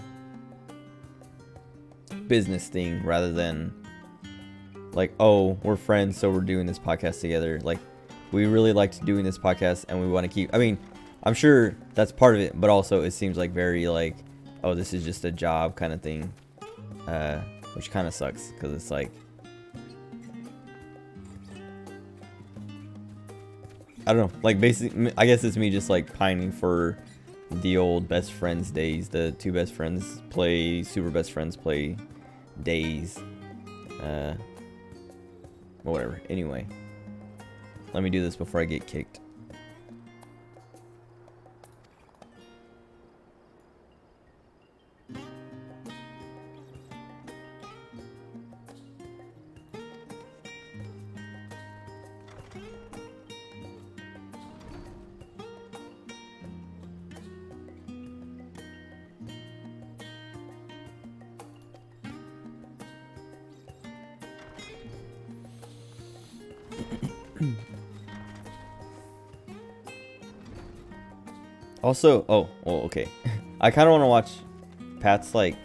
business thing rather than like, oh, we're friends, so we're doing this podcast together. Like, we really liked doing this podcast and we want to keep, I mean, I'm sure that's part of it, but also it seems like very like, oh, this is just a job kind of thing, which kind of sucks because it's like, I don't know, like, basically, I guess it's me just, like, pining for the old best friends days, the two best friends play, super best friends play days, well, whatever. Anyway, let me do this before I get kicked. Also, oh, well, okay. I kind of want to watch Pat's, like,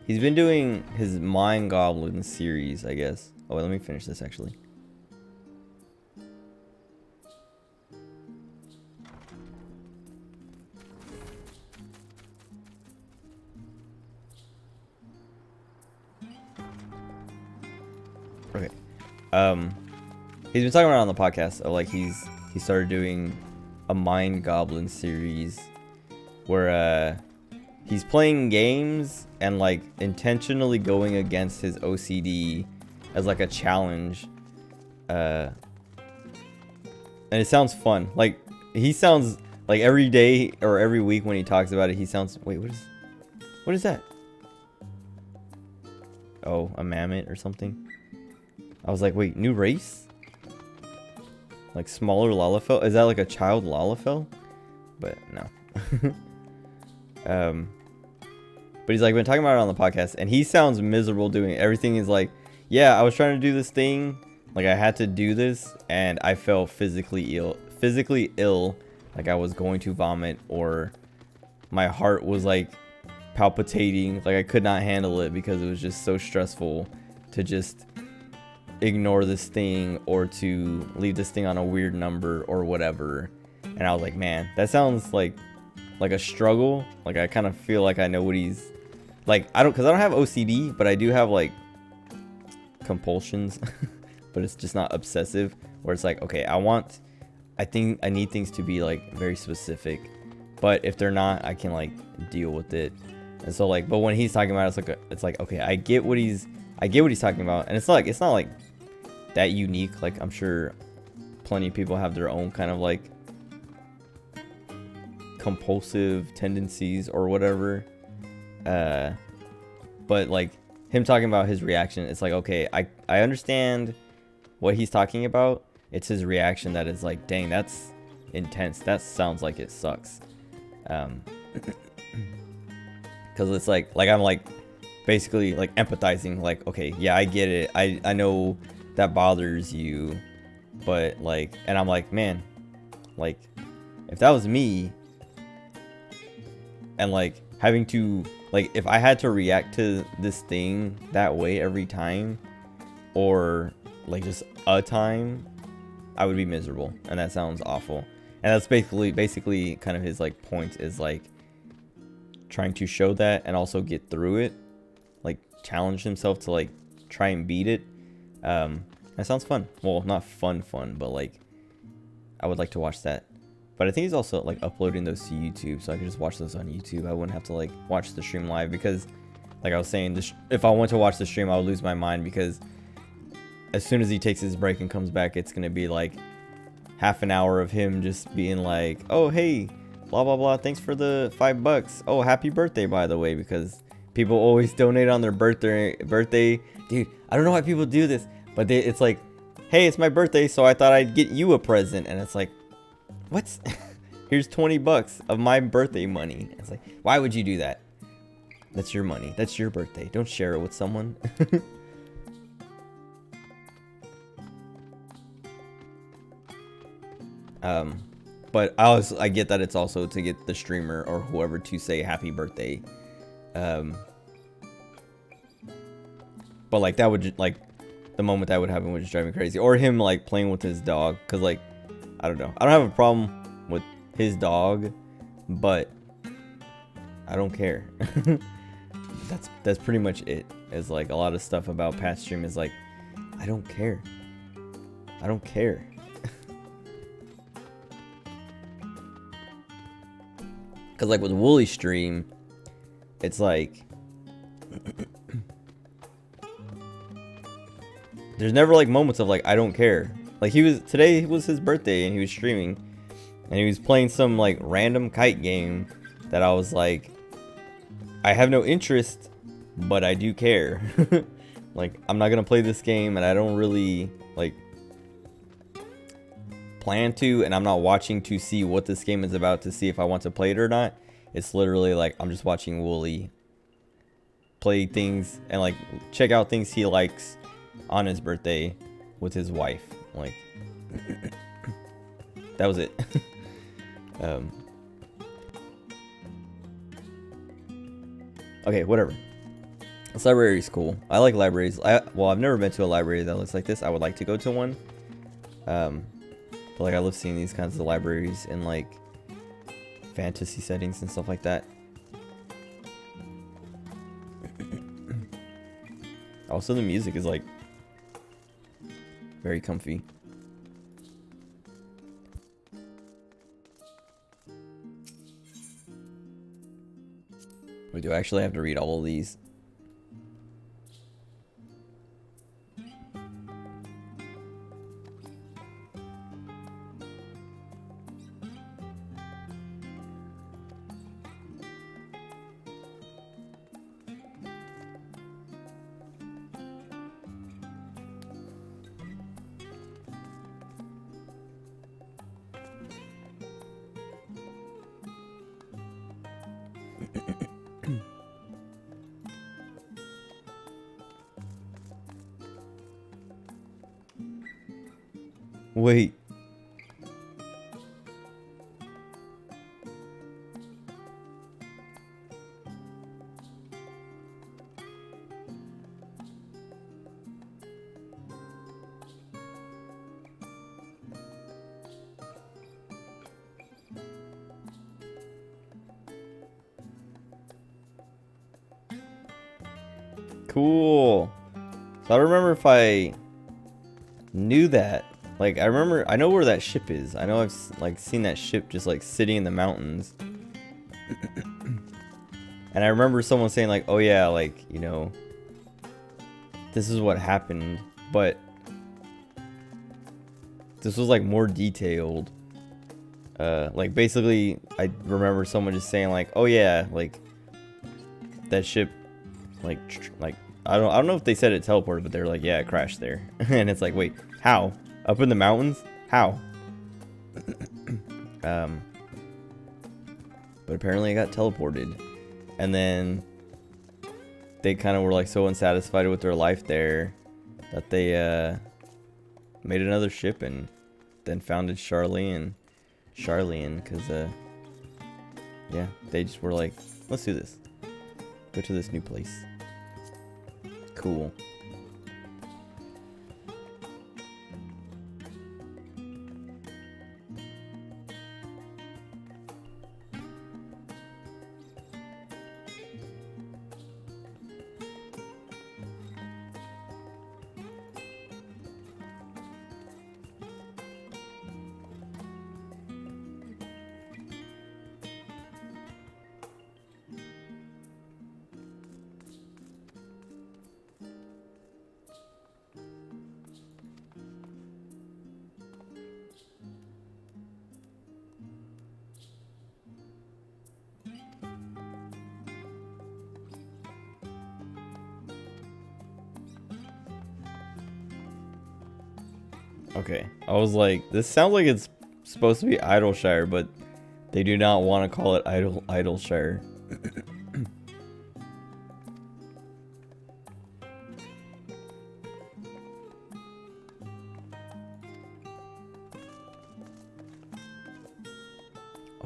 he's been doing his Mind Goblin series, I guess. Oh, wait, let me finish this, actually. Okay. He's been talking about it on the podcast, like, he started doing a Mind Goblin series where he's playing games and, like, intentionally going against his OCD as, like, a challenge, and it sounds fun. Like, he sounds like every day or every week when he talks about it, he sounds, wait, what is that? Oh, a mammoth or something. I was like, wait, new race? Like, smaller Lalafell? Is that like a child Lalafell? But no. But he's, like, been talking about it on the podcast, and he sounds miserable doing it. Everything is like, yeah, I was trying to do this thing, like, I had to do this, and I felt physically ill, like I was going to vomit, or my heart was, like, palpitating, like I could not handle it because it was just so stressful to just ignore this thing or to leave this thing on a weird number or whatever. And I was like, man, that sounds like a struggle. Like, I kind of feel like I know what he's like. Because I don't have OCD, but I do have, like, compulsions. But it's just not obsessive, where it's like, okay, I think I need things to be, like, very specific, but if they're not, I can, like, deal with it. And so, like, but when he's talking about it, it's like okay, I get what he's talking about, and it's not like that unique. Like, I'm sure plenty of people have their own kind of like compulsive tendencies or whatever. But like him talking about his reaction, it's like, okay, I understand what he's talking about. It's his reaction that is like, dang, that's intense. That sounds like it sucks. Because it's like I'm like basically like empathizing, like, okay, yeah, I get it. I know that bothers you, but like, and I'm like, man, like if that was me, and like having to, like, if I had to react to this thing that way every time, or like just a time, I would be miserable, and that sounds awful. And that's basically kind of his like point, is like trying to show that and also get through it, like challenge himself to like try and beat it. That sounds fun. Well, not fun, but like I would like to watch that. But I think he's also like uploading those to YouTube, so I could just watch those on YouTube. I wouldn't have to like watch the stream live, because like I was saying, if I went to watch the stream, I would lose my mind, because as soon as he takes his break and comes back, it's gonna be like half an hour of him just being like, oh hey, blah blah blah, thanks for the $5. Oh, happy birthday, by the way, because people always donate on their birthday. Dude, I don't know why people do this, but it's like, hey, it's my birthday, so I thought I'd get you a present. And it's like, what? Here's $20 of my birthday money. It's like, why would you do that? That's your money. That's your birthday. Don't share it with someone. But I get that it's also to get the streamer or whoever to say happy birthday. But like that would like the moment that would happen would just drive me crazy. Or him like playing with his dog, because like I don't know, I don't have a problem with his dog, but I don't care. That's pretty much it. Is like a lot of stuff about past stream is like, I don't care. I don't care. Because like with Wooly stream, it's like there's never like moments of like I don't care. Like today was his birthday and he was streaming and he was playing some like random kite game that I was like, I have no interest, but I do care. Like I'm not gonna play this game, and I don't really like plan to, and I'm not watching to see what this game is about to see if I want to play it or not. It's literally like I'm just watching Wooly play things and like check out things he likes on his birthday with his wife. Like that was it. Okay, whatever. This library is cool. I like libraries. Well, I've never been to a library that looks like this. I would like to go to one. But like I love seeing these kinds of libraries in like fantasy settings and stuff like that. Also, the music is like very comfy. Wait, do I actually have to read all of these? Wait. Cool. So I don't remember if I knew that. Like, I know where that ship is. I know I've like seen that ship just like sitting in the mountains. And I remember someone saying like, oh yeah, like, you know, this is what happened. But this was like more detailed. Like basically, I remember someone just saying like, "Oh yeah, like that ship, like I don't know if they said it teleported, but they're like, yeah, it crashed there." And it's like, wait, how? Up in the mountains? How? But apparently it got teleported, and then they kind of were like so unsatisfied with their life there that they made another ship and then founded Charlene, because yeah, they just were like, let's do this, go to this new place. Cool. Okay, I was like, this sounds like it's supposed to be Idleshire, but they do not want to call it Idleshire.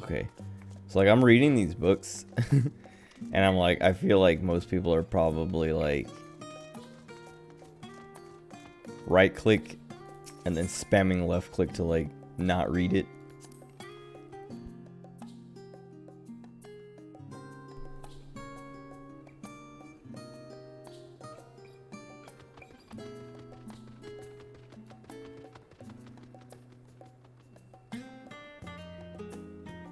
Okay, so like I'm reading these books, and I'm like, I feel like most people are probably like right click and then spamming left click to like not read it.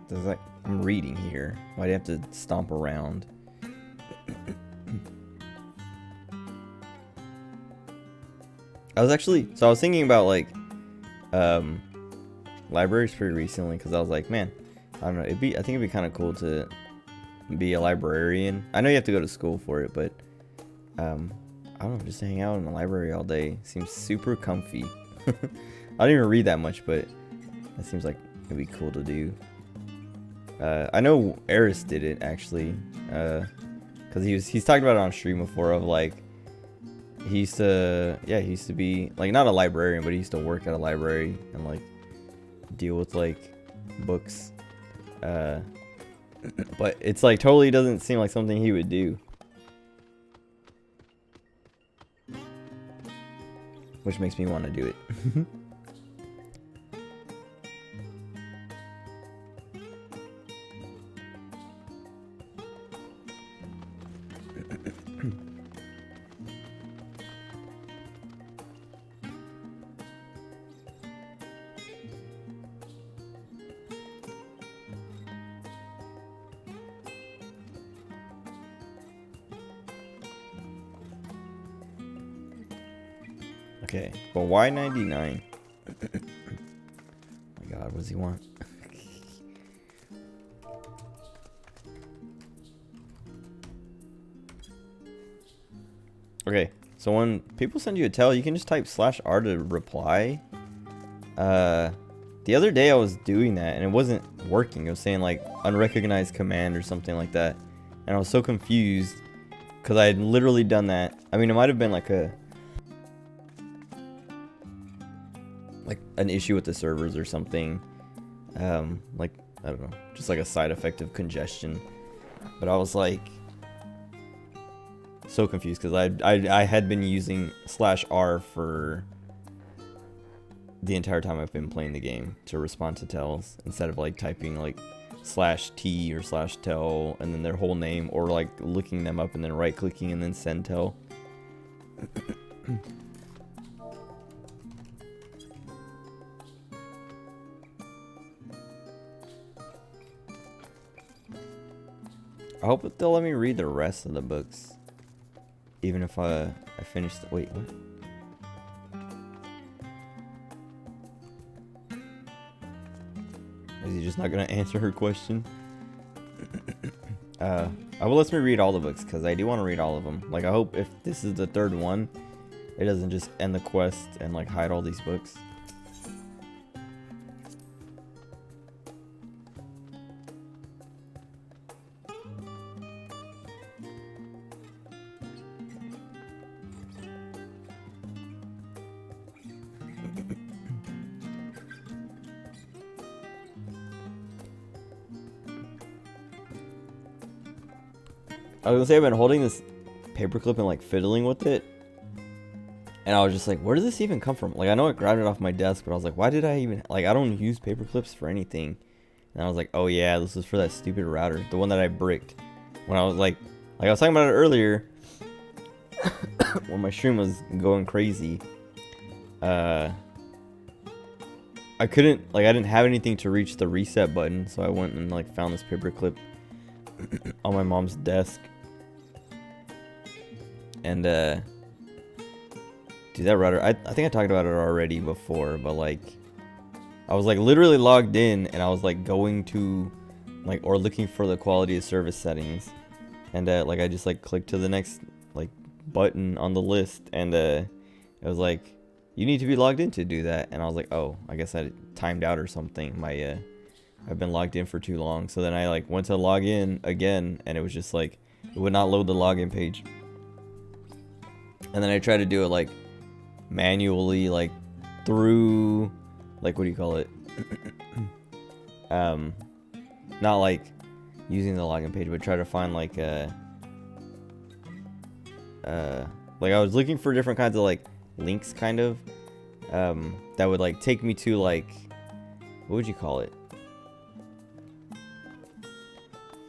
There's like, I'm reading here. Why do you have to stomp around? I was thinking about like libraries pretty recently, because I was like, man, I don't know, I think it'd be kind of cool to be a librarian. I know you have to go to school for it, but I don't know, just hang out in the library all day seems super comfy. I don't even read that much, but it seems like it'd be cool to do. I know Eris did it actually, because he's talked about it on stream before, of like he used to be like not a librarian, but he used to work at a library and like deal with like books. But it's like totally doesn't seem like something he would do, which makes me want to do it. Okay, but why 99? Oh my god, what does he want? Okay, so when people send you a tell, you can just type /r to reply. The other day I was doing that and it wasn't working. It was saying like unrecognized command or something like that. And I was so confused because I had literally done that. I mean, it might have been like an issue with the servers or something. Like, I don't know, just like a side effect of congestion. But I was like so confused because I had been using /r for the entire time I've been playing the game to respond to tells, instead of like typing like /t or /tell and then their whole name, or like looking them up and then right clicking and then send tell. I hope that they'll let me read the rest of the books, even if I finish the, wait, what? Is he just not gonna answer her question? I will let me read all the books because I do want to read all of them. Like, I hope if this is the third one, it doesn't just end the quest and like hide all these books. I was gonna say I've been holding this paperclip and like fiddling with it, and I was just like, where does this even come from? Like, I know I grabbed it off my desk, but I was like, why did I even, like, I don't use paperclips for anything. And I was like, oh yeah, this is for that stupid router, the one that I bricked when I was like I was talking about it earlier when my stream was going crazy. I couldn't, like, I didn't have anything to reach the reset button, so I went and like found this paperclip on my mom's desk. And dude, that router, I think I talked about it already before, but like I was like literally logged in and I was like going to like, or looking for the quality of service settings, and like I just like clicked to the next like button on the list, and it was like, you need to be logged in to do that. And I was like, oh, I guess I timed out or something. My I've been logged in for too long. So then I like went to log in again, and it was just like, it would not load the login page. And then I tried to do it like manually, like through, like, what do you call it? Not like using the login page, but try to find like I was looking for different kinds of like links, kind of, that would like take me to like, what would you call it?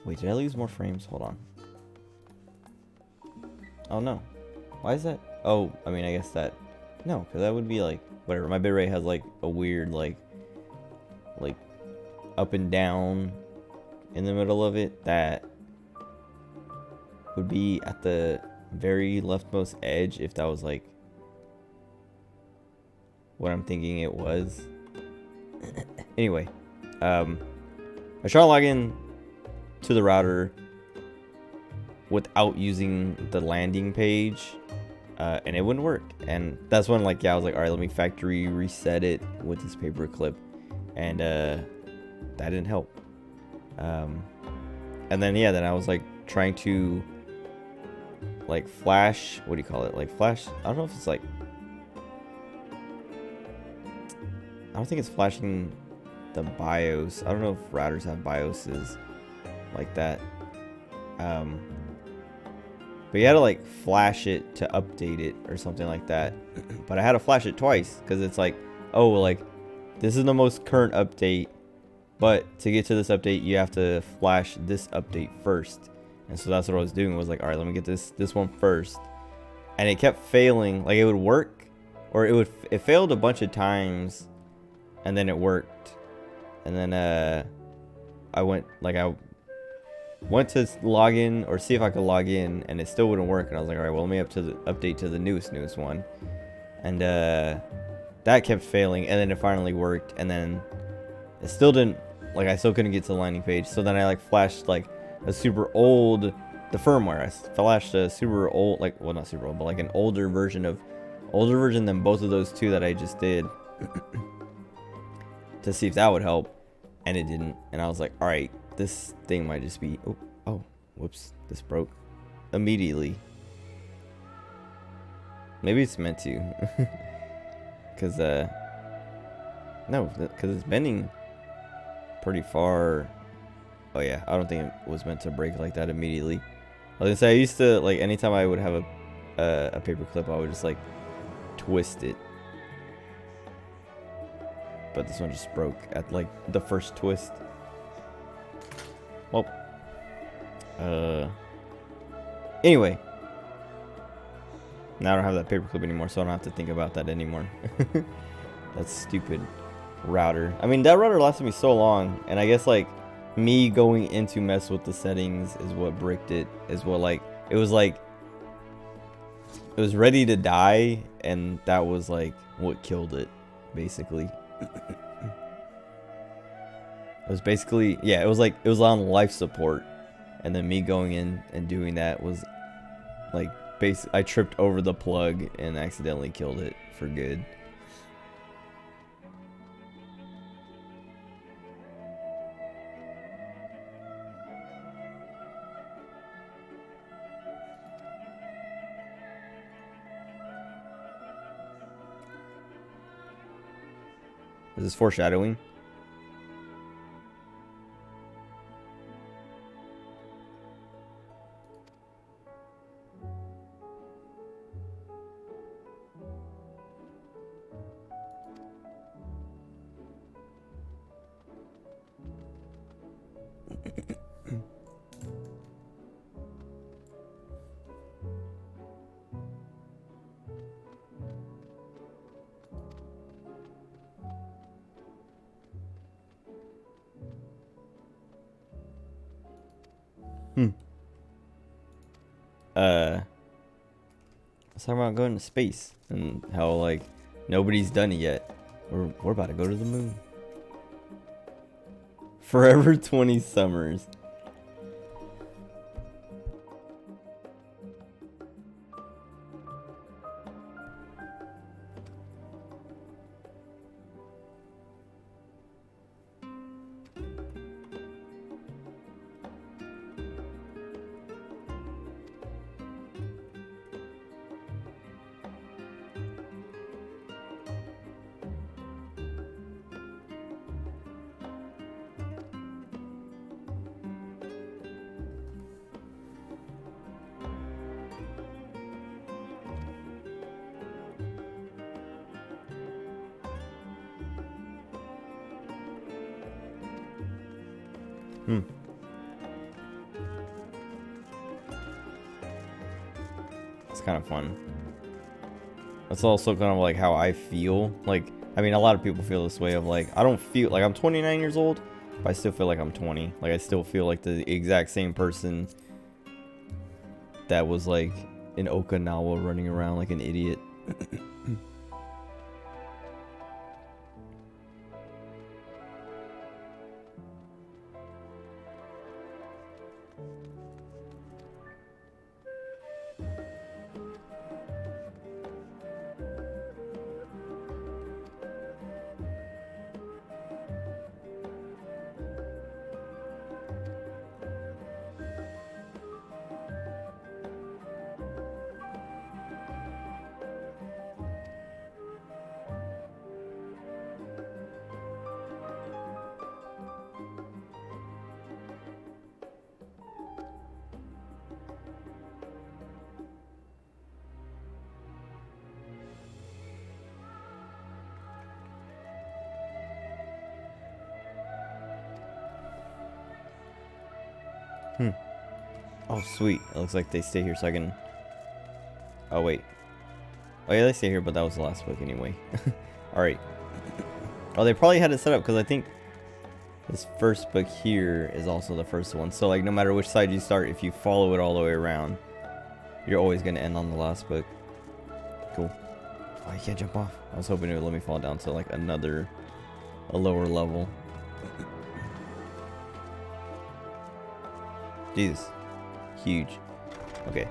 Wait, did I lose more frames? Hold on. Oh no. Why is that? Oh, I mean, I guess that, no, because that would be like, whatever. My bitrate has like a weird like up and down in the middle of it. That would be at the very leftmost edge if that was like what I'm thinking it was. Anyway, I tried to log in to the router without using the landing page, and it wouldn't work. And that's when, like, yeah, I was like, all right, let me factory reset it with this paper clip, and that didn't help. And then yeah, then I was like trying to like flash, what do you call it, like flash, I don't know if it's like, I don't think it's flashing the BIOS. I don't know if routers have BIOSes like that. But you had to like flash it to update it or something like that. But I had to flash it twice because it's like, oh, like this is the most current update, but to get to this update you have to flash this update first. And so that's what I was doing, was like, all right, let me get this one first. And it kept failing. Like, it would work, or it failed a bunch of times, and then it worked. And then I went to log in or see if I could log in, and it still wouldn't work. And I was like, all right, well, let me update to the newest one. And that kept failing, and then it finally worked, and then it still didn't, like, I still couldn't get to the landing page. So then I like flashed like a super old, the firmware, I flashed a super old, like, well, not super old, but like an older version than both of those two that I just did to see if that would help, and it didn't. And I was like, all right, this thing might just be, oh, whoops, this broke immediately. Maybe it's meant to, because no, because it's bending pretty far. Oh yeah, I don't think it was meant to break like that immediately. I was gonna say, I used to, like, anytime I would have a paper clip, I would just like twist it. But this one just broke at like the first twist. Well, anyway, now I don't have that paper clip anymore, so I don't have to think about that anymore. That stupid router. I mean, that router lasted me so long, and I guess like me going in to mess with the settings is what bricked it, is what, like, it was ready to die, and that was like what killed it, basically. It was basically, yeah, it was on life support, and then me going in and doing that was like I tripped over the plug and accidentally killed it for good. Is this foreshadowing? Let's talk about going to space and how like nobody's done it yet. We're about to go to the moon. Forever 20 summers. It's kind of fun. That's also kind of like how I feel. Like, I mean, a lot of people feel this way of like, I don't feel like I'm 29 years old, but I still feel like I'm 20. Like, I still feel like the exact same person that was like in Okinawa running around like an idiot. Oh, sweet. It looks like they stay here so I can... Oh, wait. Oh, yeah, they stay here, but that was the last book anyway. Alright. Oh, they probably had it set up, because I think this first book here is also the first one. So, like, no matter which side you start, if you follow it all the way around, you're always going to end on the last book. Cool. Oh, you can't jump off. I was hoping it would let me fall down to, like, a lower level. Jesus. Huge. Okay.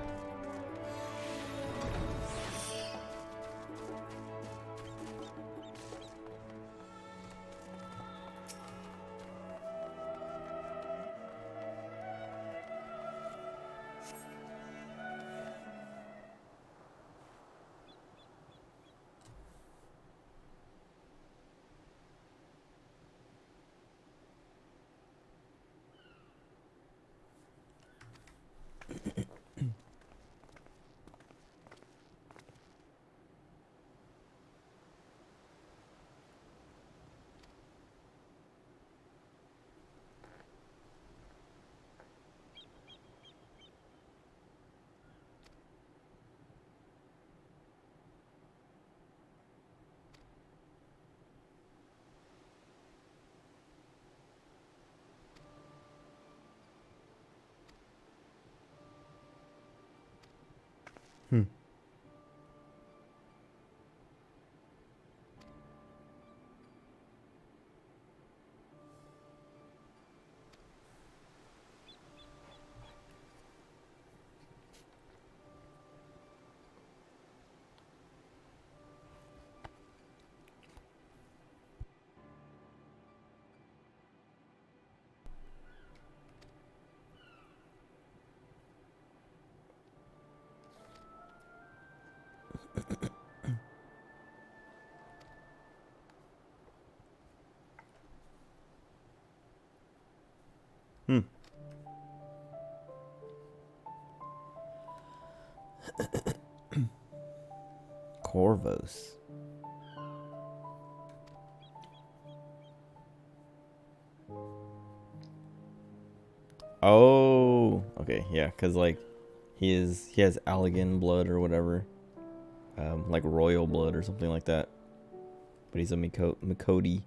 Hmm. Corvos. Oh, okay, yeah, cause like he has Allegan blood or whatever, like royal blood or something like that. But he's a Makoti.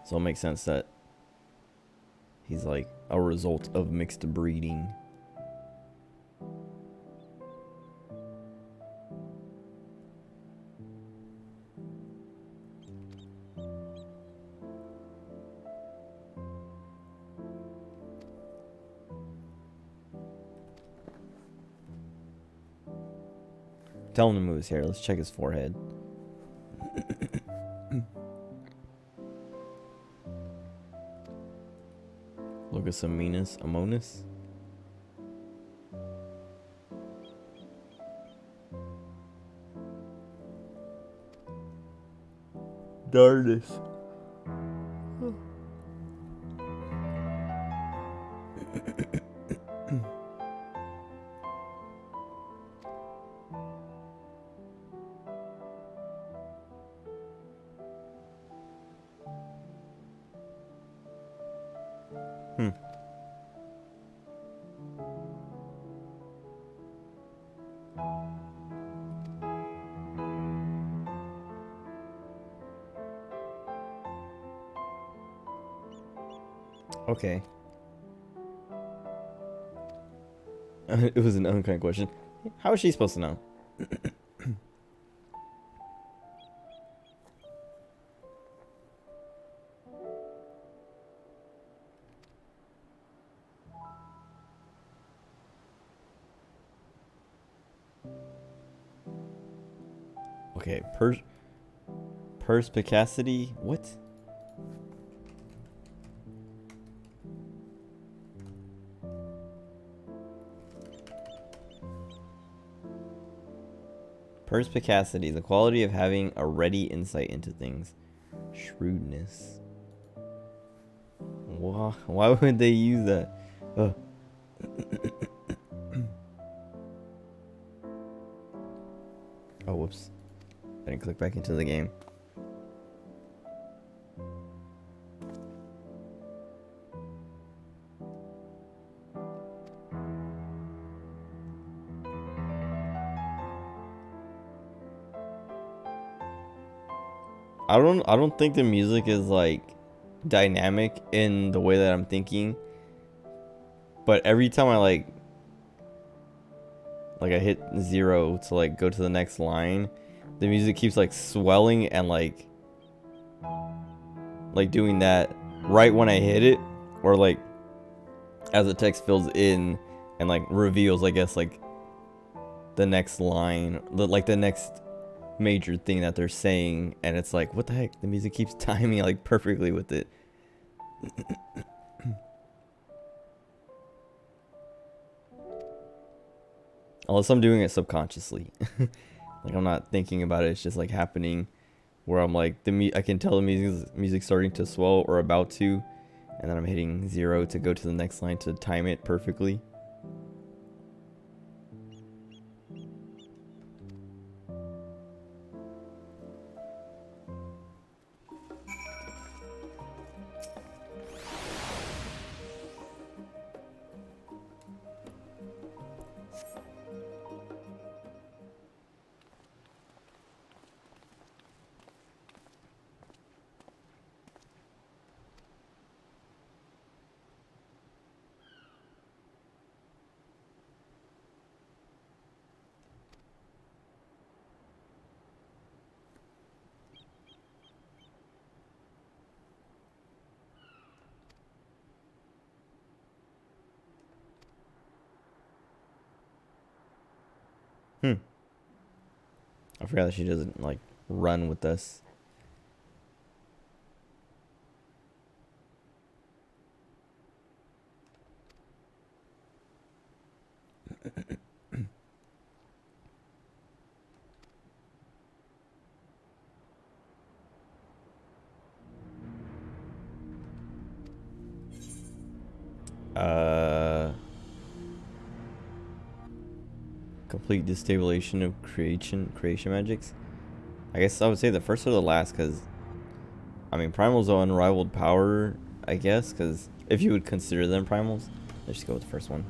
So it makes sense that he's like a result of mixed breeding. Tell him to move his hair. Let's check his forehead. Lucas Amonis. Darnus. Hmm. Okay. It was an unkind question. How is she supposed to know? Okay, perspicacity? What? Perspicacity, the quality of having a ready insight into things. Shrewdness. Why would they use that? Ugh. Oh, whoops. I didn't click back into the game. I don't think the music is like dynamic in the way that I'm thinking. But every time I like I hit 0 to like go to the next line, the music keeps like swelling and like doing that right when I hit it, or like as the text fills in and like reveals, I guess, like the next line, like the next major thing that they're saying, and it's like, what the heck? The music keeps timing like perfectly with it. Unless I'm doing it subconsciously. Like I'm not thinking about it, it's just like happening where I'm like I can tell the music's starting to swell or about to, and then I'm hitting 0 to go to the next line to time it perfectly. I forgot that she doesn't like run with us. Complete destabilization of creation magics. I guess I would say the first or the last, because I mean primals are unrivaled power, I guess, because if you would consider them primals. Let's just go with the first one.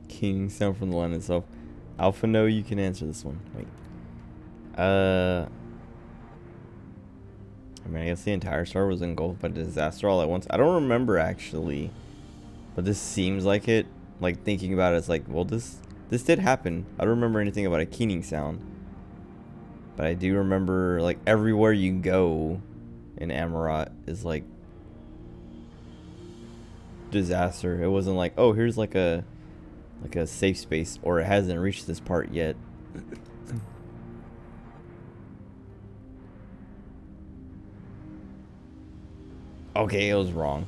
King sound from the line itself. Alpha, no, you can answer this one. Wait. I mean, I guess the entire star was engulfed by disaster all at once. I don't remember actually, but this seems like it. Like thinking about it, it's like, well, this did happen. I don't remember anything about a keening sound, but I do remember like everywhere you go in Amarat is like disaster. It wasn't like, oh, here's like a safe space, or it hasn't reached this part yet. Okay, it was wrong.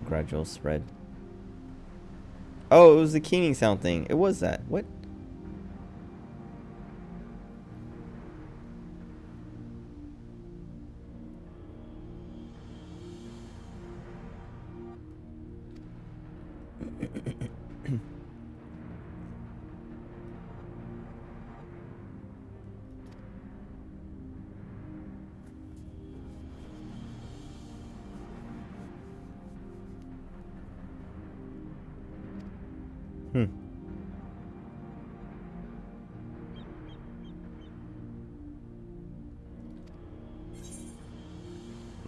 Gradual spread. Oh, it was the keening sound thing. It was that. What?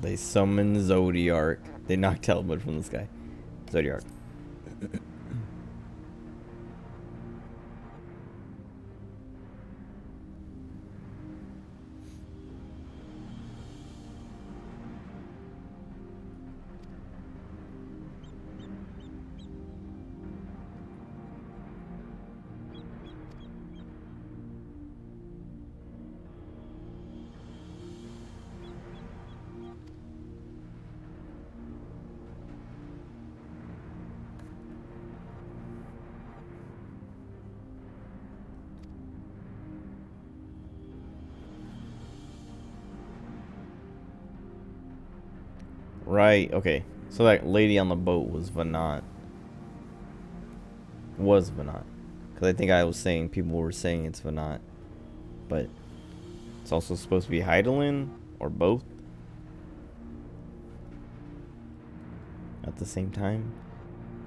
They summoned Zodiark. They knocked Talbot from the sky. Zodiark. Right, okay. So that lady on the boat was Venat. Was Venat. Because I think I was saying, people were saying it's Venat. But it's also supposed to be Heidelin, or both. At the same time.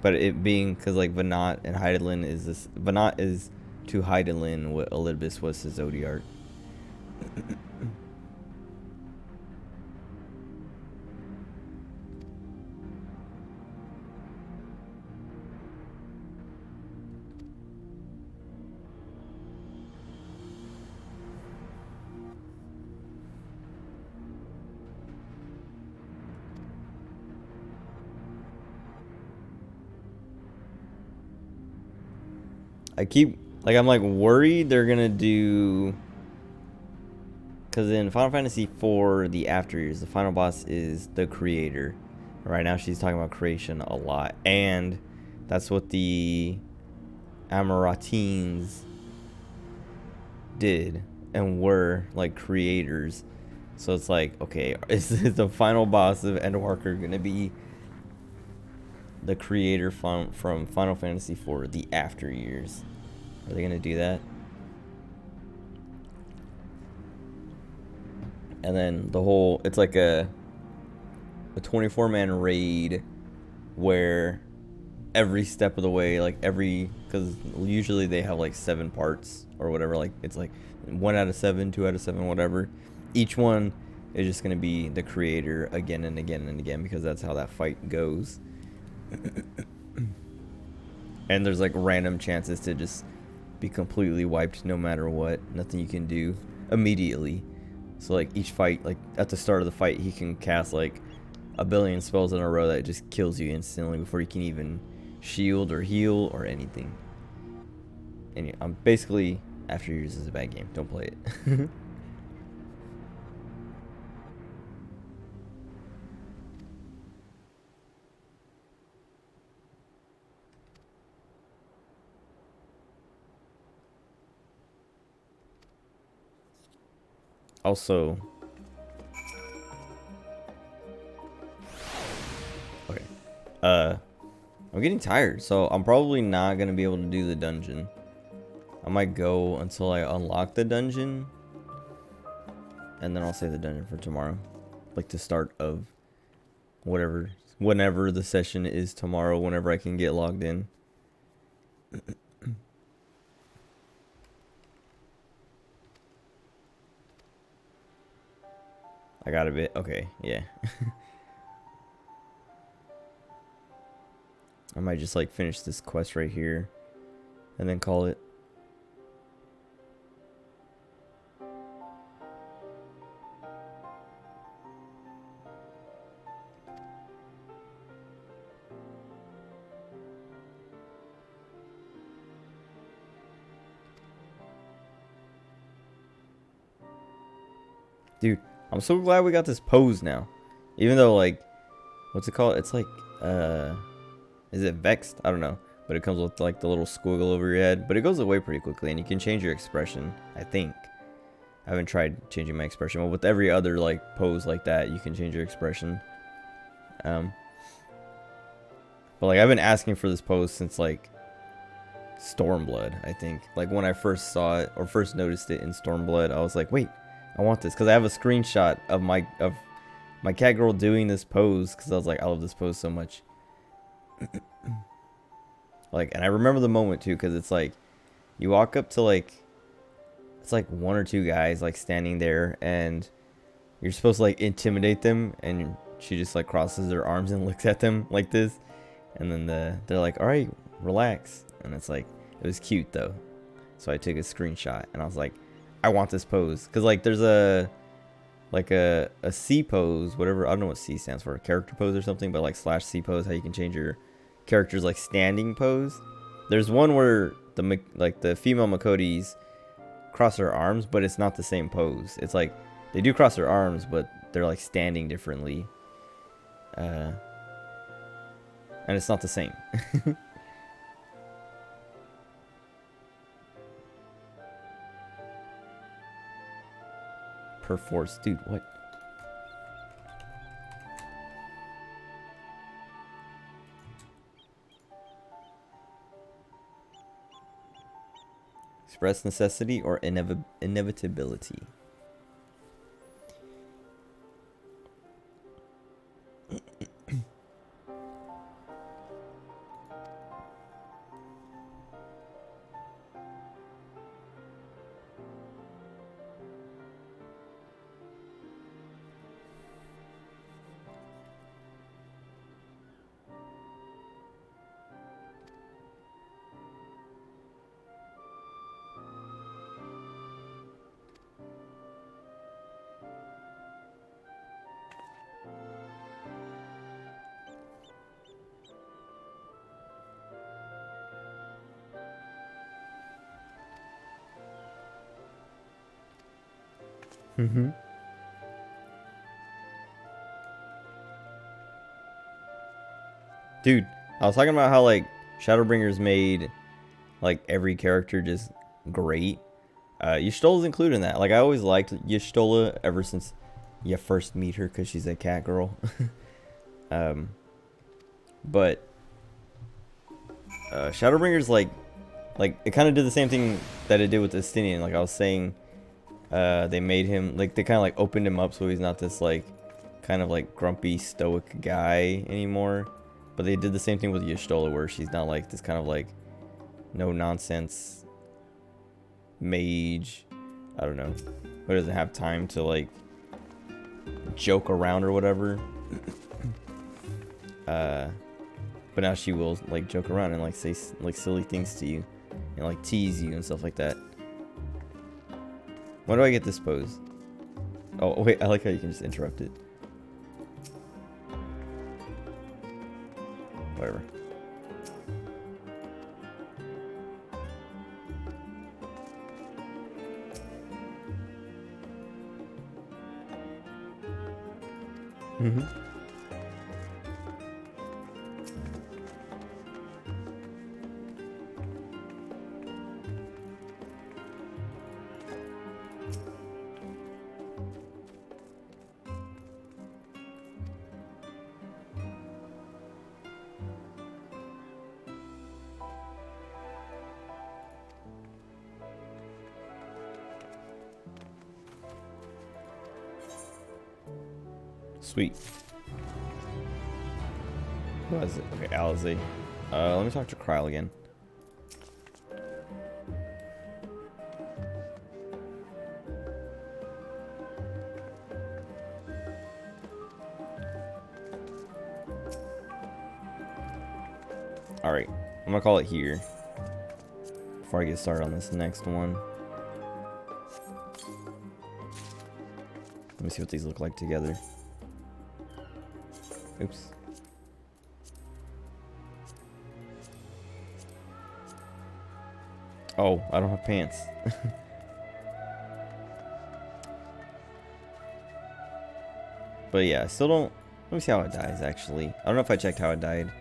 But it being, because like Venat and Heidelin is this. Venat is to Heidelin what Olympus was to Zodiark. I keep, like, I'm like worried they're gonna do, because in Final Fantasy IV, the after years, the final boss is the creator. Right now she's talking about creation a lot, and that's what the Amaratines did and were like creators. So it's like, okay, is the final boss of Endwalker gonna be the creator from Final Fantasy IV, the after years? Are they gonna do that? And then the whole, it's like a 24-man raid where every step of the way, like every, because usually they have like 7 parts or whatever, like it's like 1 out of 7, 2 out of 7, whatever. Each one is just gonna be the creator again and again and again, because that's how that fight goes. And there's like random chances to just be completely wiped no matter what. Nothing you can do immediately. So like each fight, like at the start of the fight, he can cast like a billion spells in a row that just kills you instantly before you can even shield or heal or anything. And yeah, I'm basically, After Years is a bad game. Don't play it. Also, okay, I'm getting tired, so I'm probably not gonna be able to do the dungeon. I might go until I unlock the dungeon, and then I'll save the dungeon for tomorrow, like the start of whenever the session is tomorrow, whenever I can get logged in. I got a bit. Okay, yeah. I might just like finish this quest right here and then call it. Dude, I'm so glad we got this pose now. Even though, like, what's it called? It's like, is it vexed? I don't know. But it comes with, like, the little squiggle over your head. But it goes away pretty quickly, and you can change your expression, I think. I haven't tried changing my expression. But with every other, like, pose like that, you can change your expression. But, like, I've been asking for this pose since, like, Stormblood, I think. Like, when I first saw it, or first noticed it in Stormblood, I was like, wait, I want this. Because I have a screenshot of my cat girl doing this pose. Because I was like, I love this pose so much. Like, and I remember the moment, too. Because it's like, you walk up to, like, it's like one or two guys, like, standing there. And you're supposed to, like, intimidate them. And she just, like, crosses her arms and looks at them like this. And then they're like, all right, relax. And it's like, it was cute, though. So I took a screenshot. And I was like, I want this pose. Because, like, there's a C pose, whatever. I don't know what C stands for. Character pose or something. But, like, /C pose, how you can change your character's, like, standing pose. There's one where the female Makotis cross their arms, but it's not the same pose. It's like, they do cross their arms, but they're, like, standing differently. And it's not the same. Perforce. Dude, what? Express necessity or inevitability. Mm-hmm. Dude, I was talking about how, like, Shadowbringers made, like, every character just great. Y'shtola's included in that. Like, I always liked Y'shtola ever since you first meet her, because she's a cat girl. But Shadowbringers, like it kind of did the same thing that it did with Estinian. Like I was saying, they made him, like, they kind of, like, opened him up so he's not this, like, kind of, like, grumpy, stoic guy anymore. But they did the same thing with Y'shtola, where she's not, like, this kind of, like, no-nonsense mage. I don't know. Who doesn't have time to, like, joke around or whatever. but now she will like joke around and like say like silly things to you and like tease you and stuff like that. When do I get this pose? Oh wait, I like how you can just interrupt it. Whatever. Mm-hmm. Sweet. Who is it? Okay, Alizé. Let me talk to Kryl again. Alright, I'm gonna call it here before I get started on this next one. Let me see what these look like together. Oops. Oh, I don't have pants. But yeah, I still don't... Let me see how it dies, actually. I don't know if I checked how it died.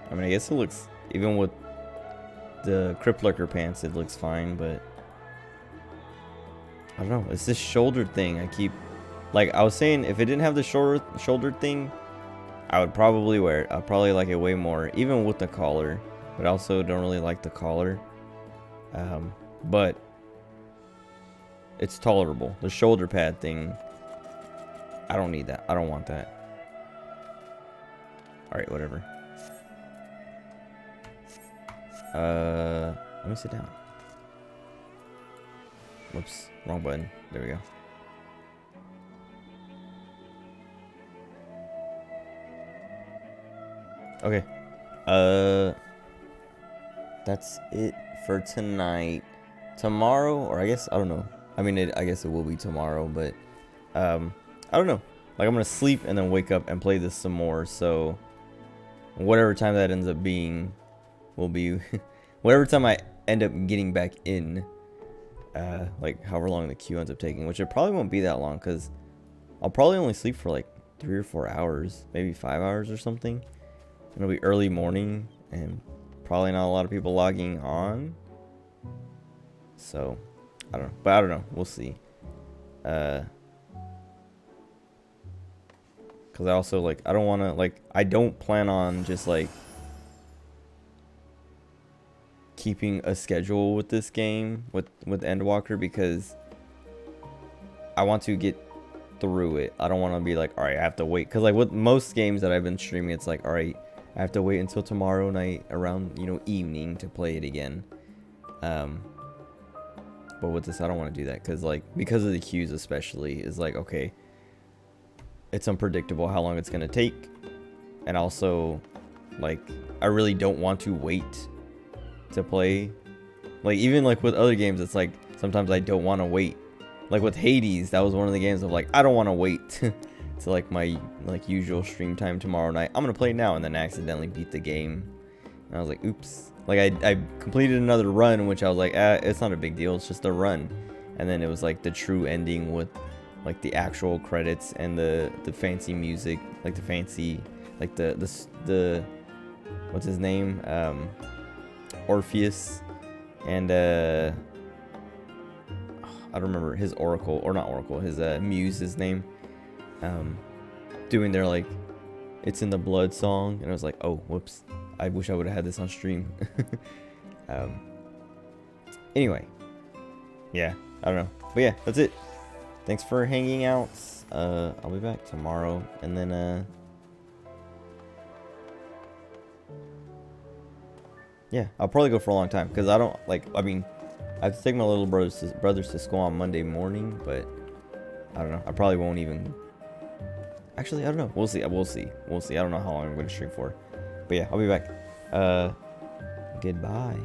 I mean, I guess it looks... Even with the Crypt Lurker pants, it looks fine, but... I don't know. It's this shoulder thing I keep... Like, I was saying, if it didn't have the shoulder thing, I would probably wear it. I'd probably like it way more, even with the collar. But I also don't really like the collar. But it's tolerable. The shoulder pad thing, I don't need that. I don't want that. Alright, whatever. Let me sit down. Whoops, wrong button. There we go. Okay. That's it for tonight. Tomorrow, or I guess, I don't know. I mean, I guess it will be tomorrow, but I don't know. Like, I'm gonna sleep and then wake up and play this some more. So whatever time that ends up being will be whatever time I end up getting back in. Like however long the queue ends up taking, which it probably won't be that long, because I'll probably only sleep for like 3 or 4 hours, maybe 5 hours or something. It'll be early morning and probably not a lot of people logging on, so I don't know. But I don't know, we'll see. Because I also, like, I don't want to, like, I don't plan on just like keeping a schedule with this game, with Endwalker, because I want to get through it. I don't want to be like, all right, I have to wait, because like with most games that I've been streaming, it's like, all right, I have to wait until tomorrow night around, you know, evening to play it again. But with this, I don't want to do that, because like, because of the queues especially, is like, okay, it's unpredictable how long it's gonna take, and also like, I really don't want to wait to play. Like, even like with other games, it's like sometimes I don't want to wait. Like with Hades, that was one of the games of like, I don't want to wait to like my like usual stream time tomorrow night. I'm gonna play now, and then accidentally beat the game, and I was like, oops. Like I completed another run, which I was like, it's not a big deal, it's just a run. And then it was like the true ending with like the actual credits and the fancy music, like the fancy, like the what's his name, Orpheus, and I don't remember his oracle, or not oracle, his muse's name, doing their like it's in the blood song, and I was like, oh whoops, I wish I would have had this on stream. Anyway, yeah, I don't know, but yeah, that's it. Thanks for hanging out. I'll be back tomorrow, and then Yeah, I'll probably go for a long time because I don't like. I mean, I have to take my little brothers to school on Monday morning, but I don't know. I probably won't even. Actually, I don't know. We'll see. We'll see. We'll see. I don't know how long I'm going to stream for, but yeah, I'll be back. Goodbye.